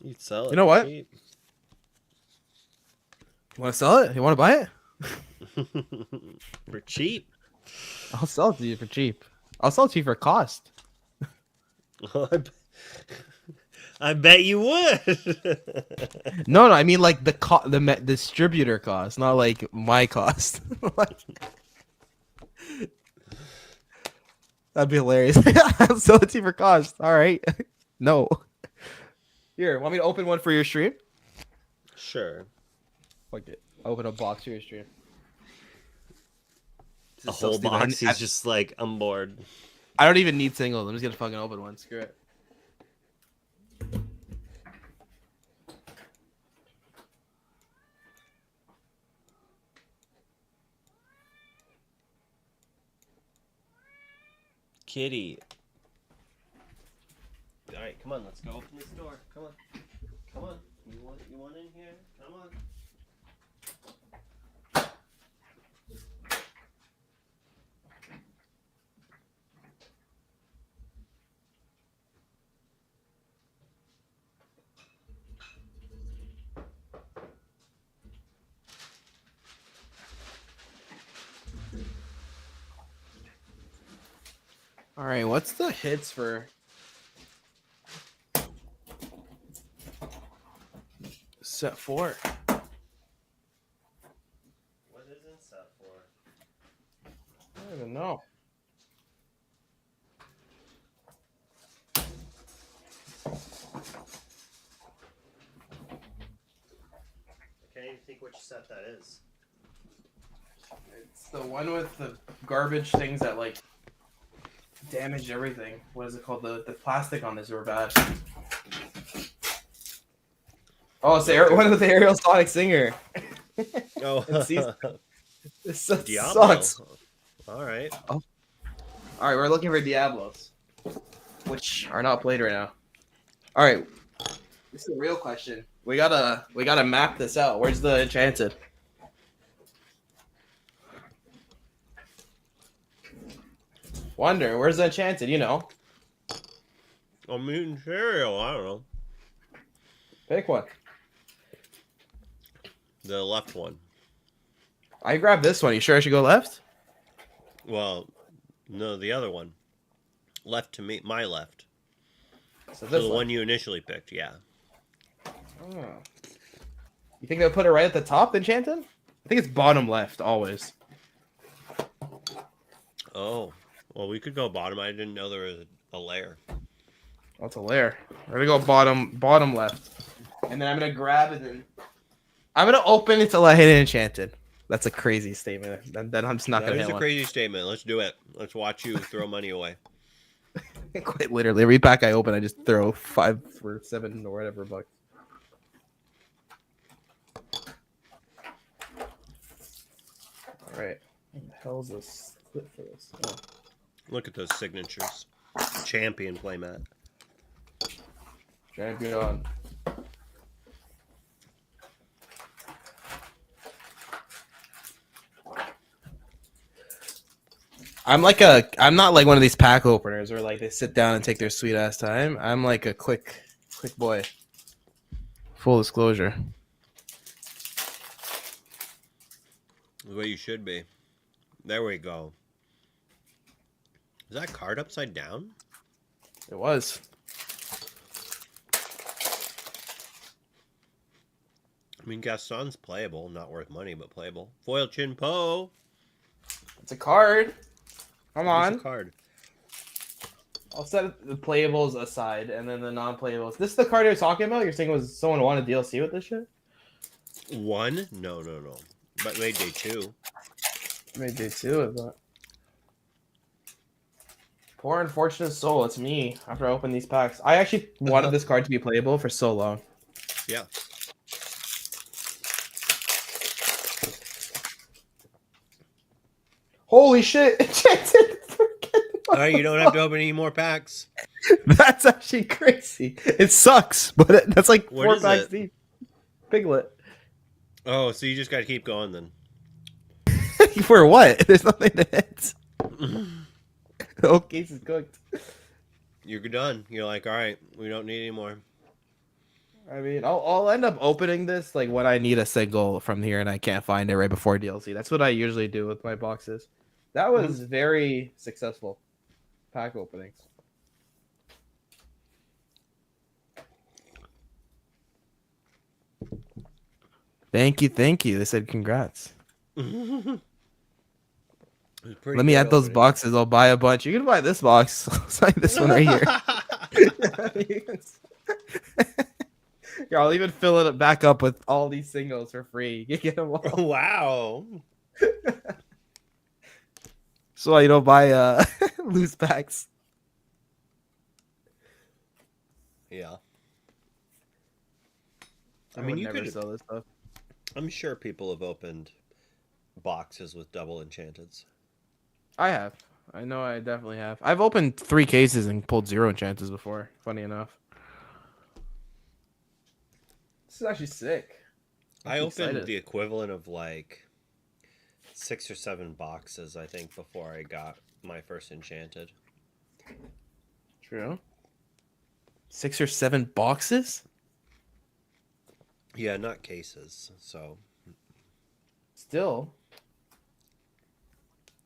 You'd sell it. You know what? Cheap. You want to sell it? You want to buy it? For cheap. I'll sell it to you for cheap. I'll sell it to you for cost. I bet you would. No, I mean like the distributor cost, not like my cost. That'd be hilarious. I'll sell it to you for cost. All right. No. Here, want me to open one for your stream? Sure. Fuck it. Open a box for your stream. A whole box. He's just like, I'm bored. I don't even need singles. I'm just gonna fucking open one. Screw it. Kitty. All right, come on, let's go open this door. Come on, come on. You want in here? Come on. All right, what's the hits for set 4? What is in set 4? I don't even know. I can't even think which set that is. It's the one with the garbage things that like damaged everything. What is it called? The plastic on this were bad. Oh, it's the one with the Ariel Sonic Singer. Oh, This Diablo. sucks. All right. All right, we're looking for Diablos, which are not played right now. All right, this is the real question. We gotta map this out. Where's the Enchanted? Wonder, where's the Enchanted? You know, A mutant cereal. I don't know. pick one. The left one. I grabbed this one. You sure I should go left? Well, no, the other one. Left to me, my left. So So this the one. one you initially picked, yeah. Oh. You think they'll put it right at the top, Enchanted? I think it's bottom left always. Oh, well, we could go bottom. I didn't know there was a layer. That's a layer. We're gonna go bottom left, and then I'm gonna grab it and I'm gonna open until I hit Enchanted. That's a crazy statement. Then I'm just not That gonna is hit a one. crazy statement. Let's do it. Let's watch you throw money away. Quite literally, every pack I open, I just throw 5 for 7 or whatever bucks. All right, what the hell is this clip for this? Oh. Look at those signatures. Champion playmat. Champion. I'm not like one of these pack openers where like they sit down and take their sweet ass time. I'm like a quick boy. Full disclosure. The way you should be. There we go. Is that card upside down? It was. I mean, Gaston's playable. Not worth money, but playable. Foil Chin Po. It's a card. Come It's on. a card. I'll set the playables aside and then the non-playables. This is the card you're talking about? You're saying was someone wanted DLC with this shit? One? No. But made day 2. Made day 2 of that. Poor unfortunate soul. It's me after I open these packs. I actually wanted this card to be playable for so long. Yeah. Holy shit! Enchanted! All right, you don't have to open any more packs. That's actually crazy. It sucks, but that's like What 4 is packs it? deep. Piglet. Oh, so you just got to keep going then. For what? There's nothing to hit. The whole case is cooked. You're done. You're like, all right, we don't need any more. I mean, I'll end up opening this like when I need a single from here and I can't find it right before DLC. That's what I usually do with my boxes. That was very successful. Pack openings. Thank you. They said congrats. Let me add those boxes. I'll buy a bunch. You can buy this box. I'll sign this one right here. Yeah, I'll even fill it back up with all these singles for free. You get them all. Wow. So you don't buy Loose packs. Yeah. I mean, would you never could. sell this stuff. I'm sure people have opened boxes with double enchanteds. I have. I know I definitely have. I've opened 3 cases and pulled 0 enchanters before. Funny enough. This is actually sick. I opened the equivalent of like 6 or 7 boxes, I think, before I got my first enchanted. True. 6 or 7 boxes? Yeah, not cases. So Still.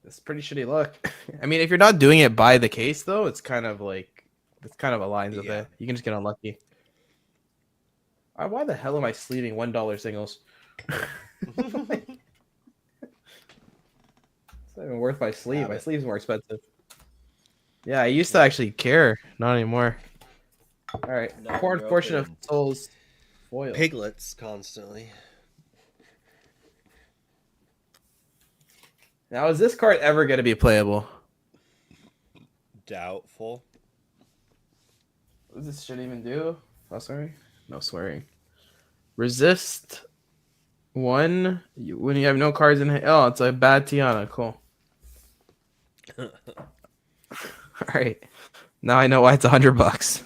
It's pretty shitty luck. I mean, if you're not doing it by the case, though, it's kind of like, it's kind of aligns with it. You can just get unlucky. Why the hell am I sleeving $1 singles? It's not even worth my sleeve. My sleeve's more expensive. Yeah, I used to actually care. Not anymore. All right. Now Portion of souls foil. Piglets constantly. Now, is this card ever going to be playable? Doubtful. What does this shit even do? Oh, sorry. No swearing. Resist 1 when you have no cards in hand. Oh, it's a bad Tiana. Cool. All right. Now I know why it's $100.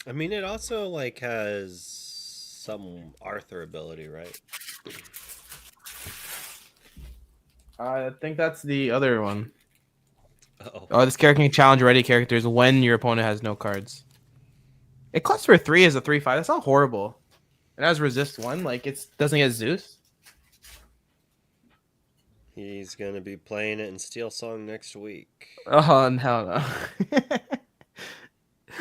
I mean, it also like has some Arthur ability, right? I think that's the other one. Uh-oh. Oh, this character can challenge ready characters when your opponent has no cards. It costs for 3 as a 3/5. That's not horrible. It has resist 1. Like, it doesn't get Zeus. He's gonna be playing it in Steel Song next week. Oh, no.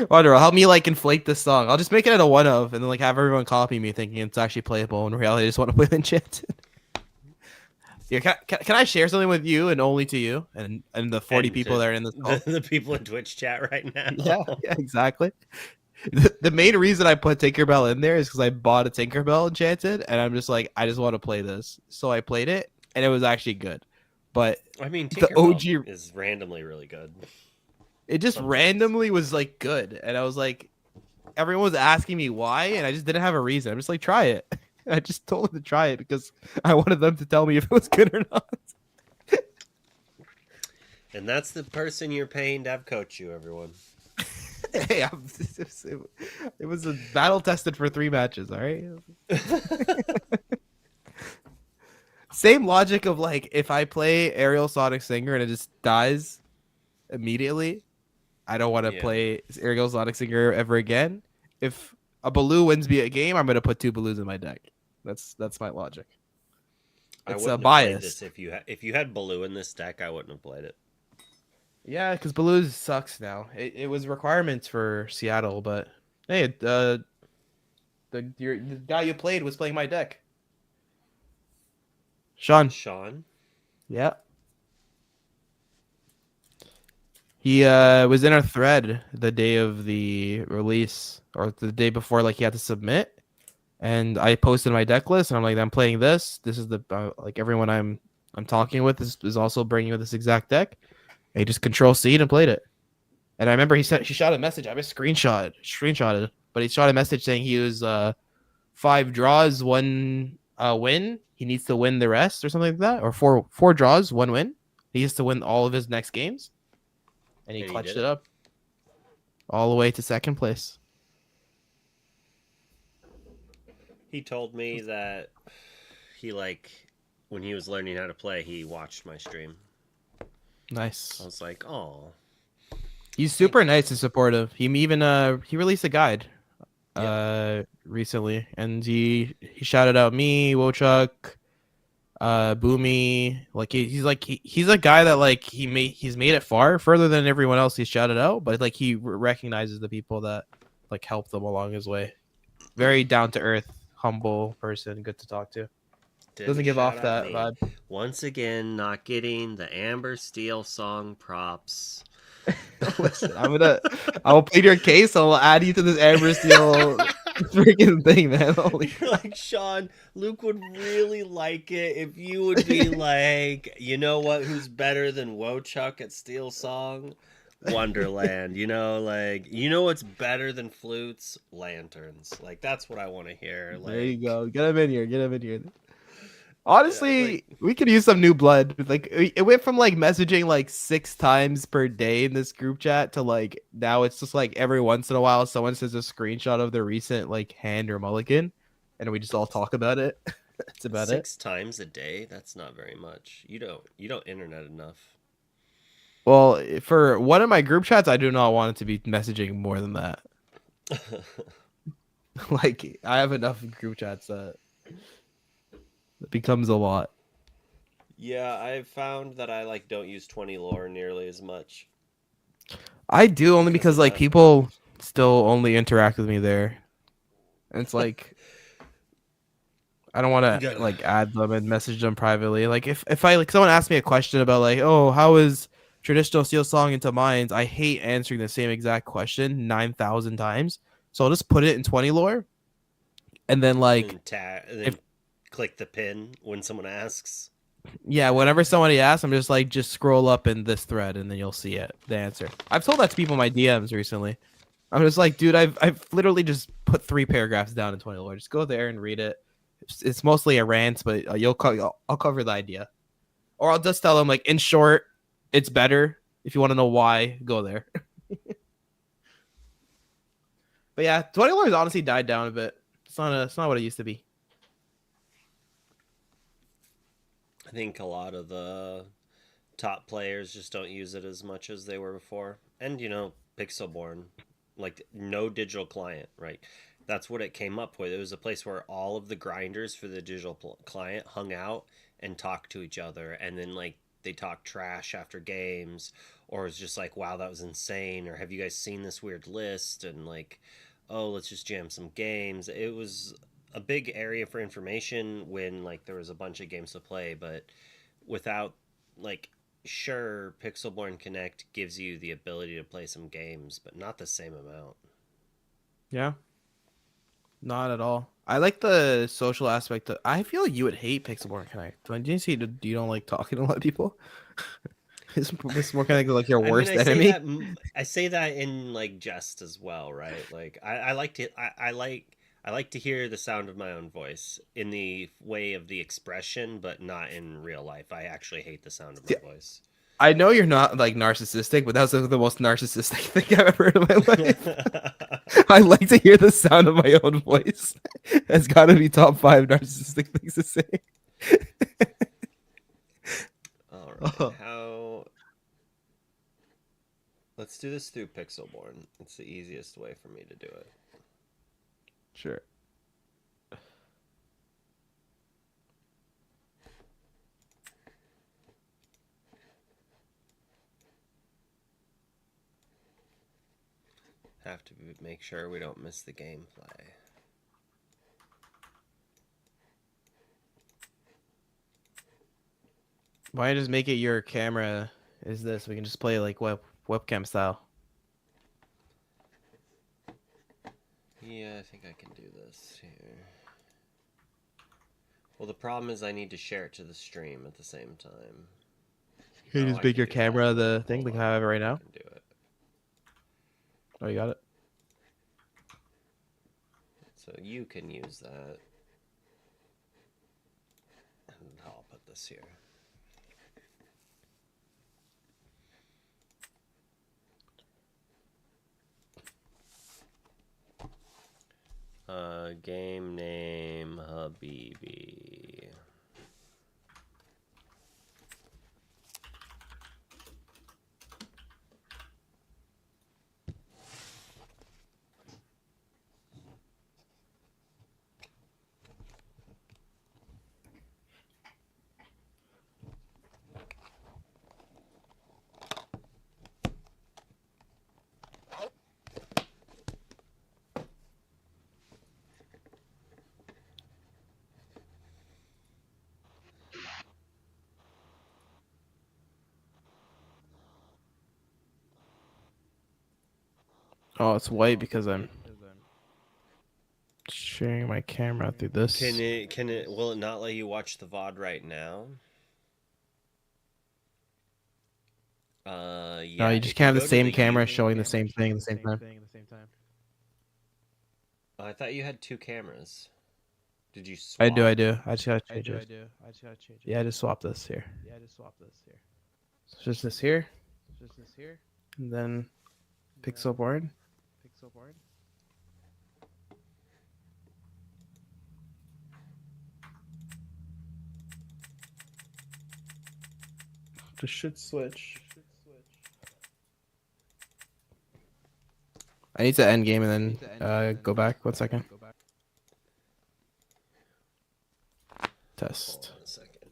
Wonder, help me like inflate this song. I'll just make it at a 1 of and then like have everyone copy me thinking it's actually playable. In reality, I just want to play Enchanted. Yeah, can I share something with you and only to you and the 40 people that are in this call? The people in Twitch chat right now. Yeah, exactly. The main reason I put Tinkerbell in there is because I bought a Tinkerbell Enchanted and I'm just like, I just want to play this. So I played it and it was actually good. But I mean, the OG is randomly really good. It just randomly was like good. And I was like, everyone was asking me why, and I just didn't have a reason. I'm just like, try it. I just told them to try it because I wanted them to tell me if it was good or not. And that's the person you're paying to have coach you, everyone. Hey, it was a battle tested for 3 matches, all right? Same logic of like, if I play Aerial Sonic Singer and it just dies immediately, I don't want to play Aerial Sonic Singer ever again. If a Baloo wins me a game, I'm going to put 2 Baloos in my deck. That's my logic. It's a bias. If you had Baloo in this deck, I wouldn't have played it. Yeah, because Baloo sucks now. It was requirements for Seattle, but hey, the guy you played was playing my deck. Sean? Yeah. He was in our thread the day of the release, or the day before, like he had to submit. And I posted my deck list, and I'm like, I'm playing this. This is the like everyone I'm talking with is also bringing with this exact deck. And he just Control-C'd and played it. And I remember he shot a message. I have a screenshotted, but he shot a message saying he was 5 draws, 1 win. He needs to win the rest or something like that, or 4 draws, 1 win. He has to win all of his next games, and he clutched it up all the way to 2nd place. He told me that he when he was learning how to play, he watched my stream. Nice. I was like, oh. He's super nice and supportive. He even he released a guide recently, and he shouted out me, Wochuk, Boomy. Like he's a guy that like he's made it further than everyone else he's shouted out, but like he recognizes the people that like helped them along his way. Very down to earth, humble person, good to talk to. Doesn't give off that vibe. Once again, not getting the Amber Steel song props. Listen, I will plead your case. I will add you to this Amber Steel freaking thing, man. Holy You're like, Sean, Luke would really like it if you would be like, you know what? Who's better than Wochuck at Steel Song? Wonderland. Like, you know what's better than flutes? Lanterns. Like, that's what I want to hear. there you Like, go. Get him in here. Get him in here. like Honestly, we could use some new blood. Like it went from like messaging like 6 times per day in this group chat to like now it's just like every once in a while someone says a screenshot of their recent like hand or mulligan, and we just all talk about it. That's about it. 6 times a day. That's not very much. You don't internet enough. Well, for one of my group chats, I do not want it to be messaging more than that. Like I have enough group chats that it becomes a lot. Yeah, I've found that I like don't use 20 lore nearly as much I do only because because of like that. people still only interact with me there. And it's like I don't want You to gotta. like add them and message them privately. Like if I like someone asks me a question about like, oh, how is traditional steel song into mines? I hate answering the same exact question 9,000 times. So I'll just put it in 20 lore, and then like And if then click the pin when someone asks. yeah, whenever somebody asks, I'm just like just scroll up in this thread and then you'll see it, the answer. I've told that to people in my DMs recently. I'm just like, dude, I've literally just put 3 paragraphs down in 20 lore. Just go there and read it. It's mostly a rant, but I'll cover the idea. Or I'll just tell them like, in short, it's better. If you want to know why, go there. But yeah, 20 lore has honestly died down a bit. It's not what it used to be. I think a lot of the top players just don't use it as much as they were before. And Pixelborn, like no digital client, right? That's what it came up with. It was a place where all of the grinders for the digital client hung out and talked to each other, and then like they talked trash after games, or it's just like, wow, that was insane, or have you guys seen this weird list? And like, oh, let's just jam some games. It was a big area for information when like there was a bunch of games to play, but without like, sure, Pixelborn Connect gives you the ability to play some games, but not the same amount. Yeah, not at all. I like the social aspect. I feel like you would hate Pixelborn Connect. Didn't you say you don't like talking to a lot of people? It's more kind of like your I mean, worst enemy. I say that in like jest as well, right? Like I like to I like to hear the sound of my own voice in the way of the expression, but not in real life. I actually hate the sound of my voice. I know you're not like narcissistic, but that's the most narcissistic thing I've ever heard in my life. I like to hear the sound of my own voice. That's got to be top 5 narcissistic things to say. All right. Oh, Let's do this through Pixelborn. It's the easiest way for me to do it. sure. Have to make sure we don't miss the gameplay. Why don't you just make it your camera? Is this? We can just play like webcam style. Yeah, I think I can do this here. Well, the problem is I need to share it to the stream at the same time. Can you Oh, just I make can your do camera that. the thing Hold like on. I have it right now? I can do it. Oh, you got it. So you can use that. And I'll put this here. Game name Habibi. Oh, it's white because I'm sharing my camera through this. Will it not let you watch the VOD right now? Yeah. No, you just if you can't have the go to same camera YouTube showing the same thing at the same time. I thought you had 2 cameras. Did you swap? I do. I just gotta change it. Yeah, I just swap this here. So just this here. And then pixel board. This should switch. I need to end game and then go back. 1 second. Test. Hold on a second.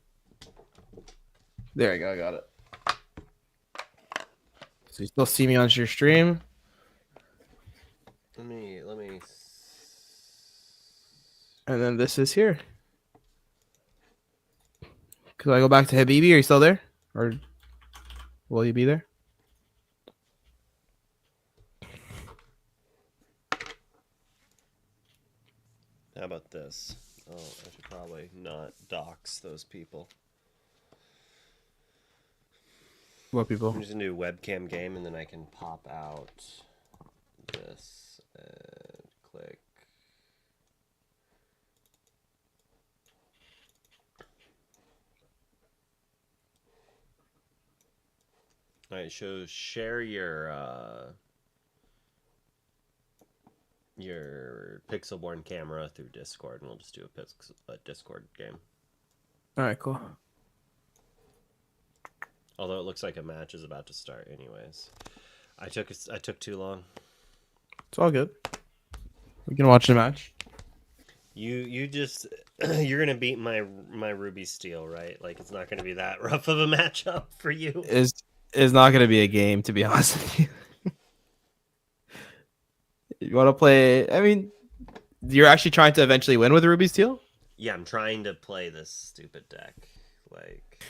There you go. I got it. So you still see me on your stream? Let me. And then this is here. Could I go back to Habibi? Are you still there? Or will you be there? How about this? Oh, I should probably not dox those people. What people? I'm just gonna do a webcam game, and then I can pop out this and click. All right, so share your Pixelborn camera through Discord, and we'll just do a Discord game. All right, cool. Although it looks like a match is about to start, anyways. I took too long. It's all good. We can watch the match. You just you're gonna beat my Ruby Steel, right? Like it's not gonna be that rough of a matchup for you. Is not gonna be a game, to be honest with you. You want to play? I mean, you're actually trying to eventually win with Ruby Steel. Yeah, I'm trying to play this stupid deck. Like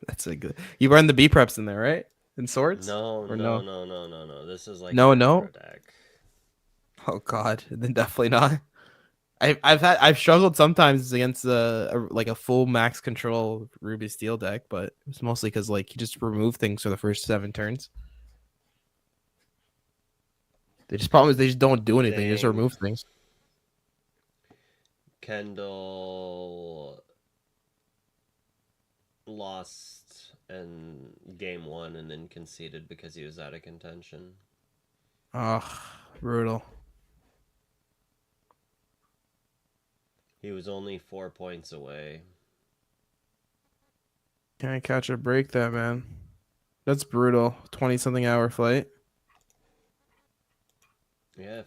that's a good. You run the B preps in there, right? In swords? No. This is like no. Deck. Oh God, then definitely not. I've struggled sometimes against like a full max control Ruby Steel deck, but it's mostly because like you just remove things for the first 7 turns. The problem is they just don't do anything; they just remove things. Kendall lost in game 1 and then conceded because he was out of contention. Oh, brutal. He was only 4 points away. Can't catch a break, that man. That's brutal. 20-something hour flight. Yeah.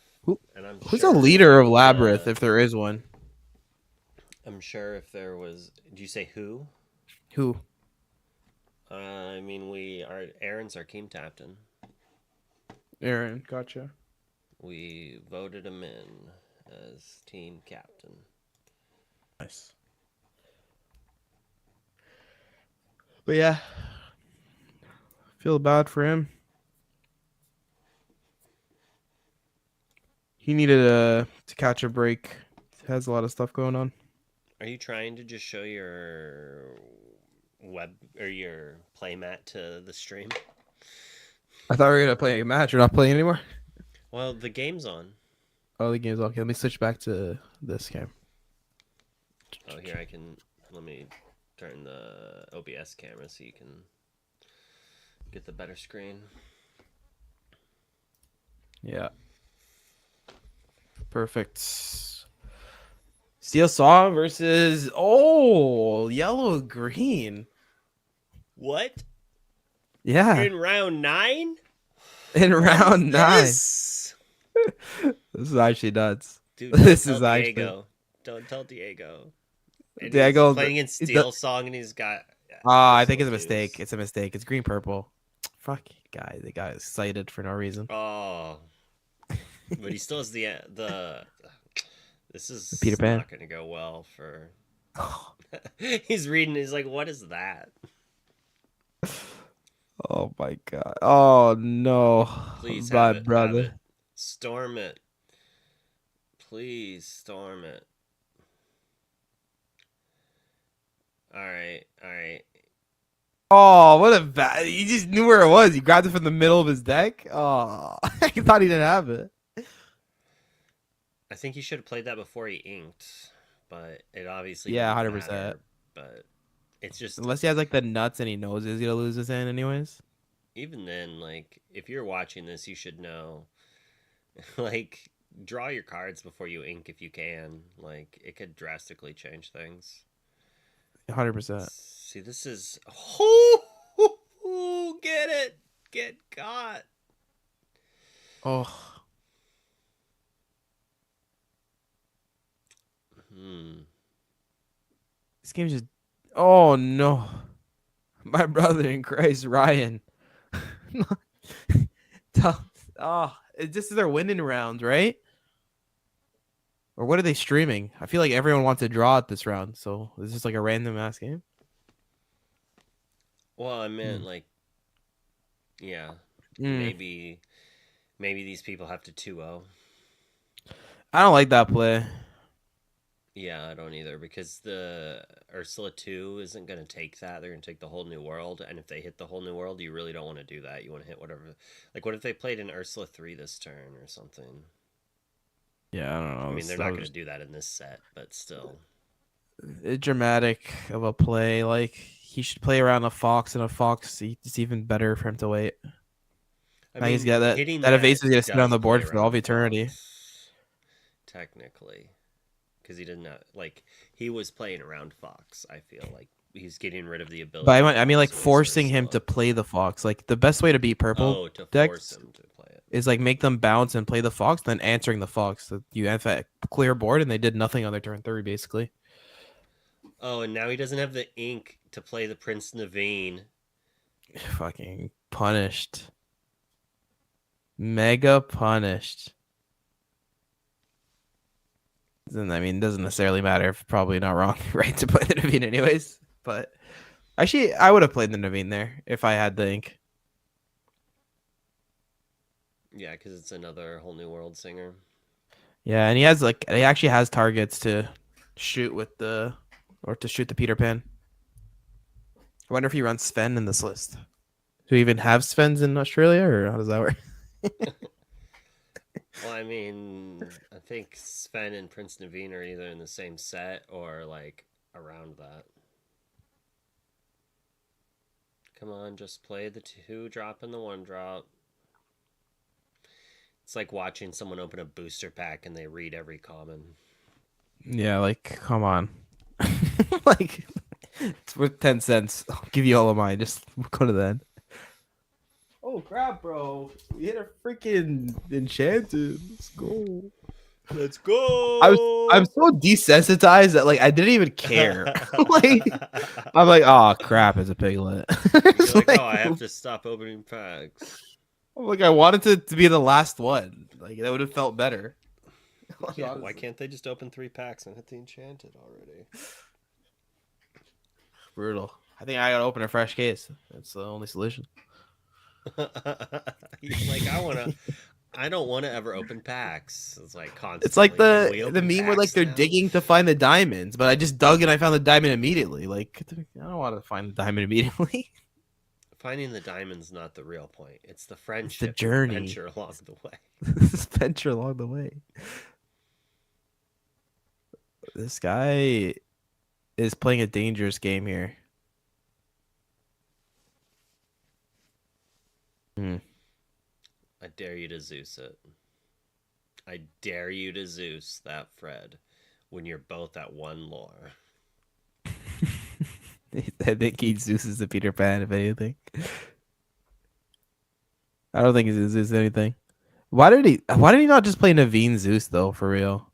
And who's the leader of Labyrinth, if there is one? I'm sure if there was. Did you say who? Who? I mean, Aaron's our team captain. Aaron, gotcha. We voted him in as team captain. Nice. But yeah, feel bad for him. He needed to catch a break. He has a lot of stuff going on. Are you trying to just show your web or your playmat to the stream? I thought we were gonna play a match. We're not playing anymore. Well, the game's on. Oh, the game's okay. Let me switch back to this game. Oh, here let me turn the OBS camera so you can get the better screen. Yeah. Perfect. Steel Saw versus yellow green. What? Yeah. In round 9? In round 9. This is actually nuts. Dude, this is actually. Diego. Don't tell Diego. And Diego he's playing in Steel Song and he's got. I think it's a mistake. It's a mistake. It's green purple. Fuck, guy. The guy is excited for no reason. Oh. But he still has the. This is Peter Pan. Not going to go well for. He's reading. He's like, "What is that?" Oh my god! Oh no! Please, my have brother. have it. Storm it. Please storm it. All right, all right. Oh, what a bad! He just knew where it was. He grabbed it from the middle of his deck. Oh, he thought he didn't have it. I think he should have played that before he inked, but it obviously Yeah, didn't 100%. matter. But it's just Unless he has like the nuts and he knows he's gonna lose his hand anyways. even then, like if you're watching this, you should know. Like draw your cards before you ink if you can. Like it could drastically change things. 100%. See, this is get it, get got. Oh, this game just. Oh no, my brother in Christ, Ryan. Oh, this is their winning round, right? Or what are they streaming? I feel like everyone wants to draw at this round, so it's just like a random ass game. Well, I meant like, yeah, maybe these people have to 2-0. I don't like that play. Yeah, I don't either because the Ursula 2 isn't going to take that. They're going to take the whole new world, and if they hit the whole new world, you really don't want to do that. You want to hit whatever. Like, what if they played an Ursula 3 this turn or something? Yeah, I don't know. I mean, they're not going to do that in this set, but still. It's dramatic of a play. Like, he should play around a fox, and a fox, it's even better for him to wait. I mean, he's got that hitting evasive is going to does sit on the board play for all of around eternity. Fox, technically. Because he didn't like he was playing around Fox. I feel like he's getting rid of the ability. But I mean, like forcing him to play the fox. Like the best way to beat purple decks force him to play it is like make them bounce and play the fox, then answering the fox. So you have a clear board, and they did nothing on their turn 3 basically. Oh, and now he doesn't have the ink to play the Prince Naveen. Fucking punished. Mega punished. I mean, it doesn't necessarily matter. Probably not wrong, right, to play the Naveen anyways. But actually, I would have played the Naveen there if I had the ink. Yeah, because it's another whole new world singer. Yeah, and he actually has targets to shoot with to shoot the Peter Pan. I wonder if he runs Sven in this list. Do we even have Svens in Australia, or how does that work? Well, I mean, I think Sven and Prince Naveen are either in the same set or like around that. Come on, just play the 2-drop and the 1-drop. It's like watching someone open a booster pack and they read every common. Yeah, like, come on. Like, it's worth 10 cents. I'll give you all of mine. Just go to that. Oh, crap, bro. We hit a freaking enchanted. Let's go. Let's go. I'm so desensitized that, like, I didn't even care. Like, I'm like, oh, crap, it's a piglet. You're like, oh, I have to stop opening packs. Like, I wanted to be the last one. Like, that would have felt better. Yeah, why can't they just open 3 packs and hit the enchanted already? Brutal. I think I gotta open a fresh case. That's the only solution. He's like, I don't want to ever open packs. It's like constantly. It's like the meme where like they're digging to find the diamonds, but I just dug and I found the diamond immediately. Like, I don't want to find the diamond immediately. Finding the diamond's not the real point. It's the friendship, it's the journey, adventure along the way. This adventure along the way. This guy is playing a dangerous game here. I dare you to Zeus it. I dare you to Zeus that Fred when you're both at 1 lore. I think he Zeus is the Peter Pan, if anything. I don't think he's Zeus anything. Why did he not just play Naveen Zeus though, for real?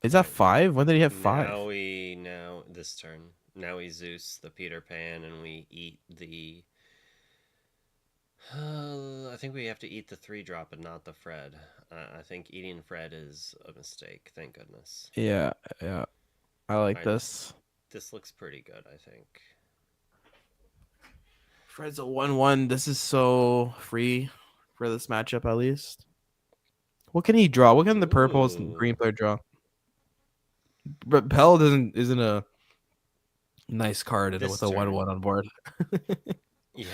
Is that 5? When did he have 5? Now this turn. Now we Zeus the Peter Pan and we eat the I think we have to eat the 3-drop and not the Fred. I think eating Fred is a mistake. Thank goodness. Yeah. I like this. This looks pretty good, I think. Fred's a 1-1. This is so free for this matchup, at least. What can he draw? What can the purple and green player draw? But Pell isn't a nice card with a 1-1 on board. Yeah.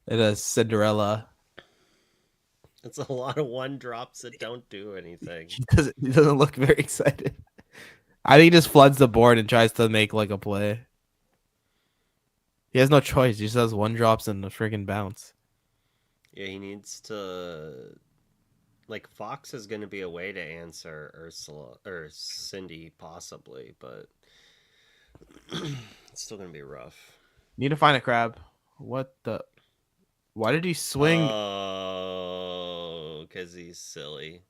It is Cinderella. It's a lot of 1-drops that don't do anything. He doesn't look very excited. I think he just floods the board and tries to make like a play. He has no choice. He just has 1-drops and a freaking bounce. Yeah, he needs to. Like, Fox is going to be a way to answer Ursula or Cindy, possibly, but it's still going to be rough. Need to find a crab. What the? Why did he swing? Oh, because he's silly.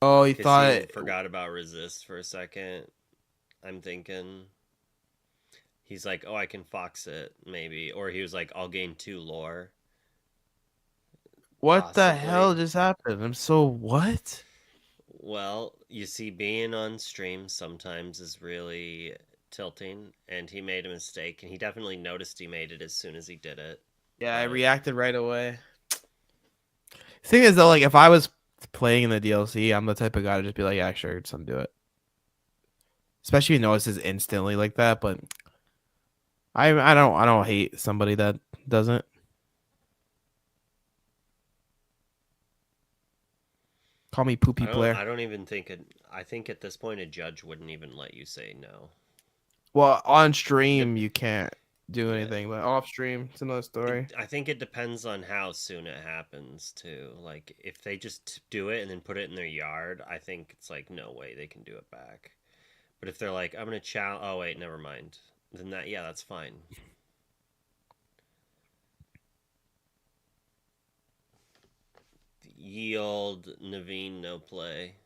Oh, he thought he forgot about resist for a second. I'm thinking. He's like, oh, I can Fox it, maybe. Or he was like, I'll gain 2 lore. What the hell just happened? I'm so what? Well, you see, being on stream sometimes is really tilting, and he made a mistake, and he definitely noticed he made it as soon as he did it. Yeah, I reacted right away. The thing is, though, like if I was playing in the DLC, I'm the type of guy to just be like, yeah, sure, just undo it. Especially if you notices instantly like that, but I don't hate somebody that doesn't. Call me poopy player. I don't even think it. I think at this point a judge wouldn't even let you say no. Well, on stream you can't do anything, but off stream it's another story. I think it depends on how soon it happens too. Like if they just do it and then put it in their yard, I think it's like no way they can do it back. But if they're like, I'm gonna challenge. Oh wait, never mind. Then that's fine. Yield Naveen no play.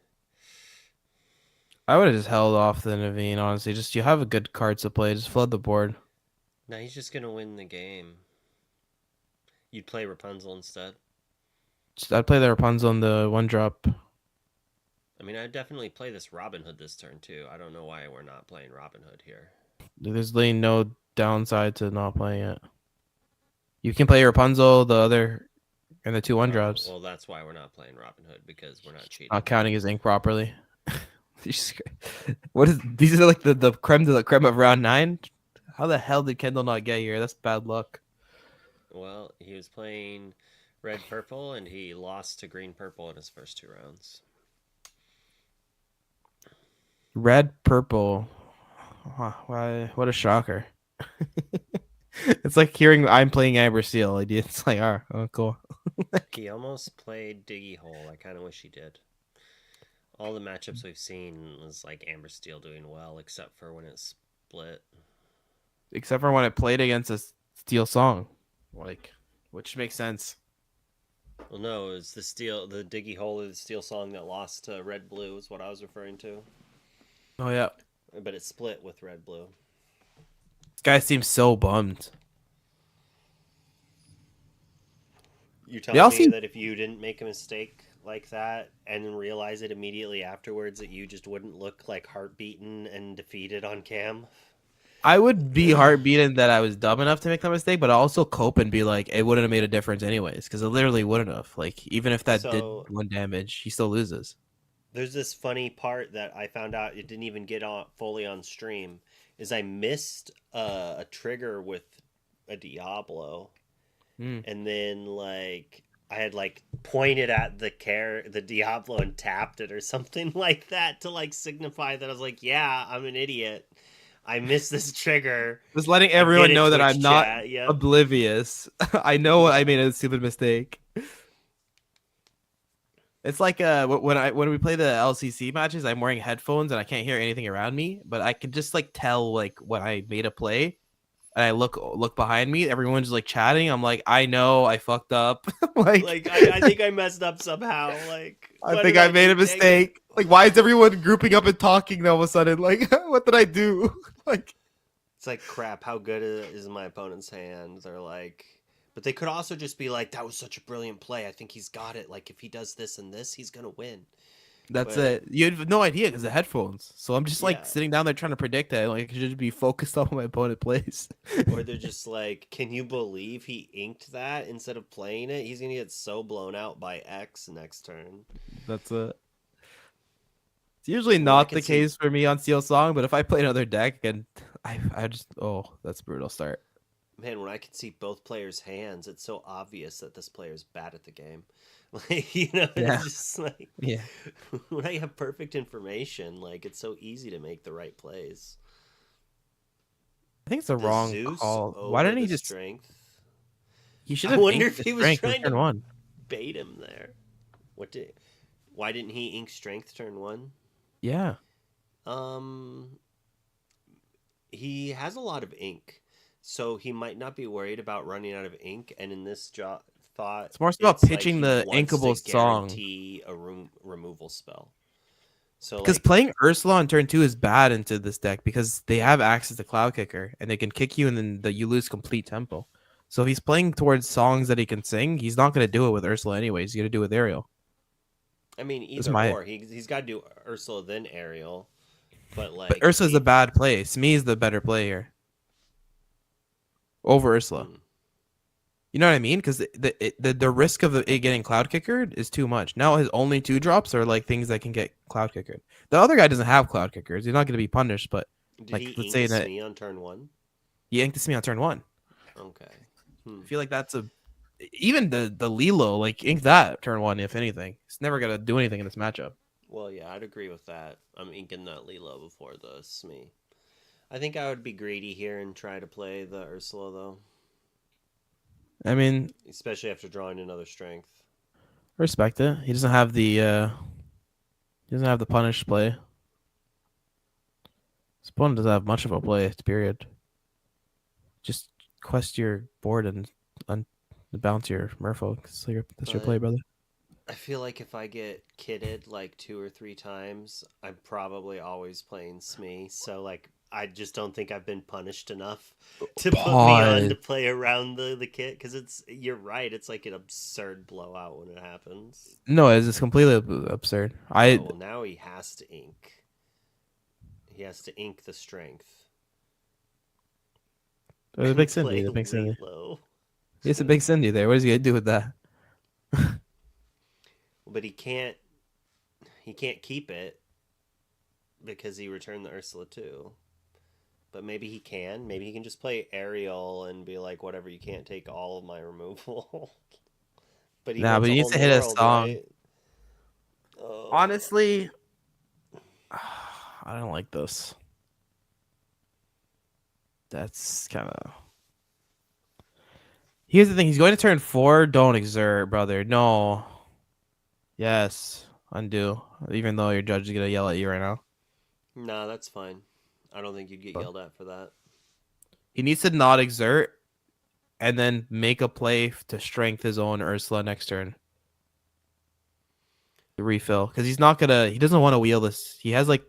I would have just held off the Naveen, honestly. Just you have a good cards to play, just flood the board. No, he's just gonna win the game. You'd play Rapunzel instead. I'd play the Rapunzel on the 1-drop. I mean, I'd definitely play this Robin Hood this turn too. I don't know why we're not playing Robin Hood here. There's really no downside to not playing it. You can play Rapunzel, the other, and the 2 1-drops. Well, that's why we're not playing Robin Hood, because we're not cheating. Not counting his ink properly. What is? These are like the creme de la creme of round 9. How the hell did Kendall not get here? That's bad luck. Well, he was playing red purple and he lost to green purple in his first 2 rounds. Red purple. Why? What a shocker. It's like hearing I'm playing Amber Steel. It's like, oh cool. He almost played Diggy Hole. I kind of wish he did. All the matchups we've seen was like Amber Steel doing well, except for when it split. Except for when it played against a Steel Song, which makes sense. Well, no, it was the Diggy Hole of the Steel Song that lost to Red Blue is what I was referring to. Oh yeah, but it split with Red Blue. This guy seems so bummed. You telling me that if you didn't make a mistake like that and realize it immediately afterwards, that you just wouldn't look like heartbeaten and defeated on cam? I would be heartbeaten that I was dumb enough to make that mistake, but also cope and be like, it wouldn't have made a difference anyways, because it literally wouldn't have. Like, even if that did 1 damage, he still loses. There's this funny part that I found out it didn't even get on fully on stream, is I missed a trigger with a Diablo, and then like I had like pointed at the Diablo and tapped it or something like that to like signify that I was like, yeah, I'm an idiot. I missed this trigger. Just letting everyone know that I'm not oblivious. I know I made a stupid mistake. It's like when we play the LCC matches, I'm wearing headphones and I can't hear anything around me, but I can just like tell like when I made a play, and I look behind me, everyone's like chatting. I'm like, I know I fucked up. I think I messed up somehow. Like I think I made a mistake. Like, why is everyone grouping up and talking all of a sudden? Like, what did I do? Like, it's like, crap. How good is my opponent's hand? They're like. But they could also just be like, that was such a brilliant play. I think he's got it. Like, if he does this and this, he's going to win. That's But it. You have no idea because the headphones. So I'm just like yeah, sitting down there trying to predict it. Like I should just be focused on what my opponent plays. or they're just like, can you believe he inked that instead of playing it? He's gonna get so blown out by X next turn. That's it. It's usually When I not could the see, case for me on Steel Song, but if I play another deck and I just that's a brutal start. man, when I could see both players' hands, it's so obvious that this player's bad at the game. Like, you know, Yeah. it's just like Yeah. when I have perfect information, like it's so easy to make the right plays. I think it's the The wrong Zeus call. Why over didn't the he just strength. he should I have wonder inked if the he was strength with trying turn to one. bait him there. Why didn't he ink strength turn one? Yeah. Um, he has a lot of ink, so he might not be worried about running out of ink. And in this thought, It's more so about it's like pitching he the wants to inkable song. guarantee a removal spell. So Because like, playing Ursula on turn two is bad into this deck because they have access to Cloud Kicker and they can kick you and then you lose complete tempo. So if he's playing towards songs that he can sing, he's not going to do it with Ursula anyways. He's going to do it with Ariel. I mean, That's either my. or. He's got to do Ursula then Ariel, but But like Ursula's a bad play. Smee is the better play here over Ursula. You know what I mean? Because the risk of it getting Cloud Kickered is too much. Now his only two drops are like things that can get Cloud Kickered. The other guy doesn't have Cloud Kickers. He's not going to be punished. But did like, he let's ink say that Smee on turn one? he inked Smee on turn one. Okay. I feel like that's even the Lilo like ink that turn one. If anything, it's never going to do anything in this matchup. Well, yeah, I'd agree with that. I'm inking that Lilo before the Smee. I think I would be greedy here and try to play the Ursula though, I mean, especially after drawing another strength. respect it. He doesn't have the punish play. His opponent doesn't have much of a play. Period. Just quest your board and bounce your Merfolk. That's your play, brother. I feel like if I get kitted like 2 or 3 times, I'm probably always playing Smee. So like, I just don't think I've been punished enough to put me on to play around the kit. Because you're right. It's like an absurd blowout when it happens. No, it's completely absurd. Well, now he has to ink. He has to ink the strength. The big Cindy. The big Cindy. Low. It's a big Cindy there. What is he gonna do with that? But he can't keep it because he returned the Ursula too. But maybe he can. Maybe he can just play Ariel and be like, whatever, you can't take all of my removal. But he needs to hit a song. Right? Oh. Honestly, I don't like this. That's kind of. Here's the thing. He's going to turn 4. Don't exert, brother. No. Yes. Undo. Even though your judge is going to yell at you right now. Nah, that's fine. I don't think you'd get yelled at for that. He needs to not exert and then make a play to strength his own Ursula next turn. The refill. Because he doesn't want to wheel this. He has the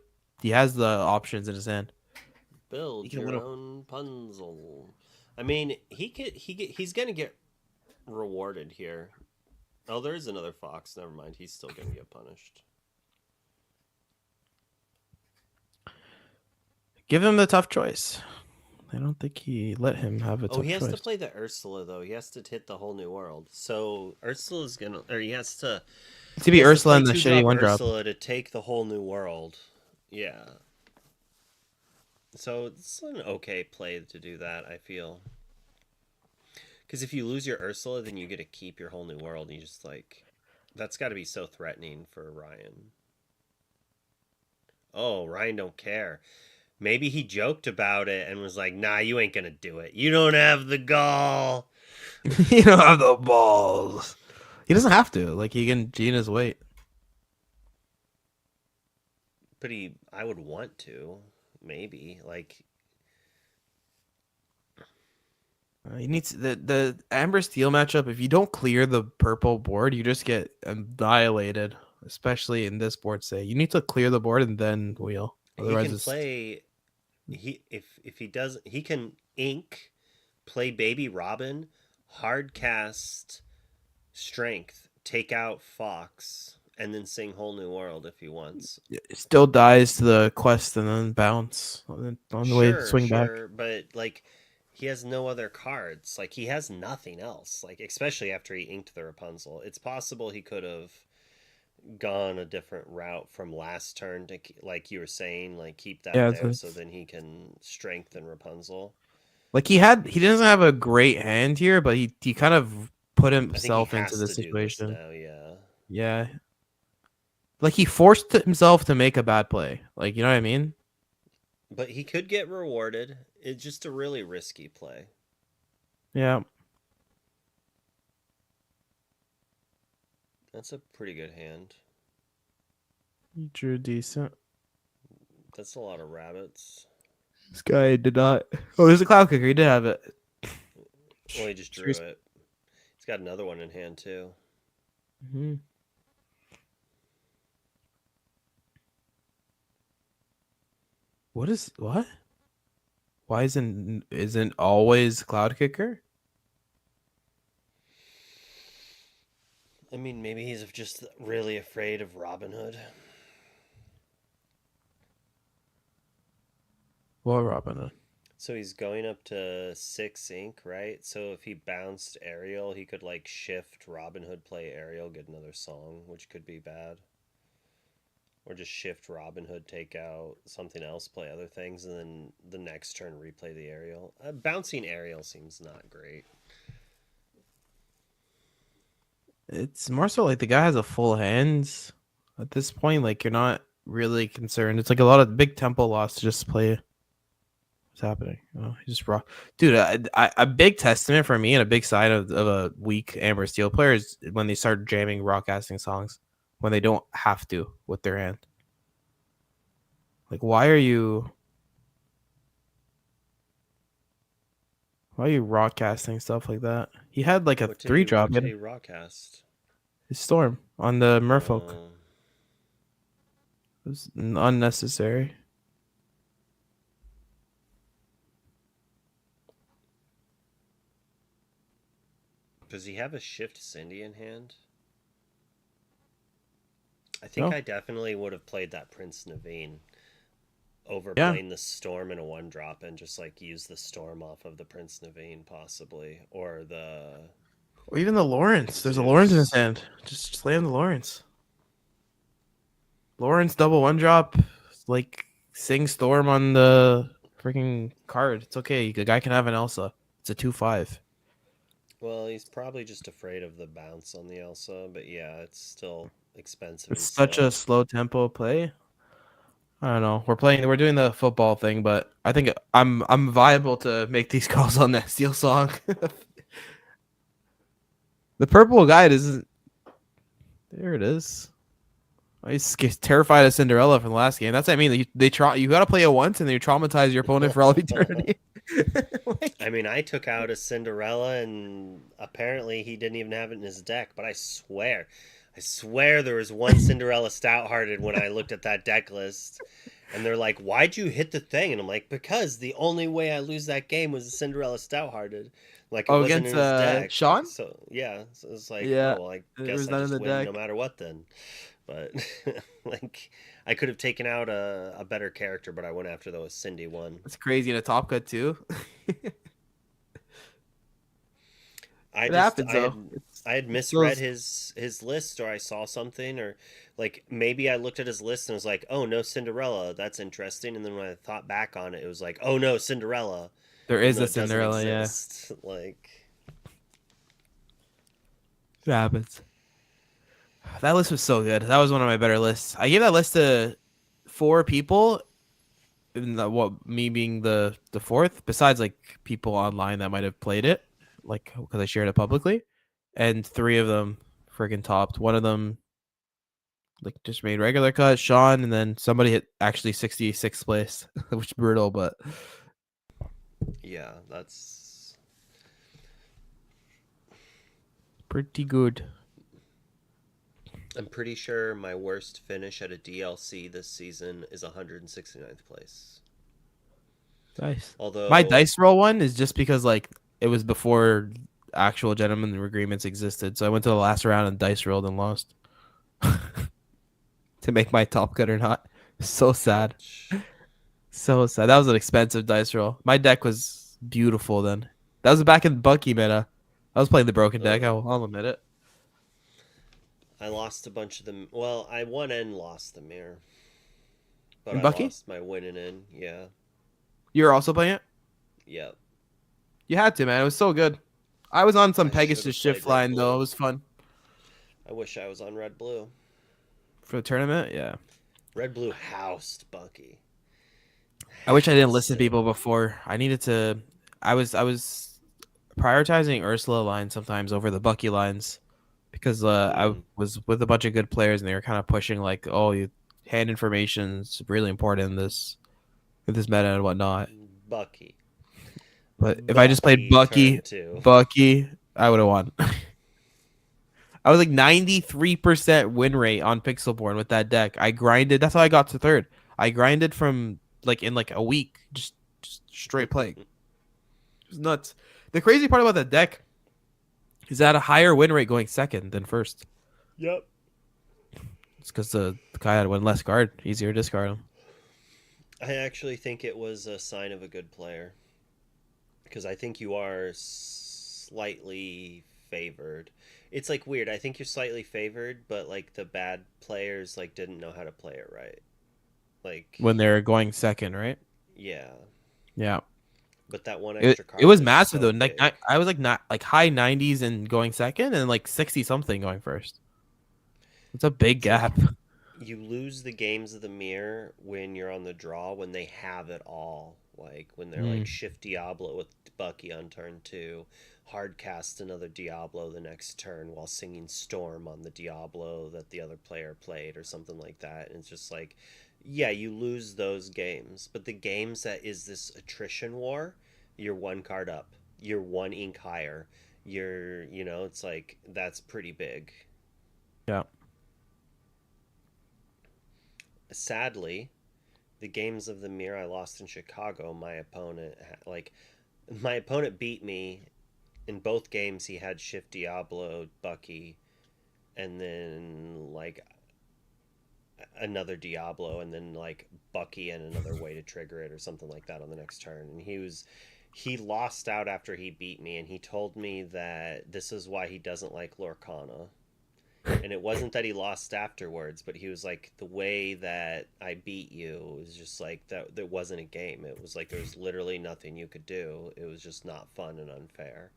options in his hand. Build your own Punzel. I mean, he's gonna get rewarded here. Oh, there is another fox. Never mind. He's still gonna get punished. Give him the tough choice. I don't think he let him have a tough choice. Oh, he has to play the Ursula though. He has to hit the whole new world. So Ursula's gonna, or he has to. To be Ursula and the shitty one drop. Ursula to take the whole new world. Yeah. So it's an okay play to do that, I feel. Because if you lose your Ursula, then you get to keep your whole new world. And you just like, that's got to be so threatening for Ryan. Oh, Ryan don't care. Maybe he joked about it and was like, nah, you ain't going to do it. You don't have the gall. You don't have the balls. He doesn't have to. Like, he can gene his weight. But I would want to. Maybe. Like... He needs the Amber Steel matchup. If you don't clear the purple board, you just get annihilated. Especially in this board, say you need to clear the board and then wheel. Otherwise, he can play. If he does, he can ink, play Baby Robin, hard cast, strength, take out Fox, and then sing Whole New World if he wants. It still dies to the quest and then bounce on the way to swing back. Sure, but like he has no other cards. Like he has nothing else. Like especially after he inked the Rapunzel, it's possible he could have gone a different route from last turn to like you were saying, like keep that Yeah, there so then he can strengthen Rapunzel. like he doesn't have a great hand here, but he kind of put I think he himself into has the to do this situation. now, yeah. Yeah. Like he forced himself to make a bad play. Like, you know what I mean? But he could get rewarded. It's just a really risky play. Yeah. That's a pretty good hand. He drew decent. That's a lot of rabbits. This guy did not. Oh, there's a cloud kicker. He did have it. Well, he just drew it. He's got another one in hand too. Mm-hmm. What? Why isn't always cloud kicker? I mean, maybe he's just really afraid of Robin Hood. What Robin Hood? So he's going up to 6 ink, right? So if he bounced Ariel, he could like shift Robin Hood, play Ariel, get another song, which could be bad. Or just shift Robin Hood, take out something else, play other things, and then the next turn replay the Ariel. Bouncing Ariel seems not great. It's more so like the guy has a full hands at this point. Like you're not really concerned. It's like a lot of big tempo loss to just play. What's happening? Oh, he just rock, dude. A big testament for me and a big sign of a weak Amber Steel player is when they start jamming rock casting songs when they don't have to with their hand. Like, why are you rock casting stuff like that? He had like a 3-drop. What did he rock cast? His Storm on the Merfolk. It was unnecessary. Does he have a Shift Cindy in hand? I think I definitely would have played that Prince Naveen over playing the Storm in a 1-drop and just like use the Storm off of the Prince Naveen possibly, or even the Lawrence. There's a Lawrence in his hand. Just slam the Lawrence. Lawrence double 1-drop, like sing Storm on the freaking card. It's okay. The guy can have an Elsa. It's a 2/5. Well, he's probably just afraid of the bounce on the Elsa, but yeah, it's still expensive. It's such a slow tempo play. I don't know. We're doing the football thing, but I think I'm viable to make these calls on that Steel song. The purple guide isn't. There it is. He's terrified of Cinderella from the last game. That's what I mean. You got to play it once, and then you traumatize your opponent for all of eternity. I mean, I took out a Cinderella, and apparently he didn't even have it in his deck. But I swear there was one Cinderella Stout-Hearted when I looked at that deck list. And they're like, "Why'd you hit the thing?" And I'm like, "Because the only way I lose that game was a Cinderella Stout-Hearted. Like it wasn't against in his deck." Sean? So yeah, so it's like, yeah, well, I guess I just win no matter what then. But like, I could have taken out a better character, but I went after the Cindy one. It's crazy in a top cut too. I had misread his list, or I saw something, or like maybe I looked at his list and was like, "Oh no, Cinderella, that's interesting." And then when I thought back on it, it was like, "Oh no, Cinderella." There is a Cinderella, yeah. Like, it happens. That list was so good. That was one of my better lists. I gave that list to 4 people. Me being the 4th, besides like people online that might have played it, like because I shared it publicly, and 3 of them friggin' topped. One of them like just made regular cut, Sean, and then somebody hit actually 66th place, which is brutal, but yeah, that's pretty good. I'm pretty sure my worst finish at a DLC this season is 169th place. Nice. Although my dice roll one is just because like it was before actual gentlemen agreements existed, so I went to the last round and dice rolled and lost. to make my top cut or not. So sad. Ouch. So sad. That was an expensive dice roll. My deck was beautiful then. That was back in Bucky meta. I was playing the broken deck. I'll admit it. I lost a bunch of them. Well, I won and lost the mirror. But In I Bucky? lost my winning in. Yeah. You were also playing it? Yep. You had to, man. It was so good. I was on some I should've Pegasus shift played Red line though. Blue. It was fun. I wish I was on Red Blue. For the tournament, yeah. Red Blue housed Bucky. I wish I didn't listen Housed to him. people before. I needed to. I was prioritizing Ursula lines sometimes over the Bucky lines because I Mm. was with a bunch of good players and they were kind of pushing like, oh, hand information is really important in this meta and whatnot. Bucky. But if I just played Bucky turn two. Bucky, I would have won. I was like 93% win rate on Pixelborn with that deck. I grinded. That's how I got to third. I grinded from like in like a week, just straight playing. It was nuts. The crazy part about that deck is that a higher win rate going second than first. Yep. It's because the guy had one less card, easier to discard him. I actually think it was a sign of a good player. Because I think you are slightly favored. It's like weird. I think you're slightly favored, but like the bad players like didn't know how to play it right. Like When they're going second, right? yeah. Yeah. But that one It, extra card it was massive so though. Like big. I was like not like high 90s and going second and like 60 something going first. It's a big It's like- gap. You lose the games of the mirror when you're on the draw when they have it all. Like when they're like shift Diablo with Bucky on turn 2, hard cast another Diablo the next turn while singing Storm on the Diablo that the other player played or something like that. And it's just like, yeah, you lose those games. But the games that is this attrition war, you're one card up, you're one ink higher, it's like that's pretty big. Yeah. Sadly, the games of the mirror I lost in Chicago, my opponent beat me in both games. He had Shift Diablo, Bucky, and then like another Diablo, and then like Bucky and another way to trigger it or something like that on the next turn. And he lost out after he beat me, and he told me that this is why he doesn't like Lorcana. And it wasn't that he lost afterwards, but he was like, the way that I beat you was just like that. There wasn't a game. It was like there was literally nothing you could do. It was just not fun and unfair.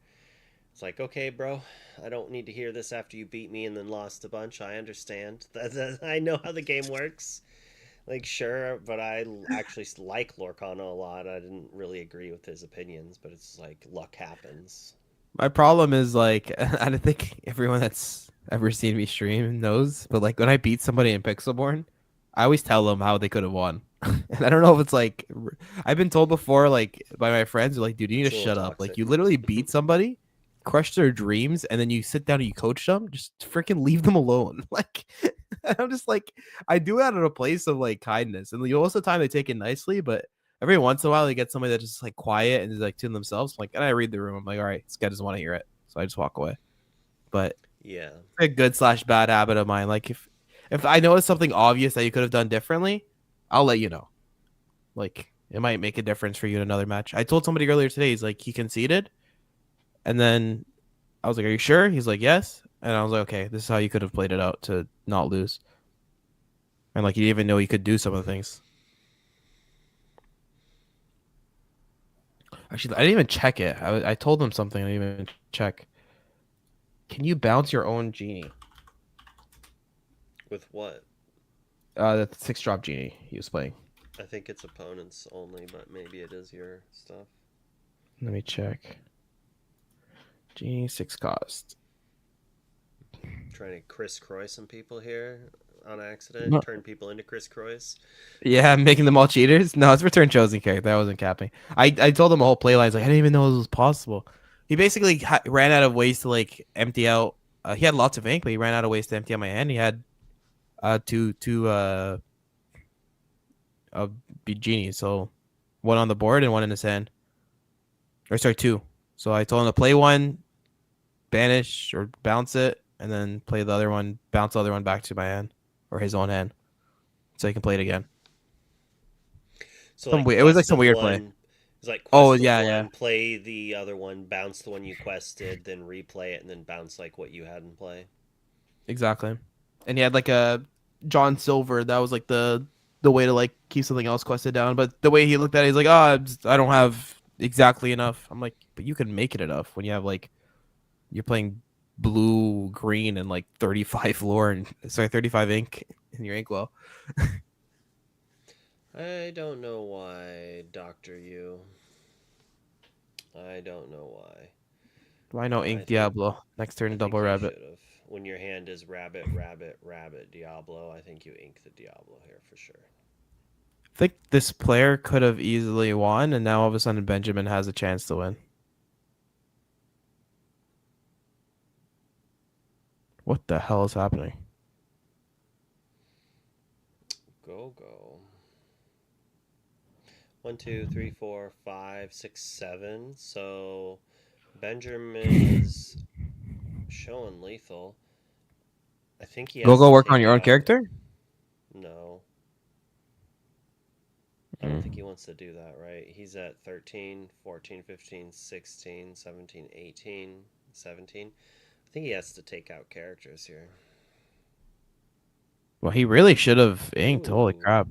It's like, okay, bro, I don't need to hear this after you beat me and then lost a bunch. I understand. I know how the game works. Like, sure, but I actually like Lorcana a lot. I didn't really agree with his opinions, but it's like luck happens. My problem is like I don't think everyone that's ever seen me stream knows, but like when I beat somebody in Pixelborn, I always tell them how they could have won. And I don't know if it's like I've been told before, like by my friends, they're like, dude, you need It's to a little shut up. Like toxic. you literally beat somebody, crush their dreams, and then you sit down and you coach them. Just freaking leave them alone. Like I'm just like I do it out of a place of like kindness, and most of the time they take it nicely, but every once in a while they get somebody that's just like quiet and is like to themselves. Like, and I read the room. I'm like, all right, this guy doesn't want to hear it, so I just walk away. But Yeah. a good/bad habit of mine. Like if I notice something obvious that you could have done differently, I'll let you know. Like it might make a difference for you in another match. I told somebody earlier today, he's like, he conceded, and then I was like, are you sure? He's like, yes. And I was like, okay, this is how you could have played it out to not lose. And like you didn't even know you could do some of the things. Actually, I didn't even check it. I told him something. I didn't even check. Can you bounce your own genie? With what? The 6-drop genie he was playing. I think it's opponents only, but maybe it is your stuff. Let me check. Genie 6 cost. Trying to Chris Croy some people here on accident, No. turn people into Chris Croys. Yeah, making them all cheaters. No, it's return chosen character. I wasn't capping. I told him a whole play line. Like I didn't even know this was possible. He basically ran out of ways to like empty out. He had lots of ink, but he ran out of ways to empty out my hand. He had two genies, so one on the board and one in his hand. Or sorry, two. So I told him to play one, banish or bounce it, and then play the other one, bounce the other one back to my hand or his own hand. so he can play it again. So Some like weird, it was like quest some of weird play. one, it's like Oh quest of yeah, yeah, one, play the other one, bounce the one you quested, then replay it, and then bounce like what you had in play. exactly. And he had like a John Silver. That was like the way to like keep something else quested down. But the way he looked at it, he's like, "Oh, I don't have exactly enough." I'm like, "But you can make it enough when you have like you're playing blue, green, and like 35 lore and 35 ink in your inkwell." I don't know why, Doctor You. I don't know why. Why no I ink think Diablo? Next turn, I double think you rabbit. should have. When your hand is rabbit, rabbit, rabbit, Diablo, I think you ink the Diablo here for sure. I think this player could have easily won, and now all of a sudden Benjamin has a chance to win. What the hell is happening? Go go. 1, 2, 3, 4, 5, 6, 7. So Benjamin is showing lethal. I think he has Go to work on take your own out. character. No, I don't think Mm. he wants to do that, right? He's at 13, 14, 15, 16, 17, 18, 17. I think he has to take out characters here. Well, he really should have inked. Holy Ooh. crap!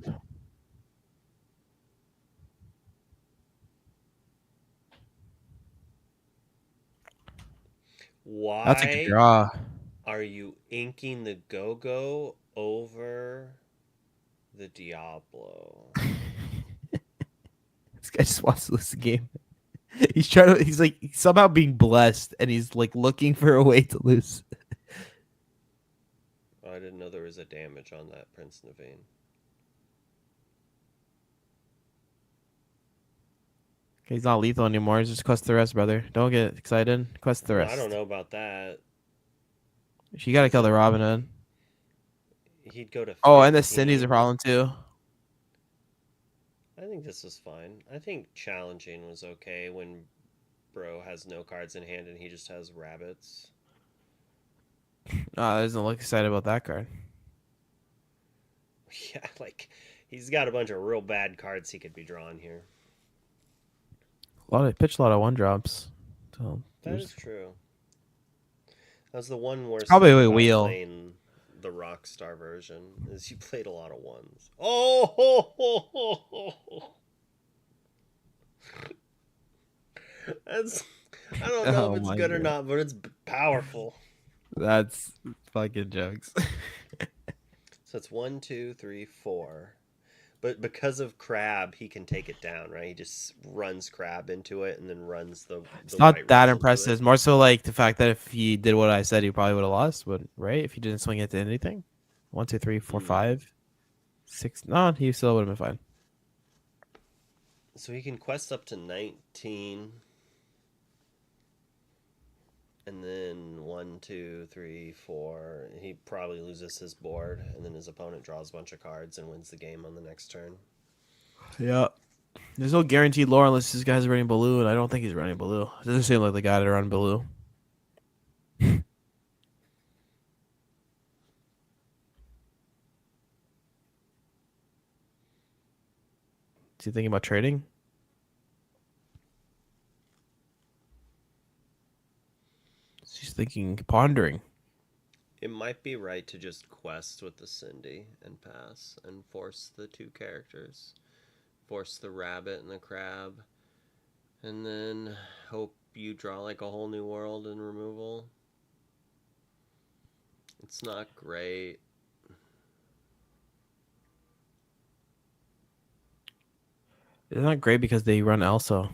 That's a good Why draw. are you inking the Go-Go over the Diablo? This guy just wants to lose the game. He's trying to. He's like somehow being blessed, and he's like looking for a way to lose. Oh, I didn't know there was a damage on that Prince Naveen. He's not lethal anymore. He's just quest the rest, brother. Don't get excited. Quest the No, rest. I don't know about that. You gotta kill the Robin Hood. He'd go to Oh, and the Cindy's a 15. problem too. I think this was fine. I think challenging was okay when Bro has no cards in hand and he just has rabbits. Oh, doesn't look excited about that card. Yeah, like he's got a bunch of real bad cards he could be drawing here. Pitched a lot of one drops. So That is true. That was the one worst probably thing a about wheel. playing the Rockstar version is you played a lot of ones. Oh, ho, ho, ho, ho, ho. That's I don't know Oh if it's my good or god, not, but it's powerful. that's fucking jokes. So it's 1, 2, 3, 4. But because of Crab, he can take it down, right? He just runs Crab into it and then runs the It's White not that Rose into impressive. it. It's more so like the fact that if he did what I said, he probably would have lost. But right, if he didn't swing it to anything, 1, 2, 3, 4, 5, 6. No, he still would have been fine. So he can quest up to 19. And then 1, 2, 3, 4. He probably loses his board, and then his opponent draws a bunch of cards and wins the game on the next turn. Yeah. There's no guaranteed lore unless this guy's running blue, and I don't think he's running blue. It doesn't seem like the guy to run blue. Is he thinking about trading? She's thinking, pondering. It might be right to just quest with the Cindy and pass and force the two characters. Force the rabbit and the crab. And then hope you draw like a whole new world in removal. It's not great. It's not great because they run Elsa.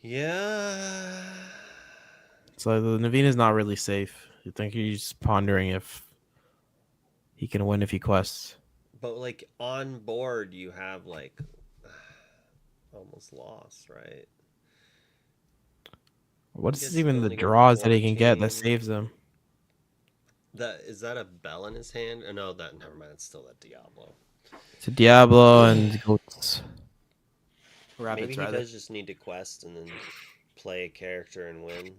Yeah. So the Naveen is not really safe. You think he's pondering if he can win if he quests. But like on board you have like almost lost, right? What Guess is you can even the only go draws that he can get that 14. saves him? That is that a bell in his hand? Oh, no, that never mind. It's still that Diablo. It's a Diablo and goats. Rabbits, Maybe he rather. does just need to quest and then play a character and win.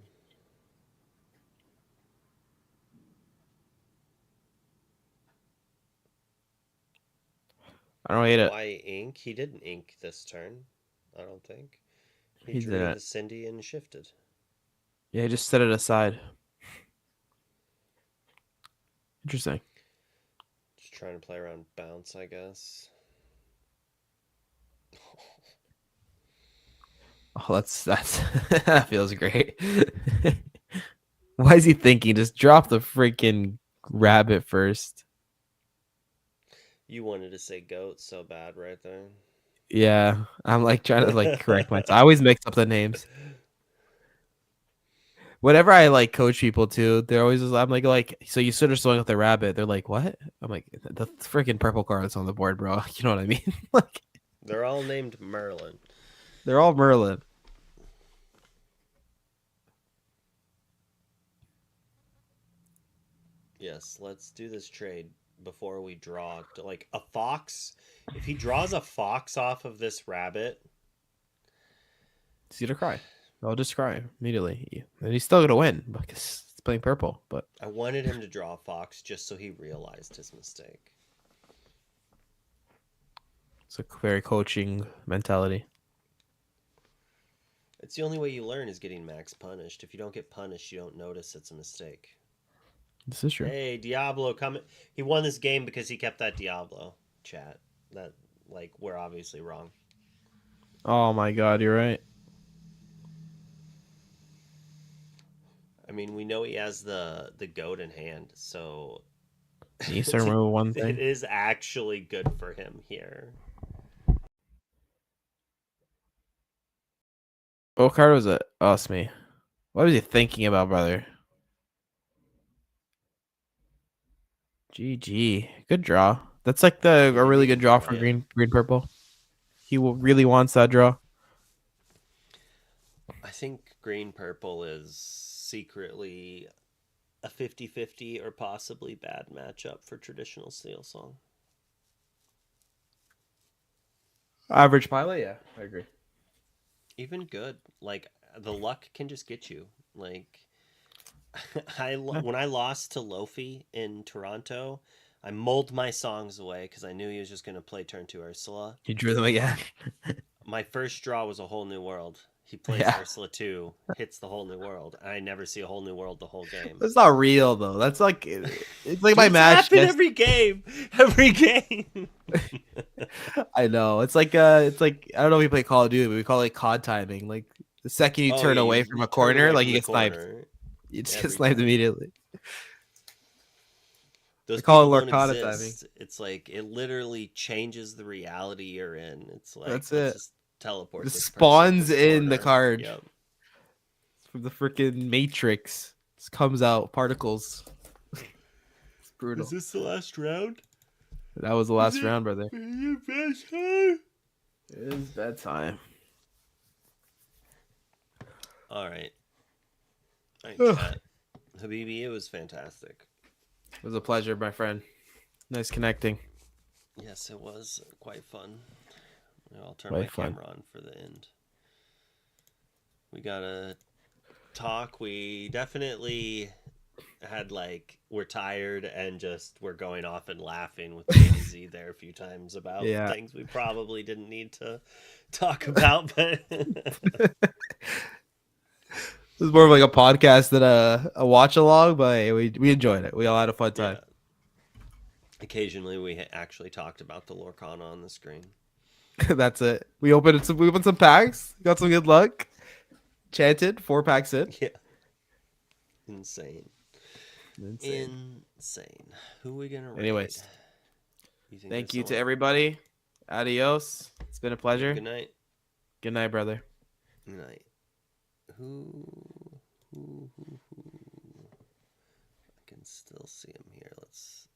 I don't hate it. Why ink? He didn't ink this turn, I don't think. He He drew didn't. the Cindy and shifted. Yeah, he just set it aside. Interesting. Just trying to play around bounce, I guess. Oh, that's that feels great. Why is he thinking? Just drop the freaking rabbit first. You wanted to say goat so bad right there. Yeah, I'm like trying to like correct myself. I always mix up the names. Whenever I like coach people too, they're always I'm like, so you sort of swing with the rabbit. They're like, what? I'm like, the freaking purple card's on the board, bro. You know what I mean? Like, They're all named Merlin. they're all Merlin. Yes, let's do this trade before we draw. Like a fox. If he draws a fox off of this rabbit, See to cry. I'll just cry immediately. And he's still gonna win because it's playing purple. But I wanted him to draw a fox just so he realized his mistake. it's a very coaching mentality. It's the only way you learn is getting max punished. If you don't get punished, you don't notice it's a mistake. This is true. Hey, Diablo, come. He won this game because he kept that Diablo. Chat. That, like, we're obviously wrong. Oh my god, you're right. I mean, we know he has the goat in hand, so You start remember one it thing. is actually good for him here. What card was it? Oh, it's me. What was he thinking about, brother? GG. Good draw. That's like a really good draw for Yeah. green purple. He really wants that draw. I think green purple is secretly a 50-50 or possibly bad matchup for traditional Steel Song. Average pilot, yeah, I agree. Even good. Like, the luck can just get you. Like, when I lost to Lofi in Toronto, I mulled my songs away because I knew he was just going to play turn 2 Ursula. You drew them again. My first draw was a whole new world. He plays Ursula 2, hits the whole new world. I never see a whole new world the whole game. That's not real though. That's like it's like my It's match. happen every game. Every game. I know. It's like I don't know if we play Call of Duty, but we call it COD timing. Like the second you turn away from a corner, like you get sniped. You just get sniped immediately. Those they call people it don't Lorcana exist. timing. It's like it literally changes the reality you're in. It's like That's let's it. just teleport. It This spawns person to in the corner. card. Yep. From the freaking Matrix. It comes out particles. It's brutal. Is this the last round? That was the last round, brother. Is it bedtime? It is bedtime. All right. Chat. Habibi, it was fantastic. It was a pleasure, my friend. Nice connecting. Yes, it was quite fun. I'll turn Quite my fun. camera on for the end. We gotta talk. We definitely had we're tired and just we're going off and laughing with Z there a few times about things we probably didn't need to talk about, but It was more of like a podcast than a watch along, but we enjoyed it. We all had a fun time. Yeah. Occasionally, we actually talked about the Lorcana on the screen. That's it. We opened some packs. Got some good luck. Chanted 4 packs in. Yeah. Insane. Who are we gonna raid? Anyways, thank you to everybody. Adios. It's been a pleasure. Good night. Good night, brother. Good night. Who? I can still see him here. Let's.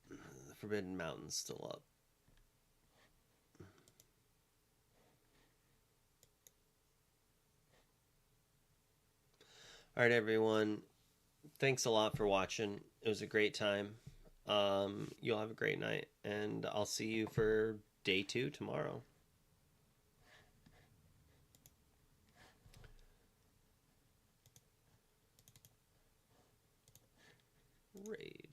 The Forbidden Mountain's still up. All right, everyone. Thanks a lot for watching. It was a great time. You'll have a great night, and I'll see you for day 2 tomorrow. Rage.